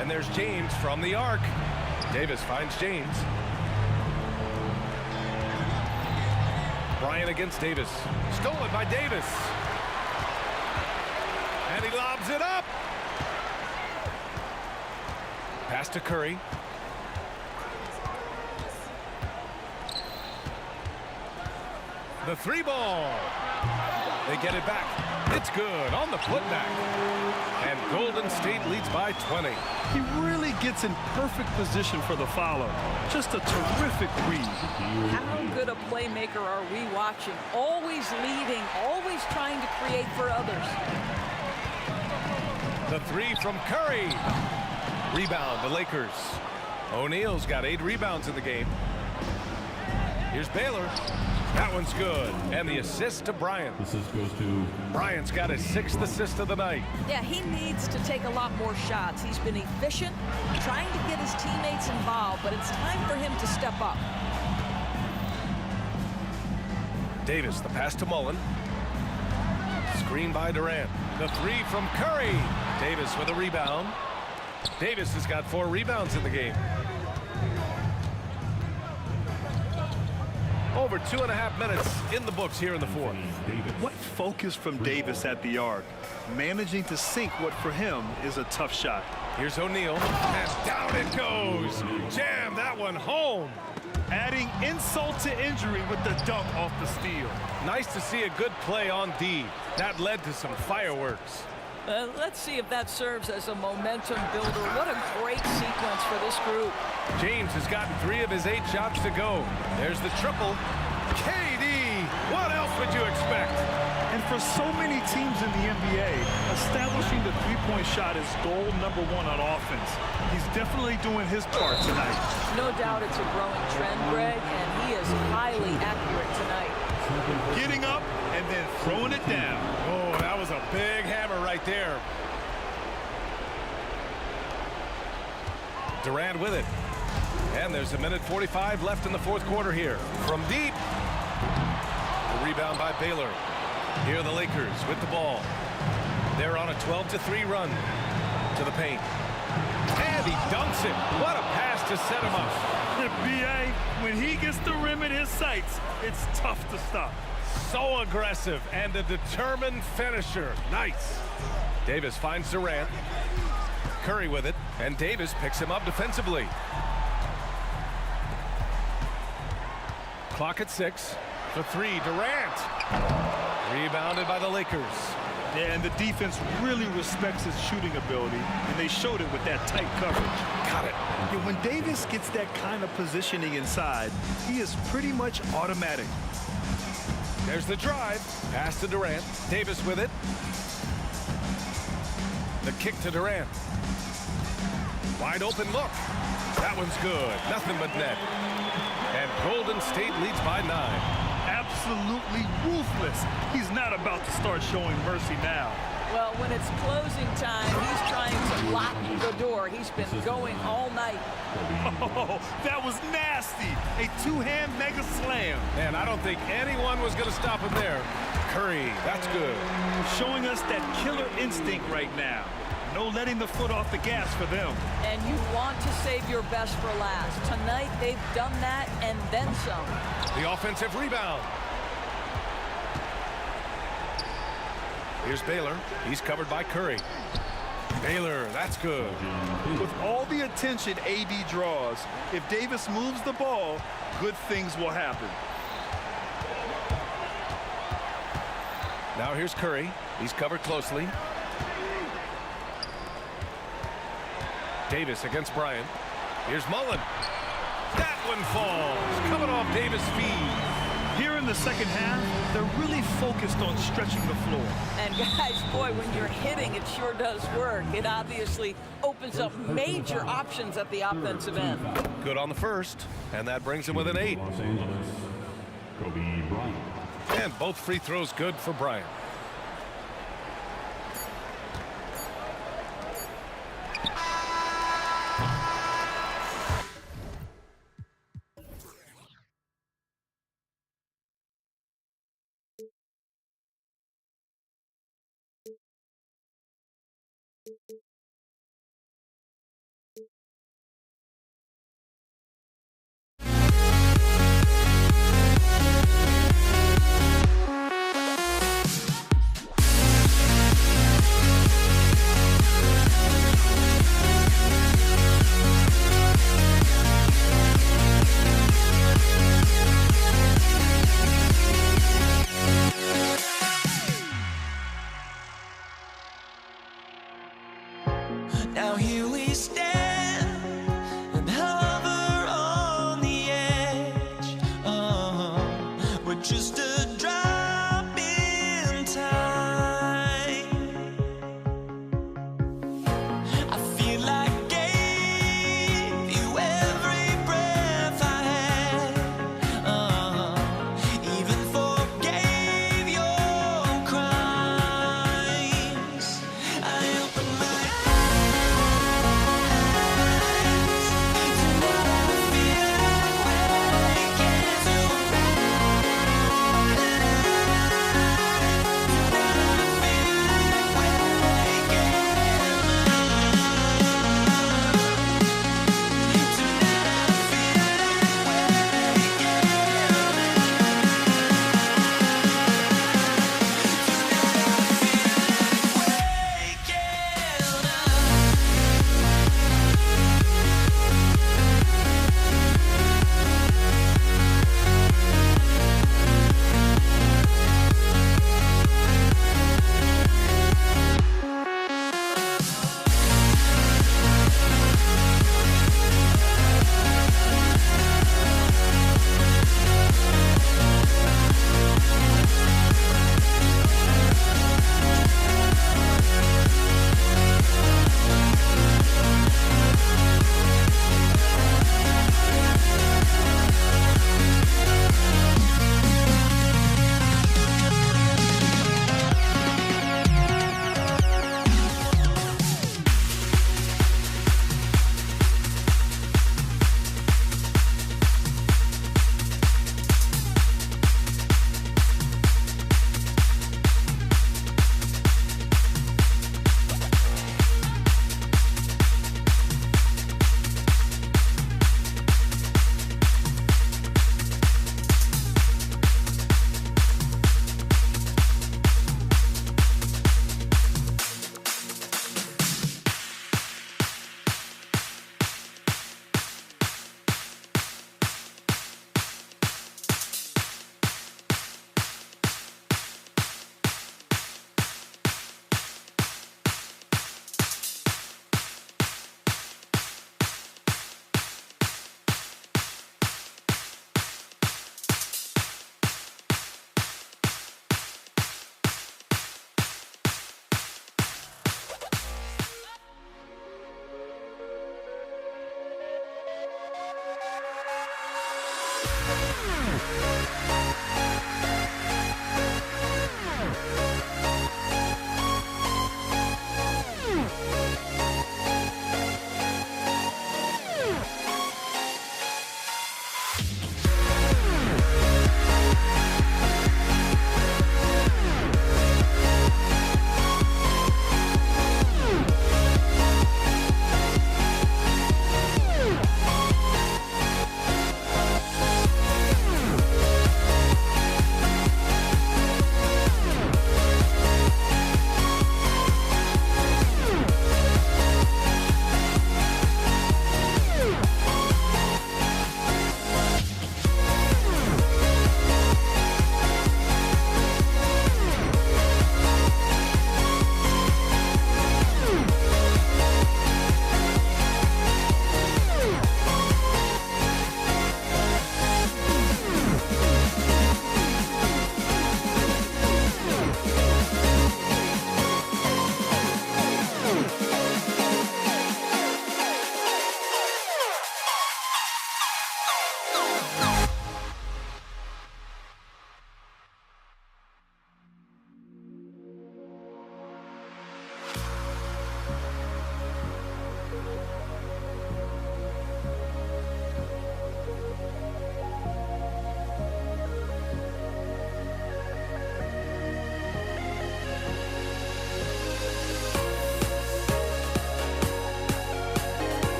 And there's James from the arc. Davis finds James. Bryant against Davis. Stolen by Davis. And he lobs it up. Pass to Curry. The 3 ball. They get it back. It's good on the putback. And Golden State leads by 20. He really gets in perfect position for the follow. Just a terrific read. How good a playmaker are we watching? Always leading, always trying to create for others. The 3 from Curry. Rebound, the Lakers. O'Neal's got 8 rebounds in the game. Here's Baylor. That one's good. And the assist to Bryant. Assist goes to Bryant's got his 6th assist of the night. Yeah, he needs to take a lot more shots. He's been efficient, trying to get his teammates involved, but it's time for him to step up. Davis, the pass to Mullen. Screen by Durant. The 3 from Curry. Davis with a rebound. Davis has got 4 rebounds in the game. over 2.5 minutes in the books here in the fourth. What focus from Davis at the arc. Managing to sink what for him is a tough shot. Here's O'Neal, and down it goes. Jam that one home. Adding insult to injury with the dunk off the steal. Nice to see a good play on D. That led to some fireworks. Let's see if that serves as a momentum builder. What a great sequence for this group. James has gotten 3 of his 8 shots to go. There's the triple. KD, what else would you expect? And for so many teams in the NBA, establishing the three-point shot is goal number 1 on offense. He's definitely doing his part tonight. No doubt it's a growing trend, Greg, and he is highly accurate tonight. Getting up and then throwing it down. Oh, that was a big hammer right there. Durant with it. And there's 1:45 left in the fourth quarter here. From deep. The rebound by Baylor. Here are the Lakers with the ball. They're on a 12-3 run to the paint. And he dunks it. What a pass to set him up. B.A., when he gets the rim in his sights, it's tough to stop. So aggressive and a determined finisher. Nice. Davis finds Durant. Curry with it, and Davis picks him up defensively. Clock at 6 for 3. Durant. Rebounded by the Lakers. Yeah, and the defense really respects his shooting ability, and they showed it with that tight coverage. Got it. Yeah, when Davis gets that kind of positioning inside, he is pretty much automatic. There's the drive. Pass to Durant. Davis with it. The kick to Durant. Wide open look. That one's good. Nothing but net. And Golden State leads by 9. Absolutely ruthless. He's not about to start showing mercy now. Well, when it's closing time, he's trying to lock the door. He's been going all night. Oh, that was nasty. A two-hand mega slam. Man, I don't think anyone was going to stop him there. Curry, that's good. Showing us that killer instinct right now. No letting the foot off the gas for them. And you want to save your best for last. Tonight, they've done that and then some. The offensive rebound. Here's Baylor. He's covered by Curry. Baylor, that's good. With all the attention AD draws, if Davis moves the ball, good things will happen. Now here's Curry. He's covered closely. Davis against Bryant. Here's Mullen. That one falls. Coming off Davis' feet. Here in the second half, they're really focused on stretching the floor. And guys, boy, when you're hitting, it sure does work. It obviously opens up major options at the offensive end. Good on the first, and that brings him with an 8. And both free throws good for Bryant.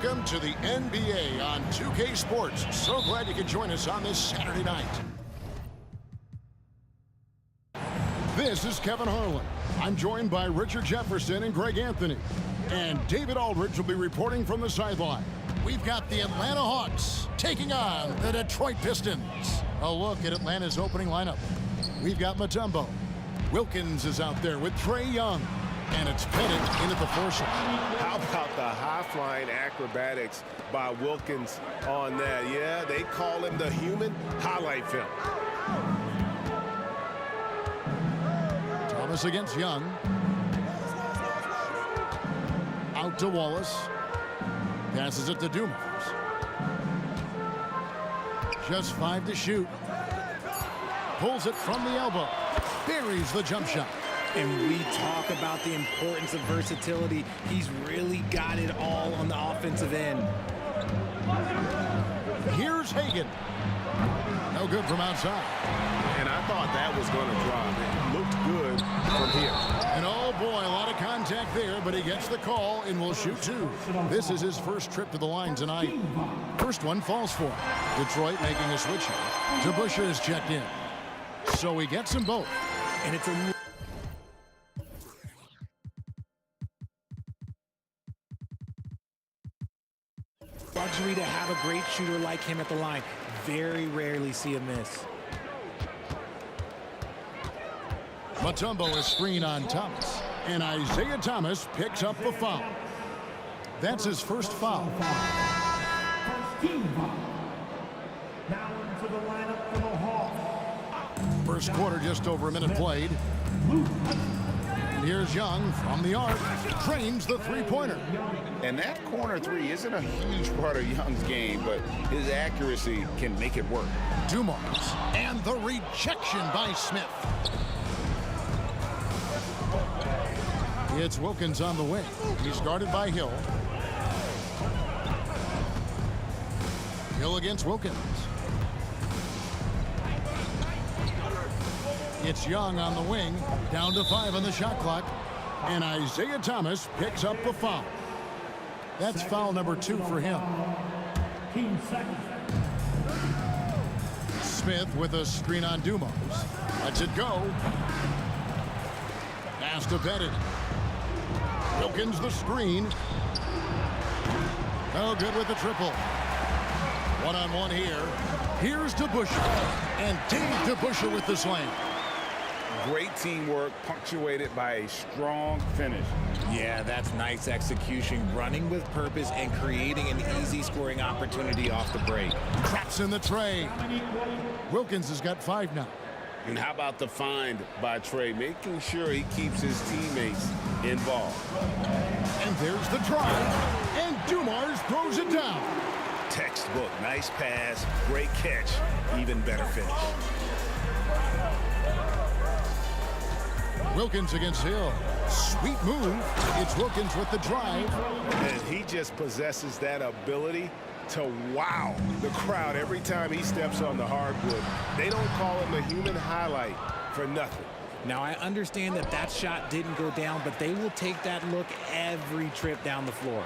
Welcome to the NBA on 2K Sports. So glad you could join us on this Saturday night. This is Kevin Harlan. I'm joined by Richard Jefferson and Greg Anthony. And David Aldridge will be reporting from the sideline. We've got the Atlanta Hawks taking on the Detroit Pistons. A look at Atlanta's opening lineup. We've got Mutombo. Wilkins is out there with Trae Young. And it's Pettit in at the foursome. How about the high-flying acrobatics by Wilkins on that? Yeah, they call him the human highlight film. Thomas against Young. Out to Wallace. Passes it to Dumas. Just 5 to shoot. Pulls it from the elbow. Buries the jump shot. And we talk about the importance of versatility. He's really got it all on the offensive end. Here's Hagan. No good from outside. And I thought that was going to drop. It looked good from here. And oh boy, a lot of contact there, but he gets the call and will shoot 2. This is his first trip to the line tonight. First one falls for him. Detroit making a switch here. DeBusschere is checked in. So he gets them both. And it's a luxury to have a great shooter like him at the line. Very rarely see a miss. Mutombo is screen on Thomas. And Isaiah Thomas picks up the foul. That's his first foul. First quarter, just over a minute played. And here's Young from the arc. Drains the three-pointer. And that corner three isn't a huge part of Young's game, but his accuracy can make it work. Dumas. And the rejection by Smith. It's Wilkins on the wing. He's guarded by Hill. Hill against Wilkins. It's Young on the wing. Down to 5 on the shot clock. And Isaiah Thomas picks up the foul. That's foul number 2 for him. Smith with a screen on Dumars. Lets it go. Pass to Pettit. Wilkins the screen. Oh, good with the triple. One-on-one here. Here's DeBusschere. And Dave DeBusschere with the slam. Great teamwork, punctuated by a strong finish. Yeah, that's nice execution, running with purpose and creating an easy scoring opportunity off the break. Traps in the tray. Wilkins has got 5 now. And how about the find by Trey, making sure he keeps his teammates involved. And there's the drive. And Dumars throws it down. Textbook, nice pass, great catch, even better finish. Wilkins against Hill. Sweet move. It's Wilkins with the drive. And he just possesses that ability to wow the crowd every time he steps on the hardwood. They don't call him the human highlight for nothing. Now, I understand that that shot didn't go down, but they will take that look every trip down the floor.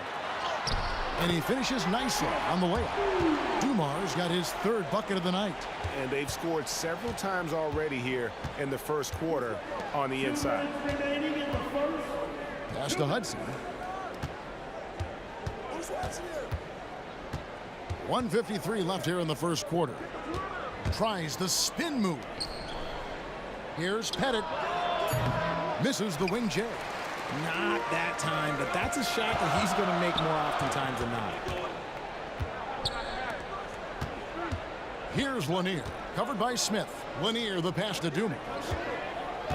And he finishes nicely on the layup. Dumars got his 3rd bucket of the night. And they've scored several times already here in the first quarter on the inside. Pass to Hudson. 1:53 left here in the first quarter. Tries the spin move. Here's Pettit. Misses the wing J. Not that time, but that's a shot that he's going to make more oftentimes than not. Here's Lanier, covered by Smith. Lanier, the pass to Dumars.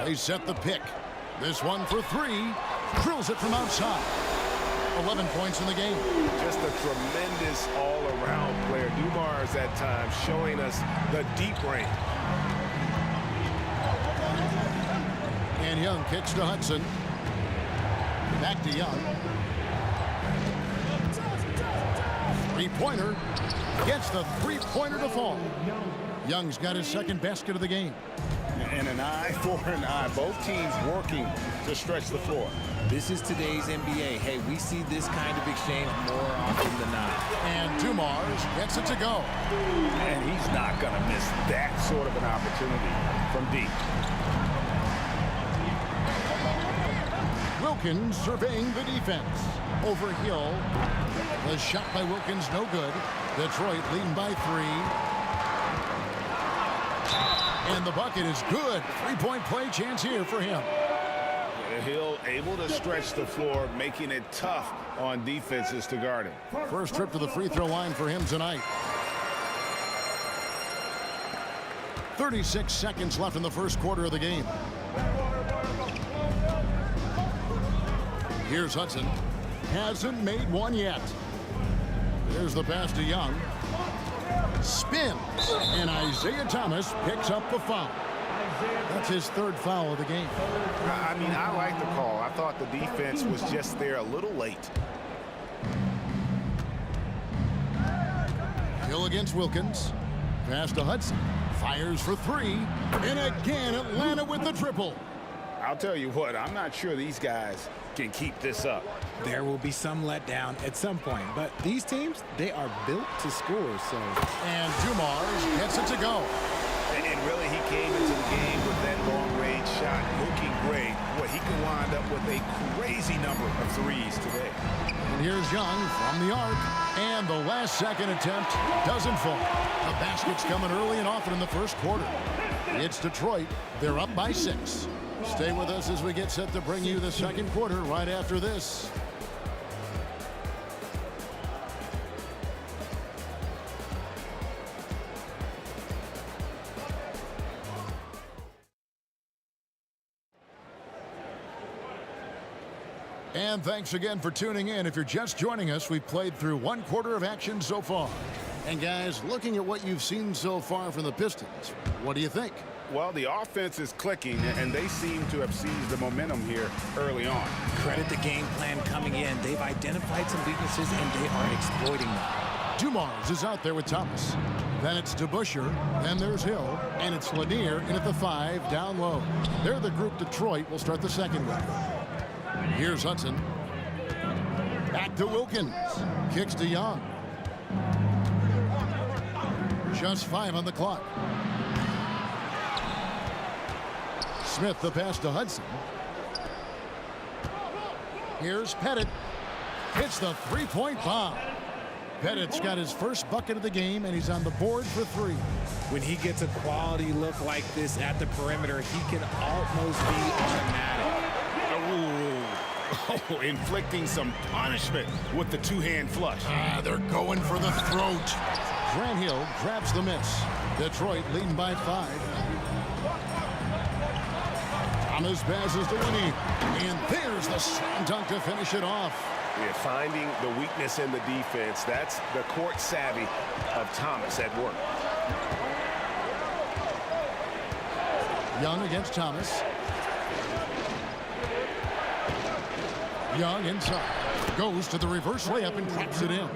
They set the pick. This one for 3. Drills it from outside. 11 points in the game. Just a tremendous all-around player. Dumars at times showing us the deep range. And Young kicks to Hudson. Back to Young. 3-pointer. Gets the 3-pointer to fall. Young's got his 2nd basket of the game. And an eye for an eye. Both teams working to stretch the floor. This is today's NBA. Hey, we see this kind of exchange more often than not. And Dumars gets it to go. And he's not going to miss that sort of an opportunity from deep. Wilkins surveying the defense. Over Hill. The shot by Wilkins no good. Detroit leading by 3. And the bucket is good. 3-point play chance here for him. Hill able to stretch the floor, making it tough on defenses to guard him. First trip to the free throw line for him tonight. 36 seconds left in the first quarter of the game. Here's Hudson. Hasn't made one yet. There's the pass to Young. Spins. And Isaiah Thomas picks up the foul. That's his 3rd foul of the game. I mean, I like the call. I thought the defense was just there a little late. Hill against Wilkins. Pass to Hudson. Fires for 3. And again, Atlanta with the triple. I'll tell you what, I'm not sure these guys can keep this up. There will be some letdown at some point, but these teams, they are built to score, so. And Dumars gets it to go. And really, he came into the game with that long-range shot looking great. Boy, he can wind up with a crazy number of 3s today. And here's Young from the arc. And the last second attempt doesn't fall. The basket's coming early and often in the first quarter. It's Detroit. They're up by 6. Stay with us as we get set to bring you the second quarter right after this. And thanks again for tuning in. If you're just joining us, we've played through 1 quarter of action so far. And guys, looking at what you've seen so far from the Pistons, what do you think? Well, the offense is clicking, and they seem to have seized the momentum here early on. Credit the game plan coming in. They've identified some weaknesses, and they are exploiting them. Dumars is out there with Thomas. Then it's DeBusschere, then there's Hill, and it's Lanier in at the 5, down low. They're the group Detroit will start the second with. Here's Hudson. Back to Wilkins. Kicks to Young. Just 5 on the clock. Smith the pass to Hudson. Here's Pettit. Hits the three-point bomb. Pettit's got his first bucket of the game, and he's on the board for 3. When he gets a quality look like this at the perimeter, he can almost be automatic. Oh, inflicting some punishment with the two-hand flush. They're going for the throat. Grant Hill grabs the miss. Detroit leading by 5. Thomas passes to Winnie, and there's the slam dunk to finish it off. Yeah, finding the weakness in the defense. That's the court savvy of Thomas at work. Young against Thomas. Young inside. Goes to the reverse layup and drops it in.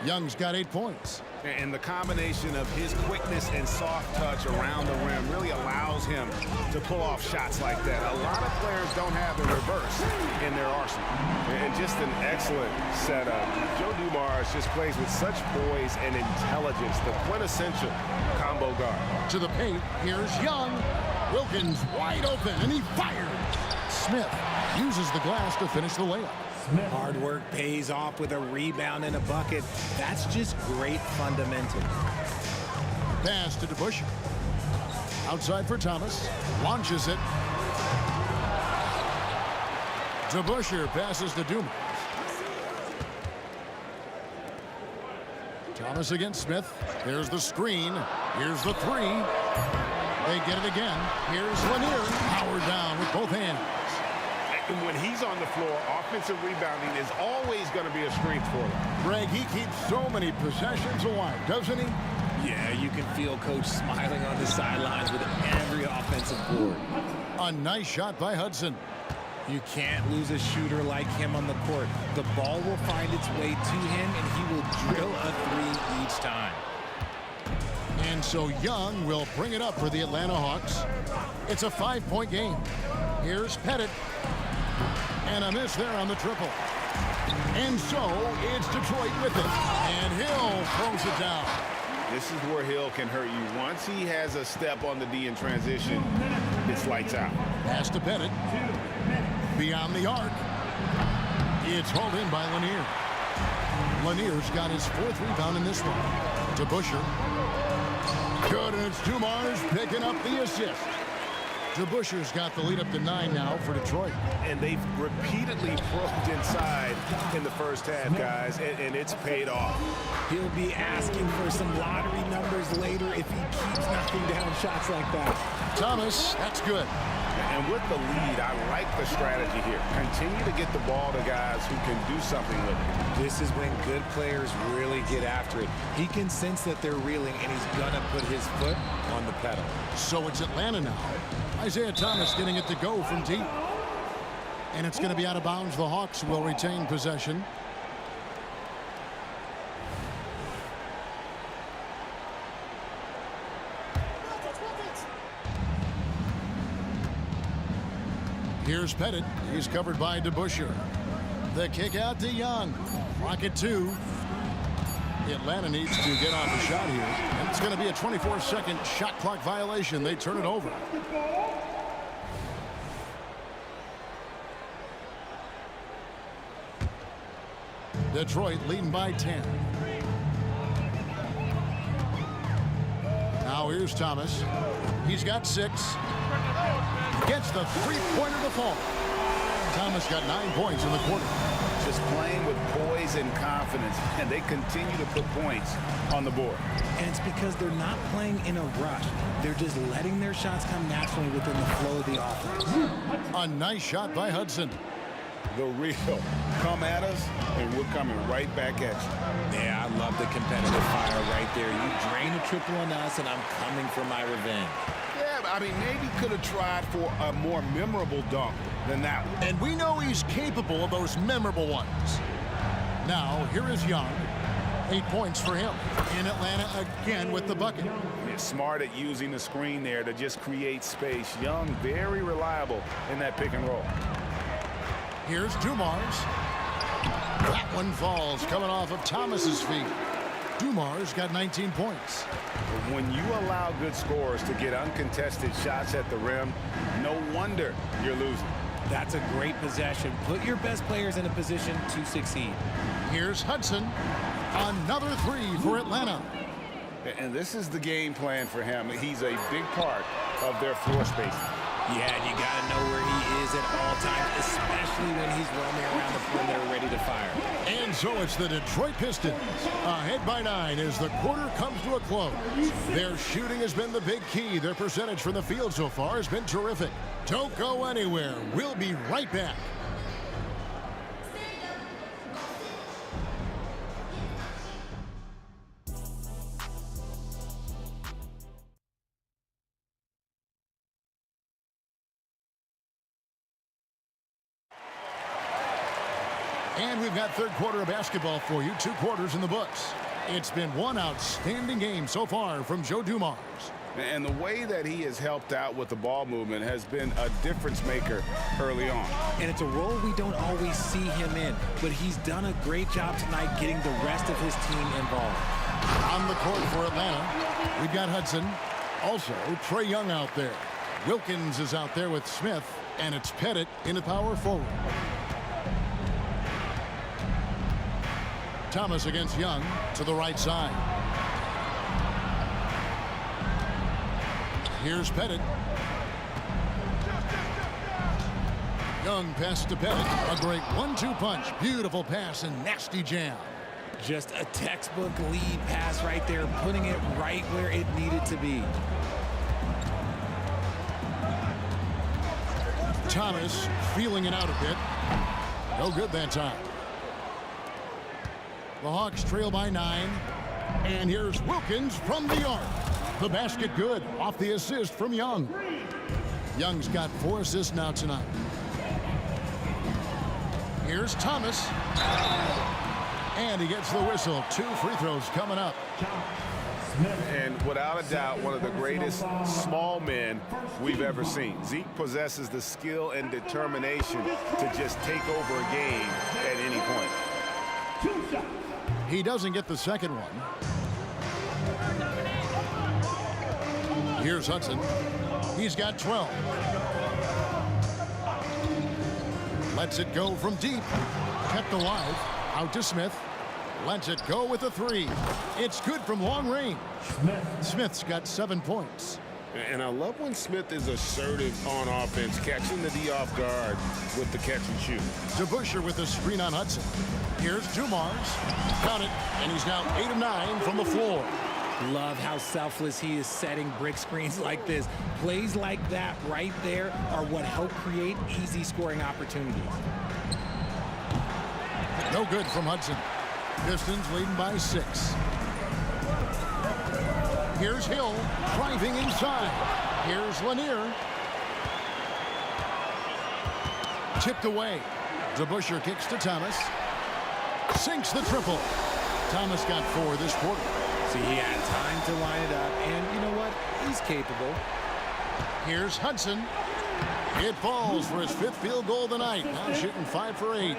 Young's got 8 points. And the combination of his quickness and soft touch around the rim really allows him to pull off shots like that. A lot of players don't have the reverse in their arsenal. And just an excellent setup. Joe Dumars just plays with such poise and intelligence, the quintessential combo guard. To the paint, here's Young. Wilkins wide open, and he fires. Smith uses the glass to finish the layup. Hard work pays off with a rebound and a bucket. That's just great fundamentals. Pass to DeBusschere. Outside for Thomas. Launches it. DeBusschere passes to Dumas. Thomas against Smith. There's the screen. Here's the 3. They get it again. Here's Lanier. Power down with both hands. And when he's on the floor, offensive rebounding is always going to be a strength for him. Greg, he keeps so many possessions alive, doesn't he? Yeah, you can feel Coach smiling on the sidelines with every offensive board. A nice shot by Hudson. You can't lose a shooter like him on the court. The ball will find its way to him, and he will drill a 3 each time. And so Young will bring it up for the Atlanta Hawks. It's a 5-point game. Here's Pettit. And a miss there on the triple. And so it's Detroit with it. And Hill throws it down. This is where Hill can hurt you. Once he has a step on the D in transition, it's lights out. Pass to Pettit. Beyond the arc. It's hauled in by Lanier. Lanier's got his 4th rebound in this one. DeBusschere. Good, and it's Dumars picking up the assist. DeBusschere's got the lead up to 9 now for Detroit. And they've repeatedly probed inside in the first half, guys, and it's paid off. He'll be asking for some lottery numbers later if he keeps knocking down shots like that. Thomas, that's good. And with the lead, I like the strategy here. Continue to get the ball to guys who can do something with it. This is when good players really get after it. He can sense that they're reeling, and he's going to put his foot on the pedal. So it's Atlanta now. Isaiah Thomas getting it to go from deep. And it's going to be out of bounds. The Hawks will retain possession. Here's Pettit. He's covered by DeBusschere. The kick out to Young. Clock at 2. Atlanta needs to get off a shot here. And it's going to be a 24-second shot clock violation. They turn it over. Detroit leading by 10. Now here's Thomas. He's got 6. Gets the three-pointer to fall. Thomas got 9 points in the quarter. Just playing with poise and confidence, and they continue to put points on the board. And it's because they're not playing in a rush. They're just letting their shots come naturally within the flow of the offense. A nice shot by Hudson. The real come at us, and we're coming right back at you. Yeah, I love the competitive fire right there. You drain a triple on us, and I'm coming for my revenge. Yeah, I mean, maybe could have tried for a more memorable dunk than that one. And we know he's capable of those memorable ones. Now, here is Young. 8 points for him. In Atlanta again with the bucket. He's smart at using the screen there to just create space. Young, very reliable in that pick and roll. Here's Dumars. That one falls coming off of Thomas's feet. Dumars got 19 points. When you allow good scorers to get uncontested shots at the rim, no wonder you're losing. That's a great possession. Put your best players in a position to succeed. Here's Hudson. Another 3 for Atlanta. And this is the game plan for him. He's a big part of their floor space. Yeah, and you got to know where he is at all times, especially when he's roaming around the perimeter ready to fire. And so it's the Detroit Pistons ahead by 9 as the quarter comes to a close. Their shooting has been the big key. Their percentage from the field so far has been terrific. Don't go anywhere. We'll be right back. And we've got third quarter of basketball for you. 2 quarters in the books. It's been one outstanding game so far from Joe Dumars. And the way that he has helped out with the ball movement has been a difference maker early on. And it's a role we don't always see him in, but he's done a great job tonight getting the rest of his team involved. On the court for Atlanta, we've got Hudson. Also, Trae Young out there. Wilkins is out there with Smith, and it's Pettit in the power forward. Thomas against Young to the right side. Here's Pettit. Young pass to Pettit. A great 1-2 punch. Beautiful pass and nasty jam. Just a textbook lead pass right there, putting it right where it needed to be. Thomas feeling it out a bit. No good that time. The Hawks trail by 9. And here's Wilkins from the arc. The basket good off the assist from Young. Young's got 4 assists now tonight. Here's Thomas. And he gets the whistle. 2 free throws coming up. And without a doubt, one of the greatest small men we've ever seen. Zeke possesses the skill and determination to just take over a game at any point. He doesn't get the second one. Here's Hudson. He's got 12. Lets it go from deep. Kept alive. Out to Smith. Lets it go with a 3. It's good from long range. Smith's got 7 points. And I love when Smith is assertive on offense, catching the D off guard with the catch and shoot. DeBusschere with the screen on Hudson. Here's Dumars. Count it, and he's now 8 of 9 from the floor. Love how selfless he is setting brick screens like this. Plays like that right there are what help create easy scoring opportunities. No good from Hudson. Pistons leading by 6. Here's Hill driving inside. Here's Lanier. Tipped away. DeBusschere kicks to Thomas. Sinks the triple. Thomas got 4 this quarter. See, he had time to line it up, and you know what? He's capable. Here's Hudson. It falls for his 5th field goal tonight. Now shooting 5 for 8.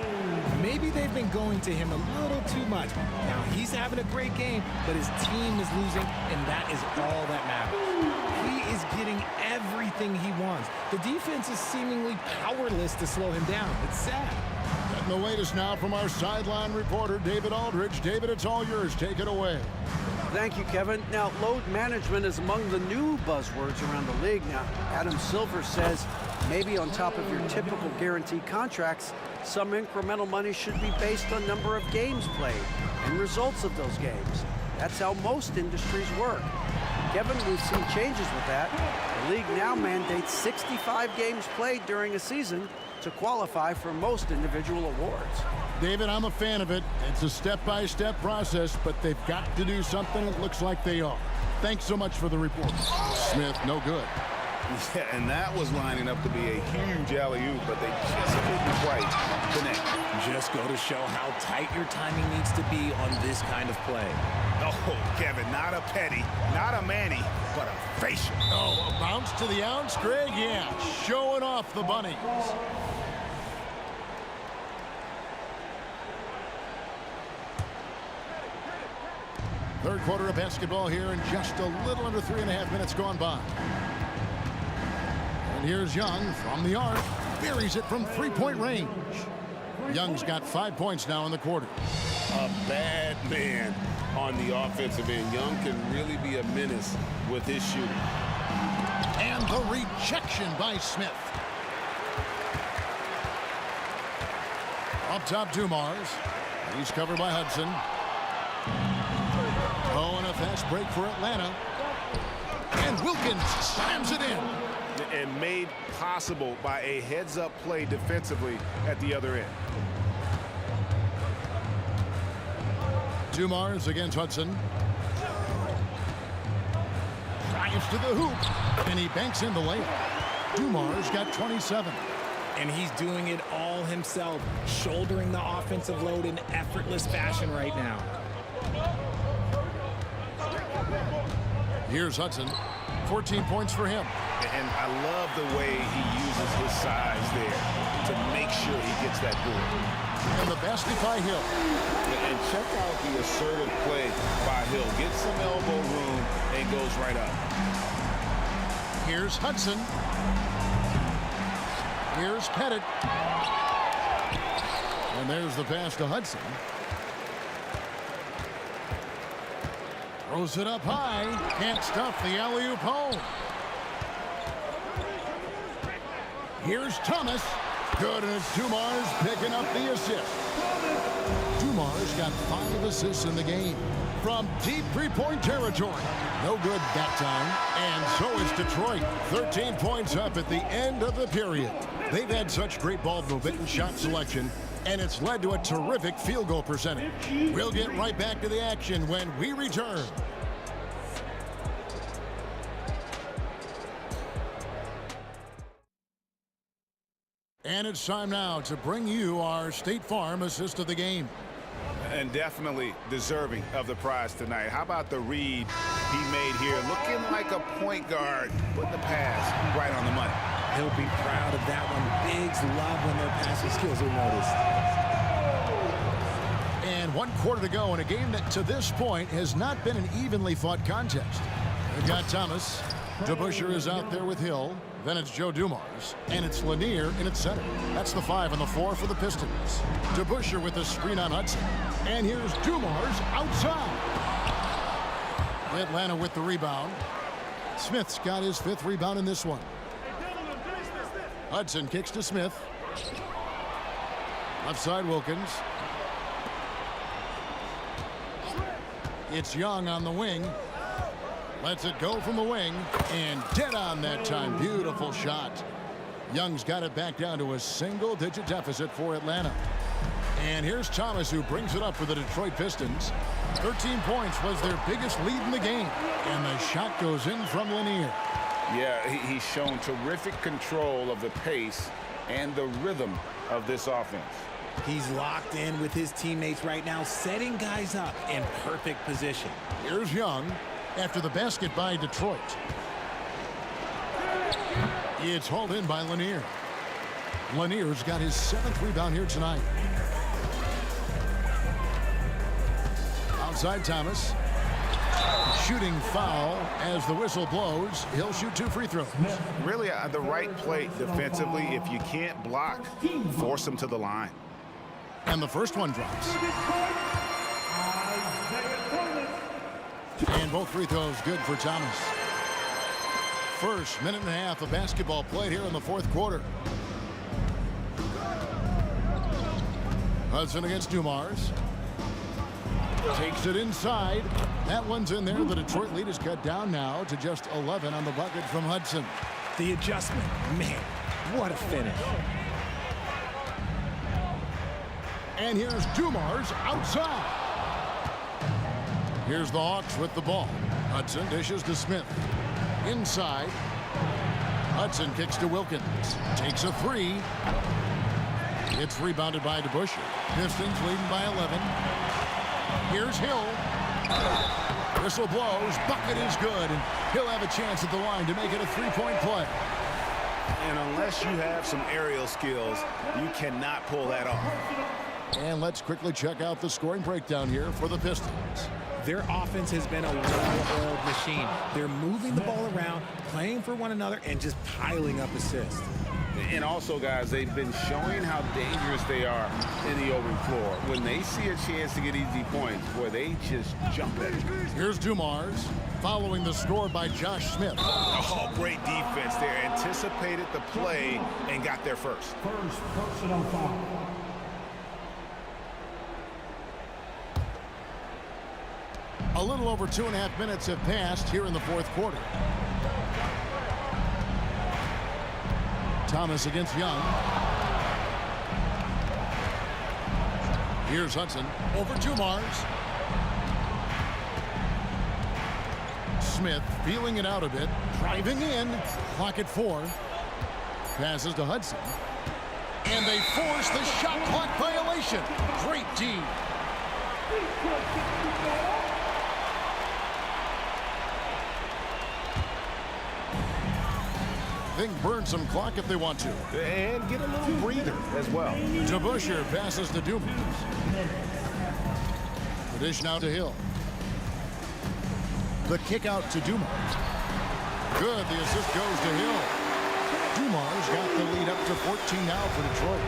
Maybe they've been going to him a little too much. Now he's having a great game, but his team is losing, and that is all that matters. He is getting everything he wants. The defense is seemingly powerless to slow him down. It's sad. Getting the latest now from our sideline reporter, David Aldridge. David, it's all yours. Take it away. Thank you, Kevin. Now, load management is among the new buzzwords around the league. Now, Adam Silver says maybe on top of your typical guaranteed contracts, some incremental money should be based on number of games played and results of those games. That's how most industries work. Kevin, we've seen changes with that. The league now mandates 65 games played during a season to qualify for most individual awards. David, I'm a fan of it. It's a step-by-step process, but they've got to do something. It looks like they are. Thanks so much for the report. Smith, no good. Yeah, and that was lining up to be a huge alley-oop, but they just couldn't quite connect. Just go to show how tight your timing needs to be on this kind of play. Oh, Kevin, not a petty, not a Manny, but a facial. Oh, a bounce to the ounce, Greg? Yeah, showing off the bunnies. Third quarter of basketball here, and just a little under 3.5 minutes gone by. And here's Young from the arc. Buries it from three-point range. Young's got 5 points now in the quarter. A bad man on the offensive end. Young can really be a menace with his shooting. And the rejection by Smith. Up top, Dumars. He's covered by Hudson. Oh, and a fast break for Atlanta. And Wilkins slams it in. And made possible by a heads-up play defensively at the other end. Dumars against Hudson. Drives to the hoop. And he banks in the layup. Dumars got 27. And he's doing it all himself, shouldering the offensive load in effortless fashion right now. Here's Hudson. 14 points for him. And I love the way he uses his size there to make sure he gets that board. And the basket by Hill. And check out the assertive play by Hill. Gets some elbow room and goes right up. Here's Hudson. Here's Pettit. And there's the pass to Hudson. Throws it up high. Can't stuff the alley-oop home. Here's Thomas. Good, and it's Dumars picking up the assist. Dumars got 5 assists in the game from deep three-point territory. No good that time, and so is Detroit. 13 points up at the end of the period. They've had such great ball movement and shot selection, and it's led to a terrific field goal percentage. We'll get right back to the action when we return. And it's time now to bring you our State Farm assist of the game. And definitely deserving of the prize tonight. How about the read he made here? Looking like a point guard, putting the pass right on the money. He'll be proud of that one. Bigs love when their passing skills are noticed. And 1 quarter to go in a game that to this point has not been an evenly fought contest. They've got Thomas. DeBusschere is out there with Hill. Then it's Joe Dumars. And it's Lanier in its center. That's the 5 and the 4 for the Pistons. DeBusschere with the screen on Hudson. And here's Dumars outside. Atlanta with the rebound. Smith's got his 5th rebound in this one. Hudson kicks to Smith. Left side, Wilkins. It's Young on the wing. Lets it go from the wing, and dead on that time. Beautiful shot. Young's got it back down to a single-digit deficit for Atlanta. And here's Thomas, who brings it up for the Detroit Pistons. 13 points was their biggest lead in the game, and the shot goes in from Lanier. Yeah, he's shown terrific control of the pace and the rhythm of this offense. He's locked in with his teammates right now, setting guys up in perfect position. Here's Young. After the basket by Detroit. It's hauled in by Lanier. Lanier's got his 7th rebound here tonight. Outside Thomas. Shooting foul as the whistle blows. He'll shoot 2 free throws. Really the right play defensively. If you can't block, force them to the line. And the first one drops. And both free throws good for Thomas. First minute and a half of basketball played here in the 4th quarter. Hudson against Dumars. Takes it inside. That one's in there. The Detroit lead is cut down now to just 11 on the bucket from Hudson. The adjustment. Man, what a finish. And here's Dumars outside. Here's the Hawks with the ball. Hudson dishes to Smith. Inside. Hudson kicks to Wilkins. Takes a three. It's rebounded by DeBusschere. Pistons leading by 11. Here's Hill. Whistle blows. Bucket is good. And he'll have a chance at the line to make it a three-point play. And unless you have some aerial skills, you cannot pull that off. And let's quickly check out the scoring breakdown here for the Pistons. Their offense has been a well-oiled machine. They're moving the ball around, playing for one another, and just piling up assists. And also, guys, they've been showing how dangerous they are in the open floor. When they see a chance to get easy points, boy, they just jump at it. Here's Dumars, following the score by Josh Smith. Oh, great defense there. Anticipated the play and got there first. First personal foul. A little over 2.5 minutes have passed here in the fourth quarter. Thomas against Young. Here's Hudson over Dumars. Smith feeling it out a bit. Driving in. Clock at 4. Passes to Hudson. And they force the shot clock violation. Great D. They can burn some clock if they want to. And get a little breather as well. DeBusschere passes to Dumars. The dish now to Hill. The kick out to Dumars. Good. The assist goes to Hill. Dumars got the lead up to 14 now for Detroit.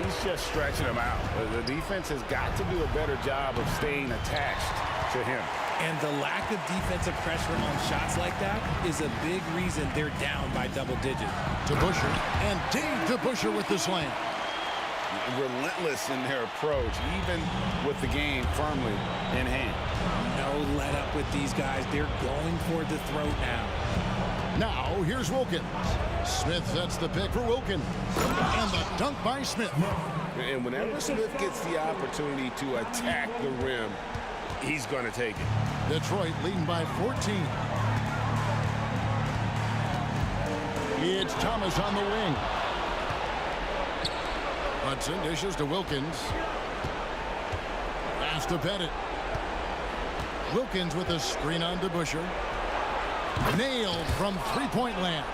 He's just stretching them out. The defense has got to do a better job of staying attached to him. And the lack of defensive pressure on shots like that is a big reason they're down by double digits. DeBusschere, and Dave DeBusschere with the slam. Relentless in their approach, even with the game firmly in hand. No let up with these guys. They're going for the throat now. Now, here's Wilkins. Smith sets the pick for Wilkins. And the dunk by Smith. And whenever Smith gets the opportunity to attack the rim, he's going to take it. Detroit leading by 14. It's Thomas on the wing. Hudson dishes to Wilkins. Pass to Pettit. Wilkins with a screen on DeBusschere. Nailed from three-point land.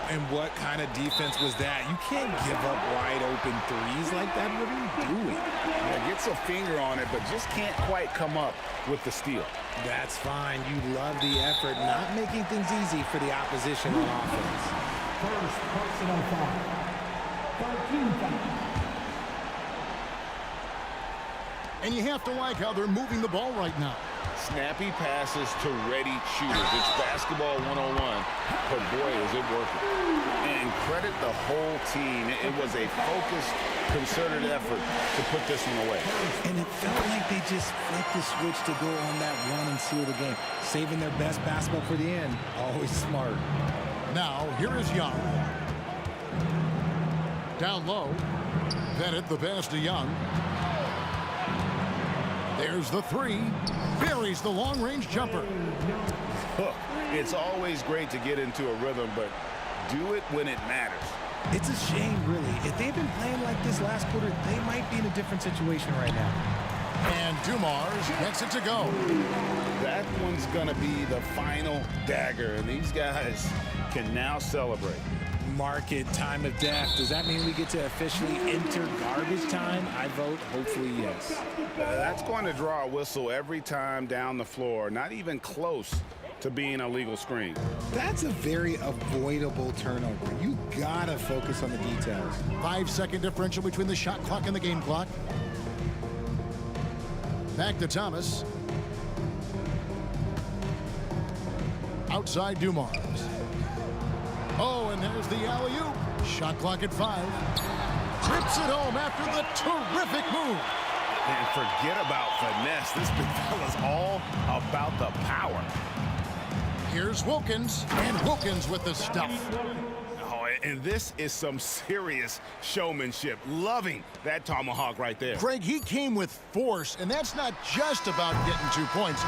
And what kind of defense was that? You can't give up wide open threes like that. What are you doing? Yeah, gets a finger on it, but just can't quite come up with the steal. That's fine. You love the effort, not making things easy for the opposition on offense. First personal foul. 13 foul. And you have to like how they're moving the ball right now. Snappy passes to ready shooters. It's basketball 101, but boy, is it working. And credit the whole team. It was a focused, concerted effort to put this one away. And it felt like they just flipped the switch to go on that run and seal the game. Saving their best basketball for the end. Always smart. Now, here is Young. Down low. Pettit the pass to Young. There's the three. Buries the long-range jumper. Look, it's always great to get into a rhythm, but do it when it matters. It's a shame, really. If they've been playing like this last quarter, they might be in a different situation right now. And Dumars gets it to go. That one's going to be the final dagger, and these guys can now celebrate. Market time of death. Does that mean we get to officially enter garbage time? I vote hopefully yes. That's going to draw a whistle every time down the floor. Not even close to being a legal screen. That's a very avoidable turnover. You gotta focus on the details. 5-second differential between the shot clock and the game clock. Back to Thomas. Outside Dumars. Oh, and there's the alley-oop. Shot clock at 5. Trips it home after the terrific move. And forget about finesse. This big fella's all about the power. Here's Wilkins, and Wilkins with the stuff. Oh, and this is some serious showmanship. Loving that tomahawk right there. Craig, he came with force, and that's not just about getting 2 points.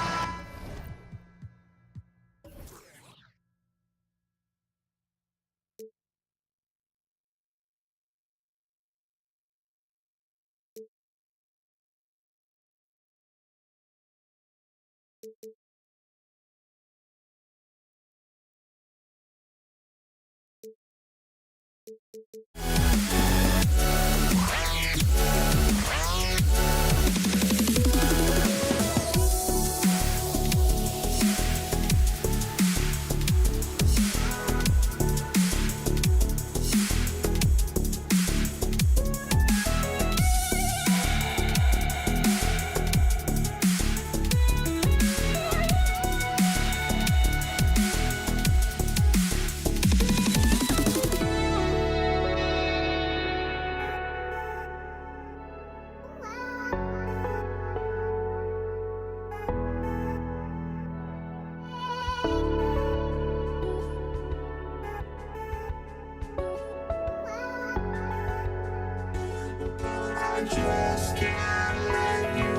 I just can't let you.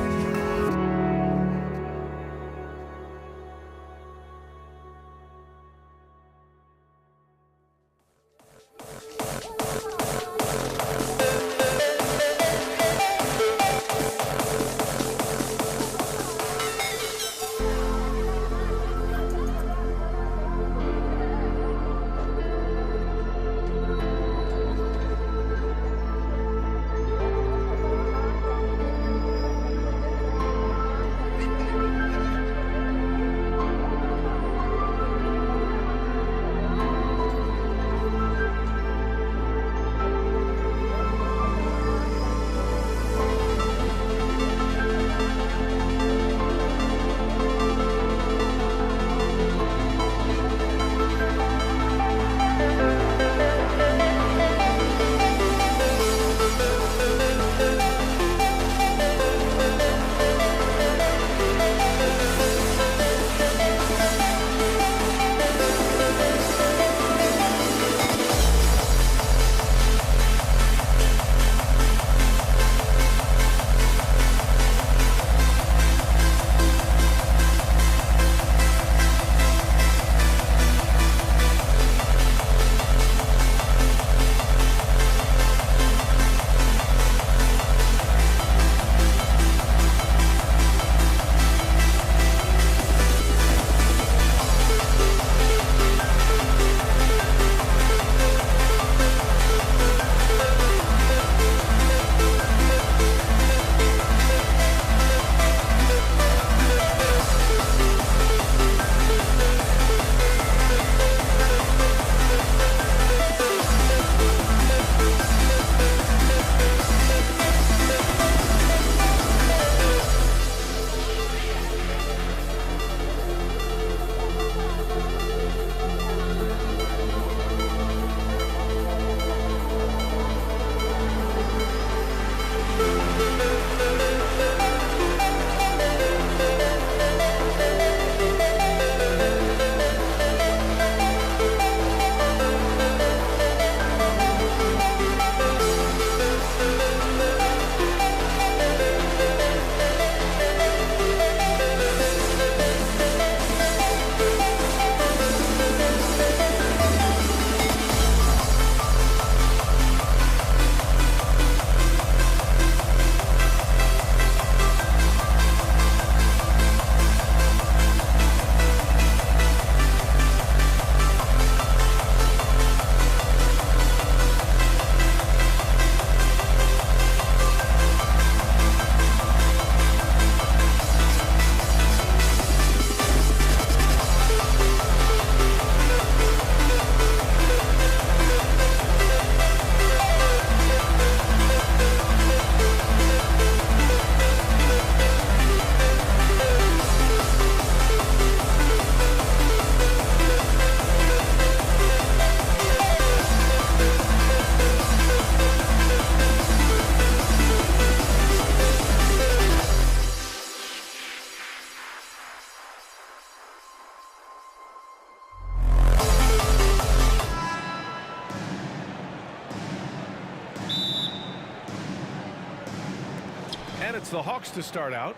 And it's the Hawks to start out.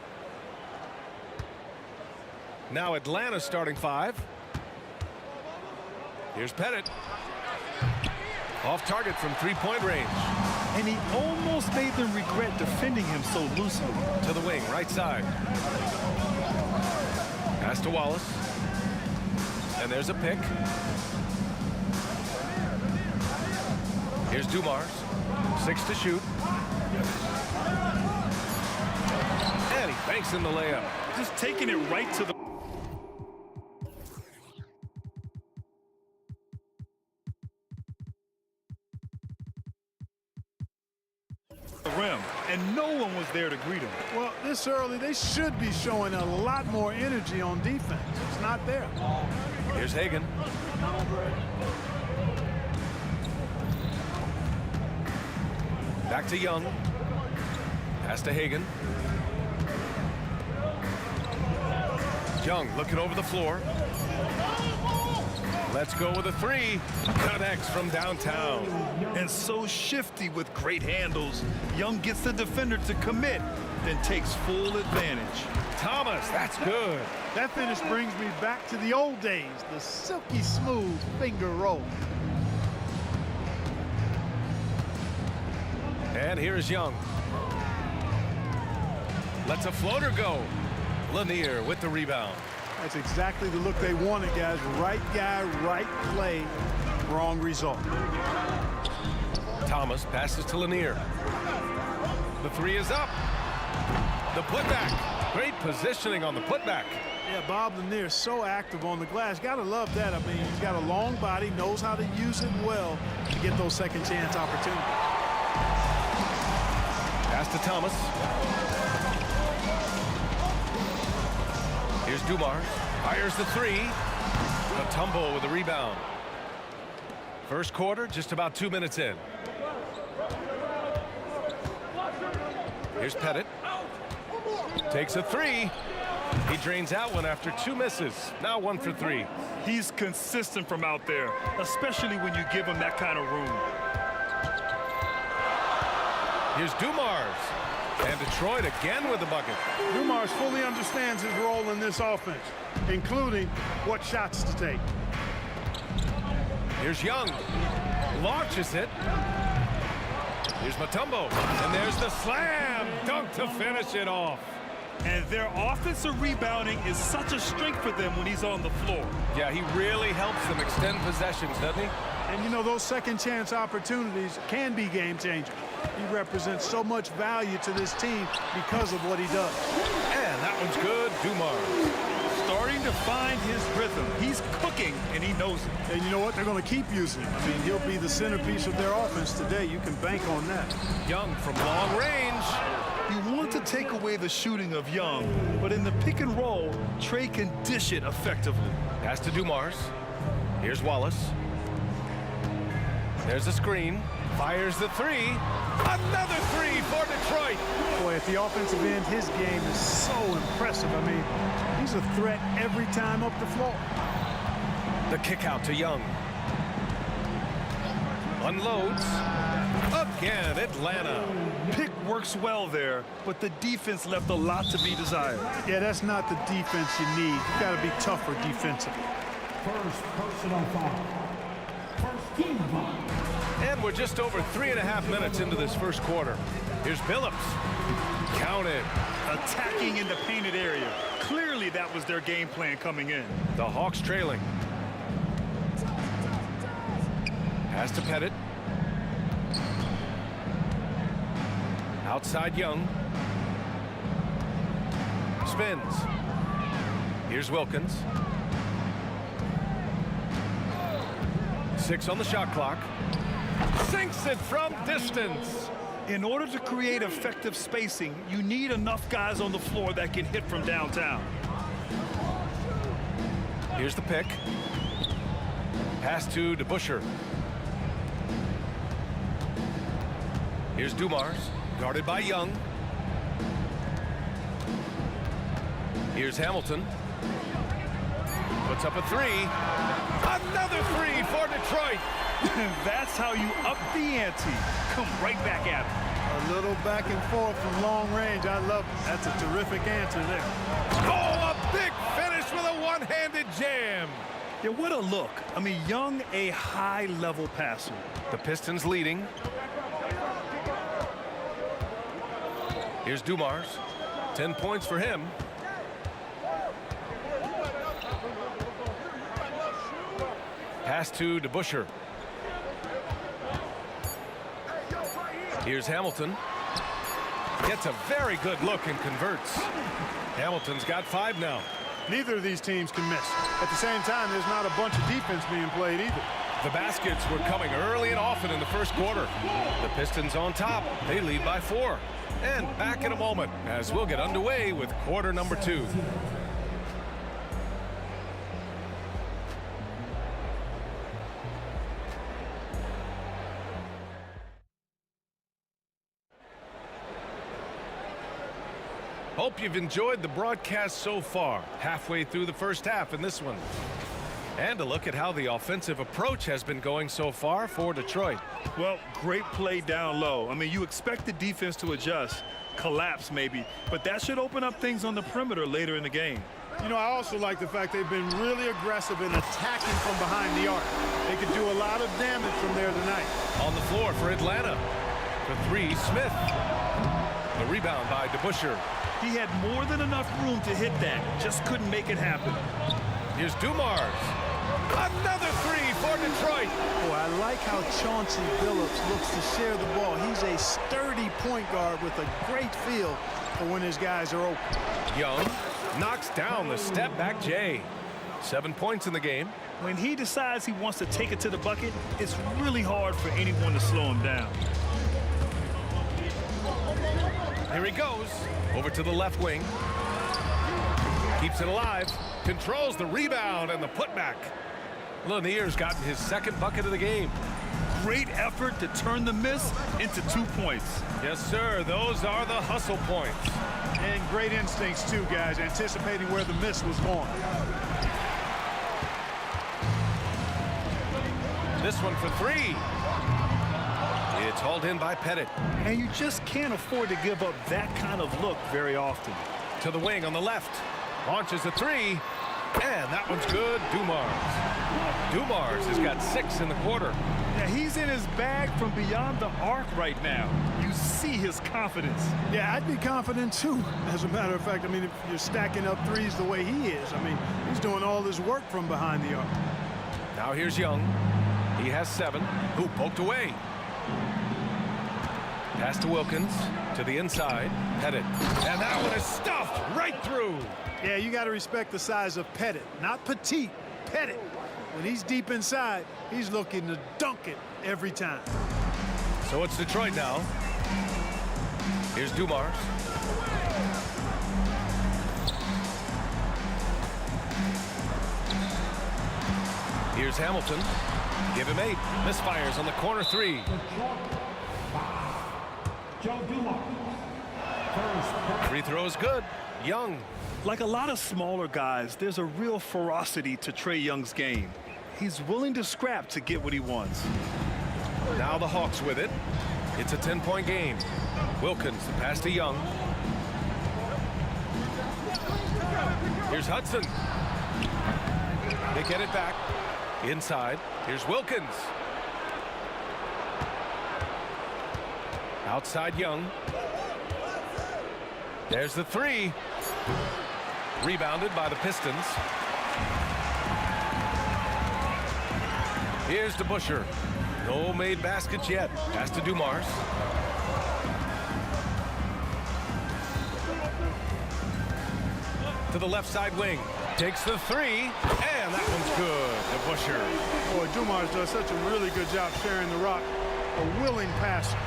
Now Atlanta starting five. Here's Pettit. Off target from three-point range. And he almost made them regret defending him so loosely. To the wing, right side. Pass to Wallace. And there's a pick. Here's Dumars. 6 to shoot. And he banks in the layup. Just taking it right to the rim, and no one was there to greet him. Well, this early, they should be showing a lot more energy on defense. It's not there. Here's Hagan. Back to Young. Pass to Hagan. Young looking over the floor. Let's go with a 3. Connects from downtown. And so shifty with great handles. Young gets the defender to commit, then takes full advantage. Thomas, that's good. That finish brings me back to the old days, the silky smooth finger roll. And here is Young. Lets a floater go. Lanier with the rebound. That's exactly the look they wanted, guys. Right guy, right play, wrong result. Thomas passes to Lanier. The 3 is up. The putback. Great positioning on the putback. Yeah, Bob Lanier is so active on the glass. Got to love that. I mean, he's got a long body, knows how to use it well to get those second chance opportunities. Pass to Thomas. Here's Dumars. Fires the 3. Mutombo with the rebound. First quarter, just about 2 minutes in. Here's Pettit. Takes a 3. He drains out one after 2 misses. Now 1 for 3. He's consistent from out there, especially when you give him that kind of room. Here's Dumars. And Detroit again with the bucket. Dumars fully understands his role in this offense, including what shots to take. Here's Young. Launches it. Here's Mutombo. And there's the slam dunk to finish it off. And their offensive rebounding is such a strength for them when he's on the floor. Yeah, he really helps them extend possessions, doesn't he? And you know, those second chance opportunities can be game changers. He represents so much value to this team because of what he does. And that one's good. Dumars starting to find his rhythm. He's cooking, and he knows it. And you know what? They're going to keep using him. I mean, he'll be the centerpiece of their offense today. You can bank on that. Young from long range. You want to take away the shooting of Young, but in the pick and roll, Trey can dish it effectively. Pass to Dumars. Here's Wallace. There's a screen. Fires the 3. Another 3 for Detroit. Boy, at the offensive end, his game is so impressive. I mean, he's a threat every time up the floor. The kick out to Young. Unloads. Again, Atlanta. Pick works well there, but the defense left a lot to be desired. Yeah, that's not the defense you need. You got to be tougher defensively. First personal foul. First team foul. And we're just over 3.5 minutes into this first quarter. Here's Billups. Counted. Attacking in the painted area. Clearly that was their game plan coming in. The Hawks trailing. Pass to Pettit. Outside Young. Spins. Here's Wilkins. 6 on the shot clock. Sinks it from distance. In order to create effective spacing, you need enough guys on the floor that can hit from downtown. Here's the pick. Pass to DeBusschere. Here's Dumars, guarded by Young. Here's Hamilton. Puts up a 3. Another 3 for Detroit. That's how you up the ante. Come right back at it. A little back and forth from long range. I love it. That's a terrific answer there. Oh, a big finish with a one-handed jam. Yeah, what a look. I mean, Young, a high-level passer. The Pistons leading. Here's Dumars. 10 points for him. Pass to DeBusschere. Here's Hamilton. Gets a very good look and converts. Hamilton's got 5 now. Neither of these teams can miss. At the same time, there's not a bunch of defense being played either. The baskets were coming early and often in the first quarter. The Pistons on top. They lead by 4. And back in a moment as we'll get underway with quarter number 2. Hope you've enjoyed the broadcast so far. Halfway through the first half in this one. And a look at how the offensive approach has been going so far for Detroit. Well, great play down low. I mean, you expect the defense to adjust, collapse maybe, but that should open up things on the perimeter later in the game. You know, I also like the fact they've been really aggressive in attacking from behind the arc. They could do a lot of damage from there tonight. On the floor for Atlanta. For 3, Smith. The rebound by DeBusschere. He had more than enough room to hit that, just couldn't make it happen. Here's Dumars. Another 3 for Detroit. Oh, I like how Chauncey Billups looks to share the ball. He's a sturdy point guard with a great feel for when his guys are open. Young knocks down the step-back J. 7 points in the game. When he decides he wants to take it to the bucket, it's really hard for anyone to slow him down. Here he goes. Over to the left wing. Keeps it alive. Controls the rebound and the putback. Lanier's gotten his 2nd bucket of the game. Great effort to turn the miss into 2 points. Yes, sir. Those are the hustle points. And great instincts, too, guys, anticipating where the miss was going. This one for 3. It's hauled in by Pettit. And you just can't afford to give up that kind of look very often. To the wing on the left. Launches a 3. And that one's good. Dumars has got 6 in the quarter. Yeah, he's in his bag from beyond the arc right now. You see his confidence. Yeah, I'd be confident, too. As a matter of fact, I mean, if you're stacking up 3s the way he is, I mean, he's doing all this work from behind the arc. Now here's Young. He has 7. Who poked away. Pass to Wilkins, to the inside, Pettit. And that one is stuffed right through. Yeah, you got to respect the size of Pettit. Not petite, Pettit. When he's deep inside, he's looking to dunk it every time. So it's Detroit now. Here's Dumars. Here's Hamilton. Give him 8. Misfires on the corner 3. Free throw is good. Young. Like a lot of smaller guys, there's a real ferocity to Trae Young's game. He's willing to scrap to get what he wants. Now the Hawks with it. It's a 10-point game. Wilkins, the pass to Young. Here's Hudson. They get it back. Inside. Here's Wilkins. Outside Young. There's the 3. Rebounded by the Pistons. Here's DeBusschere. No made baskets yet. Pass to Dumars. To the left side wing. Takes the 3. And that one's good. DeBusschere. Boy, Dumars does such a really good job sharing the rock. A willing passer.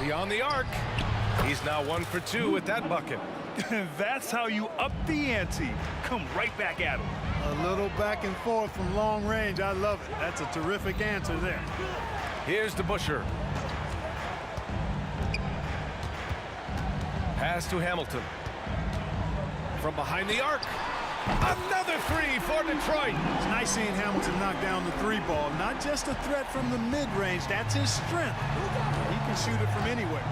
Beyond the arc. He's now 1 for 2 with that bucket. That's how you up the ante. Come right back at him. A little back and forth from long range. I love it. That's a terrific answer there. Here's DeBusschere. Pass to Hamilton. From behind the arc. Another 3 for Detroit. It's nice seeing Hamilton knock down the 3 ball. Not just a threat from the mid-range. That's his strength. He can shoot it from anywhere.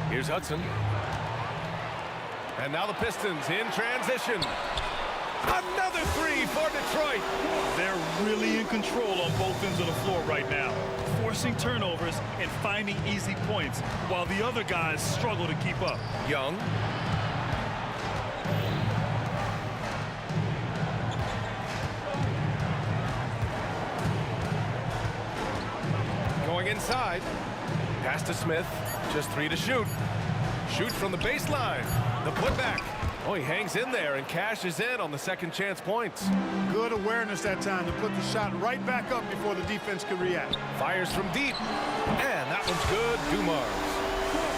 Here's Hudson. And now the Pistons in transition. Another 3 for Detroit. They're really in control on both ends of the floor right now, forcing turnovers and finding easy points while the other guys struggle to keep up. Young. Going inside. Pass to Smith. Just 3 to shoot. Shoot from the baseline. The putback. Oh, he hangs in there and cashes in on the second chance points. Good awareness that time to put the shot right back up before the defense could react. Fires from deep. And that one's good. Dumars.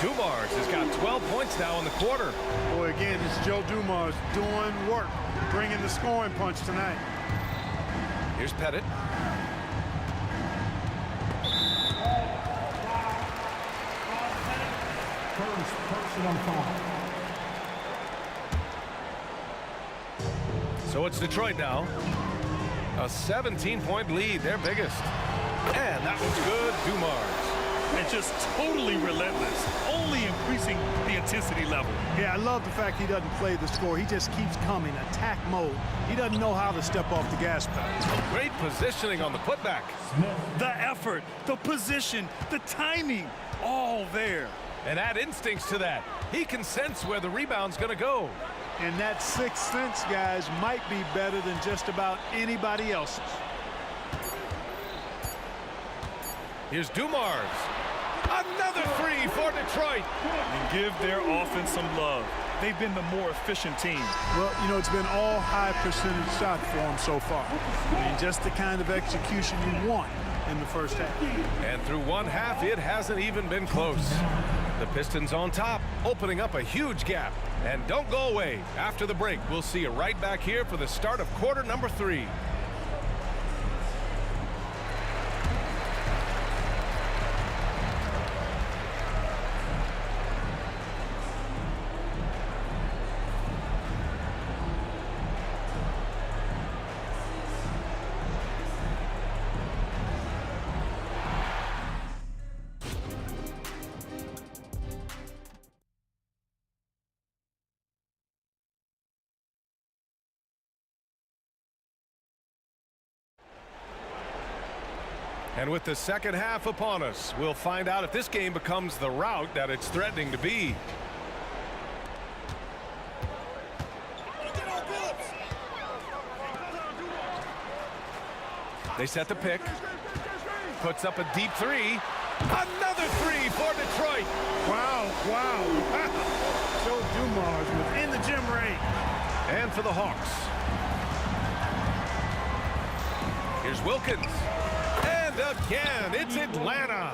Dumars has got 12 points now in the quarter. Boy, again, it's Joe Dumars doing work, bringing the scoring punch tonight. Here's Pettit. First personal foul. So it's Detroit now. A 17-point lead, their biggest. And that one's good. Dumars. And just totally relentless, only increasing the intensity level. Yeah, I love the fact he doesn't play the score. He just keeps coming, attack mode. He doesn't know how to step off the gas pedal. Great positioning on the putback. The effort, the position, the timing, all there. And add instincts to that. He can sense where the rebound's going to go. And that sixth sense, guys, might be better than just about anybody else's. Here's Dumars. Another 3 for Detroit. And give their offense some love. They've been the more efficient team. Well, you know, it's been all high percentage shot for them so far. I mean, just the kind of execution you want in the first half. And through one half, it hasn't even been close. The Pistons on top, opening up a huge gap. And don't go away. After the break, we'll see you right back here for the start of quarter number 3. And with the second half upon us, we'll find out if this game becomes the rout that it's threatening to be. They set the pick. Puts up a deep 3. Another 3 for Detroit. Wow, wow. Joe Dumars within the gym range. And for the Hawks. Here's Wilkins. And again, it's Atlanta.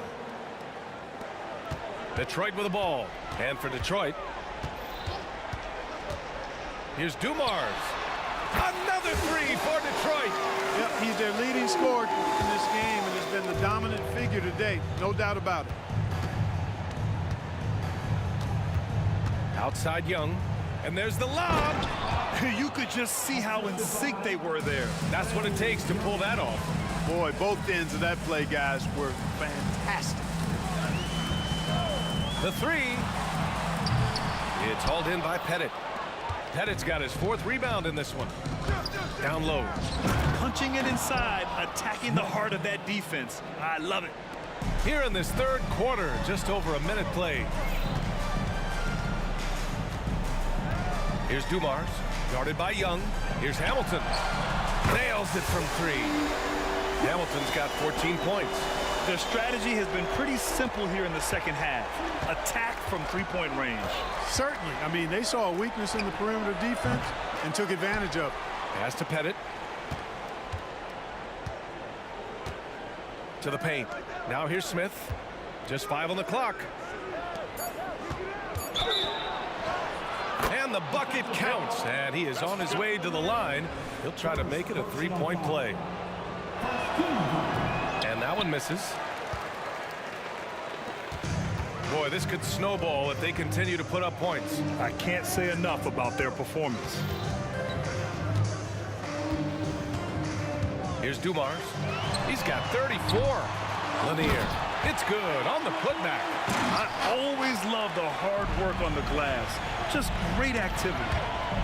Detroit with the ball. And for Detroit, here's Dumars. Another 3 for Detroit. Yep, he's their leading scorer in this game and has been the dominant figure today. No doubt about it. Outside Young. And there's the lob. You could just see how in sync they were there. That's what it takes to pull that off. Boy, both ends of that play, guys, were fantastic. The 3. It's hauled in by Pettit. Pettit's got his 4th rebound in this one. Down low. Punching it inside, attacking the heart of that defense. I love it. Here in this third quarter, just over a minute played. Here's Dumars, guarded by Young. Here's Hamilton. Nails it from 3. Hamilton's got 14 points. Their strategy has been pretty simple here in the second half. Attack from three-point range. Certainly. I mean, they saw a weakness in the perimeter defense and took advantage of it. Pass to Pettit. To the paint. Now here's Smith. Just 5 on the clock. And the bucket counts. And he is on his way to the line. He'll try to make it a 3-point play. And that one misses. Boy, this could snowball if they continue to put up points. I can't say enough about their performance. Here's Dumars. He's got 34. Lanier. It's good on the putback. I always love the hard work on the glass. Just great activity.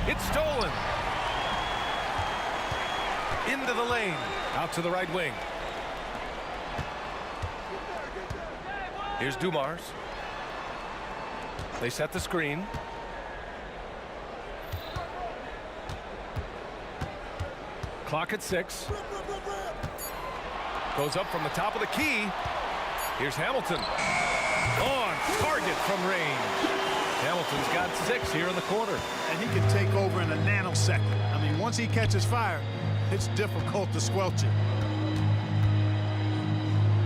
It's stolen. Into the lane. Out to the right wing. Here's Dumars. They set the screen. Clock at 6. Goes up from the top of the key. Here's Hamilton. On target from range. Hamilton's got 6 here in the quarter. And he can take over in a nanosecond. I mean, once he catches fire, it's difficult to squelch it.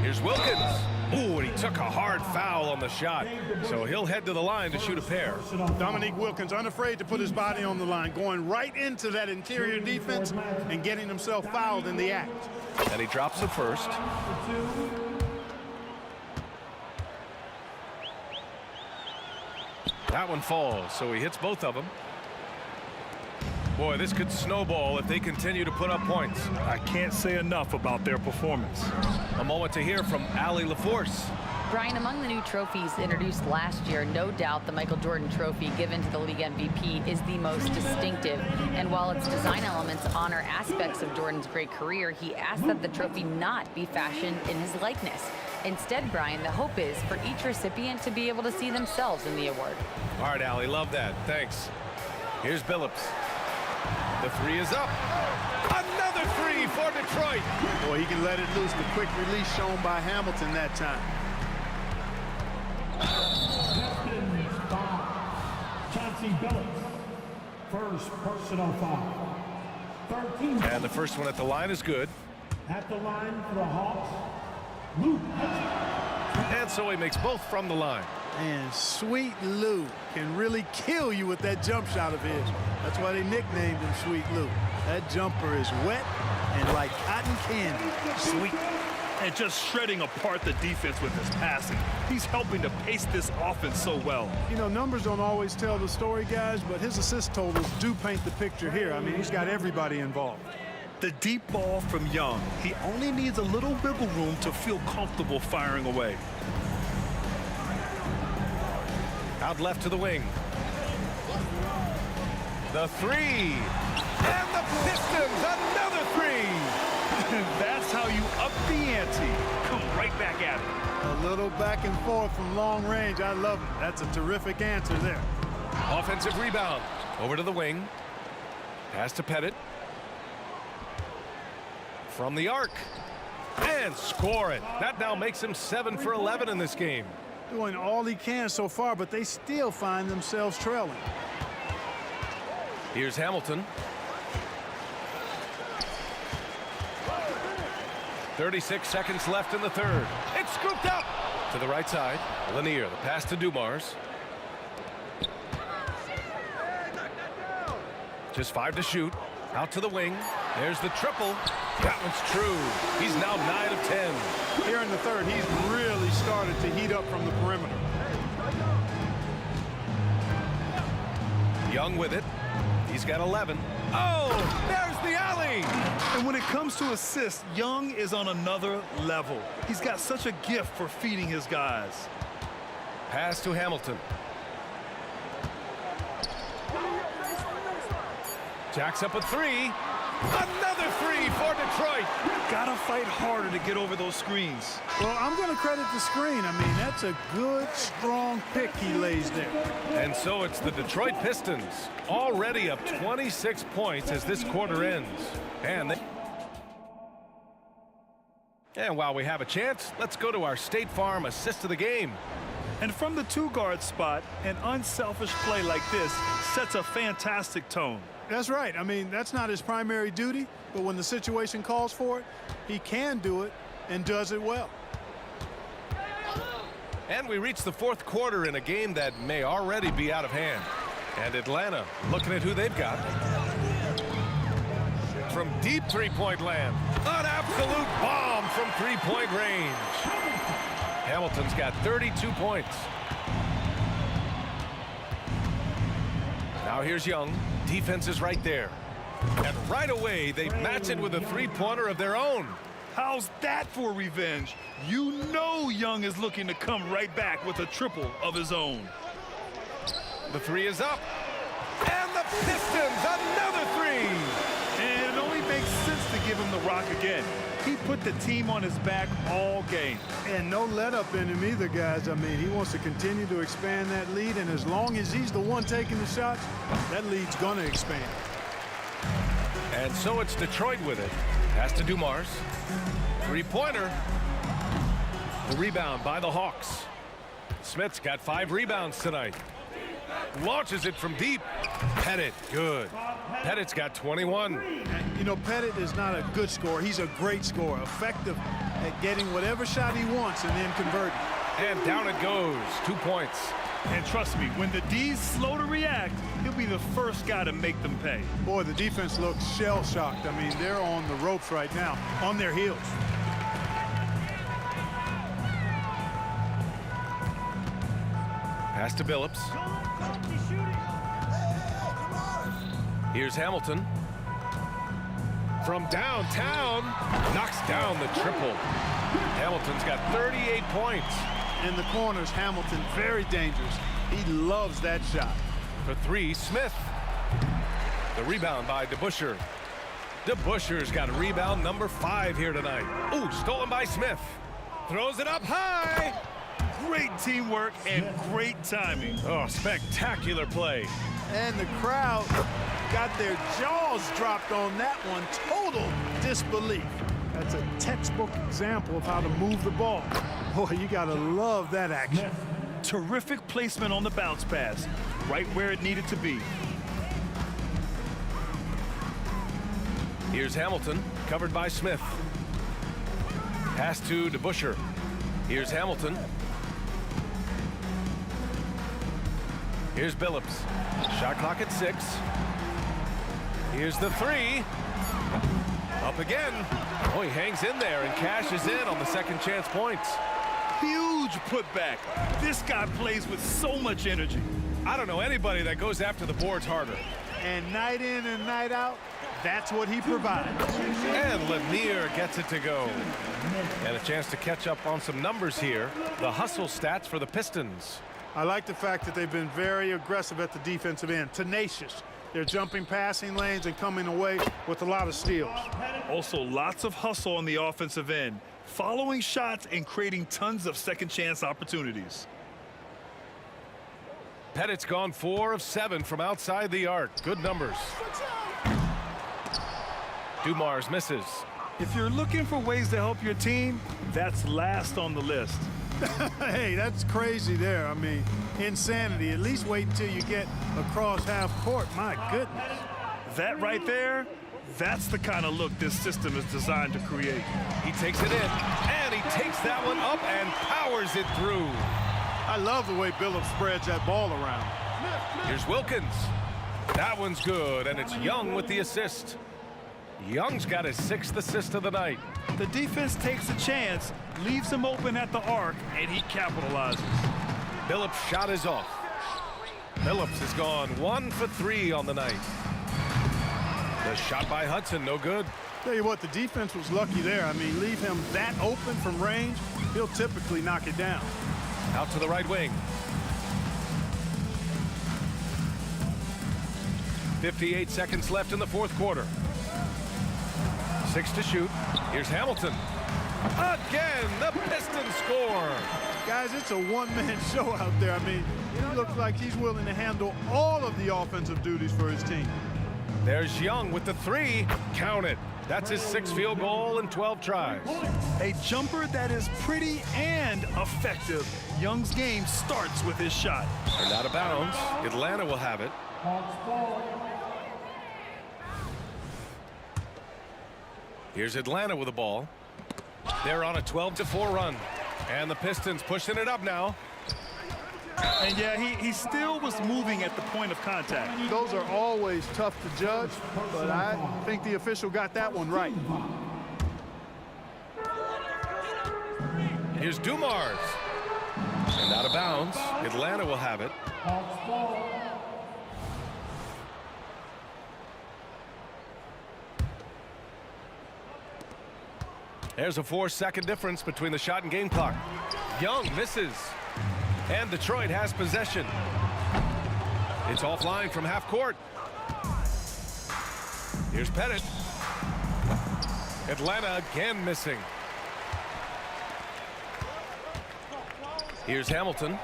Here's Wilkins. Ooh, and he took a hard foul on the shot. So he'll head to the line to shoot a pair. Dominique Wilkins, unafraid to put his body on the line, going right into that interior defense and getting himself fouled in the act. And he drops the first. That one falls, so he hits both of them. Boy, this could snowball if they continue to put up points. I can't say enough about their performance. A moment to hear from Allie LaForce. Brian, among the new trophies introduced last year, no doubt the Michael Jordan Trophy given to the league MVP is the most distinctive. And while its design elements honor aspects of Jordan's great career, he asked that the trophy not be fashioned in his likeness. Instead, Brian, the hope is for each recipient to be able to see themselves in the award. All right, Allie, love that. Thanks. Here's Billups. The 3 is up. Another 3 for Detroit. Boy, he can let it loose. The quick release shown by Hamilton that time. Chauncey Billups, first personal foul. 13. And the first one at the line is good. At the line for the Hawks, Luke. And so he makes both from the line. And Sweet Lou can really kill you with that jump shot of his. That's why they nicknamed him Sweet Lou. That jumper is wet and like cotton candy. Sweet. And just shredding apart the defense with his passing. He's helping to pace this offense so well. You know, numbers don't always tell the story, guys, but his assist totals do paint the picture here. I mean, he's got everybody involved. The deep ball from Young. He only needs a little wiggle room to feel comfortable firing away. Out left to the wing. The 3. And the Pistons, another 3. That's how you up the ante. Come right back at it. A little back and forth from long range. I love it. That's a terrific answer there. Offensive rebound. Over to the wing. Pass to Pettit. From the arc. And score it. That now makes him 7 for 11 in this game. Doing all he can so far, but they still find themselves trailing. Here's Hamilton. 36 seconds left in the third. It's scooped up to the right side. Lanier, the pass to Dumars. Just 5 to shoot. Out to the wing. There's the triple. That one's true. He's now 9 of 10. Here in the third, he's really started to heat up from the perimeter. Young with it. He's got 11. Oh, there's the alley. And when it comes to assists, Young is on another level. He's got such a gift for feeding his guys. Pass to Hamilton. Jacks up a 3. Another 3 for Detroit. Gotta fight harder to get over those screens. Well, I'm going to credit the screen. I mean, that's a good, strong pick he lays there. And so it's the Detroit Pistons, already up 26 points as this quarter ends. And while we have a chance, let's go to our State Farm assist of the game. And from the 2-guard spot, an unselfish play like this sets a fantastic tone. That's right. I mean, that's not his primary duty, but when the situation calls for it, he can do it and does it well. And we reach the fourth quarter in a game that may already be out of hand. And Atlanta looking at who they've got. From deep three-point land, an absolute bomb from three-point range. Hamilton's got 32 points. Now here's Young. Defense is right there. And right away, they match it with a three-pointer of their own. How's that for revenge? You know Young is looking to come right back with a triple of his own. The 3 is up. And the Pistons, another 3. And it only makes sense to give him the rock again. He put the team on his back all game. And no let up in him either, guys. I mean, he wants to continue to expand that lead, and as long as he's the one taking the shots, that lead's going to expand. And so it's Detroit with it. Pass to Dumars. Three-pointer. The rebound by the Hawks. Smith's got 5 rebounds tonight. Launches it from deep. Pettit, good. Pettit's got 21. And, you know, Pettit is not a good scorer. He's a great scorer, effective at getting whatever shot he wants and then converting. And down it goes. 2 points. And trust me, when the D's slow to react, he'll be the first guy to make them pay. Boy, the defense looks shell-shocked. I mean, they're on the ropes right now, on their heels. Pass to Billups. Here's Hamilton. From downtown, knocks down the triple. Hamilton's got 38 points. In the corners, Hamilton, very dangerous. He loves that shot. For 3, Smith. The rebound by DeBusschere. DeBusschere's got rebound number 5 here tonight. Ooh, stolen by Smith. Throws it up high. Great teamwork and great timing. Oh, spectacular play. And the crowd got their jaws dropped on that one. Total disbelief. That's a textbook example of how to move the ball. Boy, you gotta love that action. Terrific placement on the bounce pass, right where it needed to be. Here's Hamilton, covered by Smith. Pass to DeBusschere. Here's Hamilton. Here's Billups. Shot clock at 6. Here's the 3. Up again. Oh, he hangs in there and cashes in on the second chance points. Huge putback. This guy plays with so much energy. I don't know anybody that goes after the boards harder. And night in and night out, that's what he provides. And Lanier gets it to go. And a chance to catch up on some numbers here. The hustle stats for the Pistons. I like the fact that they've been very aggressive at the defensive end, tenacious. They're jumping passing lanes and coming away with a lot of steals. Also, lots of hustle on the offensive end, following shots and creating tons of second chance opportunities. Pettit's gone 4 of 7 from outside the arc. Good numbers. Dumars misses. If you're looking for ways to help your team, that's last on the list. Hey, that's crazy there. I mean, insanity. At least wait until you get across half court. My goodness. That right there, that's the kind of look this system is designed to create. He takes it in, and he takes that one up and powers it through. I love the way Billups spreads that ball around. Here's Wilkins. That one's good, and it's Young with the assist. Young's got his 6th assist of the night. The defense takes a chance, leaves him open at the arc, and he capitalizes. Billups' shot is off. Billups has gone 1 for 3 on the night. The shot by Hudson, no good. Tell you what, the defense was lucky there. I mean, leave him that open from range, he'll typically knock it down. Out to the right wing. 58 seconds left in the 4th quarter. 6 to shoot. Here's Hamilton. Again, the Pistons score. Guys, it's a one-man show out there. I mean, he looks like he's willing to handle all of the offensive duties for his team. There's Young with the 3. Count it. That's his 6th field goal in 12 tries. A jumper that is pretty and effective. Young's game starts with his shot. And out of bounds. Atlanta will have it. Here's Atlanta with the ball. They're on a 12-4 run. And the Pistons pushing it up now. And yeah, he still was moving at the point of contact. Those are always tough to judge, but I think the official got that one right. Here's Dumars. And out of bounds. Atlanta will have it. There's a 4-second difference between the shot and game clock. Young misses. And Detroit has possession. It's offline from half court. Here's Pettit. Atlanta again missing. Here's Hamilton.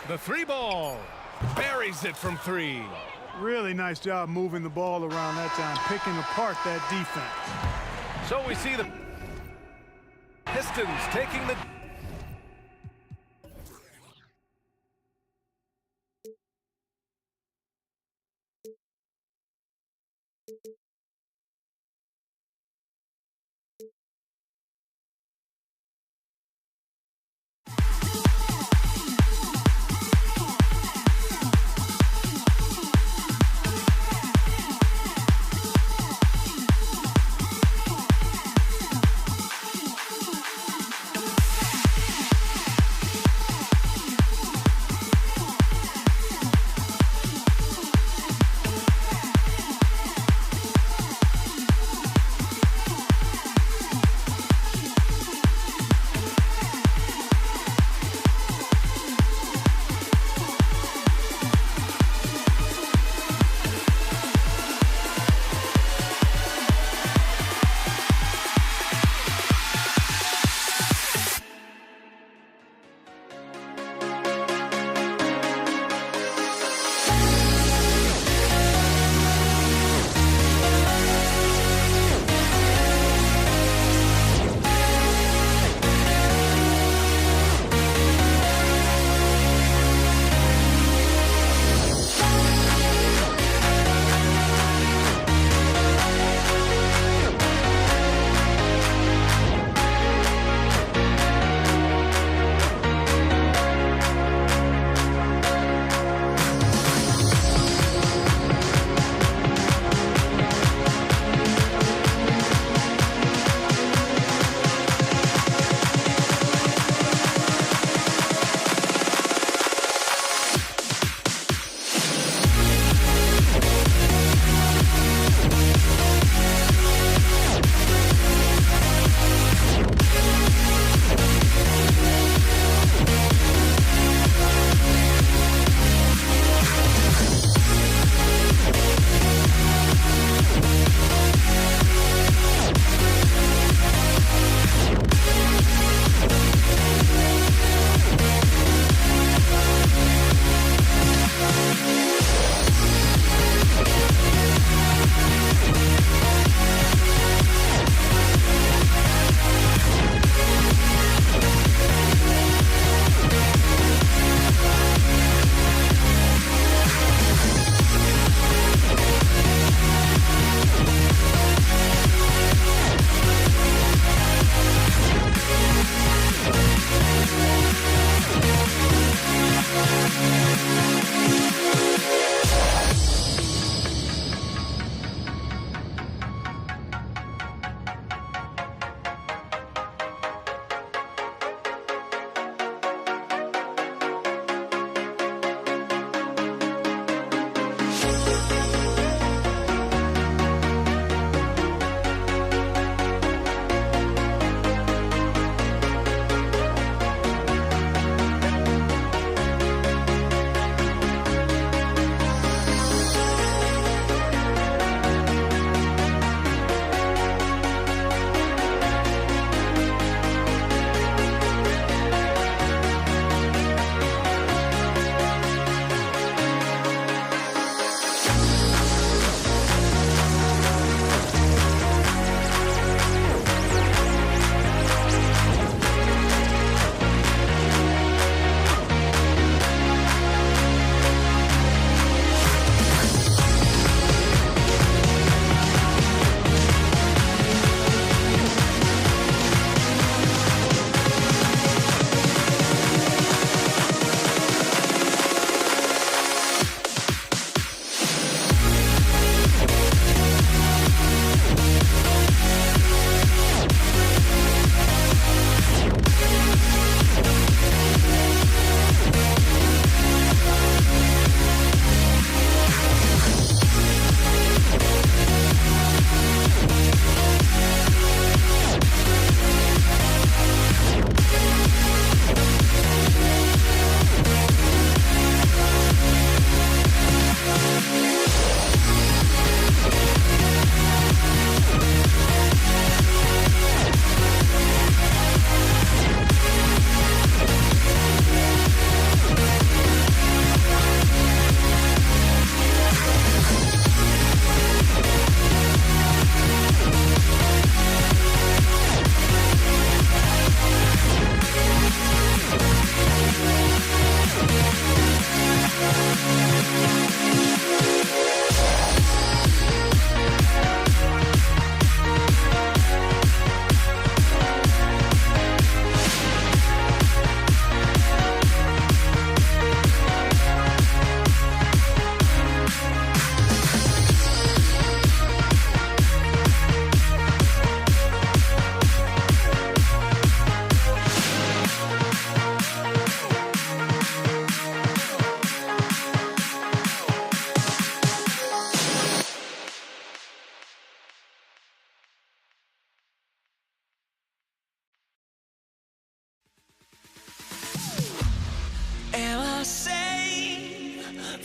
The 3 ball. Buries it from 3. Really nice job moving the ball around that time, picking apart that defense. So we see the Pistons taking the...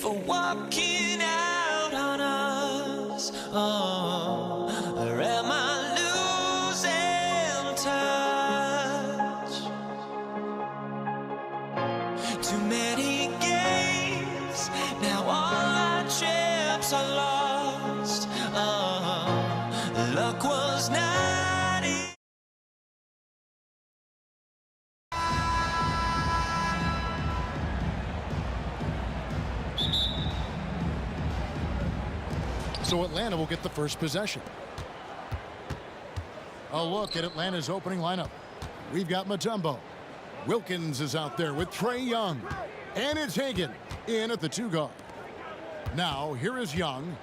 for walking out on us? Oh, or am I losing touch? Too many games, now all our chips are lost. Oh, luck was not in. So Atlanta will get the first possession. A look at Atlanta's opening lineup. We've got Mutombo. Wilkins is out there with Trae Young. And it's Hagan in at the 2 guard. Now, here is Young.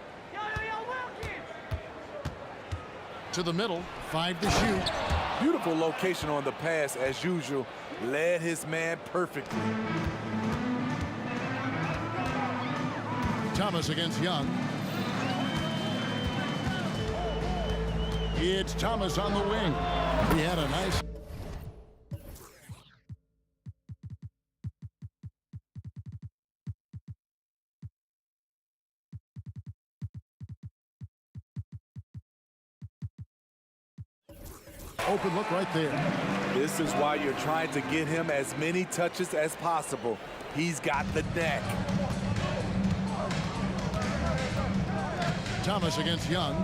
To the middle, 5 to shoot. Beautiful location on the pass as usual. Led his man perfectly. Thomas against Young. It's Thomas on the wing. He had a nice... Open look right there. This is why you're trying to get him as many touches as possible. He's got the neck. Thomas against Young.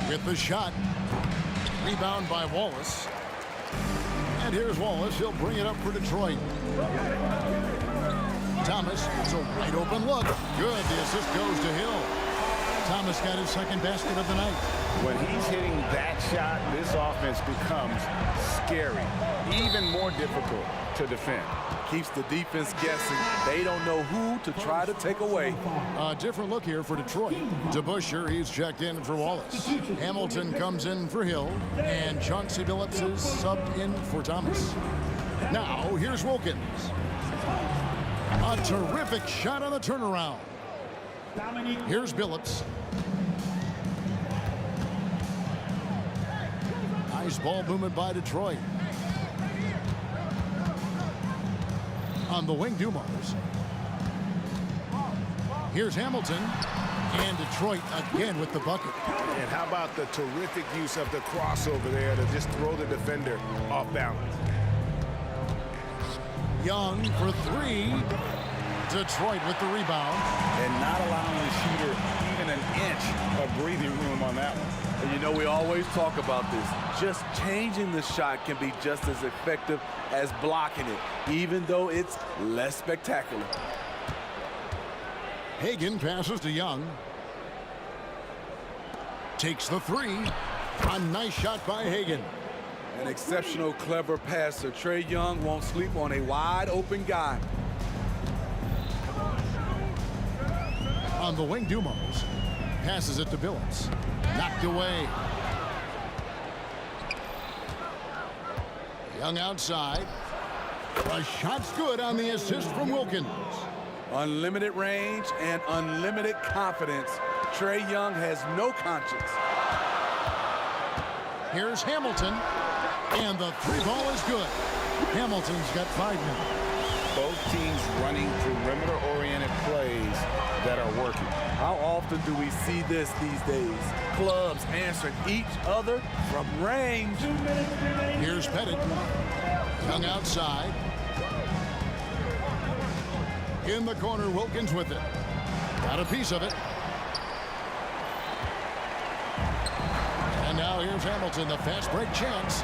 With the shot. Rebound by Wallace. And here's Wallace. He'll bring it up for Detroit. Thomas, it's a wide open look. Good, the assist goes to Hill. Thomas got his second basket of the night. When he's hitting that shot, this offense becomes scary, even more difficult to defend. Keeps the defense guessing. They don't know who to try to take away. A different look here for Detroit. DeBusschere, he's checked in for Wallace. Hamilton comes in for Hill, and Chauncey Billups is subbed in for Thomas. Now, here's Wilkins. A terrific shot on the turnaround. Here's Billups. Nice ball movement by Detroit. On the wing, Dumars. Here's Hamilton. And Detroit again with the bucket. And how about the terrific use of the crossover there to just throw the defender off balance. Young for 3. Detroit with the rebound. And not allowing the shooter even an inch of breathing room on that one. And you know, we always talk about this. Just changing the shot can be just as effective as blocking it, even though it's less spectacular. Hagan passes to Young. Takes the 3. A nice shot by Hagan. An exceptional, clever passer. Trae Young won't sleep on a wide open guy. On the wing, Dumars passes it to Billups. Knocked away. Young outside. A shot's good on the assist from Wilkins. Unlimited range and unlimited confidence. Trae Young has no conscience. Here's Hamilton. And the 3 ball is good. Hamilton's got 5 now. Both teams running perimeter-oriented plays that are working. How often do we see this these days? Clubs answering each other from range. Here's Pettit. Young outside. In the corner, Wilkins with it. Got a piece of it. And now here's Hamilton, the fast break chance.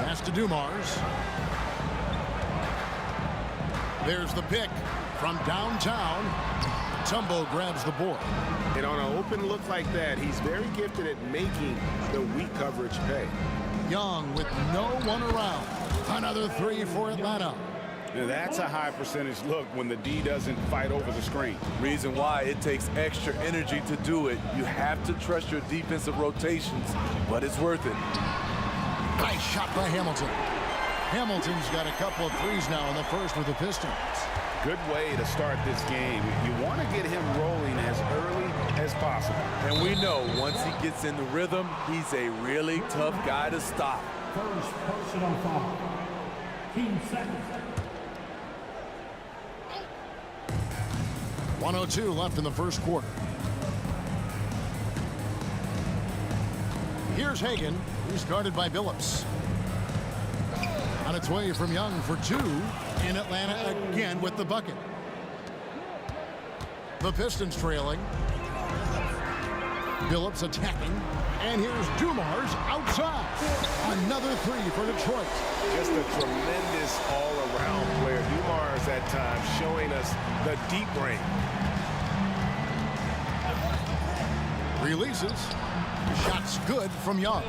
Pass to Dumars. There's the pick from downtown. Tumbo grabs the board. And on an open look like that, he's very gifted at making the weak coverage pay. Young with no one around. Another 3 for Atlanta. Now that's a high percentage look when the D doesn't fight over the screen. Reason why it takes extra energy to do it. You have to trust your defensive rotations, but it's worth it. Nice shot by Hamilton. Hamilton's got a couple of 3s now in the first with the Pistons. Good way to start this game. You want to get him rolling as early as possible. And we know once he gets in the rhythm, he's a really tough guy to stop. First personal foul. Team second. 1:02 left in the first quarter. Here's Hagan, who's guarded by Billups. On its way from Young for two, in Atlanta again with the bucket. The Pistons trailing. Billups attacking. And here's Dumars outside. Another three for Detroit. Just a tremendous all-around player. Dumars at times showing us the deep range. Releases. Shots good from Young.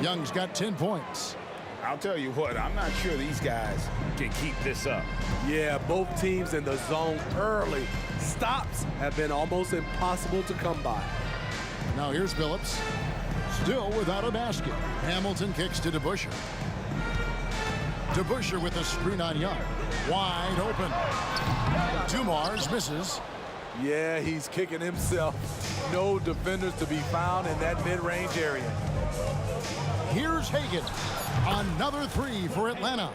Young's got 10 points. I'll tell you what, I'm not sure these guys can keep this up. Yeah, both teams in the zone early. Stops have been almost impossible to come by. Now here's Billups. Still without a basket. Hamilton kicks to DeBusschere. DeBusschere with a screen on Young. Wide open. Dumars misses. Yeah, he's kicking himself. No defenders to be found in that mid-range area. Here's Hagan. Another three for Atlanta.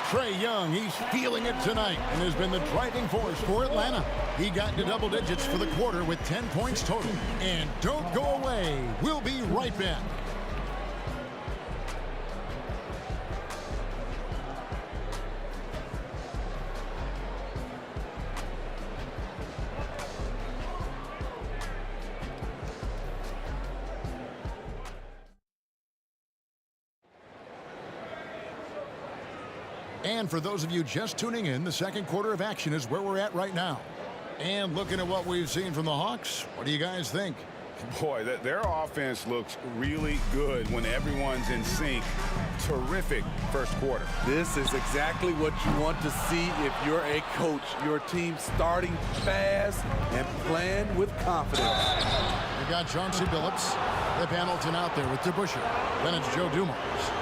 Trae Young, he's feeling it tonight and has been the driving force for Atlanta. He got into double digits for the quarter with 10 points total. And don't go away. We'll be right back. And for those of you just tuning in, the second quarter of action is where we're at right now. And looking at what we've seen from the Hawks, what do you guys think? Boy, their offense looks really good when everyone's in sync. Terrific first quarter. This is exactly what you want to see if you're a coach. Your team starting fast and playing with confidence. We got Chauncey Billups, Flip Hamilton out there with DeBusschere. Then it's Joe Dumars.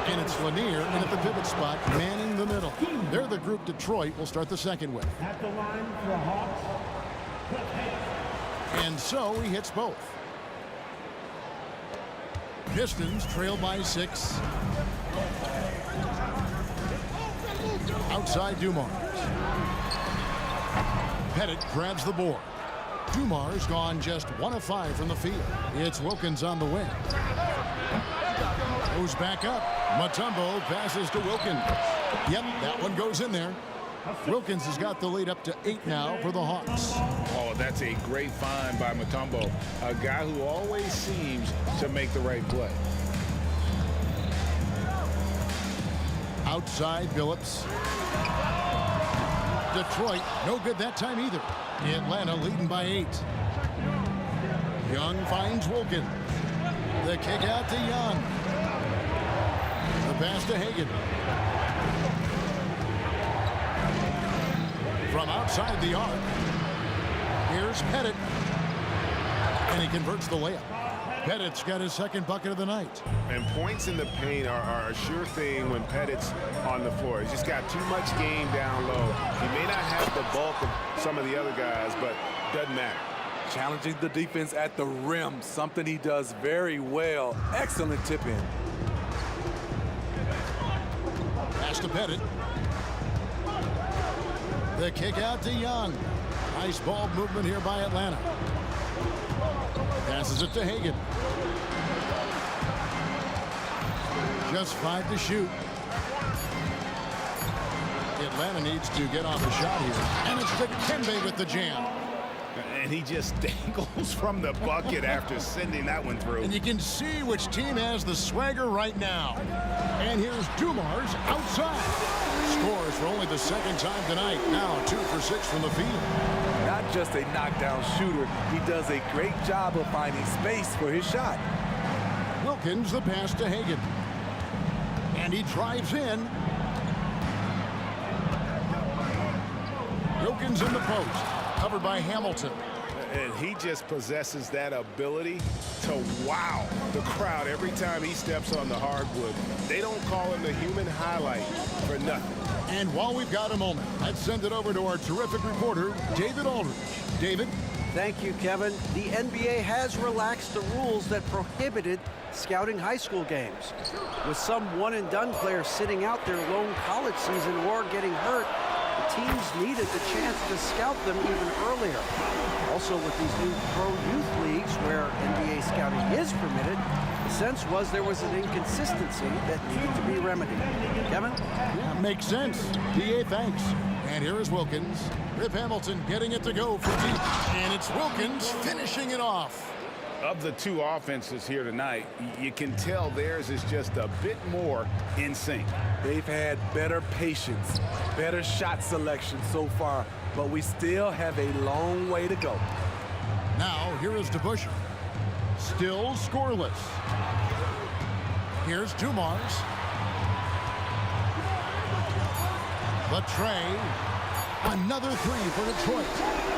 And it's Lanier in at the pivot spot, manning the middle. They're the group Detroit will start the second with. At the line for the Hawks. And so he hits both. Pistons trail by 6. Outside Dumars. Pettit grabs the board. Dumars gone just 1 of 5 from the field. It's Wilkins on the wing. Goes back up. Mutombo passes to Wilkins. Yep, that one goes in there. Wilkins has got the lead up to 8 now for the Hawks. Oh, that's a great find by Mutombo, a guy who always seems to make the right play. Outside Billups. Detroit, no good that time either. Atlanta leading by 8. Young finds Wilkins. The kick out to Young. The pass to Hagan. From outside the arc. Here's Pettit. And he converts the layup. Pettit's got his second bucket of the night. And points in the paint are a sure thing when Pettit's on the floor. He's just got too much game down low. He may not have the bulk of some of the other guys, but doesn't matter. Challenging the defense at the rim, something he does very well. Excellent tip in. Pass to Pettit. The kick out to Young. Nice ball movement here by Atlanta. Passes it to Hagan. Just 5 to shoot. Atlanta needs to get off a shot here. And it's Dikembe with the jam. And he just dangles from the bucket after sending that one through. And you can see which team has the swagger right now. And here's Dumars outside. Scores for only the second time tonight. Now 2 for 6 from the field. Not just a knockdown shooter, he does a great job of finding space for his shot. Wilkins the pass to Hagan. And he drives in. Wilkins in the post. Covered by Hamilton. And he just possesses that ability to wow the crowd every time he steps on the hardwood. They don't call him the human highlight for nothing. And while we've got a moment, let's send it over to our terrific reporter, David Aldridge. David? Thank you, Kevin. The NBA has relaxed the rules that prohibited scouting high school games. With some one-and-done players sitting out their lone college season or getting hurt, the teams needed the chance to scout them even earlier. Also, with these new pro youth leagues where NBA scouting is permitted, the sense was there was an inconsistency that needed to be remedied. Kevin? Yeah, makes sense. DA, thanks. And here is Wilkins. Rip Hamilton getting it to go for deep. And it's Wilkins finishing it off. Of the two offenses here tonight, you can tell theirs is just a bit more in sync. They've had better patience, better shot selection so far, but we still have a long way to go. Now, here is DeBusschere. Still scoreless. Here's Dumars. The tray. Another three for Detroit.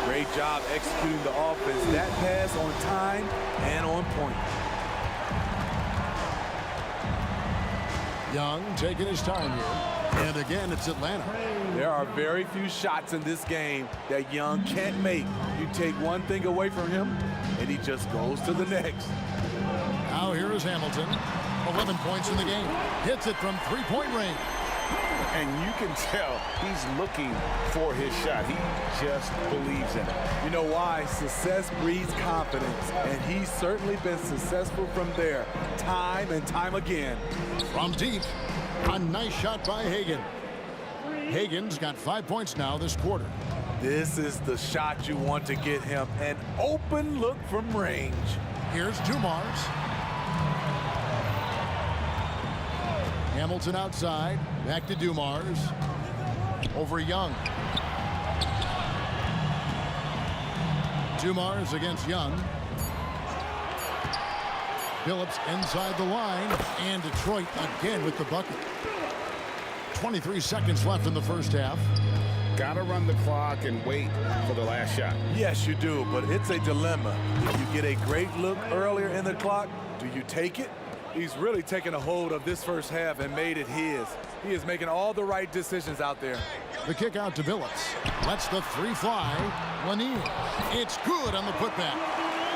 Great job executing the offense. That pass on time and on point. Young taking his time here. And again, it's Atlanta. There are very few shots in this game that Young can't make. You take one thing away from him, and he just goes to the next. Now here is Hamilton. 11 points in the game. Hits it from three-point range. And you can tell he's looking for his shot. He just believes in it. You know why? Success breeds confidence, and he's certainly been successful from there, time and time again. From deep, a nice shot by Hagan. Hagan's got 5 points now this quarter. This is the shot you want to get him, an open look from range. Here's Dumars. Hamilton outside, back to Dumars. Over Young. Dumars against Young. Phillips inside the line, and Detroit again with the bucket. 23 seconds left in the first half. Gotta run the clock and wait for the last shot. Yes, you do, but it's a dilemma. If you get a great look earlier in the clock, do you take it? He's really taken a hold of this first half and made it his. He is making all the right decisions out there. The kick out to Phillips. Lets the three fly. Lanier. It's good on the putback.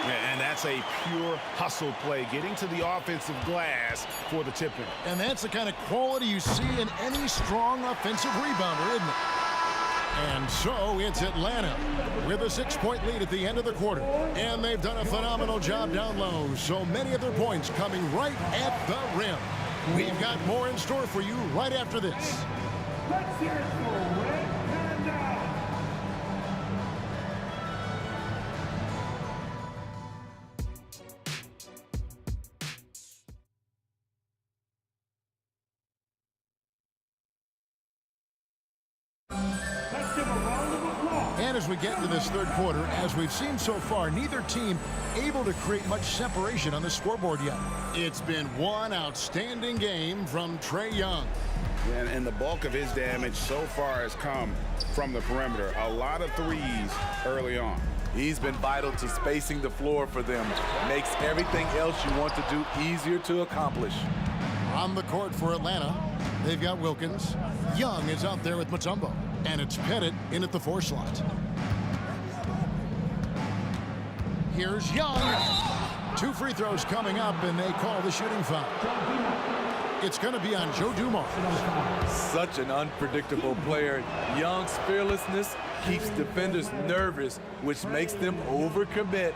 And that's a pure hustle play, getting to the offensive glass for the tip-in. And that's the kind of quality you see in any strong offensive rebounder, isn't it? And so it's Atlanta with a 6-point lead at the end of the quarter. And they've done a phenomenal job down low. So many of their points coming right at the rim. We've got more in store for you right after this. Let's hear it for Red Panda. And as we get into this third quarter, as we've seen so far, neither team able to create much separation on the scoreboard yet. It's been one outstanding game from Trae Young. And the bulk of his damage so far has come from the perimeter. A lot of threes early on. He's been vital to spacing the floor for them. Makes everything else you want to do easier to accomplish. On the court for Atlanta, they've got Wilkins. Young is out there with Mutombo. And it's Pettit in at the 4 slot. Here's Young. 2 free throws coming up, and they call the shooting foul. It's going to be on Joe Dumars. Such an unpredictable player. Young's fearlessness keeps defenders nervous, which makes them overcommit.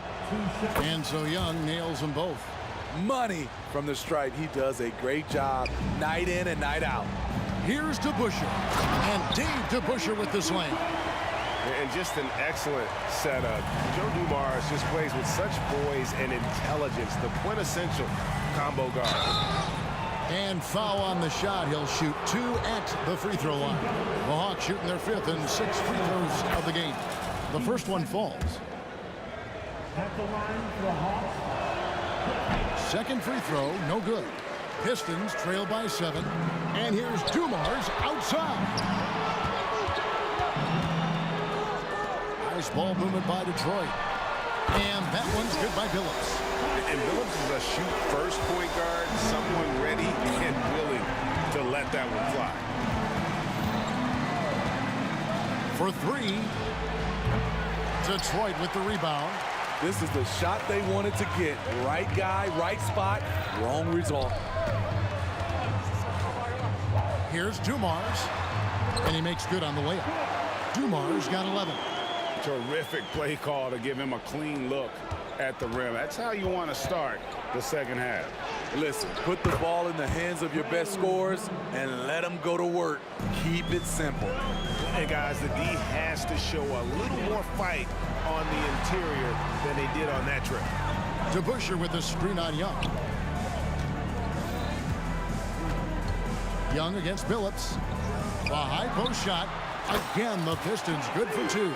And so Young nails them both. Money from the stripe. He does a great job night in and night out. Here's DeBusschere. And Dave DeBusschere with the slam. And just an excellent setup. Joe Dumars just plays with such poise and intelligence, the quintessential combo guard. And foul on the shot. He'll shoot 2 at the free throw line. The Hawks shooting their 5th and 6th free throws of the game. The first one falls. At the line for the Hawks. Second free throw, no good. Pistons trail by 7. And here's Dumars outside. Nice ball movement by Detroit. And that one's good by Phillips. And Billups is a shoot-first point guard, someone ready and willing to let that one fly. For three, Detroit with the rebound. This is the shot they wanted to get. Right guy, right spot, wrong result. Here's Dumars, and he makes good on the layup. Dumars got 11. Terrific play call to give him a clean look at the rim. That's how you want to start the second half. Listen, put the ball in the hands of your best scorers and let them go to work. Keep it simple. Hey, guys, the D has to show a little more fight on the interior than they did on that trip. DeBusschere with the screen on Young. Young against Billups. The high post shot. Again, the Pistons good for two.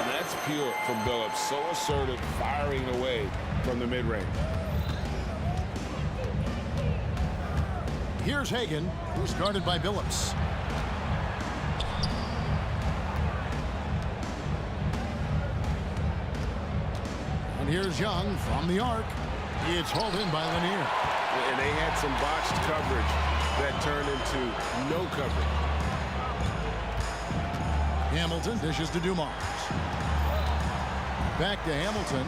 And that's pure from Billups. So assertive, firing away from the mid-range. Here's Hagan, who's guarded by Billups. And here's Young from the arc. It's hauled in by Lanier. And they had some botched coverage that turned into no coverage. Hamilton dishes to Dumars. Back to Hamilton.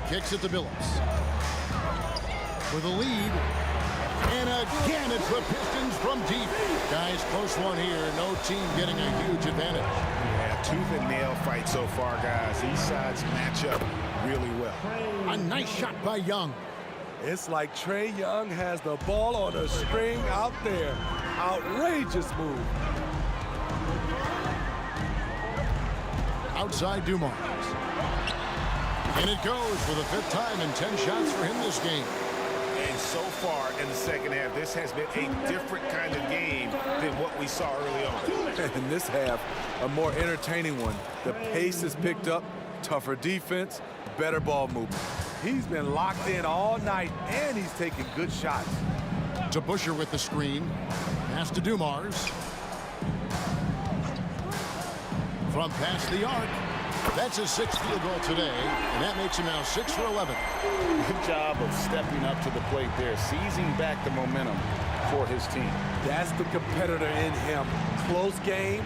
Kicks it to Billups. For the lead. And again, it's the Pistons from deep. Guys, close one here. No team getting a huge advantage. Yeah, tooth and nail fight so far, guys. These sides match up really well. A nice shot by Young. It's like Trae Young has the ball on a string out there. Outrageous move. Outside Dumars. And it goes for the 5th time and 10 shots for him this game. And so far in the second half, this has been a different kind of game than what we saw early on. In this half, a more entertaining one. The pace is picked up, tougher defense, better ball movement. He's been locked in all night, and he's taking good shots. DeBusschere with the screen. Pass to Dumars. From past the arc. That's his 6th field goal today, and that makes him now 6 for 11. Good job of stepping up to the plate there, seizing back the momentum for his team. That's the competitor in him. Close game.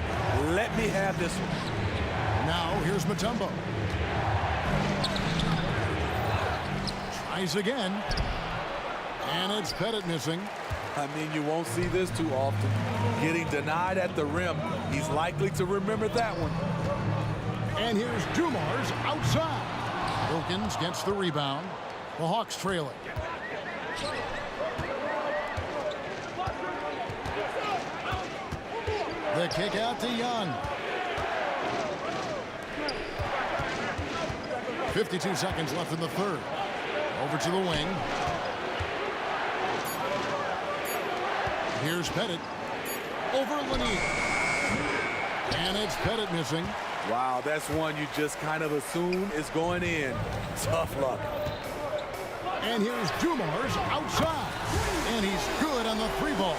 Let me have this one. Now here's Mutombo. Tries again. And it's Pettit missing. I mean, you won't see this too often. Getting denied at the rim. He's likely to remember that one. And here's Dumars outside. Wilkins gets the rebound. The Hawks trail it. The kick out to Young. 52 seconds left in the third. Over to the wing. Here's Pettit. Over Lanier. And it's Pettit missing. Wow, that's one you just kind of assume is going in. Tough luck. And here's Dumars outside. And he's good on the 3-ball.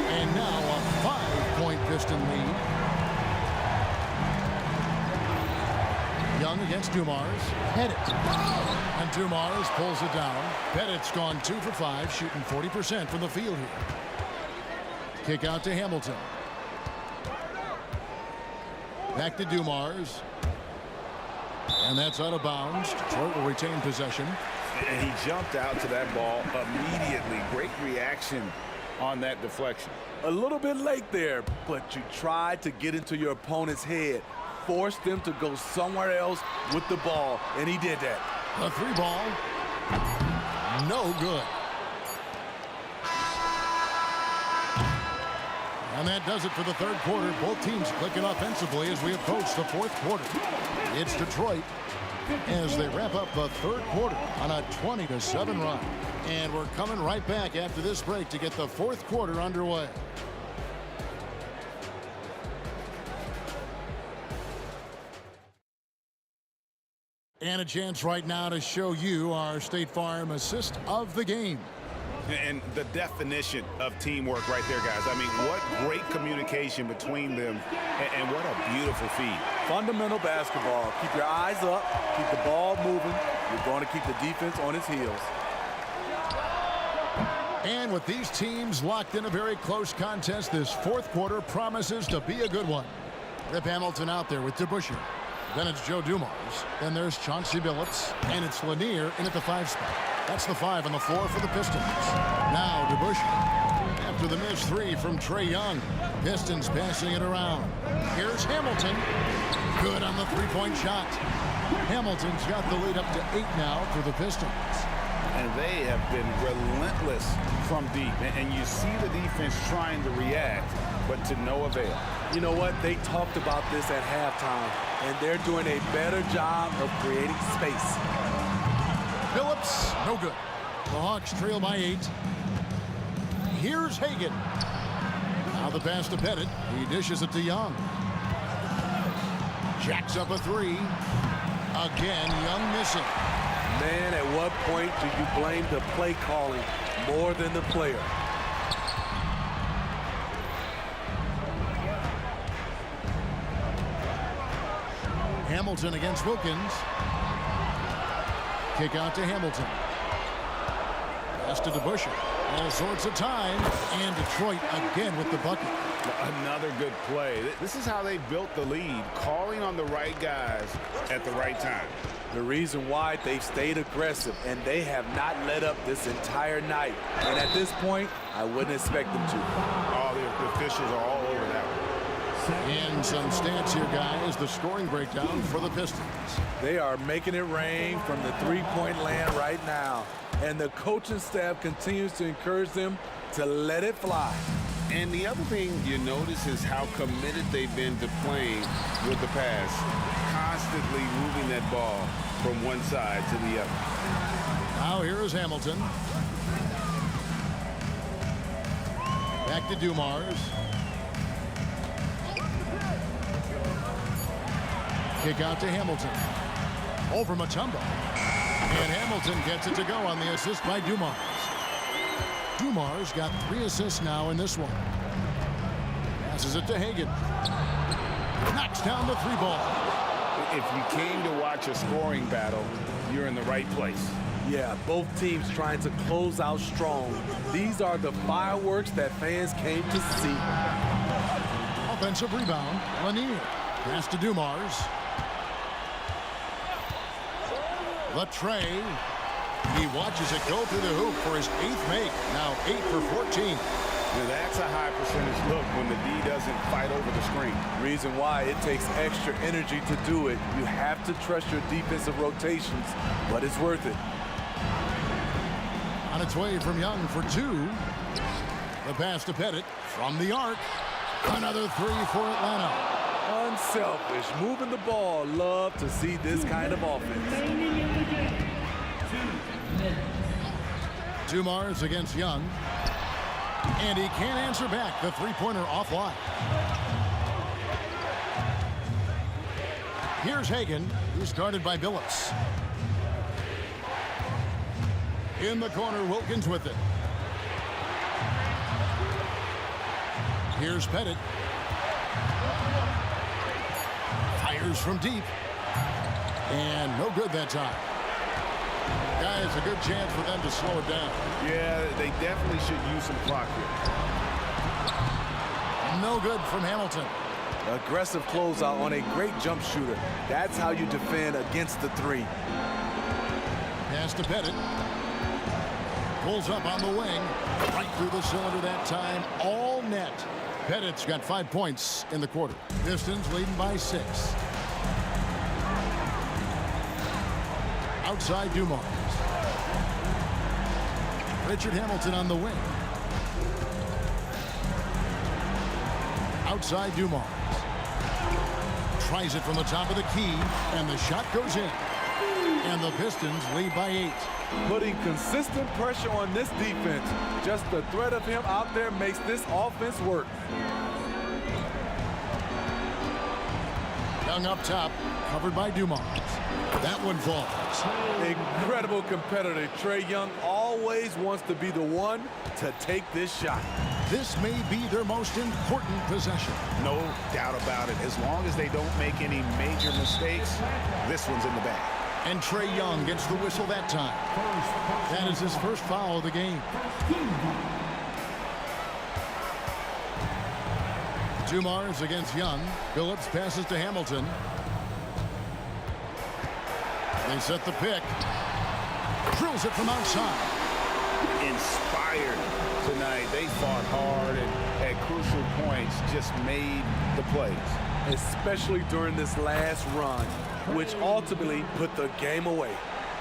And now a 5-point Piston lead. Young against Dumars. Pettit. And Dumars pulls it down. Pettit's gone 2 for 5, shooting 40% from the field here. Kick out to Hamilton. Back to Dumars. And that's out of bounds. Detroit will retain possession. And he jumped out to that ball immediately. Great reaction on that deflection. A little bit late there, but you tried to get into your opponent's head. Force them to go somewhere else with the ball, and he did that. The 3-ball. No good. And that does it for the third quarter. Both teams clicking offensively as we approach the fourth quarter. It's Detroit as they wrap up the third quarter on a 20-7 run. And we're coming right back after this break to get the fourth quarter underway. And a chance right now to show you our State Farm assist of the game. And the definition of teamwork right there, guys. I mean, what great communication between them, and what a beautiful feed. Fundamental basketball. Keep your eyes up, keep the ball moving. You're going to keep the defense on its heels. And with these teams locked in a very close contest, this fourth quarter promises to be a good one. Rip Hamilton out there with DeBusschere. Then it's Joe Dumars. Then there's Chauncey Billups. And it's Lanier in at the 5 spot. That's the 5 on the floor for the Pistons. Now DeBusschere. After the missed 3 from Trae Young. Pistons passing it around. Here's Hamilton. Good on the 3-point shot. Hamilton's got the lead up to 8 now for the Pistons. And they have been relentless from deep. And you see the defense trying to react, but to no avail. You know what? They talked about this at halftime, and they're doing a better job of creating space. Billups, no good. The Hawks trail by 8. Here's Hagan. Now the pass to Pettit. He dishes it to Young. Jacks up a 3. Again, Young missing. Man, at what point do you blame the play calling more than the player? Hamilton against Wilkins. Kick out to Hamilton. Pass to DeBusschere. All sorts of time. And Detroit again with the bucket. Another good play. This is how they built the lead, calling on the right guys at the right time. The reason why they've stayed aggressive, and they have not let up this entire night. And at this point, I wouldn't expect them to. All the officials are all over that one. And some stats here, guys. The scoring breakdown for the Pistons. They are making it rain from the three-point land right now. And the coaching staff continues to encourage them to let it fly. And the other thing you notice is how committed they've been to playing with the pass. Constantly moving that ball from one side to the other. Now here is Hamilton. Back to Dumars. Kick out to Hamilton. Over Mutombo. And Hamilton gets it to go on the assist by Dumars. Dumars got 3 assists now in this one. Passes it to Hagan. Knocks down the 3 ball. If you came to watch a scoring battle, you're in the right place. Yeah, both teams trying to close out strong. These are the fireworks that fans came to see. Offensive rebound, Lanier. Pass to Dumars. Trae. He watches it go through the hoop for his 8th make. Now 8 for 14. Now that's a high percentage look when the D doesn't fight over the screen. Reason why it takes extra energy to do it. You have to trust your defensive rotations, but it's worth it. On its way from Young for 2. The pass to Pettit from the arc. Another 3 for Atlanta. Unselfish, moving the ball. Love to see this kind of offense. Dumars against Young. And he can't answer back. The 3-pointer offline. Here's Hagan, who's guarded by Billups. In the corner, Wilkins with it. Here's Pettit. Fires from deep. And no good that time. Guys, a good chance for them to slow it down. Yeah, they definitely should use some clock here. No good from Hamilton. Aggressive closeout on a great jump shooter. That's how you defend against the 3. Pass to Pettit. Pulls up on the wing. Right through the cylinder that time. All net. Pettit's got 5 points in the quarter. Pistons leading by 6. Outside Dumars. Richard Hamilton on the wing. Outside Dumars. Tries it from the top of the key, and the shot goes in. And the Pistons lead by 8. Putting consistent pressure on this defense. Just the threat of him out there makes this offense work. Young up top, covered by Dumars. That one falls. Incredible competitor. Trae Young always always wants to be the one to take this shot. This may be their most important possession. No doubt about it. As long as they don't make any major mistakes, this one's in the bag. And Trae Young gets the whistle that time. That is his first foul of the game. Dumars against Young. Phillips passes to Hamilton. They set the pick. Drills it from outside. Inspired tonight. They fought hard and at crucial points just made the plays. Especially during this last run, which ultimately put the game away.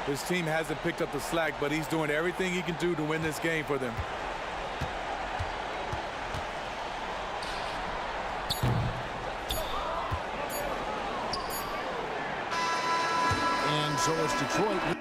His team hasn't picked up the slack, but he's doing everything he can do to win this game for them. And so it's Detroit.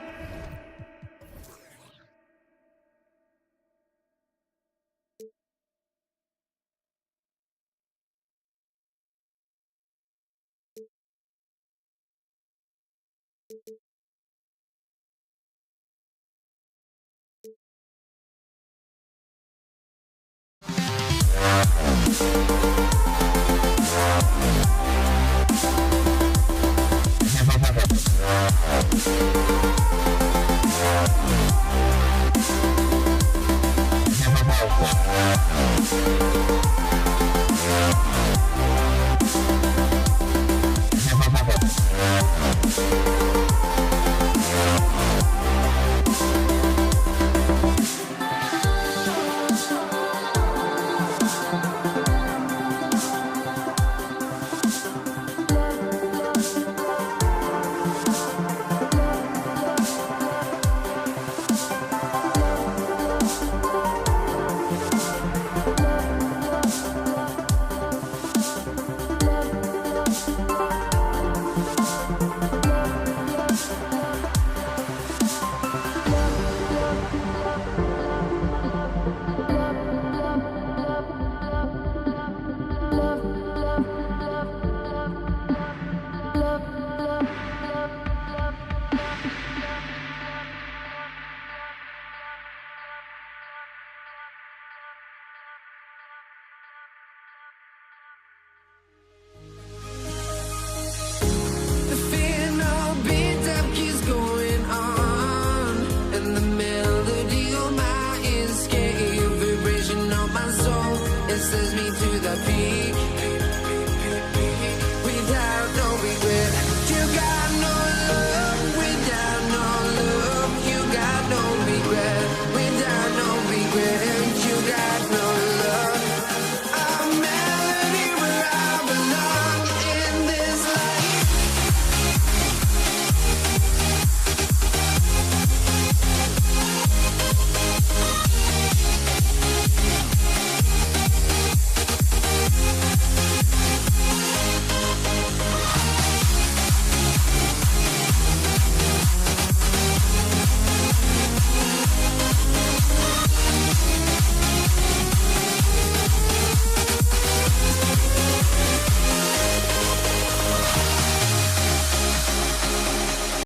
You got